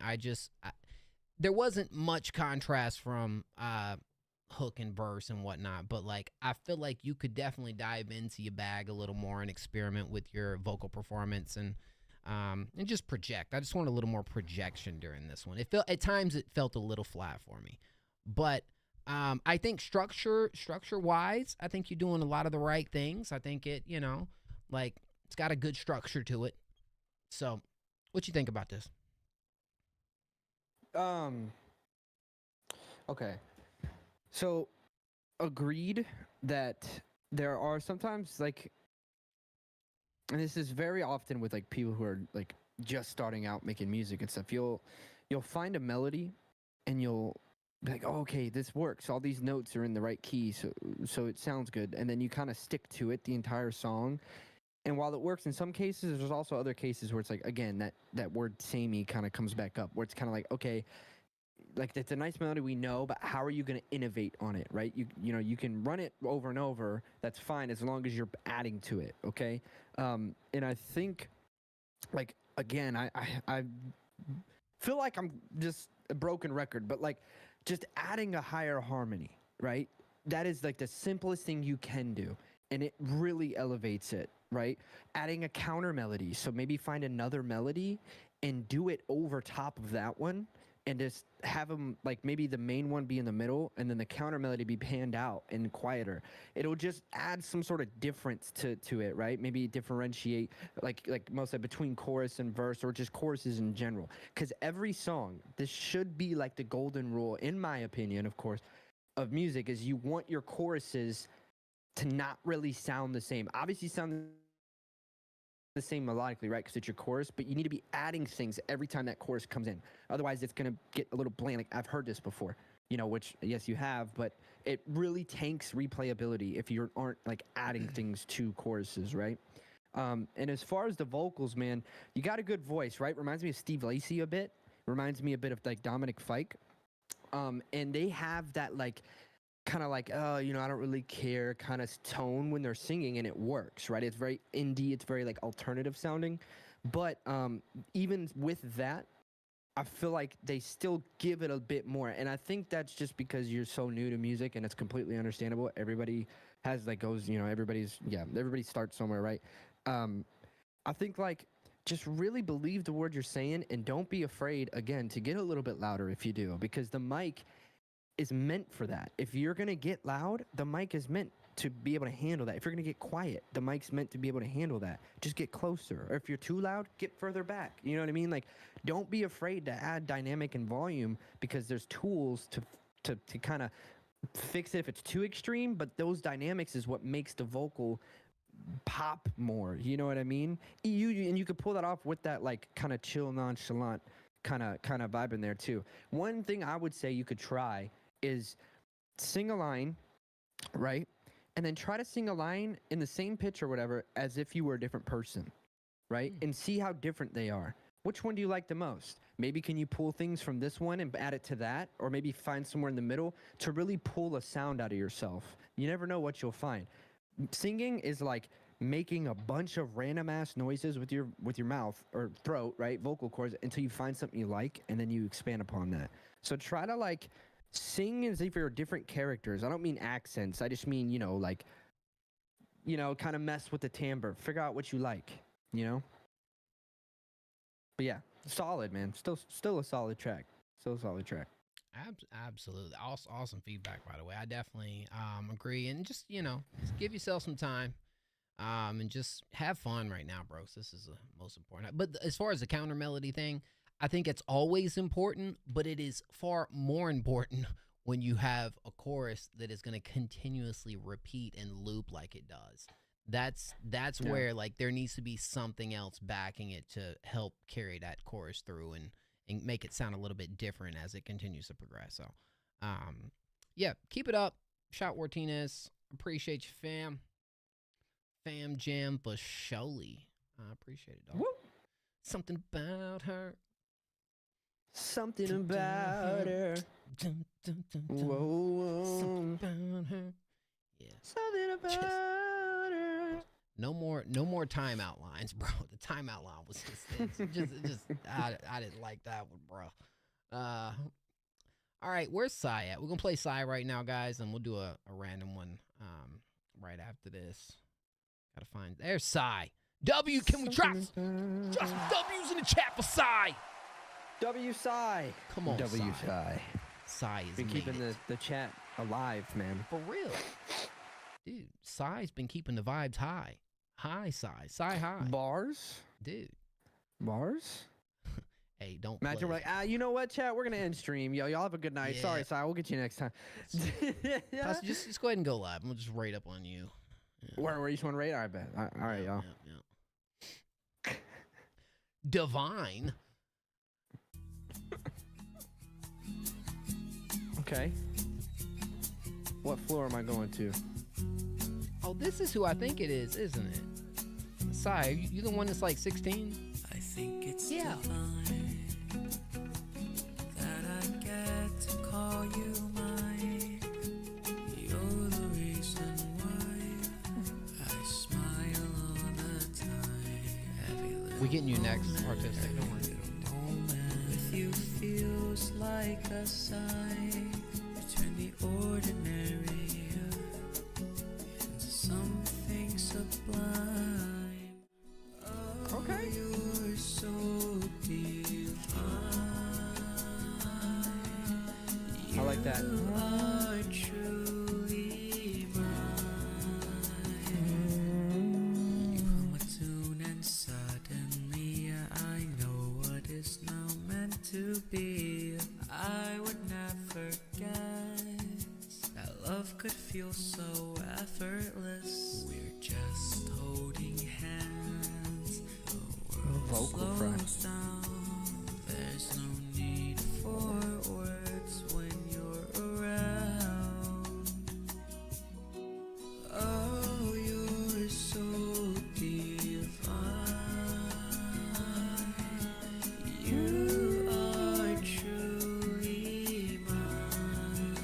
there wasn't much contrast from hook and verse and whatnot, but like I feel like you could definitely dive into your bag a little more and experiment with your vocal performance and just project. I just want a little more projection during this one. It felt at times it felt a little flat for me, but I think structure wise, I think you're doing a lot of the right things. I think it, like it's got a good structure to it. So, what you think about this? Okay. So, agreed that there are sometimes like, and this is very often with like people who are like just starting out making music and stuff. You'll find a melody, and you'll be like, oh, okay, this works. All these notes are in the right key, so it sounds good. And then you kind of stick to it the entire song. And while it works in some cases, there's also other cases where it's like, again, that word samey kind of comes back up, where it's kind of like, okay, like it's a nice melody we know, but how are you going to innovate on it, right? You can run it over and over. That's fine as long as you're adding to it, okay? And I think, like, again, I feel like I'm just a broken record, but like just adding a higher harmony, right? That is like the simplest thing you can do, and it really elevates it, right? Adding a counter melody, so maybe find another melody and do it over top of that one, and just have them, like, maybe the main one be in the middle and then the counter melody be panned out and quieter. It'll just add some sort of difference to it, right? Maybe differentiate, like mostly between chorus and verse, or just choruses in general. Because every song, this should be like the golden rule, in my opinion, of course, of music, is you want your choruses to not really sound the same. Obviously sound the same melodically, right? Because it's your chorus, but you need to be adding things every time that chorus comes in. Otherwise, it's going to get a little bland. Like, I've heard this before, which, yes, you have, but it really tanks replayability if you aren't, like, adding things to choruses, right? And as far as the vocals, man, you got a good voice, right? Reminds me of Steve Lacy a bit. Reminds me a bit of, like, Dominic Fike. And they have that, like, kind of like, I don't really care kind of tone when they're singing, and it works, right? It's very indie, it's very like alternative sounding, but even with that, I feel like they still give it a bit more, and I think that's just because you're so new to music, and it's completely understandable. Everybody has like goes, everybody starts somewhere, right? I think like just really believe the word you're saying, and don't be afraid, again, to get a little bit louder if you do, because the mic is meant for that. If you're going to get loud, the mic is meant to be able to handle that. If you're going to get quiet, the mic's meant to be able to handle that. Just get closer. Or if you're too loud, get further back. You know what I mean? Like, don't be afraid to add dynamic and volume, because there's tools to kind of fix it if it's too extreme, but those dynamics is what makes the vocal pop more. You know what I mean? And you could pull that off with that, like, kind of chill, nonchalant kind of vibe in there too. One thing I would say you could try is sing a line, right? And then try to sing a line in the same pitch or whatever as if you were a different person, right? And see how different they are. Which one do you like the most? Maybe can you pull things from this one and add it to that? Or maybe find somewhere in the middle to really pull a sound out of yourself. You never know what you'll find. Singing is like making a bunch of random ass noises with your mouth or throat, right? Vocal cords, until you find something you like, and then you expand upon that. So try to like sing as if you're different characters. I don't mean accents. I just mean, kind of mess with the timbre. Figure out what you like, But yeah, solid, man. Still a solid track. Still a solid track. Absolutely. Awesome feedback, by the way. I definitely agree. And just, just give yourself some time and just have fun right now, bros. This is the most important. But as far as the counter melody thing, I think it's always important, but it is far more important when you have a chorus that is going to continuously repeat and loop like it does. That's where, like, there needs to be something else backing it to help carry that chorus through and make it sound a little bit different as it continues to progress. So, yeah, keep it up. Shout Martinez. Appreciate you, fam. Fam jam for surely. I appreciate it, dog. Woo. Something about her. Something about her. Whoa. Something about her. Yeah. Something about her. No more timeout lines, bro. The timeout line was just I didn't like that one, bro. All right, where's Psy at? We're gonna play Psy right now, guys, and we'll do a random one right after this. Gotta find there's Psy. W, can we trust some W's in the chat for Psy? W Psy. Come on, W Psy. Psy. Psy is Been keeping the chat alive, man. For real. Dude, Psy's been keeping the vibes high. High Psy. Psy high. Bars? Dude. Bars? Hey, don't imagine play. we're like, you know what, chat? We're gonna end stream. Yo, y'all have a good night. Yeah. Sorry, Psy. We'll get you next time. Pastor, just go ahead and go live. We'll just rate up on you. Yeah. Where you just want to rate? All right, bet. All right, y'all. Yeah. Divine. Okay. What floor am I going to? Oh, this is who I think it is, isn't it? Psy, you the one that's like 16? I think it's yeah. divine that I get to call you mine. You're the reason why I smile all the time. We getting you next, artistic. Don't worry. With you feels like a sign between the ordinary into something sublime. Okay. You're so divine. I like that. You are truly mine. You hum a tune and suddenly I know what is now meant to be. I would never guess that love could feel so effortless. We're just holding hands. The world Vocal fry. slows down. There's no need for words when you're around. Oh, you're so divine. You are truly mine.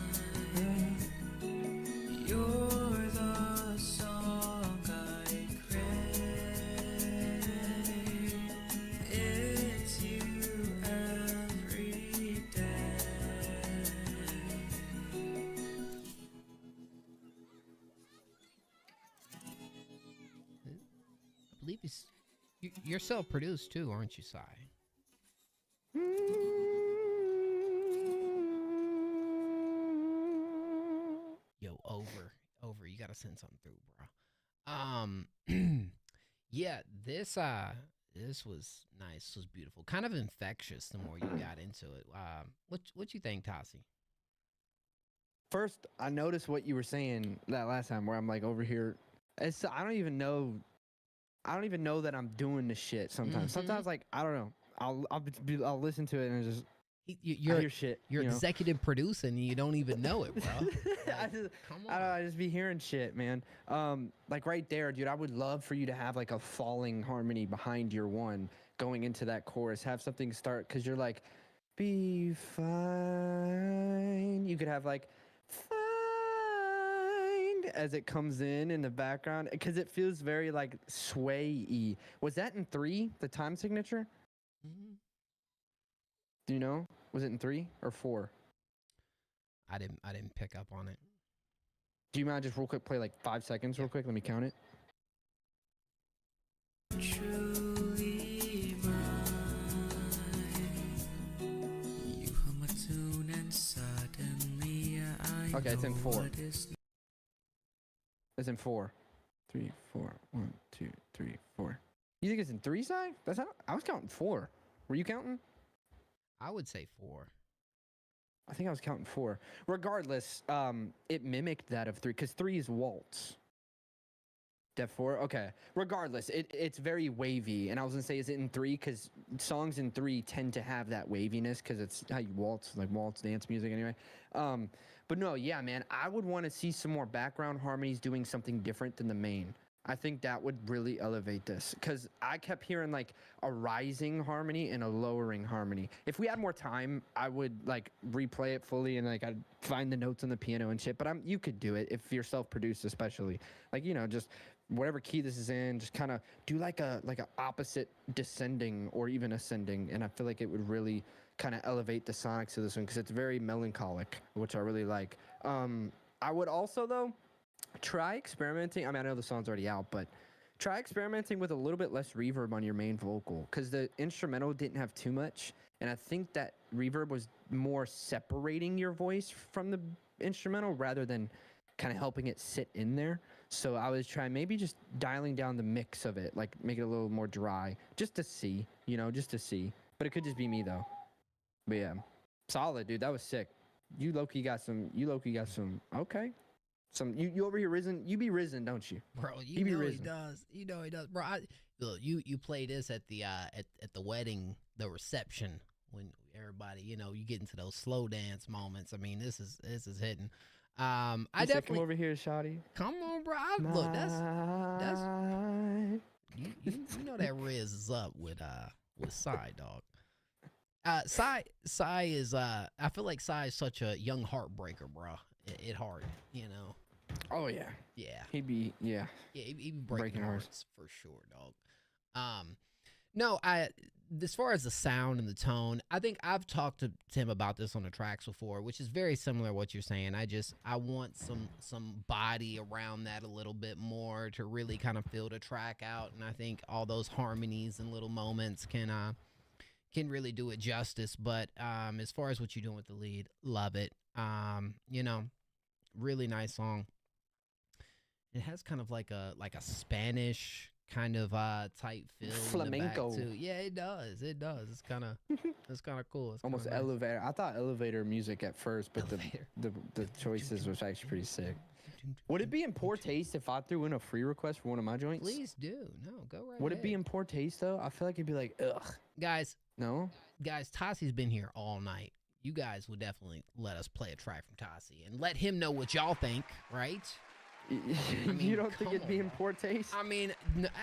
You're the song I crave. It's you every day. I believe you're self-produced too, aren't you, Psy? Yo, over. You gotta send something through, bro. Yeah, this was nice. This was beautiful. Kind of infectious. The more you got into it, what you think, Tassi? First, I noticed what you were saying that last time, where I'm like over here. I don't even know that I'm doing this shit. Sometimes, sometimes like I don't know. I'll listen to it and it's just I hear shit. You're you know? executive producing and you don't even know it, bro. I just be hearing shit, man. Like right there, dude. I would love for you to have like a falling harmony behind your one going into that chorus. Have something start because you're like, be fine. You could have like fine as it comes in the background because it feels very like sway-y. Was that in 3? The time signature? Mm-hmm. Do you know? Was it in 3 or 4? I didn't pick up on it. Do you mind just real quick play like 5 seconds real quick? Let me count it. Truly mine. You hum a tune and suddenly I Okay, it's in know 4. what is It's in 4. 3, 4. 1, 2, 3, 4. You think it's in 3, Si? That's how I was counting 4. Were you counting? I would say 4. I think I was counting 4. Regardless, it mimicked that of 3 because 3 is waltz. Def 4? Okay. Regardless, it's very wavy. And I was going to say, is it in 3? Because songs in 3 tend to have that waviness because it's how you waltz, like waltz dance music anyway. But no, yeah, man, I would want to see some more background harmonies doing something different than the main. I think that would really elevate this because I kept hearing like a rising harmony and a lowering harmony. If we had more time, I would like replay it fully and like I'd find the notes on the piano and shit. But you could do it if you're self-produced, especially like just whatever key this is in, just kind of do like a opposite descending or even ascending, and I feel like it would really kind of elevate the sonics of this one because it's very melancholic, which I really like. I would also though try experimenting. I mean, I know the song's already out, but try experimenting with a little bit less reverb on your main vocal because the instrumental didn't have too much, and I think that reverb was more separating your voice from the instrumental rather than kind of helping it sit in there. So I was trying maybe just dialing down the mix of it, like make it a little more dry, just to see, you know, just to see. But it could just be me though. But yeah, solid, dude. That was sick. You low-key got some. Okay. You over here risen. You be risen, don't you, bro? You be risen. He does. You know he does, bro. Look, you play this at the wedding, the reception when everybody, you know, you get into those slow dance moments. I mean, this is hitting. I definitely come over here, shawty. Come on, bro. Look, that's you know that Riz is up with Psy, dog. Psy is I feel like Psy is such a young heartbreaker, bro. It hard, you know. Oh yeah. Yeah. He'd be he'd be breaking hearts for sure, dog. No, as far as the sound and the tone, I think I've talked to Tim about this on the tracks before, which is very similar to what you're saying. I want some body around that a little bit more to really kind of fill the track out, and I think all those harmonies and little moments can really do it justice. But as far as what you're doing with the lead, love it. You know, really nice song. It has kind of like a Spanish kind of type feel. Flamenco. In the back too. Yeah, it does. It's kind of cool. It's almost nice. elevator. I thought elevator music at first, but the choices was actually pretty sick. Would it be in poor taste if I threw in a free request for one of my joints? Please do. No, go right Would ahead. it be in poor taste though? I feel like it'd be like, ugh. Guys. No? Guys, Tossi's been here all night. You guys would definitely let us play a track from Tossi and let him know what y'all think, right? I mean, you don't think it'd be in poor taste? I mean,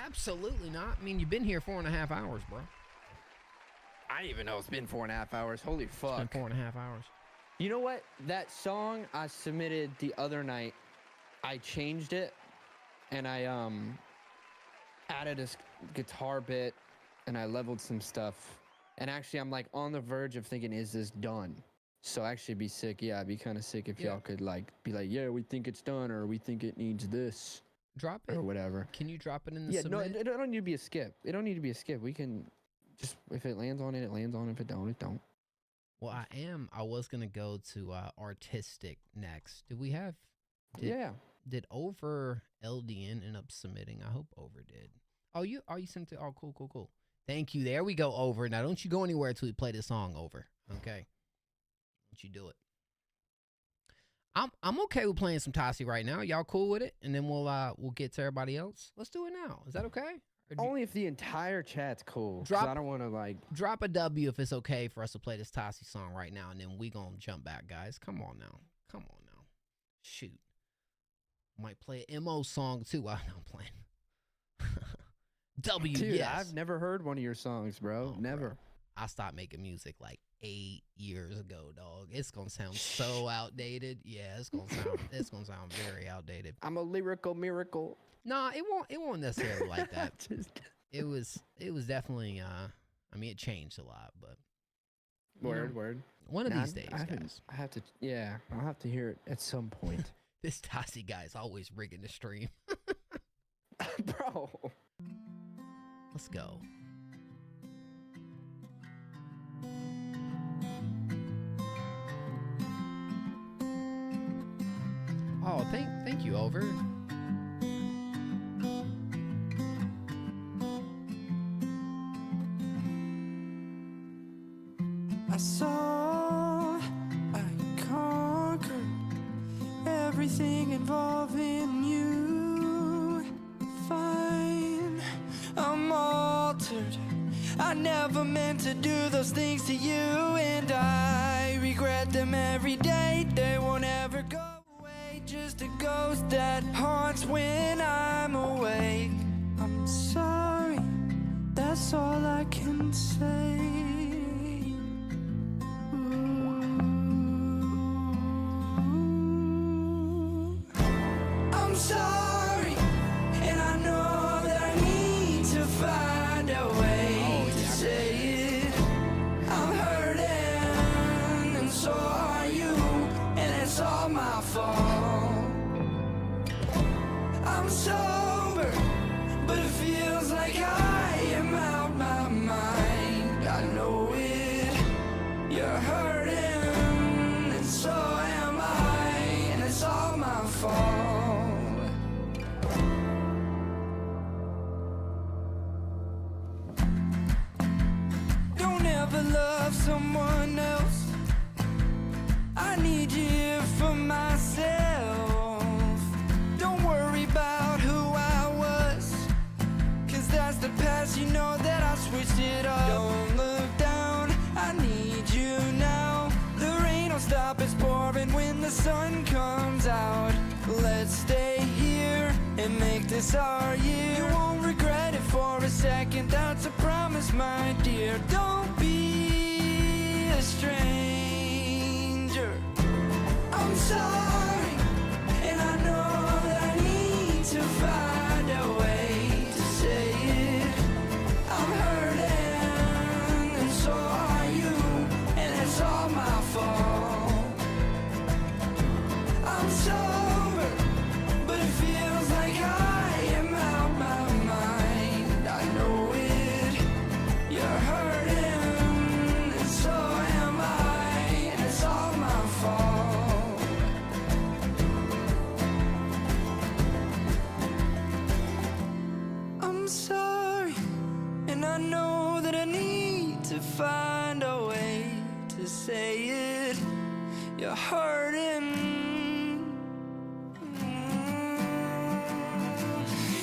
absolutely not. I mean, you've been here 4.5 hours, bro. I didn't even know it's been 4.5 hours. Holy fuck. It's been 4.5 hours. You know what? That song I submitted the other night, I changed it, and I added a guitar bit, and I leveled some stuff. And actually, I'm like on the verge of thinking, is this done? So actually, be sick. Yeah, it'd be kind of sick if y'all could like be like, yeah, we think it's done, or we think it needs this. Drop it or whatever. Can you drop it in the submit? submit? No, it don't need to be a skip. It don't need to be a skip. We can just, if it lands on it, it lands on it. If it don't, it don't. Well, I was gonna go to artistic next. Did we have? Did Over LDN end up submitting? I hope Over did. Oh, you sent it. Oh, cool. Thank you. There we go, Over. Now, don't you go anywhere until we play this song, Over. Okay. Don't you do it. I'm okay with playing some Tossi right now. Y'all cool with it? And then we'll get to everybody else. Let's do it now. Is that okay? Only if the entire chat's cool. I don't want to like drop a W if it's okay for us to play this Tossi song right now, and then we gonna jump back, guys. Come on now. Shoot. Might play an MO song too. I'm playing. W. Dude, yes. I've never heard one of your songs, bro. Never. Bro. I stopped making music like 8 years ago, dog. It's gonna sound so outdated. Yeah, it's gonna sound very outdated. I'm a lyrical miracle. Nah, it won't necessarily like that. It was definitely I mean, it changed a lot, but word. One of these days, guys. I have to I'll have to hear it at some point. This Tossi guy is always rigging the stream. Bro. Let's go. Oh, thank you, Over. I saw, I conquered everything involving you. Fine, I'm altered. I never meant to do those things to you, and I regret them every day. They won't ever go away, just a ghost that haunts when I'm awake. I'm sorry, that's all I can say. I'm sorry, and I know that I need to find a way to say it. I'm hurting. need you here for myself. Don't worry about who I was, 'cause that's the past, you know that I switched it up. Don't look down, I need you now. The rain will stop, it's pouring when the sun comes out. Let's stay here and make this our year. You won't regret it for a second, that's a promise, my dear. Don't be a stranger. I'm sorry, and I know that I need to find a way to say it. I'm hurting, and so are you, and it's all my fault. I'm sober, but it feels like I am out my mind. I know it, you're hurting, and so am I, and it's all my fault. I'm sorry, and I know that I need to find a way to say it. You're hurting,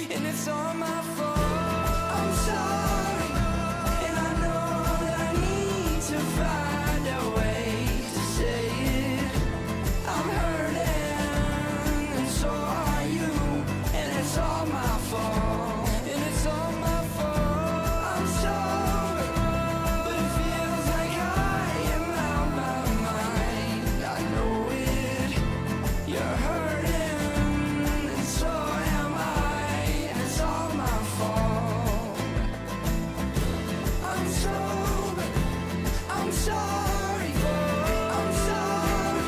and it's all my fault. I'm sorry, and I know that I need to find a way to say it. I'm hurting, and so are you, and it's all my fault. And it's all my fault. I'm sorry, but it feels like I am out my mind. I know it, you're hurting, and so am I, and it's all my fault. I'm sober, I'm sorry, I'm sorry,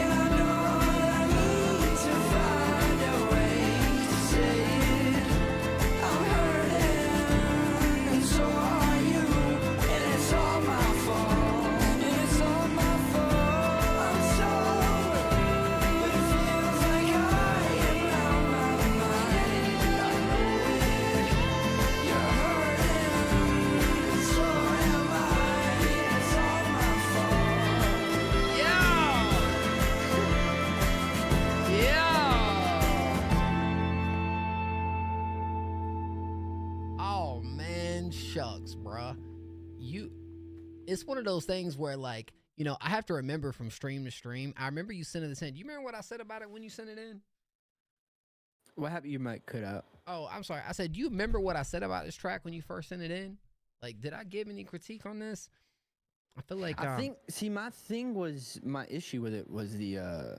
and I know that I need to find a way to say it. I'm hurting, and so are you, and it's all my fault, and it's all my fault. I'm sober, but it feels like I am out my mind. I know it, you're hurting, and so am I, and it's all my fault. Oh man, shucks, bruh. It's one of those things where, like, you know, I have to remember from stream to stream. I remember you sending this in. Do you remember what I said about it when you sent it in? What happened? You might cut out. Oh, I'm sorry. I said, do you remember what I said about this track when you first sent it in? Like, did I give any critique on this? I feel like I think. See, my issue with it was I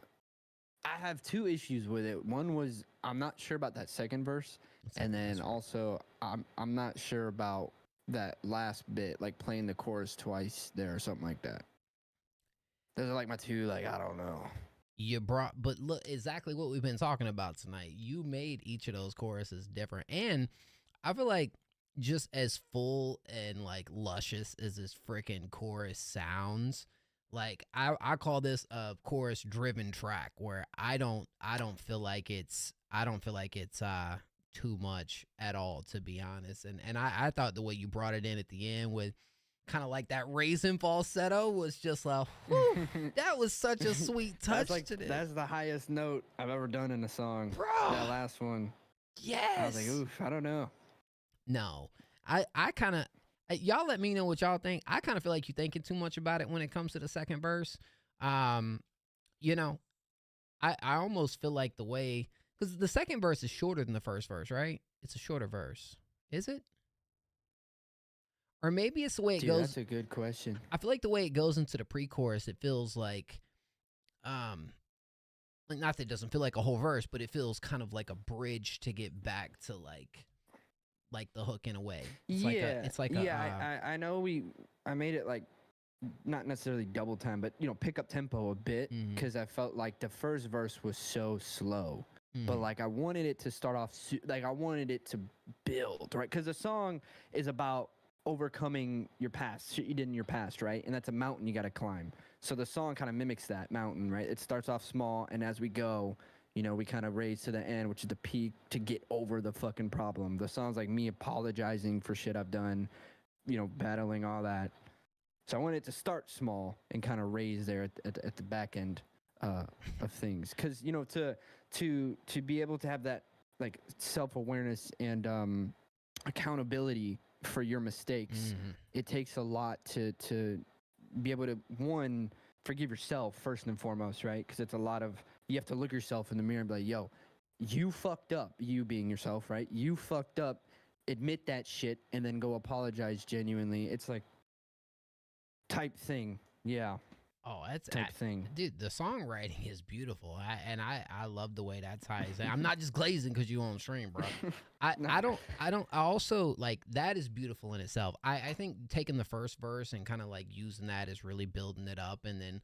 have two issues with it. One was I'm not sure about that second verse, and then also I'm not sure about that last bit, like playing the chorus twice there or something like that. Those are like my two, like, I don't know. But look, exactly what we've been talking about tonight. You made each of those choruses different, and I feel like just as full and like luscious as this freaking chorus sounds, like I call this a chorus driven track where I don't feel like it's too much at all, to be honest. And I thought the way you brought it in at the end with kind of like that raisin falsetto was just like, whew, that was such a sweet touch to this. That's the highest note I've ever done in a song. Bro. That last one. Yes. I was like, oof, I don't know. No. I kind of, y'all let me know what y'all think. I kind of feel like you're thinking too much about it when it comes to the second verse. You know, I almost feel like the way, because the second verse is shorter than the first verse, right? It's a shorter verse. Is it? Or maybe it's the way it goes. That's a good question. I feel like the way it goes into the pre-chorus, it feels like, not that it doesn't feel like a whole verse, but it feels kind of like a bridge to get back to like the hook in a way. I know I made it like not necessarily double time, but you know, pick up tempo a bit because I felt like the first verse was so slow. But like I wanted it to start off like I wanted it to build, right? Because the song is about overcoming your past, shit you did in your past, right? And that's a mountain you got to climb. So the song kind of mimics that mountain, right? It starts off small, and as we go, you know, we kind of raise to the end, which is the peak to get over the fucking problem. The song's like me apologizing for shit I've done, you know, battling all that. So I want it to start small and kind of raise there at the back end of things, because to be able to have that like self-awareness and accountability for your mistakes, it takes a lot to be able to, one, forgive yourself first and foremost, right? Because it's a lot of, you have to look yourself in the mirror and be like, yo, you fucked up, you being yourself, right? You fucked up, admit that shit, and then go apologize genuinely. It's like type thing. Yeah. Oh, that's type thing. Dude, the songwriting is beautiful. I love the way that ties in. I'm not just glazing because you on stream, bro. I also like, that is beautiful in itself. I think taking the first verse and kind of like using that is really building it up, and then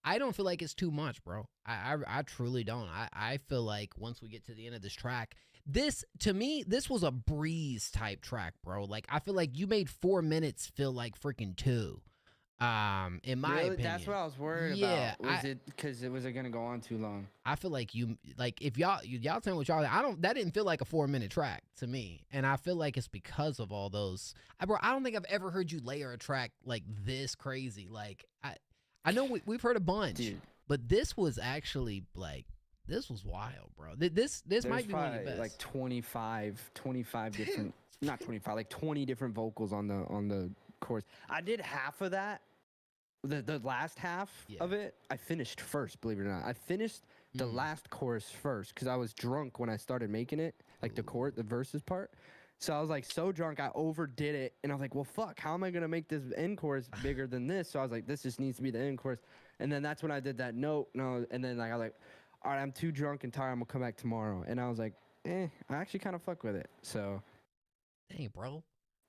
I don't feel like it's too much, bro. I truly don't. I feel like once we get to the end of this track, to me, this was a breeze type track, bro. Like, I feel like you made 4 minutes feel like freaking 2. In my opinion. That's what I was worried about. Was it because it was gonna go on too long? I feel like if y'all tell me what y'all, that didn't feel like a 4-minute track to me, and I feel like it's because of all those. Bro, I don't think I've ever heard you layer a track like this crazy. Like, I know we've heard a bunch, dude, but this was actually like, this was wild, bro. This might be one of your best. Like 25 different, not 25, like 20 different vocals on the chorus. I did half of that. The last half of it, I finished first, believe it or not. I finished the last chorus first because I was drunk when I started making it, like the verses part. So I was like so drunk, I overdid it, and I was like, well, fuck, how am I gonna make this end chorus bigger than this? So I was like, this just needs to be the end chorus. And then that's when I did that note. And then like I was like, all right, I'm too drunk and tired, I'm gonna come back tomorrow. And I was like, I actually kind of fuck with it. So, dang, bro.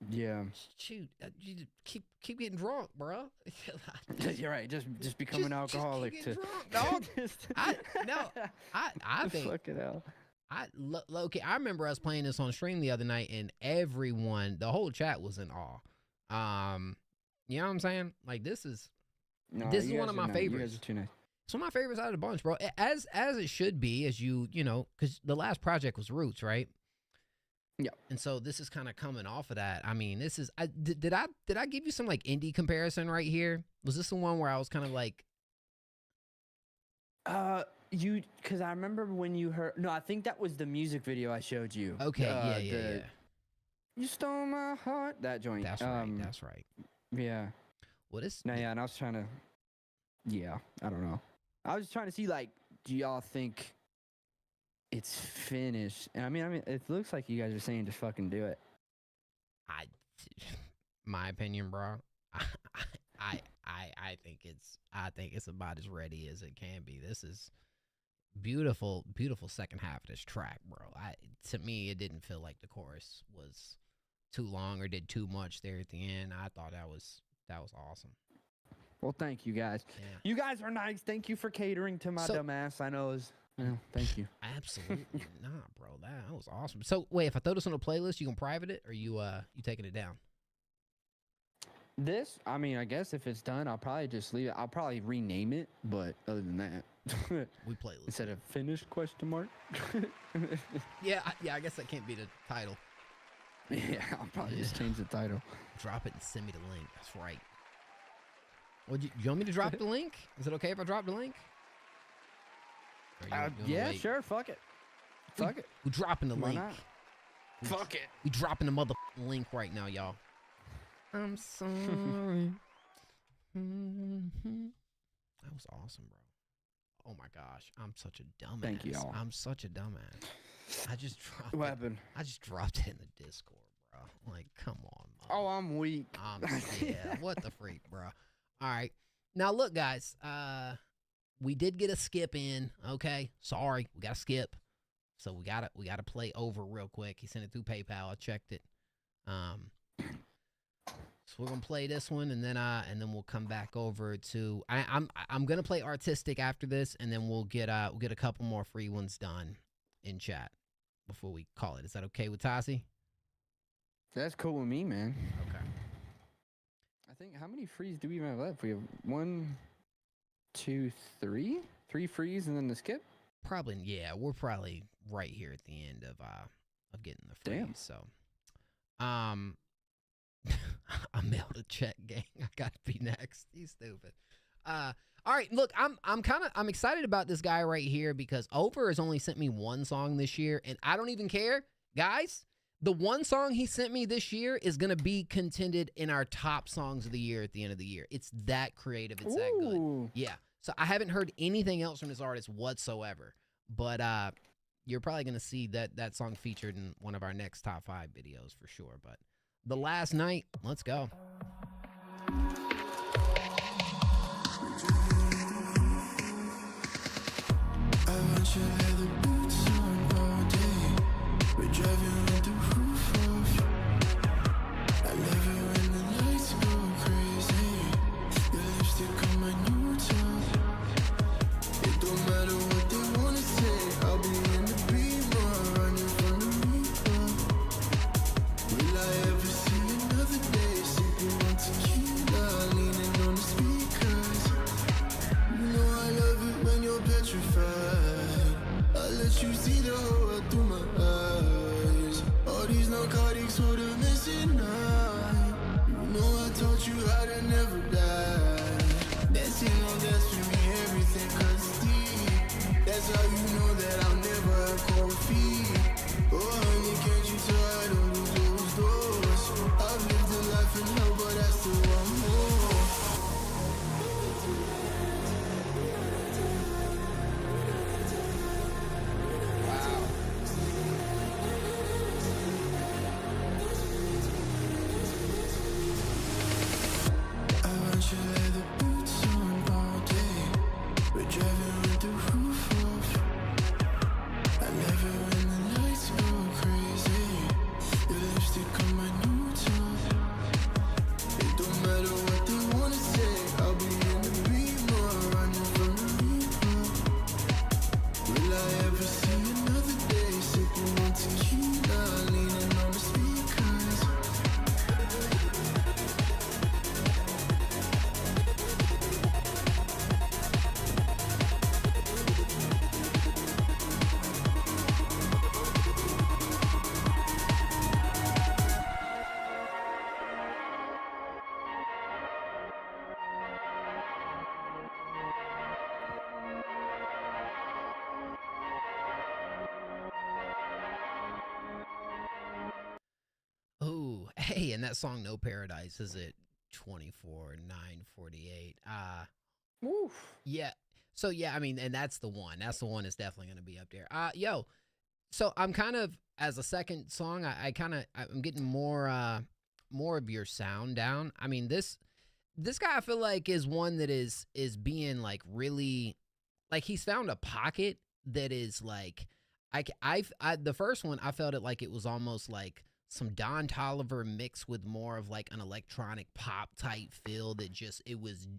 Yeah. Shoot, you keep getting drunk, bro. You're right. Just become an alcoholic. Just keep getting drunk, dog. I think. Fucking hell. Okay, I remember us playing this on stream the other night, and everyone, the whole chat was in awe. You know what I'm saying? Like, this is one of my favorites. You guys are too nice. It's one of my favorites out of the bunch, bro. As it should be, as you know, because the last project was Roots, right? Yeah. And so this is kind of coming off of that. I mean, this is, did I give you some like indie comparison right here? Was this the one where I was kind of like, because I remember when you heard, no, I think that was the music video I showed you. Okay, yeah. You stole my heart, that joint. That's right. Yeah. What is? No, yeah, and I was trying to, I don't know. I was trying to see, like, do y'all think it's finished? And I mean, it looks like you guys are saying just fucking do it. My opinion, bro. I think it's about as ready as it can be. This is beautiful second half of this track, bro. To me, it didn't feel like the chorus was too long or did too much there at the end. I thought that was awesome. Well, thank you guys. Yeah. You guys are nice. Thank you for catering to my dumb ass. I know thank you. Absolutely not, bro. That was awesome. So wait, if I throw this on a playlist, you can private it, or you taking it down? This, I mean, I guess if it's done, I'll probably just leave it. I'll probably rename it, but other than that, we playlist instead of finished ? Yeah, I guess that can't be the title. Yeah, I'll probably just change the title. Drop it and send me the link. That's right. Well, you want me to drop the link? Is it okay if I drop the link? Yeah, sure. Fuck it. We're dropping the link. Not? Fuck it. We dropping the mother link right now, y'all. I'm sorry. That was awesome, bro. Oh my gosh, I'm such a dumbass. Thank you, y'all. I'm such a dumbass. I just dropped what happened? I just dropped it in the Discord, bro. Like, come on, Mom. Oh, I'm weak. Yeah, what the freak, bro. All right. Now, look, guys. We did get a skip in. Okay. Sorry. We got a skip. So we gotta play over real quick. He sent it through PayPal. I checked it. So we're gonna play this one, and then we'll come back over to I'm gonna play artistic after this, and then we'll get a couple more free ones done in chat before we call it. Is that okay with Tassi? That's cool with me, man. Okay. I think, how many frees do we even have left? We have 1, 2, 3? 3 frees and then the skip? Probably, yeah. We're probably right here at the end of getting the frees. Damn. So, I mailed a check, gang. I gotta be next. He's stupid. All right, look, I'm excited about this guy right here because Over has only sent me one song this year, and I don't even care, guys. The one song he sent me this year is gonna be contended in our top songs of the year at the end of the year. It's that creative. It's that good. Yeah. So I haven't heard anything else from this artist whatsoever, but you're probably gonna see that song featured in one of our next top 5 videos for sure. But The Last Night, let's go. I want your leather boots on all day. We're driving with the roof off. I love it when the lights go crazy. Your lipstick on my new top. It don't matter what they wanna say. I'll be in the beamer, running from the reaper. Will I ever see another day? Sipping on tequila, leaning on the speakers. You know I love it when you're petrified. I let you see the horror through my eyes. All these narcotics for the missing night. You know I taught you how to never die. Dancing on dance with me, everything custody. That's how you know that I'll never have cold feet. Oh honey, can't you tell I don't lose those doors? I've lived a life in hell, but I still want more. I want your leather boots on all day. We're driving with the roof off. I love it when the lights go crazy. Your lipstick on my new top. It don't matter what they wanna say. I'll be in the beamer, running from the reaper. Will I ever see another day? Sipping on tequila, leaning on the speakers. Ooh, hey, and that song No Paradise is at 24,948. Oof. Yeah. So yeah, I mean, and that's the one. That's the one that's definitely gonna be up there. Yo, so I'm kind of as a second song, I'm getting more of your sound down. I mean, this guy I feel like is one that is being like really like he's found a pocket that is like the first one I felt it like it was almost like some Don Toliver mixed with more of like an electronic pop type feel that just it was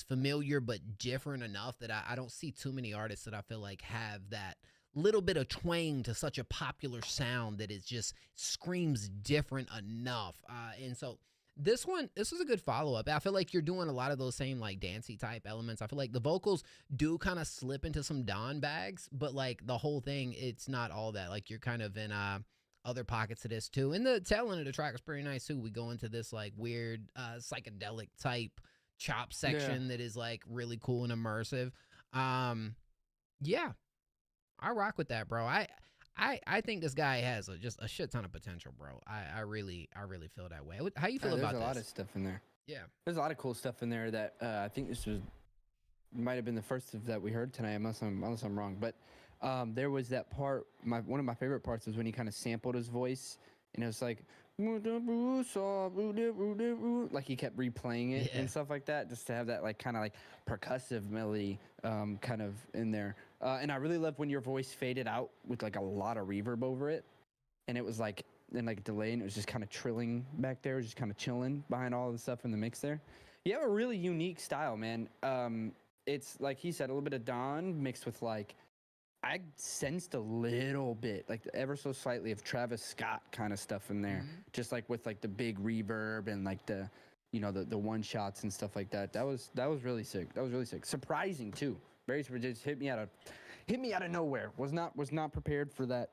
familiar but different enough that I don't see too many artists that I feel like have that little bit of twang to such a popular sound that it just screams different enough. And so this was a good follow-up. I feel like you're doing a lot of those same like dancey type elements. I feel like the vocals do kind of slip into some Don bags, but like the whole thing, it's not all that. Like you're kind of in other pockets of this too. And the tail end of the track is pretty nice too. We go into this like weird psychedelic type chop section that is like really cool and immersive. Yeah, I rock with that, bro. I think this guy has just a shit ton of potential, bro. I really feel that way. How you feel about this? There's a lot of stuff in there. Yeah, there's a lot of cool stuff in there that I think this might have been the first that we heard tonight, unless I'm wrong. But there was that part. One of my favorite parts was when he kind of sampled his voice, and it was like he kept replaying it and stuff like that, just to have that like kind of like percussive melody kind of in there. And I really loved when your voice faded out with like a lot of reverb over it, and it was like then like delay, and it was just kind of trilling back there, just kind of chilling behind all the stuff in the mix there. You have a really unique style, man. It's like he said, a little bit of Don mixed with like I sensed a little bit, like ever so slightly, of Travis Scott kind of stuff in there, just like with like the big reverb and like the, the one shots and stuff like that. That was really sick. That was really sick. Surprising too. Very just hit me out of nowhere. Was not prepared for that.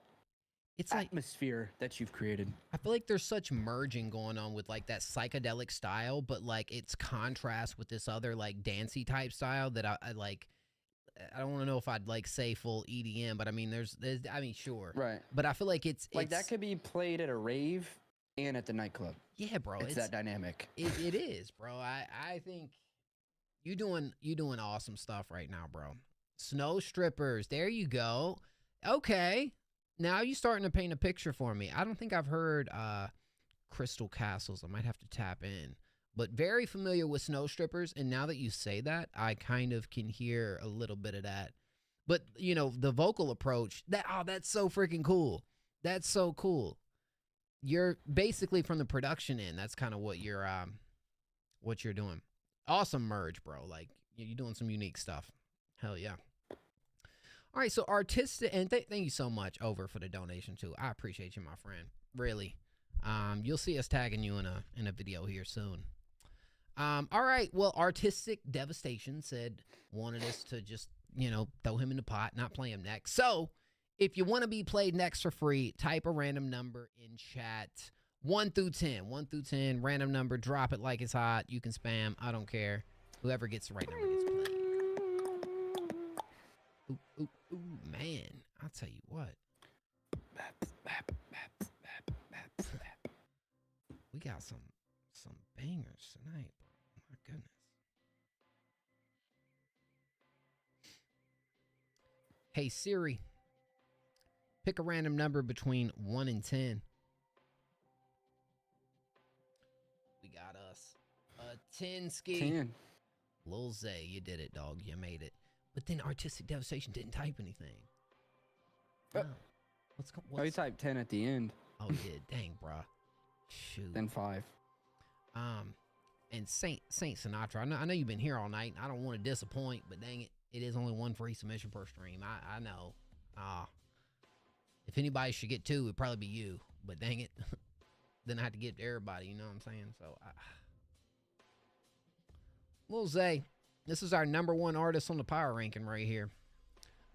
it's like atmosphere that you've created. I feel like there's such merging going on with like that psychedelic style, but like it's contrast with this other like dancey type style that I like. I don't want to know if I'd like say full EDM, but I mean, there's I mean, sure, right? But I feel like it's like that could be played at a rave and at the nightclub. Yeah, bro, it's that dynamic. It is, bro. I think you doing awesome stuff right now, bro. Snow strippers, there you go. Okay. Now you're starting to paint a picture for me. I don't think I've heard Crystal Castles. I might have to tap in. But very familiar with snow strippers. And now that you say that, I kind of can hear a little bit of that. But, you know, the vocal approach, that's so freaking cool. That's so cool. You're basically from the production end. That's kind of what you're doing. Awesome merge, bro. Like, you're doing some unique stuff. Hell yeah. All right, so artistic, and thank you so much, Over, for the donation too. I appreciate you, my friend. Really. You'll see us tagging you in a video here soon. All right, well, Artistic Devastation wanted us to just, you know, throw him in the pot, not play him next. So, if you want to be played next for free, type a random number in chat. 1 through 10. 1 through 10, random number, drop it like it's hot. You can spam, I don't care. Whoever gets the right number gets played. Ooh, man, I'll tell you what. We got some bangers tonight, bro. My goodness. Hey, Siri, pick a random number between 1 and 10. We got us a 10 ski. 10. Lil Zay, you did it, dog. You made it. But then Artistic Devastation didn't type anything. Oh. Oh, you typed 10 at the end. Oh, you did. Dang, bruh. Shoot. Then 5. And Saint Sinatra. I know you've been here all night. I don't want to disappoint, but dang it, it is only 1 free submission per stream. I know. If anybody should get 2, it'd probably be you. But dang it, then I have to get to everybody. You know what I'm saying? So, Lil Zay. This is our #1 artist on the power ranking right here.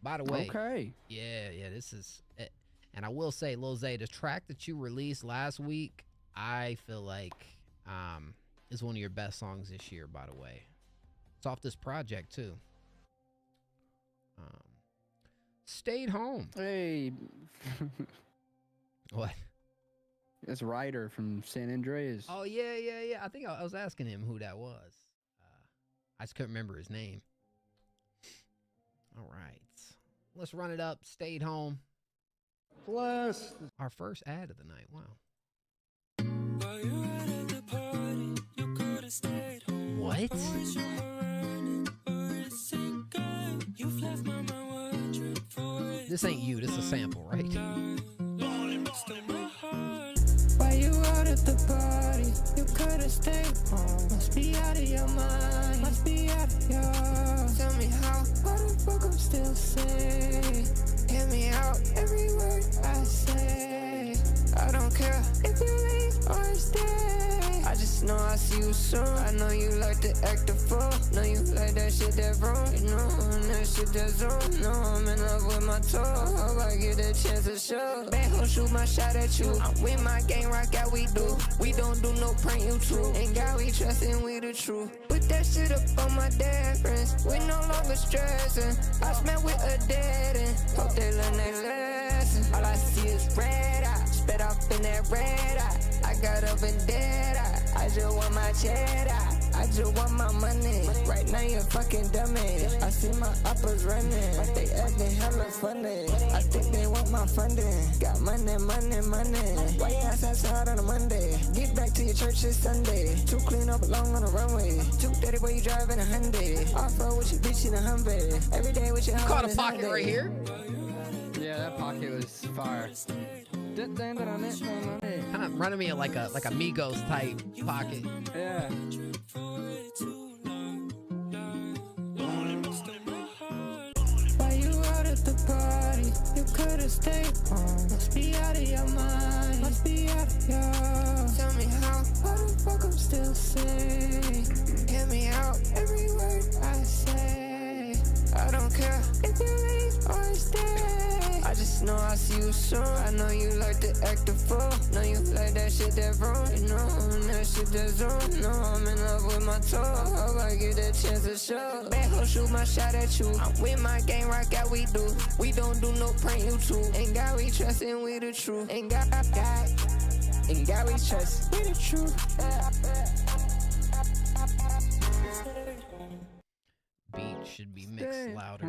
By the way. Okay. Yeah, this is it. And I will say, Lil Zay, the track that you released last week, I feel like is one of your best songs this year, by the way. It's off this project, too. Stayed Home. Hey. What? It's Ryder from San Andreas. Oh, yeah. I think I was asking him who that was. I just couldn't remember his name. All right. Let's run it up. Stayed Home. Bless. Our first ad of the night. Wow. What? This ain't you. This is a sample, right? Why you out at the party? You could've stayed home. Must be out of your mind. Must be out of your. Tell me how. Why the fuck I'm still sane? Hear me out. Every word I say. I don't care if you leave or stay. I just know I see you soon. I know you like to act a fool. Know you like that shit that wrong. You know when that shit that's on. Know I'm in love with my toe. Hope I get a chance to show. Back home shoot my shot at you. I'm with my gang rock out we do. We don't do no prank you true. Ain't got we trustin' we the truth. Put that shit up on my dead friends. We no longer stressing. I spent with a dead end. Hope they learn their lesson. All I see is red eye. Spit off in that red eye. I got up and dead eye. I just want my cheddar. I just want my money. Right now you're fucking dummy. I see my uppers running. They acting hella funny. I think they want my funding. Got money. Why you ask that hard on a Monday? Get back to your church this Sunday. Too clean up along on the runway. Too dirty where you driving a Hyundai. Off-road with your bitch in a Humvee. Every day with your homie. Caught a pocket right here. Yeah, that pocket was fire. Kind of running me like a Migos type pocket. Yeah. Why you out at the party? You could've stayed home. Must be out of your mind. Must be out of your. Tell me how. Why the fuck I'm still sane? Hear me out. Every word I say. I don't care if you leave or stay. I just know I see you soon. I know you like to act the fool. Know you like that shit that wrong. You know I'm in that shit that's wrong. Know I'm in love with my toe. I hope I get that chance to show. Back home, shoot my shot at you. I'm with my gang, rock out, we do. We don't do no prank YouTube. Ain't God we trust and we the truth. Ain't God, ain't God we trust, we the truth. Beat should be mixed louder.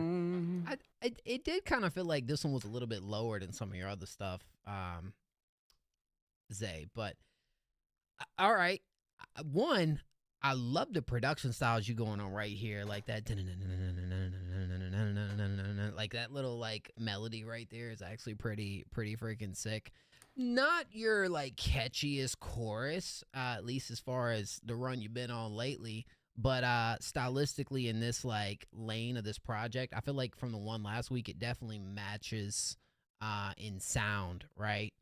It did kind of feel like this one was a little bit lower than some of your other stuff, Zay. But all right, one, I love the production styles you going on right here, like that, like that little like melody right there is actually pretty freaking sick. Not your like catchiest chorus, at least as far as the run you've been on lately. But stylistically in this like lane of this project, I feel like from the one last week, it definitely matches in sound, right?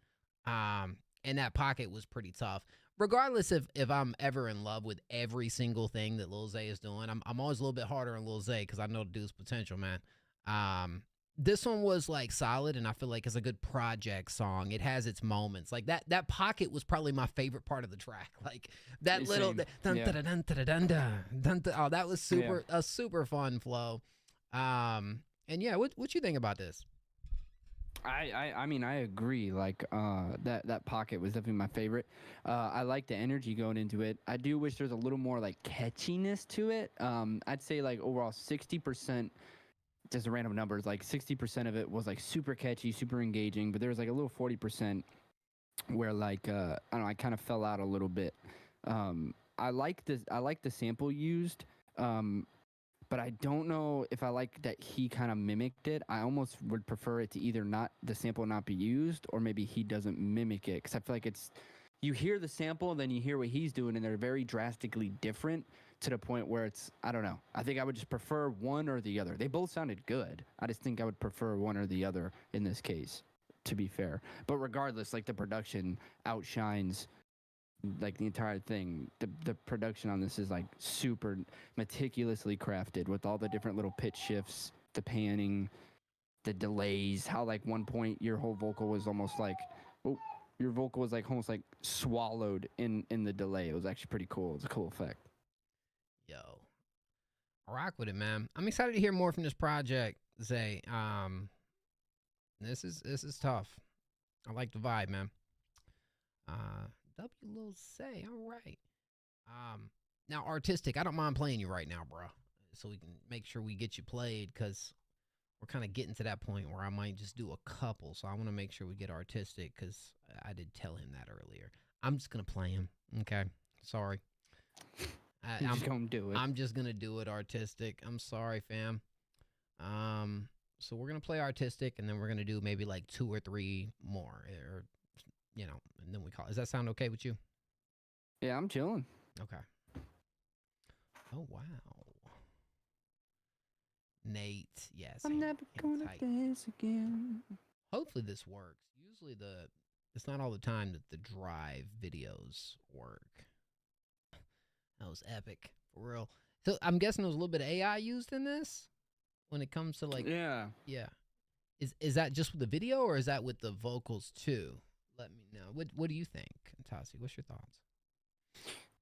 And that pocket was pretty tough. Regardless if I'm ever in love with every single thing that Lil Zay is doing, I'm always a little bit harder on Lil Zay because I know the dude's potential, man. This one was like solid, and I feel like it's a good project song. It has its moments. Like that pocket was probably my favorite part of the track. Like that little oh, that was a super fun flow. And yeah, what you think about this? I mean, I agree. Like that pocket was definitely my favorite. I like the energy going into it. I do wish there's a little more like catchiness to it. I'd say like overall 60%. Just random numbers, like 60% of it was like super catchy, super engaging, but there was like a little 40% where like I don't know, I kind of fell out a little bit. I like the sample used, but I don't know if I like that he kind of mimicked it. I almost would prefer it to either the sample not be used, or maybe he doesn't mimic it, because I feel like you hear the sample and then you hear what he's doing, and they're very drastically different. To the point where I don't know. I think I would just prefer one or the other. They both sounded good. I just think I would prefer one or the other in this case, to be fair. But regardless, like the production outshines like the entire thing. The production on this is like super meticulously crafted with all the different little pitch shifts, the panning, the delays, how like one point your whole vocal was almost like, your vocal was like almost like swallowed in the delay. It was actually pretty cool. It was a cool effect. Yo, rock with it, man. I'm excited to hear more from this project, Zay. This is tough. I like the vibe, man. W Lil Zay, all right. Now artistic, I don't mind playing you right now, bro, so we can make sure we get you played, because we're kind of getting to that point where I might just do a couple. So I want to make sure we get artistic, because I did tell him that earlier. I'm just gonna play him. Okay, sorry. I'm just gonna do it. I'm just gonna do it artistic. I'm sorry, fam. So we're gonna play artistic, and then we're gonna do maybe like 2 or 3 more, or and then we call it. Does that sound okay with you? Yeah, I'm chilling. Okay. Oh wow. Nate, yes. I'm never gonna dance again. Hopefully this works. Usually it's not all the time that the drive videos work. That was epic, for real. So I'm guessing there was a little bit of AI used in this when it comes to like yeah. Is that just with the video, or is that with the vocals too? Let me know. What do you think, Tasi? What's your thoughts?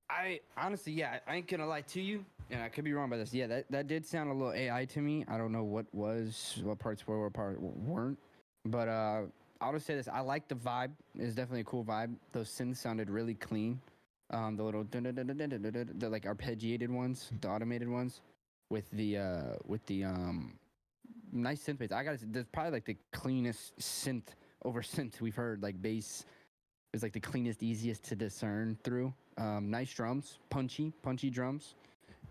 I honestly, I ain't gonna lie to you, and I could be wrong about this. Yeah, that did sound a little AI to me. I don't know what parts were, what parts weren't. But I'll just say this: I like the vibe. It's definitely a cool vibe. Those synths sounded really clean. The little the like arpeggiated ones, the automated ones, with the nice synth bass. That's probably like the cleanest synth we've heard. Like bass is like the cleanest, easiest to discern through. Nice drums, punchy drums,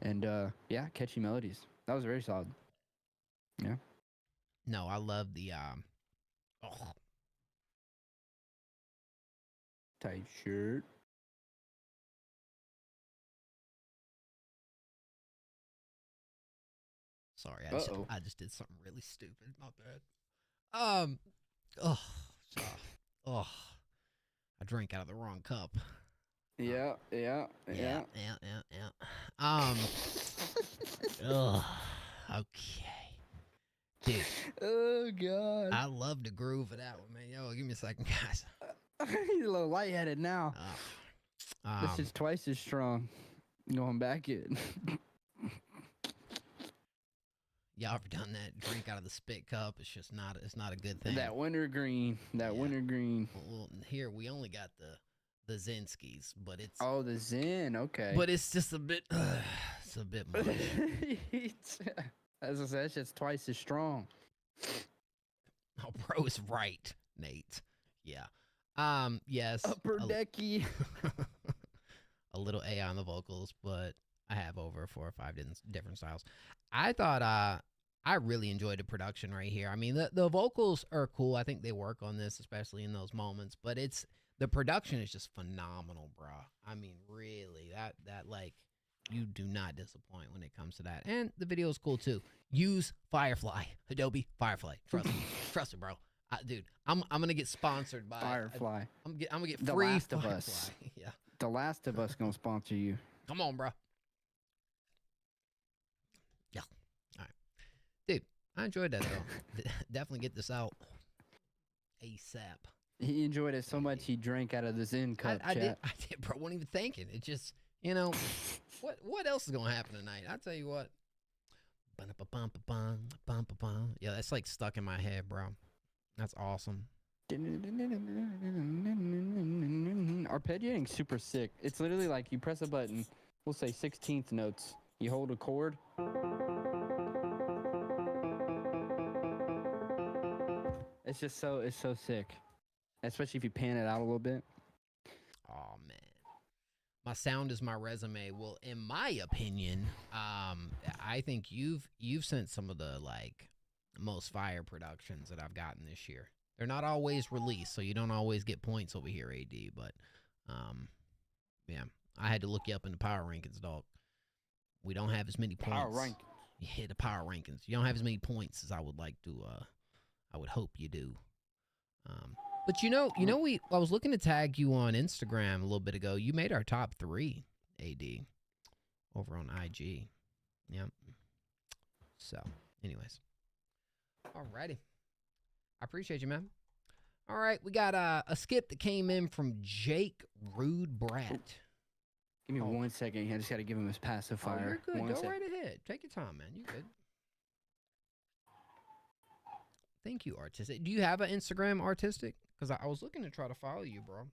and catchy melodies. That was very solid. Yeah. No, I love the tight shirt. Sorry, I just did something really stupid. My bad. I drank out of the wrong cup. Yeah. Okay. Dude. Oh God. I love the groove of that one, man. Yo, give me a second, guys. He's a little lightheaded now. This is twice as strong. Going back in. Y'all ever done that? Drink out of the spit cup. It's just not. It's not a good thing. That wintergreen. Wintergreen. Well, here we only got the Zinskis, but it's. Oh, the Zen. Okay. But it's just a bit. It's a bit much. As I said, it's just twice as strong. Oh, bro is right, Nate. Yeah. Yes. Upper decky. A little AI on the vocals, but I have over 4 or 5 different styles. I thought I really enjoyed the production right here. I mean, the vocals are cool. I think they work on this, especially in those moments. But the production is just phenomenal, bro. I mean, really, that like you do not disappoint when it comes to that. And the video is cool too. Use Firefly, Adobe Firefly. Trust me, trust me, bro. Dude, I'm gonna get sponsored by Firefly. I'm gonna get The free Last of Firefly. Us. Yeah. The Last of Us gonna sponsor you. Come on, bro. Yeah. All right. Dude, I enjoyed that, though. Definitely get this out ASAP. He enjoyed it so much he drank out of the Zen cup. I did, bro. Wasn't even thinking. It just, what else is going to happen tonight? I'll tell you what. Yeah, that's like stuck in my head, bro. That's awesome. Arpeggiating super sick. It's literally like you press a button, we'll say 16th notes. You hold a chord. It's so sick. Especially if you pan it out a little bit. Oh man. My sound is my resume. Well, in my opinion, I think you've sent some of the like most fire productions that I've gotten this year. They're not always released, so you don't always get points over here, AD. But, yeah, I had to look you up in the power rankings, dog. We don't have as many points. Power rankings. Yeah, the power rankings. You don't have as many points as I would like to. I would hope you do. But I was looking to tag you on Instagram a little bit ago. You made our top 3, AD, over on IG. Yep. So, anyways, alrighty. I appreciate you, man. All right, we got a skip that came in from Jake Rude Brat. Give me 1 second. I just got to give him his pacifier. Oh, you're good. Go right ahead. Take your time, man. You good. Thank you, Artistic. Do you have an Instagram, Artistic? Because I was looking to try to follow you, bro.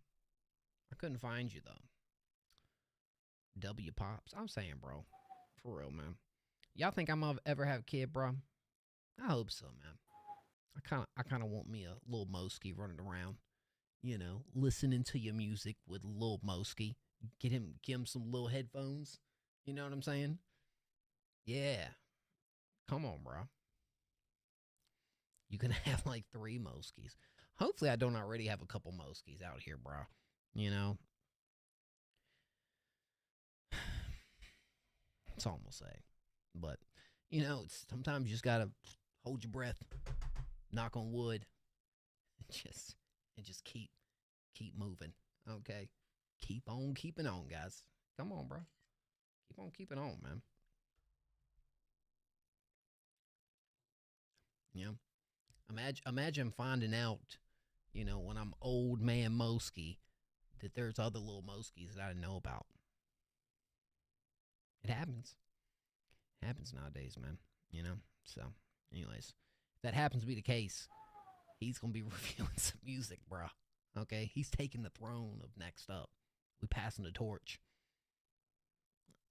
I couldn't find you, though. W Pops. I'm saying, bro. For real, man. Y'all think I'm gonna ever have a kid, bro? I hope so, man. I kind of want me a little Mosky running around, listening to your music with Lil Mosky. Get him some little headphones. You know what I'm saying? Yeah. Come on, bro. You can have like 3 Moskies. Hopefully I don't already have a couple Moskies out here, bro. That's all I'm gonna say. But, sometimes you just gotta hold your breath, knock on wood, and just keep moving. Okay? Keep on keeping on, guys. Come on, bro. Keep on keeping on, man. Imagine finding out, when I'm old man Mosky, that there's other little Moskies that I didn't know about. It happens. It happens nowadays, man. So, anyways, if that happens to be the case, he's going to be reviewing some music, bro. Okay? He's taking the throne of next up. We passing the torch.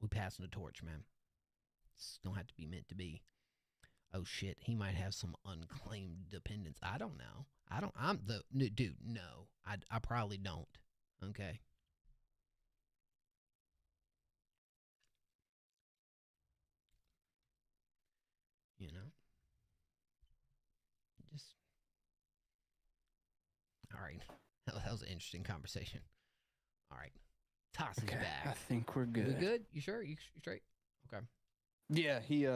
We passing the torch, man. It's don't have to be meant to be. Oh shit, he might have some unclaimed dependents. I don't know. Dude, no. I probably don't. Okay. All right. That was an interesting conversation. All right. Toss is back. I think we're good. We good? You sure? You straight? Okay. Yeah, he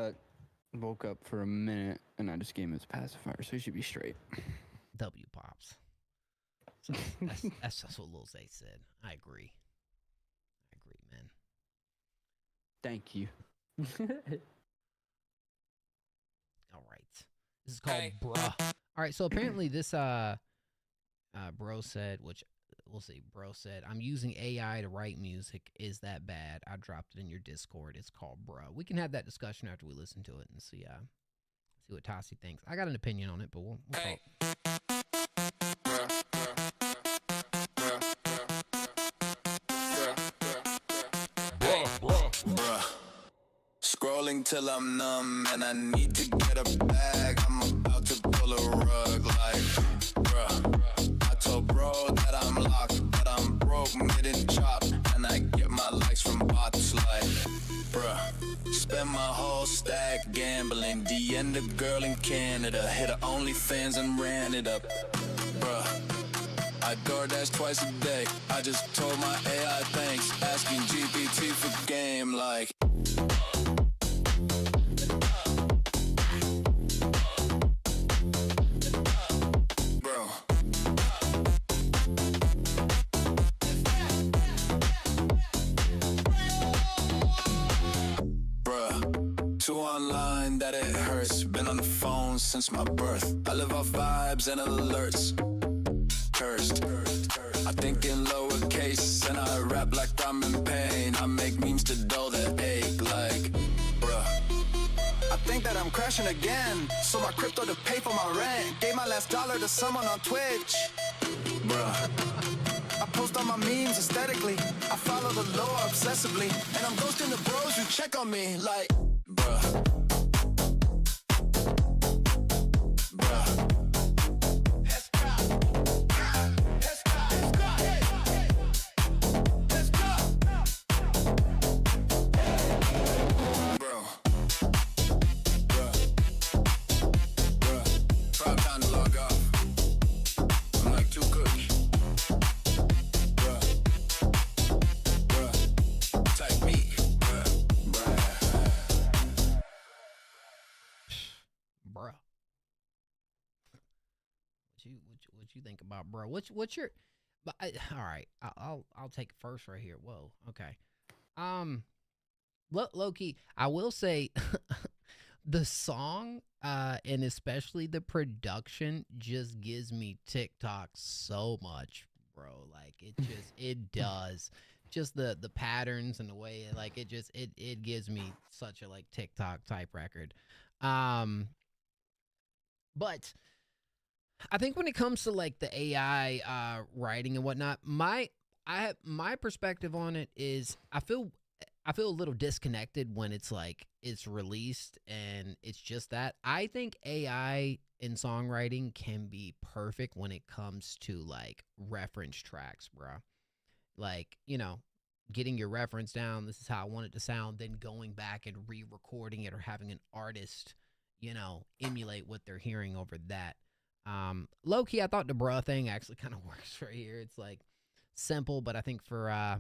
woke up for a minute, and I just gave him his pacifier, so he should be straight. W Pops. So that's what Lil Zay said. I agree. Man. Thank you. All right. This is called Bruh. All right, so apparently this bro said, which we'll see, bro said, I'm using AI to write music. Is that bad? I dropped it in your Discord. It's called Bruh. We can have that discussion after we listen to it and see what Tassi thinks. I got an opinion on it, but we'll talk. Bruh. Scrolling till I'm numb and I need to get a bag. I'm about to pull a rug like, bruh. I told bro that I'm locked, but I'm broke, mid chop, and I get my likes from bots like, bruh. Spend my whole stack gambling. DM'd a girl in Canada, hit her OnlyFans and ran it up, bruh. I DoorDash twice a day. I just told my AI thanks, asking GPT for game like. Too online that it hurts. Been on the phone since my birth. I live off vibes and alerts. Cursed. I think in lowercase and I rap like I'm in pain. I make memes to dull the ache like, bruh. I think that I'm crashing again. So my crypto to pay for my rent. Gave my last dollar to someone on Twitch. Bruh. I post all my memes aesthetically. I follow the law obsessively. And I'm ghosting the bros who check on me like, bruh. What you think about bro? What's your? But all right, I'll take it first right here. Whoa, okay. Low key, I will say, the song, and especially the production, just gives me TikTok so much, bro. Like it does. Just the patterns and the way it gives me such a like TikTok type record. But I think when it comes to like the AI writing and whatnot, my perspective on it is I feel a little disconnected when it's like it's released and it's just that. I think AI in songwriting can be perfect when it comes to like reference tracks, bro. Like, getting your reference down, this is how I want it to sound, then going back and re-recording it or having an artist, emulate what they're hearing over that. Low-key, I thought the bruh thing actually kind of works right here. It's like simple, but I think I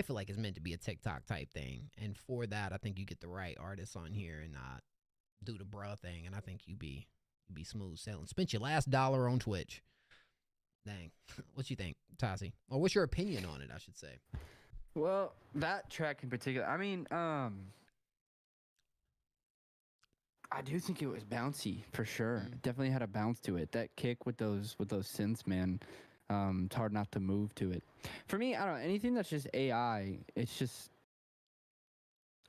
feel like it's meant to be a TikTok type thing. And for that, I think you get the right artists on here and do the bruh thing. And I think you be smooth sailing. Spent your last dollar on Twitch. Dang. What you think, Tassi? Or what's your opinion on it, I should say? Well, that track in particular, I mean, I do think it was bouncy for sure. It definitely had a bounce to it. That kick with those synths, man. It's hard not to move to it. For me, I don't know, anything that's just AI, it's just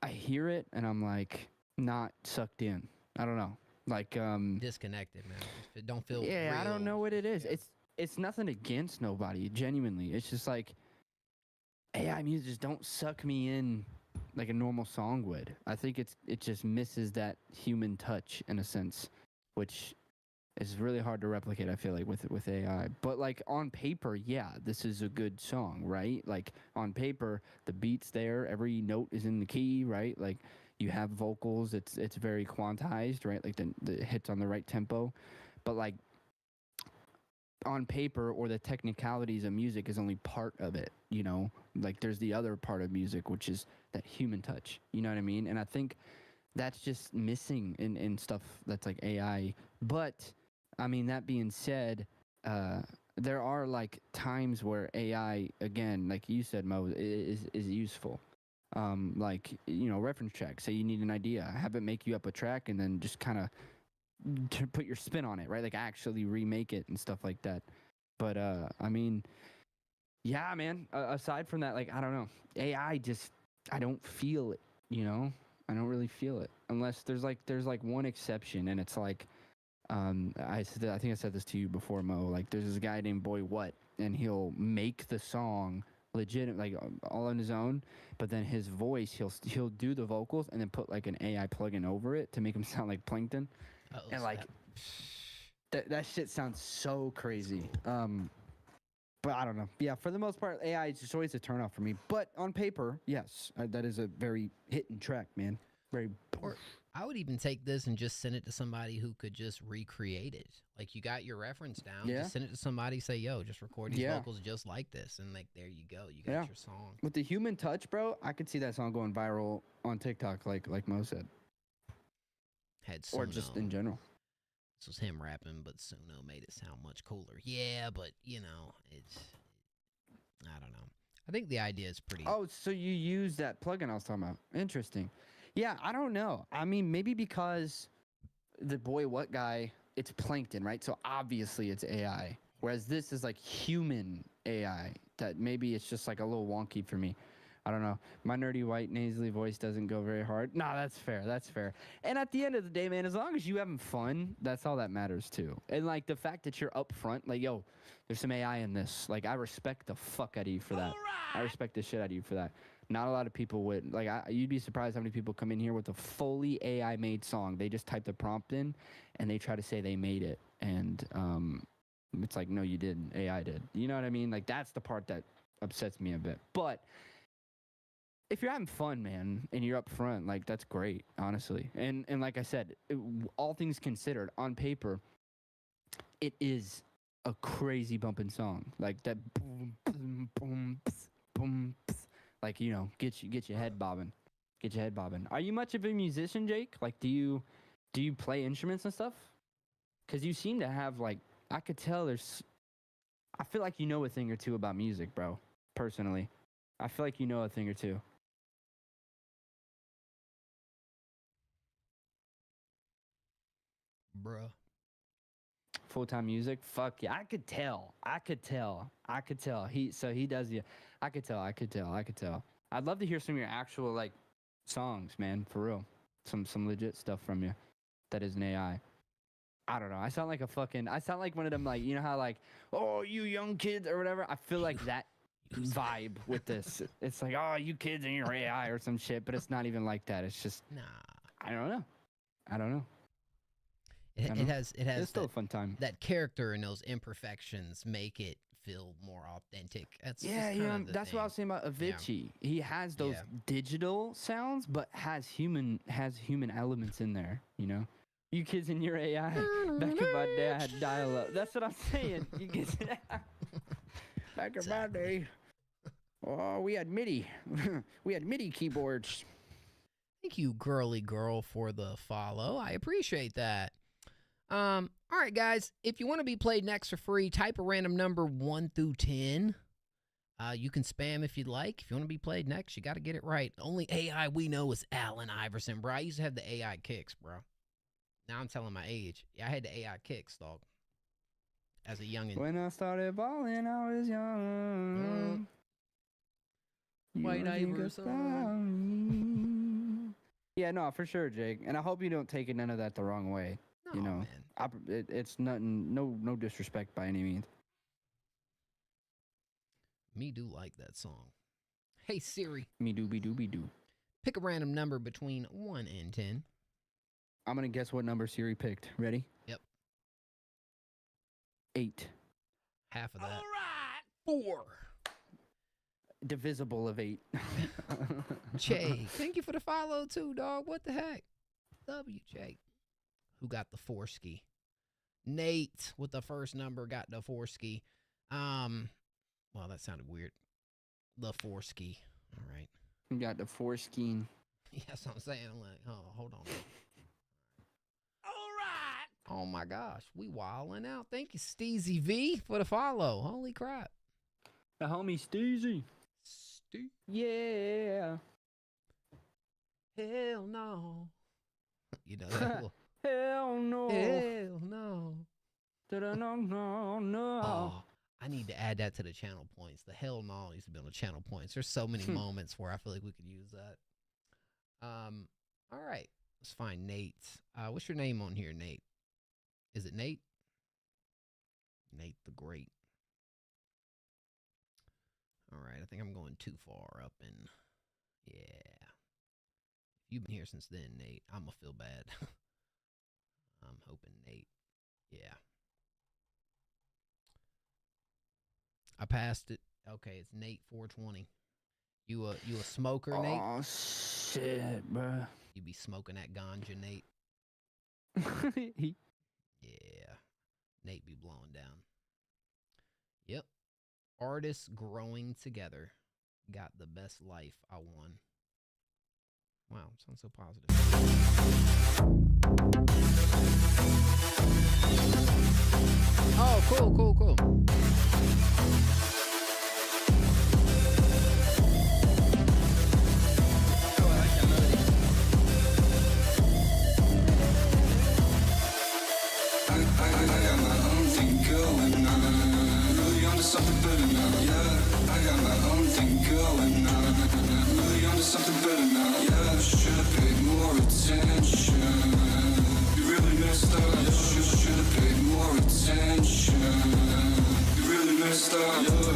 I hear it and I'm like not sucked in. I don't know. Like disconnected, man. It don't feel real. I don't know what it is. Yeah. It's nothing against nobody, genuinely. It's just like AI music just don't suck me in like a normal song would. I think it just misses that human touch in a sense, which is really hard to replicate, I feel like, with AI. But like on paper, yeah, this is a good song, right? Like on paper, the beat's there, every note is in the key, right? Like you have vocals, it's very quantized, right? Like the hits on the right tempo. But like on paper, or the technicalities of music is only part of it, like there's the other part of music, which is that human touch, you know what I mean? And I think that's just missing in stuff that's like AI. But I mean, that being said, there are like times where AI, again, like you said, Mo, is useful. Like, reference tracks. Say you need an idea, have it make you up a track, and then just kind of to put your spin on it, right? Like actually remake it and stuff like that. But I mean, yeah, man. Aside from that, like I don't know, AI just I don't feel it. You know, I don't really feel it unless there's like one exception, and it's like I think I said this to you before, Mo. Like there's this guy named Boy What, and he'll make the song legit like all on his own, but then his voice he'll do the vocals and then put like an AI plugin over it to make him sound like Plankton. And like that shit sounds so crazy. But I don't know. Yeah, for the most part, AI is just always a turnoff for me. But on paper, yes, that is a very hitting track, man. Very. Or I would even take this and just send it to somebody who could just recreate it. Like you got your reference down, just send it to somebody. Say, yo, just record these vocals just like this, and like there you go, you got your song. With the human touch, bro, I could see that song going viral on TikTok, like Mo said. Had or just in general. This was him rapping, but Suno made it sound much cooler. Yeah, but you know, I don't know. I think the idea is pretty. Oh, so you use that plugin I was talking about? Interesting. Yeah, I don't know. I mean, maybe because the Boy What guy, it's Plankton, right? So obviously it's AI. Whereas this is like human AI. That maybe it's just like a little wonky for me. I don't know. My nerdy white nasally voice doesn't go very hard. Nah, that's fair. That's fair. And at the end of the day, man, as long as you having fun, that's all that matters too. And like the fact that you're up front, like, yo, there's some AI in this. Like, I respect the fuck out of you for that. I respect the shit out of you for that. Not a lot of people would. Like, you'd be surprised how many people come in here with a fully AI made song. They just type the prompt in and they try to say they made it. And it's like, no, you didn't. AI did. You know what I mean? Like, that's the part that upsets me a bit. But if you're having fun, man, and you're up front, like, that's great, honestly. And like I said, all things considered, on paper, it is a crazy bumping song. Like that boom, boom, boom, boom, like, you know, get your head bobbing. Get your head bobbing. Are you much of a musician, Jake? Like, do you play instruments and stuff? Because you seem to have, like, I could tell I feel like you know a thing or two about music, bro, personally. I feel like you know a thing or two. Bruh. Full-time music? Fuck yeah. I could tell. He does yeah. I could tell. I'd love to hear some of your actual, like, songs, man, for real. Some legit stuff from you that is an AI. I don't know. I sound like one of them, like, you know how, like, oh, you young kids or whatever? I feel like that vibe with this. It's like, oh, you kids and your AI or some shit, but it's not even like that. It's just, nah. I don't know. It has it's still a fun time. That character and those imperfections make it feel more authentic. That's that's what I was saying about Avicii. Yeah. He has those digital sounds, but has human elements in there. You know, you kids in your AI. Back in my day, I had dial-up. That's what I'm saying. You kids. Back in my day, oh, we had MIDI. We had MIDI keyboards. Thank you, girly girl, for the follow. I appreciate that. All right, guys. If you want to be played next for free, type a random number 1 through 10. You can spam if you'd like. If you want to be played next, you got to get it right. The only AI we know is Allen Iverson, bro. I used to have the AI kicks, bro. Now I'm telling my age. Yeah, I had the AI kicks, dog. As a youngin'. When I started balling, I was young. White Iverson. Yeah, no, for sure, Jake. And I hope you don't take none of that the wrong way. No, you know, man. It's nothing, no disrespect by any means. Me do like that song. Hey, Siri. Me do, be do. Pick a random number between 1 and 10. I'm going to guess what number Siri picked. Ready? Yep. 8. Half of that. All right. 4. Divisible of 8. Jake, thank you for the follow too, dog. What the heck? W, Jake. Who got the 4 ski? Nate with the first number got the 4 ski. Well, that sounded weird. The 4 ski. All right. You got the 4 skiing. Yeah, that's what I'm saying. I'm like, oh, hold on. All right. Oh my gosh, we wilding out. Thank you, Steezy V, for the follow. Holy crap. The homie Steezy. Yeah. Hell no. You know that Hell no. Hell no. No. Oh, I need to add that to the channel points. The hell no needs to be on the channel points. There's so many moments where I feel like we could use that. All right. Let's find Nate. What's your name on here, Nate? Is it Nate? Nate the Great. All right. I think I'm going too far up and yeah. You've been here since then, Nate. I'm going to feel bad. I'm hoping Nate. Yeah. I passed it. Okay, it's Nate 420. You a smoker, Nate? Oh shit, bro. You be smoking that ganja, Nate? Yeah. Nate be blowing down. Yep. Artists growing together. Got the best life. I won. Wow, sounds so positive. Oh, cool. Something better now, yeah. I got my own thing going on. Really onto something better now, yeah. Should've paid more attention. You really messed up. Yeah. Should've paid more attention. You really messed up, yeah.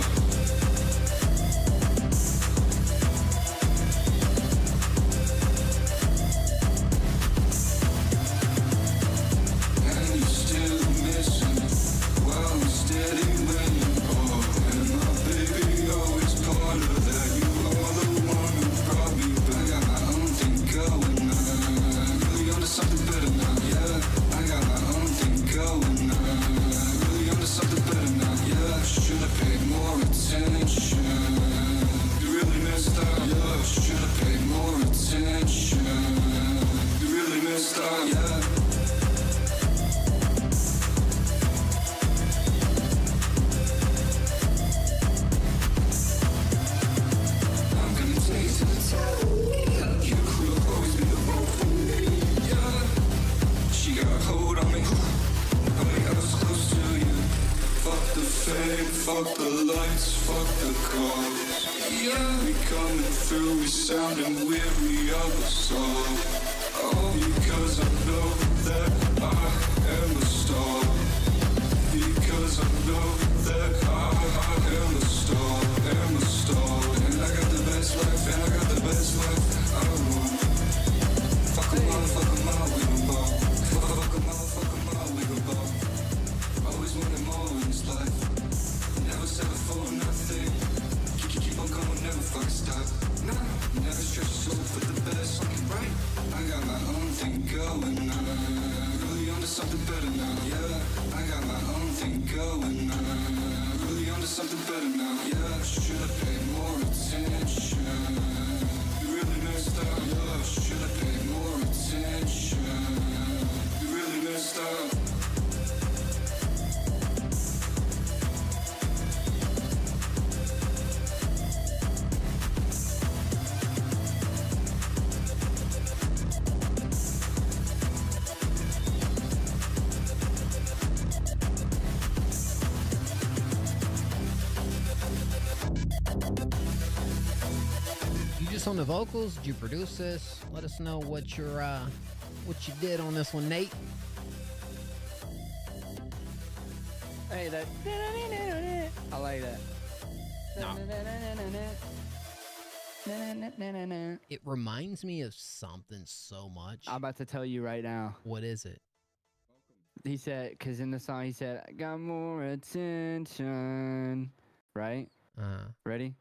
Fuck the lights, fuck the cars. Yeah, we coming through, we sounding weary of us all. Oh, because I know that I am a star. Because I know that I am a star, am a star. And I got the best life, and I got the best life I want. Fuck 'em all, we gon' ball. Fuck 'em all, we gon' ball. Always wanted more in this life. Never settle for nothing. Keep on going, never fuck stop. Nah, never stretch your soul for the best. Right? I got my own thing going on. Really onto something better now, yeah. I got my own thing going on. Really onto something better now, yeah. Should've paid more attention. You really messed up, yeah. Should've paid more attention. You really messed up. On the vocals, did you produce this? Let us know what your what you did on this one, Nate. Hey, that I like that. No. It reminds me of something so much. I'm about to tell you right now. What is it? He said, because in the song he said, I got more attention. Right? Ready?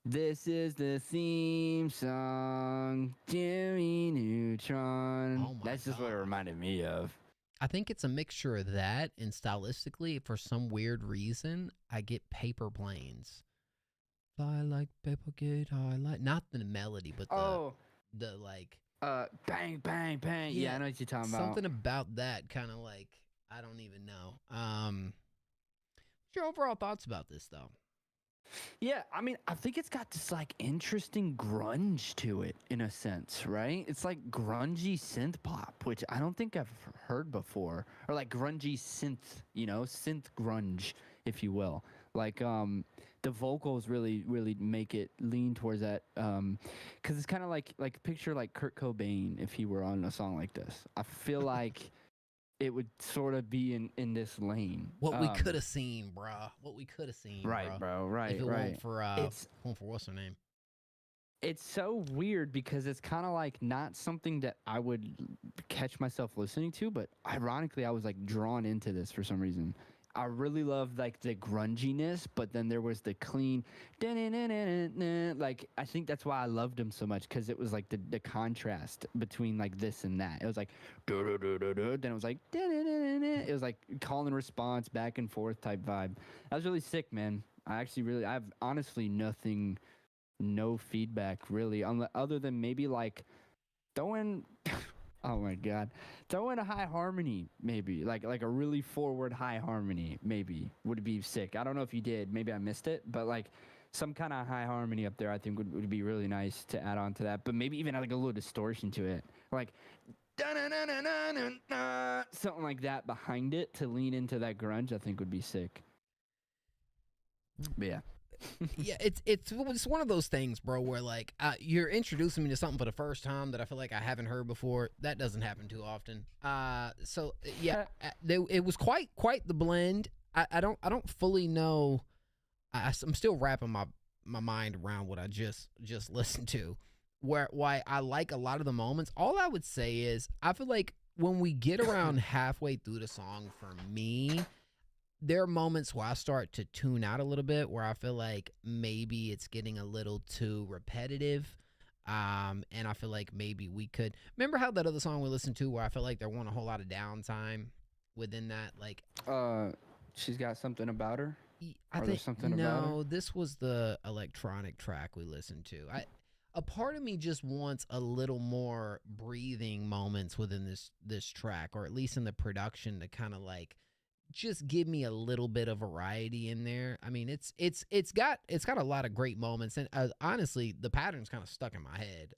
This is the theme song, Jimmy Neutron. Oh my That's just what it reminded me of. I think it's a mixture of that and stylistically, for some weird reason, I get Paper Planes. I like paper guitar, not the melody, but the like bang, bang, bang. Yeah, I know what you're talking about. Something about that kind of like, I don't even know. What's your overall thoughts about this though? Yeah, I mean, I think it's got this like interesting grunge to it in a sense, right? It's like grungy synth pop, which I don't think I've heard before, or like grungy synth, synth grunge, if you will. Like the vocals really make it lean towards that, because it's kind of like picture like Kurt Cobain if he were on a song like this. I feel like it would sort of be in this lane. What we could have seen, bruh. What we could have seen, right, bro. Right, if it right. weren't for what's her name? It's so weird because it's kind of like not something that I would catch myself listening to, but ironically, I was like drawn into this for some reason. I really loved like the grunginess, but then there was the clean, like I think that's why I loved him so much, because it was like the contrast between like this and that. It was like then it was like it was like call and response, back and forth type vibe. That was really sick, man. I have honestly no feedback really, other than maybe like throwing. Oh my God. Throw in a high harmony, maybe. Like a really forward high harmony, maybe, would be sick. I don't know if you did. Maybe I missed it. But like some kind of high harmony up there, I think would be really nice to add on to that. But maybe even like a little distortion to it. Like something like that behind it to lean into that grunge, I think would be sick. But yeah. Yeah, it's one of those things, bro, where like you're introducing me to something for the first time that I feel like I haven't heard before. That doesn't happen too often. So yeah, it was quite the blend. I don't fully know. I'm still wrapping my mind around what I just listened to. Why I like a lot of the moments. All I would say is I feel like when we get around halfway through the song, for me, there are moments where I start to tune out a little bit, where I feel like maybe it's getting a little too repetitive. And I feel like maybe we could remember how that other song we listened to, where I feel like there wasn't a whole lot of downtime within that. Like, she's got something about her. I think this was the electronic track we listened to. A part of me just wants a little more breathing moments within this track, or at least in the production, to kind of like just give me a little bit of variety in there. I mean, it's got a lot of great moments, and honestly, the pattern's kind of stuck in my head.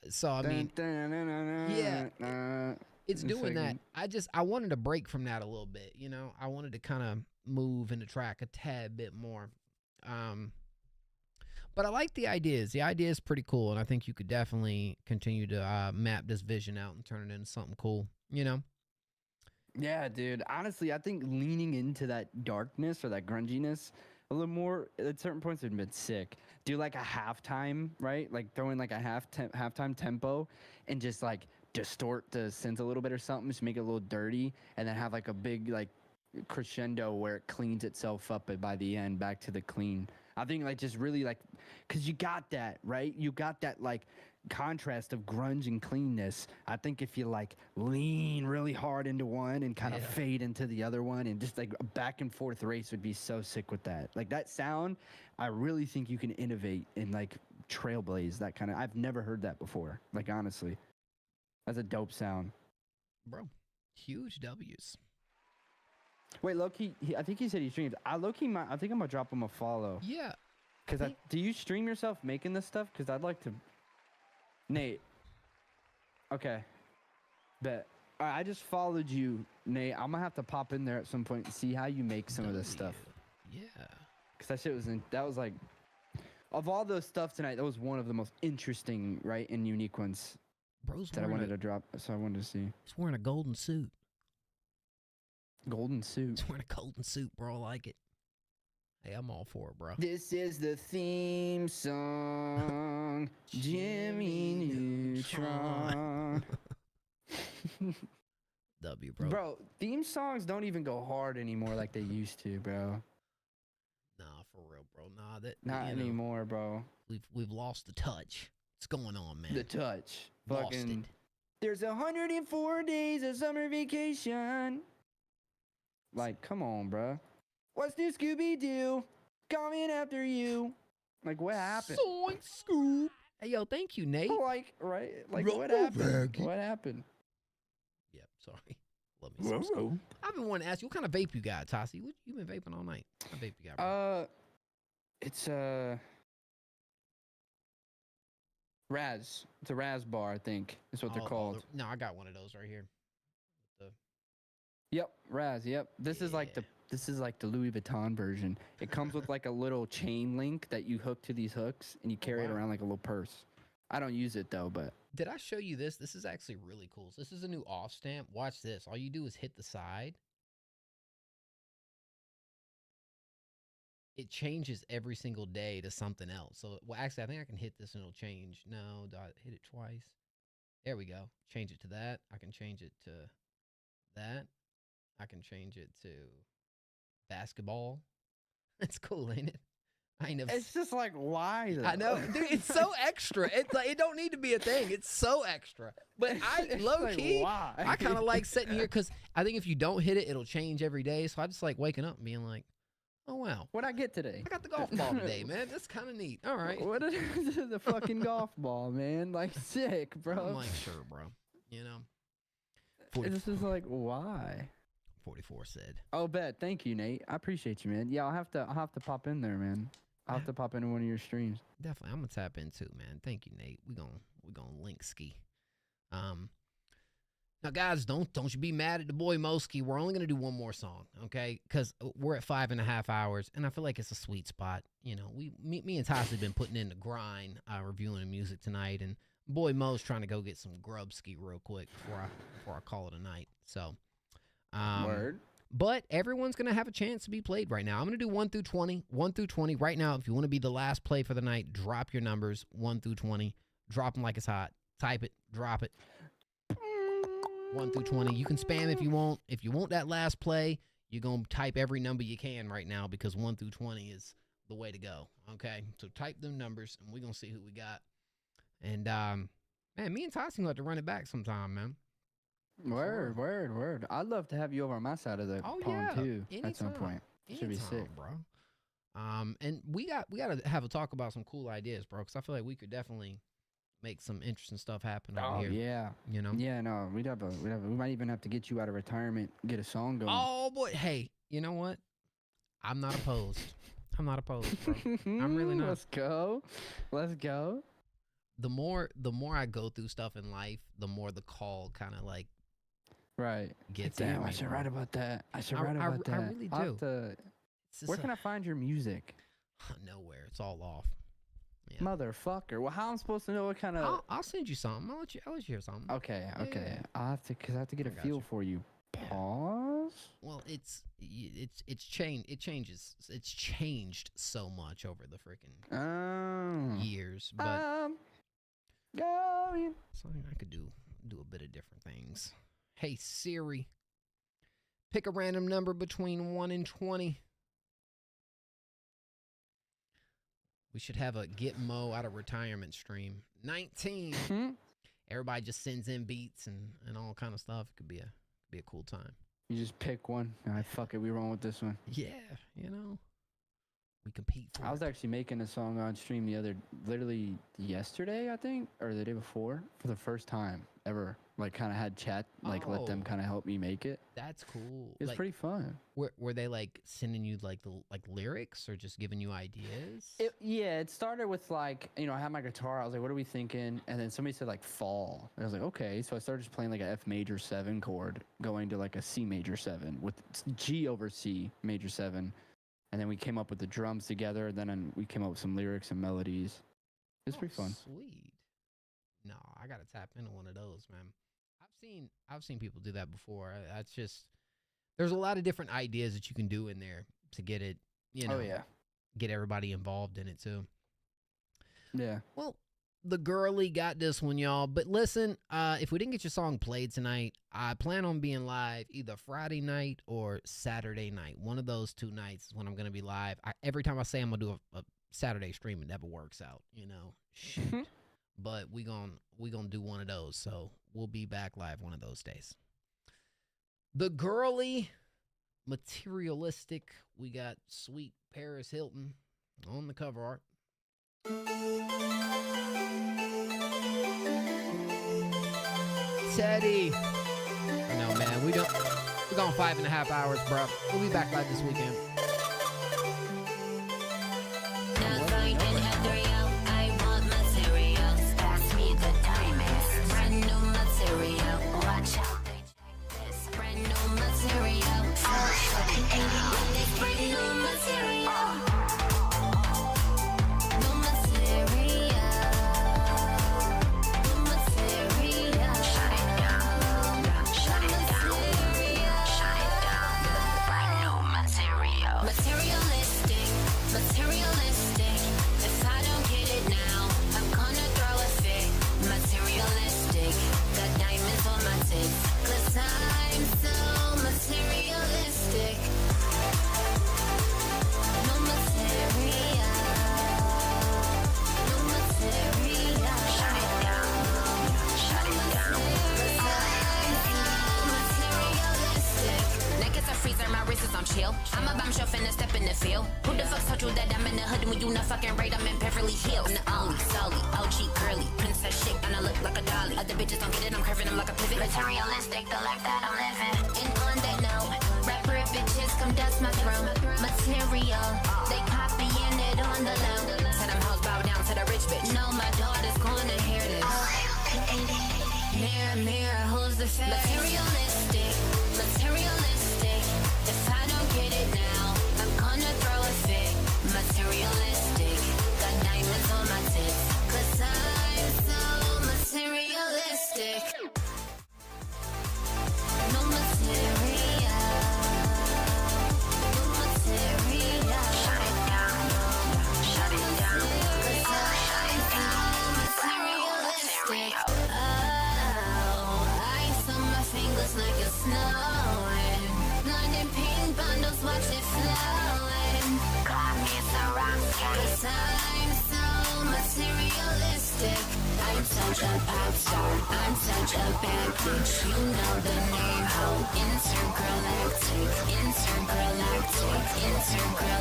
So I mean, yeah, it's doing that. I wanted to break from that a little bit. I wanted to kind of move in the track a tad bit more. But I like the ideas. The idea is pretty cool, and I think you could definitely continue to map this vision out and turn it into something cool. Yeah, dude. Honestly, I think leaning into that darkness or that grunginess a little more at certain points would have been sick. Do like a halftime, right? Like throw in like a halftime tempo and just like distort the synth a little bit or something, just make it a little dirty, and then have like a big like crescendo where it cleans itself up by the end back to the clean. I think like just really like, because you got that, right? You got that like contrast of grunge and cleanness. I think if you like lean really hard into one and kind of fade into the other one, and just like a back and forth race would be so sick with that. Like that sound, I really think you can innovate and like trailblaze that kind of. I've never heard that before. Like honestly, that's a dope sound, bro. Huge W's. Wait, Loki, I think he said he streams. I think I'm gonna drop him a follow. Yeah. Cause do you stream yourself making this stuff? Cause I'd like to. Nate. Okay. Bet. All right, I just followed you, Nate. I'm gonna have to pop in there at some point and see how you make some of this stuff. Yeah. Cause that shit was like, of all those stuff tonight, that was one of the most interesting, right, and unique ones. Bro's that I wanted to drop, so I wanted to see. He's wearing a golden suit. Golden suit. He's wearing a golden suit, bro. I like it. Hey, I'm all for it, bro. This is the theme song, Jimmy Neutron. W, bro. Bro, theme songs don't even go hard anymore like they used to, bro. Nah, for real, bro. Nah, not anymore, bro. We've lost the touch. What's going on, man? The touch. Lost it. There's 104 days of summer vacation. Like, come on, bro. What's new, Scooby-Doo? Coming after you. Like, what happened? Soink, Scoob. Hey, yo, thank you, Nate. Like, right? Like, what happened? What happened? Yep, sorry. Love me some Scoob. I've been wanting to ask you, what kind of vape you got, Tossie? You been vaping all night? What vape you got, bro? It's Raz. It's a Raz bar, I think. Is what they're called. No, I got one of those right here. Yep, Raz. Yep. This is like the Louis Vuitton version. It comes with like a little chain link that you hook to these hooks, and you carry it around like a little purse. I don't use it though, but did I show you this? This is actually really cool. So this is a new off stamp. Watch this. All you do is hit the side. It changes every single day to something else. So, well, actually, I think I can hit this and it'll change. No, do I hit it twice? There we go. Change it to that. I can change it to that. I can change it to basketball. That's cool, ain't it? It's just like, why though? I know, dude. It's so extra. It's like, it don't need to be a thing. It's so extra. But I low key, why? I kind of like sitting here because I think if you don't hit it, it'll change every day. So I just like waking up and being like, oh wow, what'd I get today? I got the golf ball today, man. That's kind of neat. All right, what is the fucking golf ball, man? Like sick, bro. I'm like, sure, bro. You know, this is like, why? 44 said. Oh, bet. Thank you, Nate. I appreciate you, man. Yeah, I'll have to pop in there, man. I'll have to pop into one of your streams. Definitely, I'm gonna tap in too, man. Thank you, Nate. We gonna link ski. Now, guys, don't you be mad at the boy Moski. We're only gonna do one more song, okay? Because we're at 5.5 hours, and I feel like it's a sweet spot. You know, me and Toss have been putting in the grind, reviewing the music tonight, and boy Mo's trying to go get some grub ski real quick before I call it a night. So, word. But everyone's going to have a chance to be played right now. I'm going to do 1 through 20. 1 through 20. Right now, if you want to be the last play for the night, drop your numbers 1 through 20. Drop them like it's hot. Type it. Drop it. 1 through 20. You can spam if you want. If you want that last play, you're going to type every number you can right now because 1 through 20 is the way to go. Okay? So type them numbers, and we're going to see who we got. And, man, me and Tossing will have to run it back sometime, man. Word. I'd love to have you over on my side of the pond too. Anytime. At some point. Should be sick, bro. And we got to have a talk about some cool ideas, bro. Because I feel like we could definitely make some interesting stuff happen over here. Yeah. You know. Yeah. No. We might even have to get you out of retirement, get a song going. Oh boy. Hey, you know what? I'm not opposed. Bro. I'm really not. Let's go. The more I go through stuff in life, the more the call kind of like. Right. Gets Damn, I should write about that. I really do. Where can I find your music? Nowhere. It's all off. Yeah. Motherfucker. Well, how am I supposed to know what kind of? I'll send you something. I'll let you hear something. Okay. Yeah. I'll have to, cause I have to get a feel for you. Pause. Well, it's changed. It changes. It's changed so much over the freaking years. But going. So I could do a bit of different things. Hey Siri, pick a random number between 1 and 20. We should have a get Mo out of retirement stream. 19. Everybody just sends in beats and all kind of stuff. It could be a cool time. You just pick one. All right, fuck it. We wrong with this one. Yeah, you know. We compete for I was actually making a song on stream literally yesterday, I think, or the day before, for the first time ever. Like, kind of had chat, like, let them kind of help me make it. That's cool. It's pretty fun. Were they, like, sending you, like, the lyrics or just giving you ideas? It started with, like, you know, I had my guitar. I was like, what are we thinking? And then somebody said, like, fall. And I was like, okay. So I started just playing, like, a F major 7 chord, going to, like, a C major 7 with G over C major 7. And then we came up with the drums together. Then we came up with some lyrics and melodies. It's pretty fun. Sweet. No, I gotta tap into one of those, man. I've seen people do that before. That's just there's a lot of different ideas that you can do in there to get it, you know. Oh yeah. Get everybody involved in it too. Yeah. Well, the girly got this one, y'all. But listen, if we didn't get your song played tonight, I plan on being live either Friday night or Saturday night. One of those 2 nights is when I'm going to be live. Every time I say I'm going to do a Saturday stream, it never works out, you know. Shit. But we gonna do one of those. So we'll be back live one of those days. The girly, materialistic, we got sweet Paris Hilton on the cover art. Teddy. I know, man. We're going 5.5 hours, bro. We'll be back live this weekend. I'm a bombshell finna step in the field. Who the fuck told you that I'm in the hood when you not fucking right? I'm in Beverly Hills. I'm the only, solely, OG girly. Princess shit, and I look like a dolly. Other bitches don't get it, I'm curving them like a pivot. Materialistic, the life that I'm living. And on that note, rapper bitches come dust my throne. Material, they copying it on the low. Said them hoes bow down to the rich bitch. No, my daughter's gonna hear this. Mirror, mirror, who's the fake? Materialistic, materialistic. If I don't get it now, I'm gonna throw a fit. Materialistic, got diamonds on my tits. 'Cause I'm so materialistic. No material, no material. Shut it down, shut it down. 'Cause I'm so materialistic. Fingers like it's snowing. Blinding pink bundles, watch it flowing. Call me a rocket. 'Cause I'm so materialistic. I'm such a pop star. I'm such a bad bitch. You know the name. Oh, intergalactic, intergalactic, intergalactic,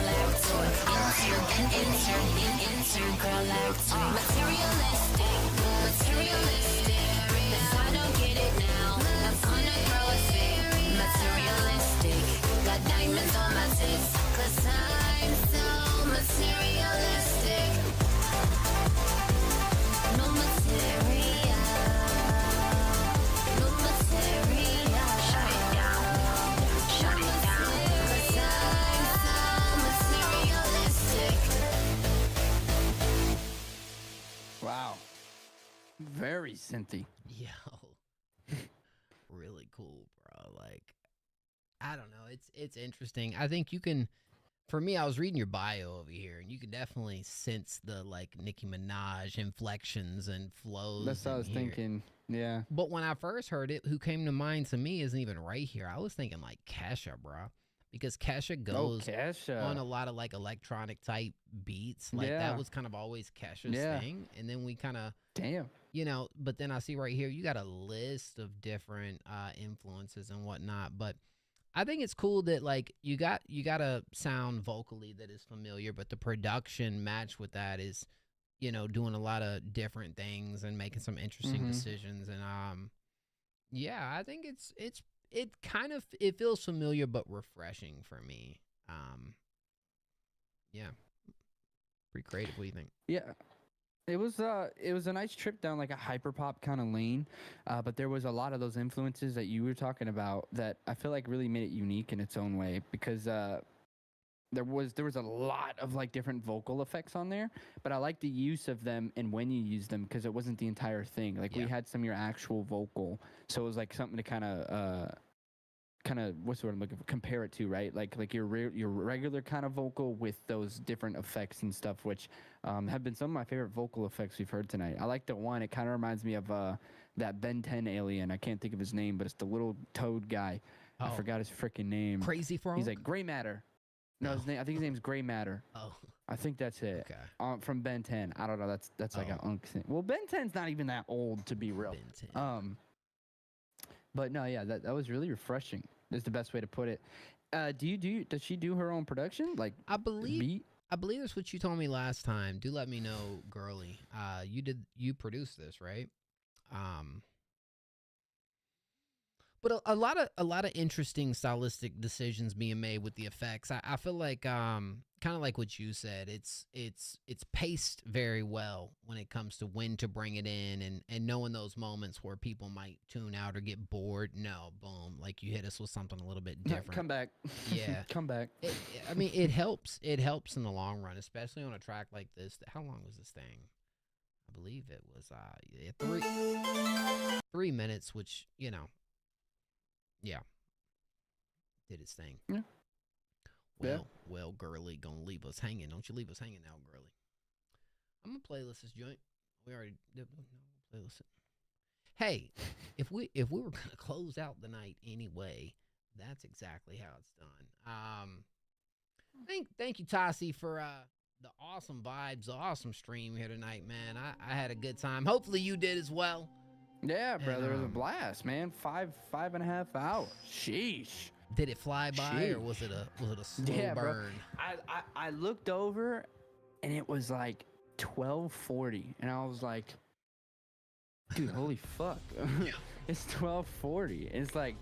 intergalactic. Materialistic, materialistic. If I don't get it now, I'm gonna throw a fit. Materialistic, got diamonds on my tits. 'Cause I'm so materialistic. No material, no material. Shut it down, shut it down. 'Cause I'm so materialistic. Wow. Very synthy. Yo. Really cool, bro. Like, I don't know. It's interesting. I think you can, for me, I was reading your bio over here, and you can definitely sense the, like, Nicki Minaj inflections and flows. That's what I was thinking. Yeah. But when I first heard it, who came to mind to me isn't even right here. I was thinking, like, Kesha, bro. Because Kesha goes on a lot of, like, electronic type beats. Like, that was kind of always Kesha's thing. And then we kind of... Damn. You know, but then I see right here, you got a list of different influences and whatnot. But I think it's cool that, like, you got a sound vocally that is familiar, but the production match with that is, you know, doing a lot of different things and making some interesting decisions. And yeah, I think it feels familiar but refreshing for me. Yeah, pretty creative. What do you think? Yeah. It was a nice trip down like a hyperpop kind of lane, but there was a lot of those influences that you were talking about that I feel like really made it unique in its own way, because there was a lot of like different vocal effects on there, but I like the use of them and when you use them, because it wasn't the entire thing. Like we had some of your actual vocal, so it was like something to kind of what's the word I'm looking for? Compare it to, right? Like your regular kind of vocal with those different effects and stuff, which have been some of my favorite vocal effects we've heard tonight. I like the one. It kind of reminds me of that Ben 10 alien. I can't think of his name, but it's the little toad guy. I forgot his freaking name. Crazy Frog? He's like Gray Matter. No, his name. I think his name's Gray Matter. Oh, I think that's it. Okay. From Ben 10. I don't know. That's like an unk thing. Well, Ben 10's not even that old, to be real. Ben 10. But no, yeah, that was really refreshing. Is the best way to put it. Does she do her own production? Like, I believe that's what you told me last time. Do let me know, girly. You produced this, right? But a lot of interesting stylistic decisions being made with the effects. I feel like kind of like what you said. It's paced very well when it comes to when to bring it in and knowing those moments where people might tune out or get bored. No, boom, like you hit us with something a little bit different. Come back. Yeah, come back. I mean, it helps. It helps in the long run, especially on a track like this. How long was this thing? I believe it was 3 minutes, which, you know. Yeah. Did its thing. Yeah. Well, girly, gonna leave us hanging. Don't you leave us hanging now, girly. I'm gonna playlist this joint. We already did. No, playlist it. Hey, if we were gonna close out the night anyway, that's exactly how it's done. Thank you, Tassi, for the awesome vibes, the awesome stream here tonight, man. I had a good time. Hopefully you did as well. Yeah, brother, it was a blast, man. 5.5 hours. Sheesh. Did it fly by or Sheesh. was it a slow burn? I looked over and it was like 12:40 and I was like, dude, holy fuck. It's 12:40. It's like,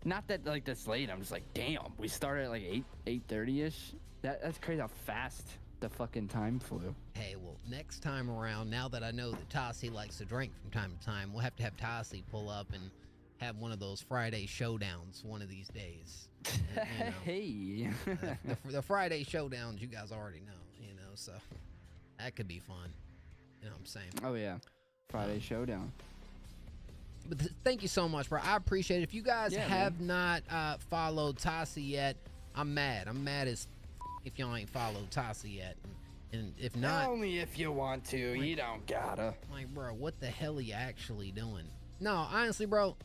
not that like that's late. I'm just like, damn, we started at like 8:30ish. That's crazy how fast the fucking time flew. Hey, well, next time around, now that I know that Tassi likes to drink from time to time, we'll have to have Tassi pull up and have one of those Friday showdowns one of these days. Hey. The Friday showdowns, you guys already know, so that could be fun. You know what I'm saying? Oh, yeah. Friday showdown. But thank you so much, bro. I appreciate it. If you guys have not followed Tassi yet, I'm mad. I'm mad as if y'all ain't followed Tassi yet. And if not, only if you want to. You don't gotta. Like, bro, what the hell are you actually doing? No, honestly, bro,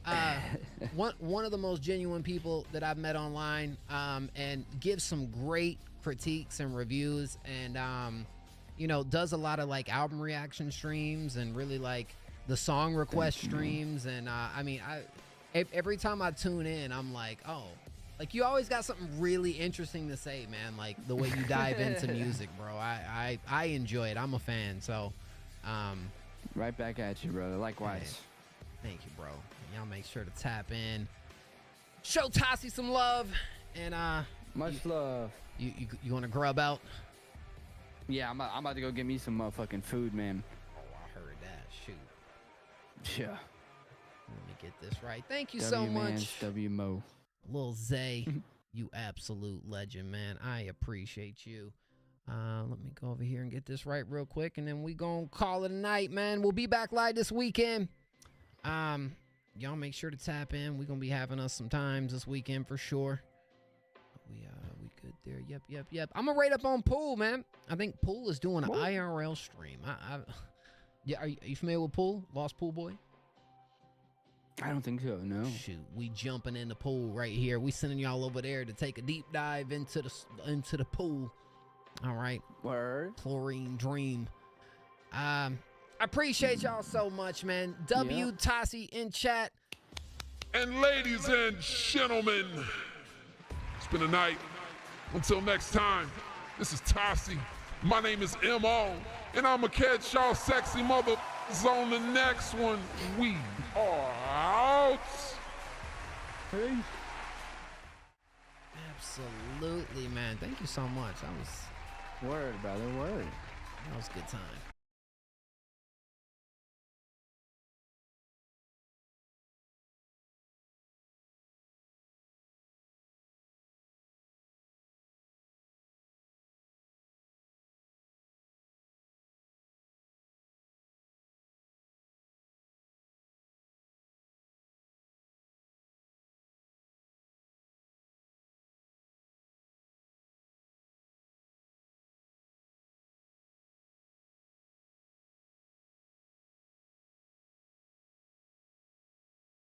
one of the most genuine people that I've met online, and gives some great critiques and reviews, and does a lot of like album reaction streams and really like the song request streams. And every time I tune in, I'm like, oh, like you always got something really interesting to say, man. Like the way you dive into music, bro. I enjoy it. I'm a fan. So, right back at you, brother. Likewise. Hey. Thank you, bro. Y'all make sure to tap in. Show Tassi some love. And much love. You want to grub out? Yeah, I'm about to go get me some motherfucking food, man. Oh, I heard that. Shoot. Yeah. Let me get this right. Thank you so much. W-Mo. Lil Zay, you absolute legend, man. I appreciate you. Let me go over here and get this right real quick, and then we gonna call it a night, man. We'll be back live this weekend. Y'all make sure to tap in. We're gonna be having us some times this weekend for sure. We good there. Yep. I'm gonna rate up on Pool, man. I think Pool is doing an IRL stream. Yeah, are you familiar with Pool? Lost Pool Boy? I don't think so, no. Shoot, we jumping in the pool right here. We sending y'all over there to take a deep dive into the pool. All right. Word. Chlorine Dream. I appreciate y'all so much, man. Tassi in chat. And ladies and gentlemen, it's been a night. Until next time, this is Tassi. My name is M.O. And I'ma catch y'all sexy mother on the next one. We are out. Hey. Absolutely, man. Thank you so much. That was word, brother. Word. That was a good time.